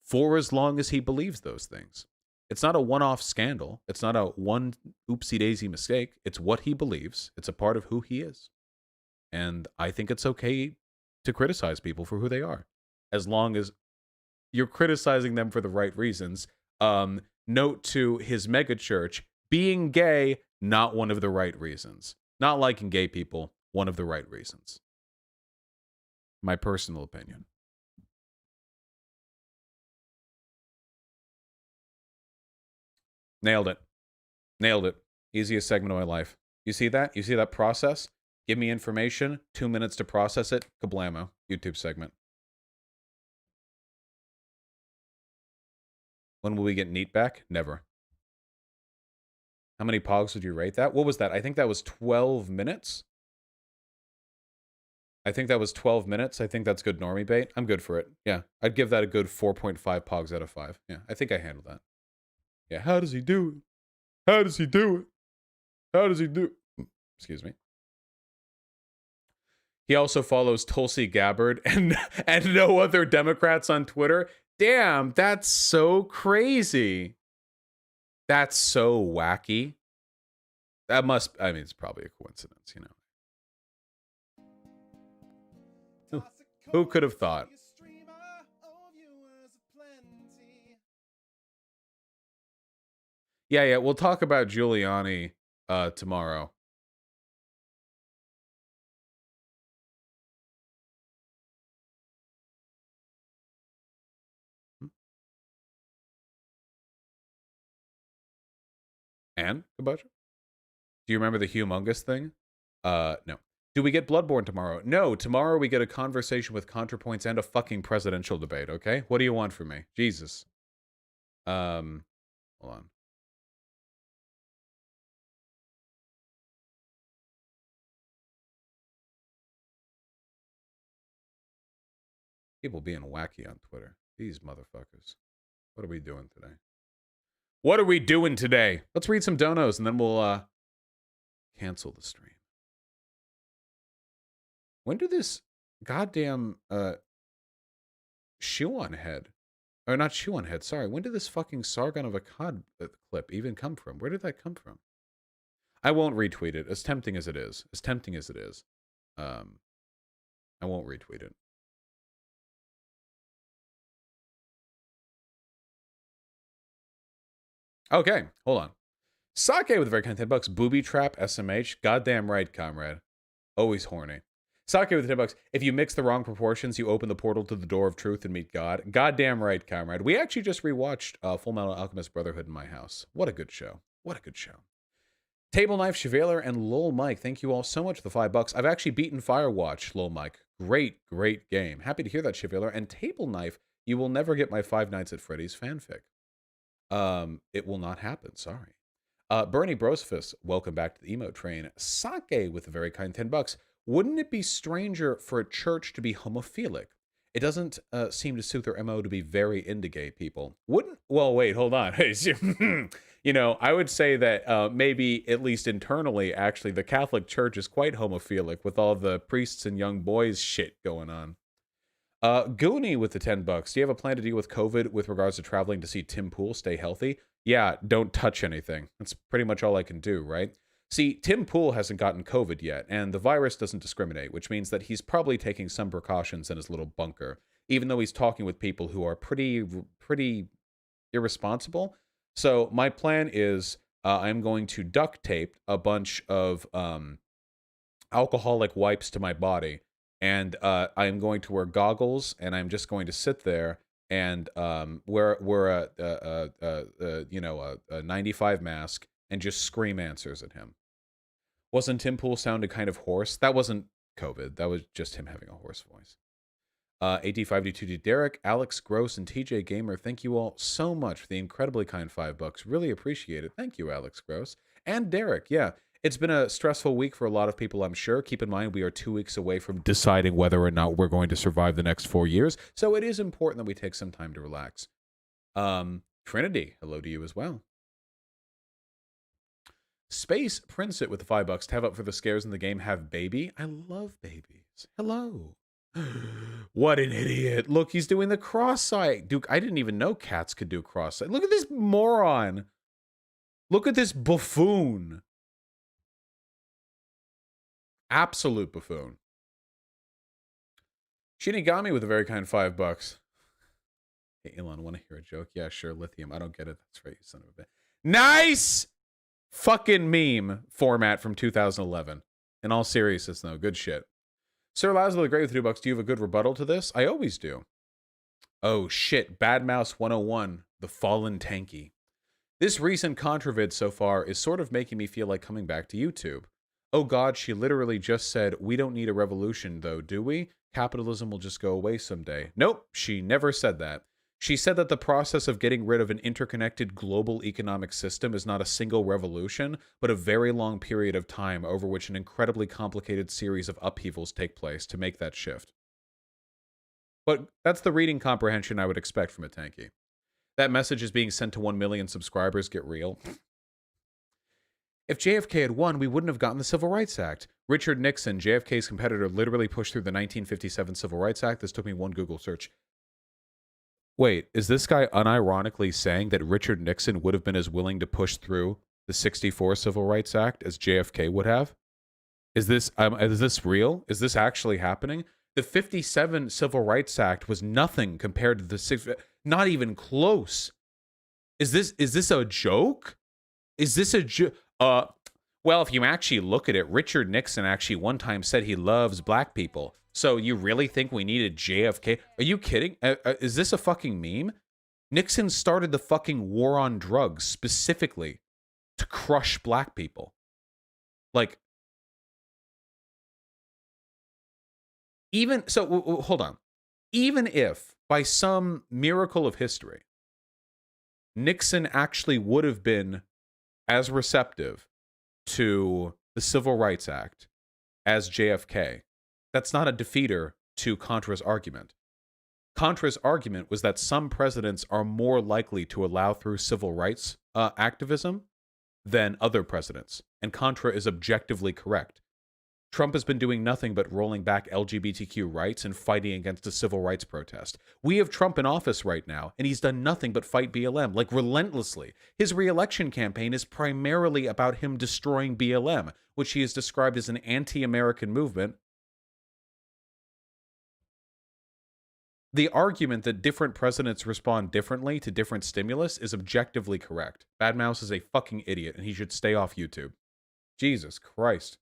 for as long as he believes those things. It's not a one-off scandal. It's not a one oopsie-daisy mistake. It's what he believes. It's a part of who he is. And I think it's okay to criticize people for who they are, as long as you're criticizing them for the right reasons. Note to his megachurch, being gay, not one of the right reasons. Not liking gay people, one of the right reasons. My personal opinion. Nailed it. Nailed it. Easiest segment of my life. You see that? You see that process? Give me information, 2 minutes to process it, kablamo. YouTube segment. When will we get Neat back? Never. How many pogs would you rate that? What was that? I think that was 12 minutes. I think that was 12 minutes. I think that's good normie bait. I'm good for it. Yeah. I'd give that a good 4.5 pogs out of 5. Yeah. I think I handled that. Yeah. How does he do it? How does he do it? How does he do it? Excuse me. He also follows Tulsi Gabbard and no other Democrats on Twitter. Damn, that's so crazy. That's so wacky. That must, I mean, it's probably a coincidence, you know. Who could have thought? Yeah, we'll talk about Giuliani tomorrow. And, Kabacha? Do you remember the humongous thing? No. Do we get Bloodborne tomorrow? No, tomorrow we get a conversation with ContraPoints and a fucking presidential debate, okay? What do you want from me? Jesus. Hold on. People being wacky on Twitter. These motherfuckers. What are we doing today? What are we doing today? Let's read some donos and then we'll cancel the stream. When did this goddamn shoe on head, or not shoe on head, sorry, when did this fucking Sargon of Akkad clip even come from? Where did that come from? I won't retweet it, as tempting as it is. As tempting as it is. I won't retweet it. Okay, hold on. Sake with a very kind $10. Booby trap, SMH. Goddamn right, comrade. Always horny. Sake with $10. If you mix the wrong proportions, you open the portal to the door of truth and meet God. Goddamn right, comrade. We actually just rewatched Full Metal Alchemist Brotherhood in my house. What a good show. What a good show. Table Knife, Chevalier, and Lol Mike. Thank you all so much for the $5. I've actually beaten Firewatch, Lol Mike. Great, great game. Happy to hear that, Chevalier. And Table Knife, you will never get my Five Nights at Freddy's fanfic. It will not happen. Sorry. Bernie Brosfus, welcome back to the emo train. Sake with a very kind $10. Wouldn't it be stranger for a church to be homophilic? It doesn't seem to suit their MO to be very into gay people. Wouldn't? Well, wait, hold on. You know, I would say that maybe at least internally, actually, the Catholic Church is quite homophilic with all the priests and young boys shit going on. Goonie with the $10. Do you have a plan to deal with COVID with regards to traveling to see Tim Pool stay healthy? Yeah, don't touch anything. That's pretty much all I can do, right? See, Tim Pool hasn't gotten COVID yet, and the virus doesn't discriminate, which means that he's probably taking some precautions in his little bunker, even though he's talking with people who are pretty irresponsible. So my plan is I'm going to duct tape a bunch of alcoholic wipes to my body, and I'm going to wear goggles, and I'm just going to sit there and wear a 95 mask and just scream answers at him. Wasn't Tim Pool sounded kind of hoarse? That wasn't COVID. That was just him having a hoarse voice. AT5D2D Derek, Alex Gross, and TJ Gamer, thank you all so much for the incredibly kind $5. Really appreciate it. Thank you, Alex Gross. And Derek, yeah. It's been a stressful week for a lot of people, I'm sure. Keep in mind, we are 2 weeks away from deciding whether or not we're going to survive the next 4 years. So it is important that we take some time to relax. Trinity, hello to you as well. Space Prince It with the $5 to have up for the scares in the game. Have baby. I love babies. Hello. What an idiot. Look, he's doing the cross-sight. Duke, I didn't even know cats could do cross-sight. Look at this moron. Look at this buffoon. Absolute buffoon. Shinigami with a very kind $5. Hey, Elon, want to hear a joke? Yeah, sure. Lithium. I don't get it. That's right, you son of a bitch. Nice fucking meme format from 2011. In all seriousness, though, good shit. Sir Lazlo the Great with $2. Do you have a good rebuttal to this? I always do. Oh shit. Bad Mouse 101. The Fallen Tanky. This recent controvid so far is sort of making me feel like coming back to YouTube. Oh god, she literally just said, we don't need a revolution though, do we? Capitalism will just go away someday. Nope, she never said that. She said that the process of getting rid of an interconnected global economic system is not a single revolution, but a very long period of time over which an incredibly complicated series of upheavals take place to make that shift. But that's the reading comprehension I would expect from a tanky. That message is being sent to 1 million subscribers. Get real. If JFK had won, we wouldn't have gotten the Civil Rights Act. Richard Nixon, JFK's competitor, literally pushed through the 1957 Civil Rights Act. This took me one Google search. Wait, is this guy unironically saying that Richard Nixon would have been as willing to push through the 64 Civil Rights Act as JFK would have? Is this real? Is this actually happening? The 57 Civil Rights Act was nothing compared to the not even close. Is this a joke? Is this a joke? Well, if you actually look at it, Richard Nixon actually one time said he loves black people. So you really think we needed JFK? Are you kidding? Is this a fucking meme? Nixon started the fucking war on drugs specifically to crush black people. Like, even, so hold on. Even if by some miracle of history, Nixon actually would have been as receptive to the Civil Rights Act as JFK, that's not a defeater to Contra's argument. Contra's argument was that some presidents are more likely to allow through civil rights activism than other presidents, and Contra is objectively correct. Trump has been doing nothing but rolling back LGBTQ rights and fighting against a civil rights protest. We have Trump in office right now, and he's done nothing but fight BLM, like relentlessly. His re-election campaign is primarily about him destroying BLM, which he has described as an anti-American movement. The argument that different presidents respond differently to different stimulus is objectively correct. Bad Mouse is a fucking idiot, and he should stay off YouTube. Jesus Christ.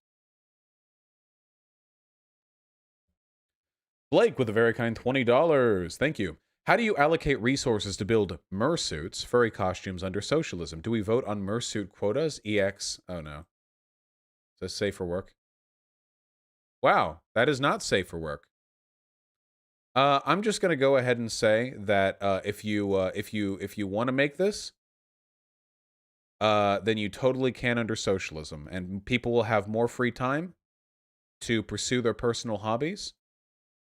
Blake with a very kind $20. Thank you. How do you allocate resources to build mersuits, furry costumes under socialism? Do we vote on mersuit quotas? EX. Oh no. Is this safe for work? Wow, that is not safe for work. I'm just gonna go ahead and say that if you want to make this, then you totally can under socialism, and people will have more free time to pursue their personal hobbies,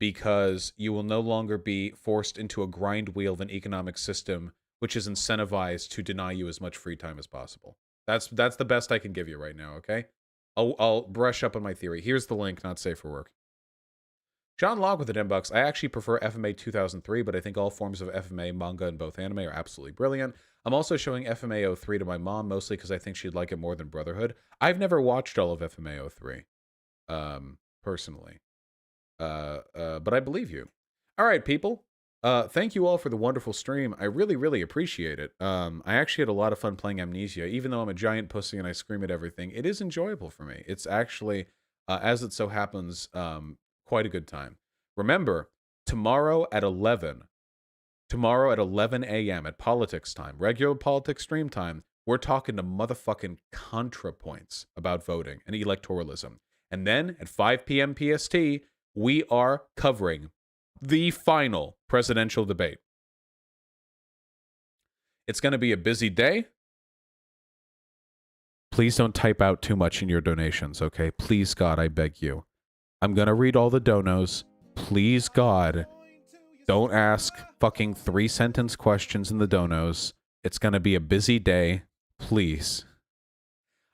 because you will no longer be forced into a grind wheel of an economic system which is incentivized to deny you as much free time as possible. That's the best I can give you right now, okay? I'll brush up on my theory. Here's the link, not safe for work. John Locke with the $10. I actually prefer FMA 2003, but I think all forms of FMA, manga, and both anime are absolutely brilliant. I'm also showing FMA 03 to my mom, mostly because I think she'd like it more than Brotherhood. I've never watched all of FMA 03, personally. But I believe you. All right, people. Thank you all for the wonderful stream. I really, really appreciate it. I actually had a lot of fun playing Amnesia. Even though I'm a giant pussy and I scream at everything, it is enjoyable for me. It's actually, as it so happens, quite a good time. Remember, tomorrow at 11 a.m. at politics time, regular politics stream time, we're talking to motherfucking ContraPoints about voting and electoralism. And then at 5 p.m. PST, we are covering the final presidential debate. It's going to be a busy day. Please don't type out too much in your donations, okay? Please, God, I beg you. I'm gonna read all the donos. Please, God, don't ask fucking 3-sentence questions in the donos. It's gonna be a busy day. Please.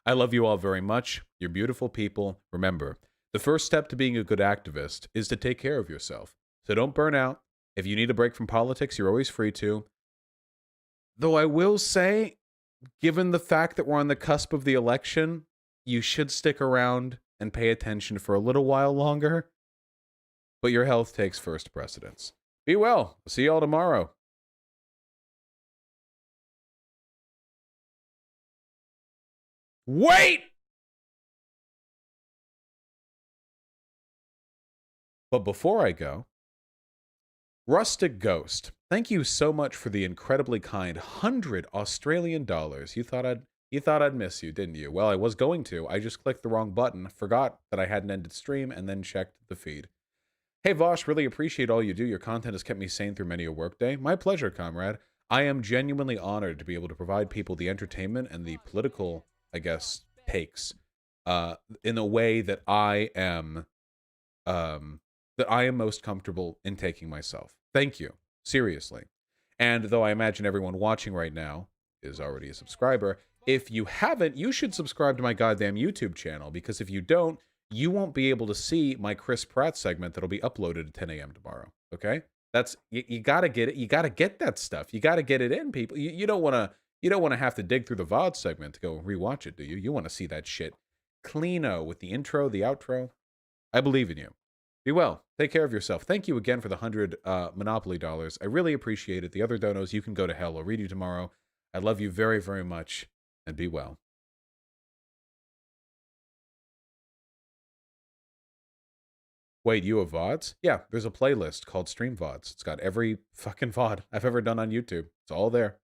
I love you all very much. You're beautiful people. Remember, the first step to being a good activist is to take care of yourself. So don't burn out. If you need a break from politics, you're always free to. Though I will say, given the fact that we're on the cusp of the election, you should stick around and pay attention for a little while longer. But your health takes first precedence. Be well. See y'all tomorrow. Wait! But before I go, Rustic Ghost, thank you so much for the incredibly kind 100 Australian dollars. You thought I'd miss you, didn't you? Well, I was going to. I just clicked the wrong button, forgot that I hadn't ended stream, and then checked the feed. Hey Vosh, really appreciate all you do. Your content has kept me sane through many a workday. My pleasure, comrade. I am genuinely honored to be able to provide people the entertainment and the political, I guess, takes in a way that I am most comfortable in taking myself. Thank you. Seriously. And though I imagine everyone watching right now is already a subscriber, if you haven't, you should subscribe to my goddamn YouTube channel, because if you don't, you won't be able to see my Chris Pratt segment that'll be uploaded at 10 a.m. tomorrow. Okay? That's you gotta get it. You gotta get that stuff. You gotta get it in, people. You don't wanna have to dig through the VOD segment to go rewatch it, do you? You wanna see that shit cleano with the intro, the outro. I believe in you. Be well. Take care of yourself. Thank you again for the 100 Monopoly dollars. I really appreciate it. The other donos, you can go to hell. I'll read you tomorrow. I love you very, very much, and be well. Wait, you have VODs? Yeah, there's a playlist called Stream VODs. It's got every fucking VOD I've ever done on YouTube. It's all there.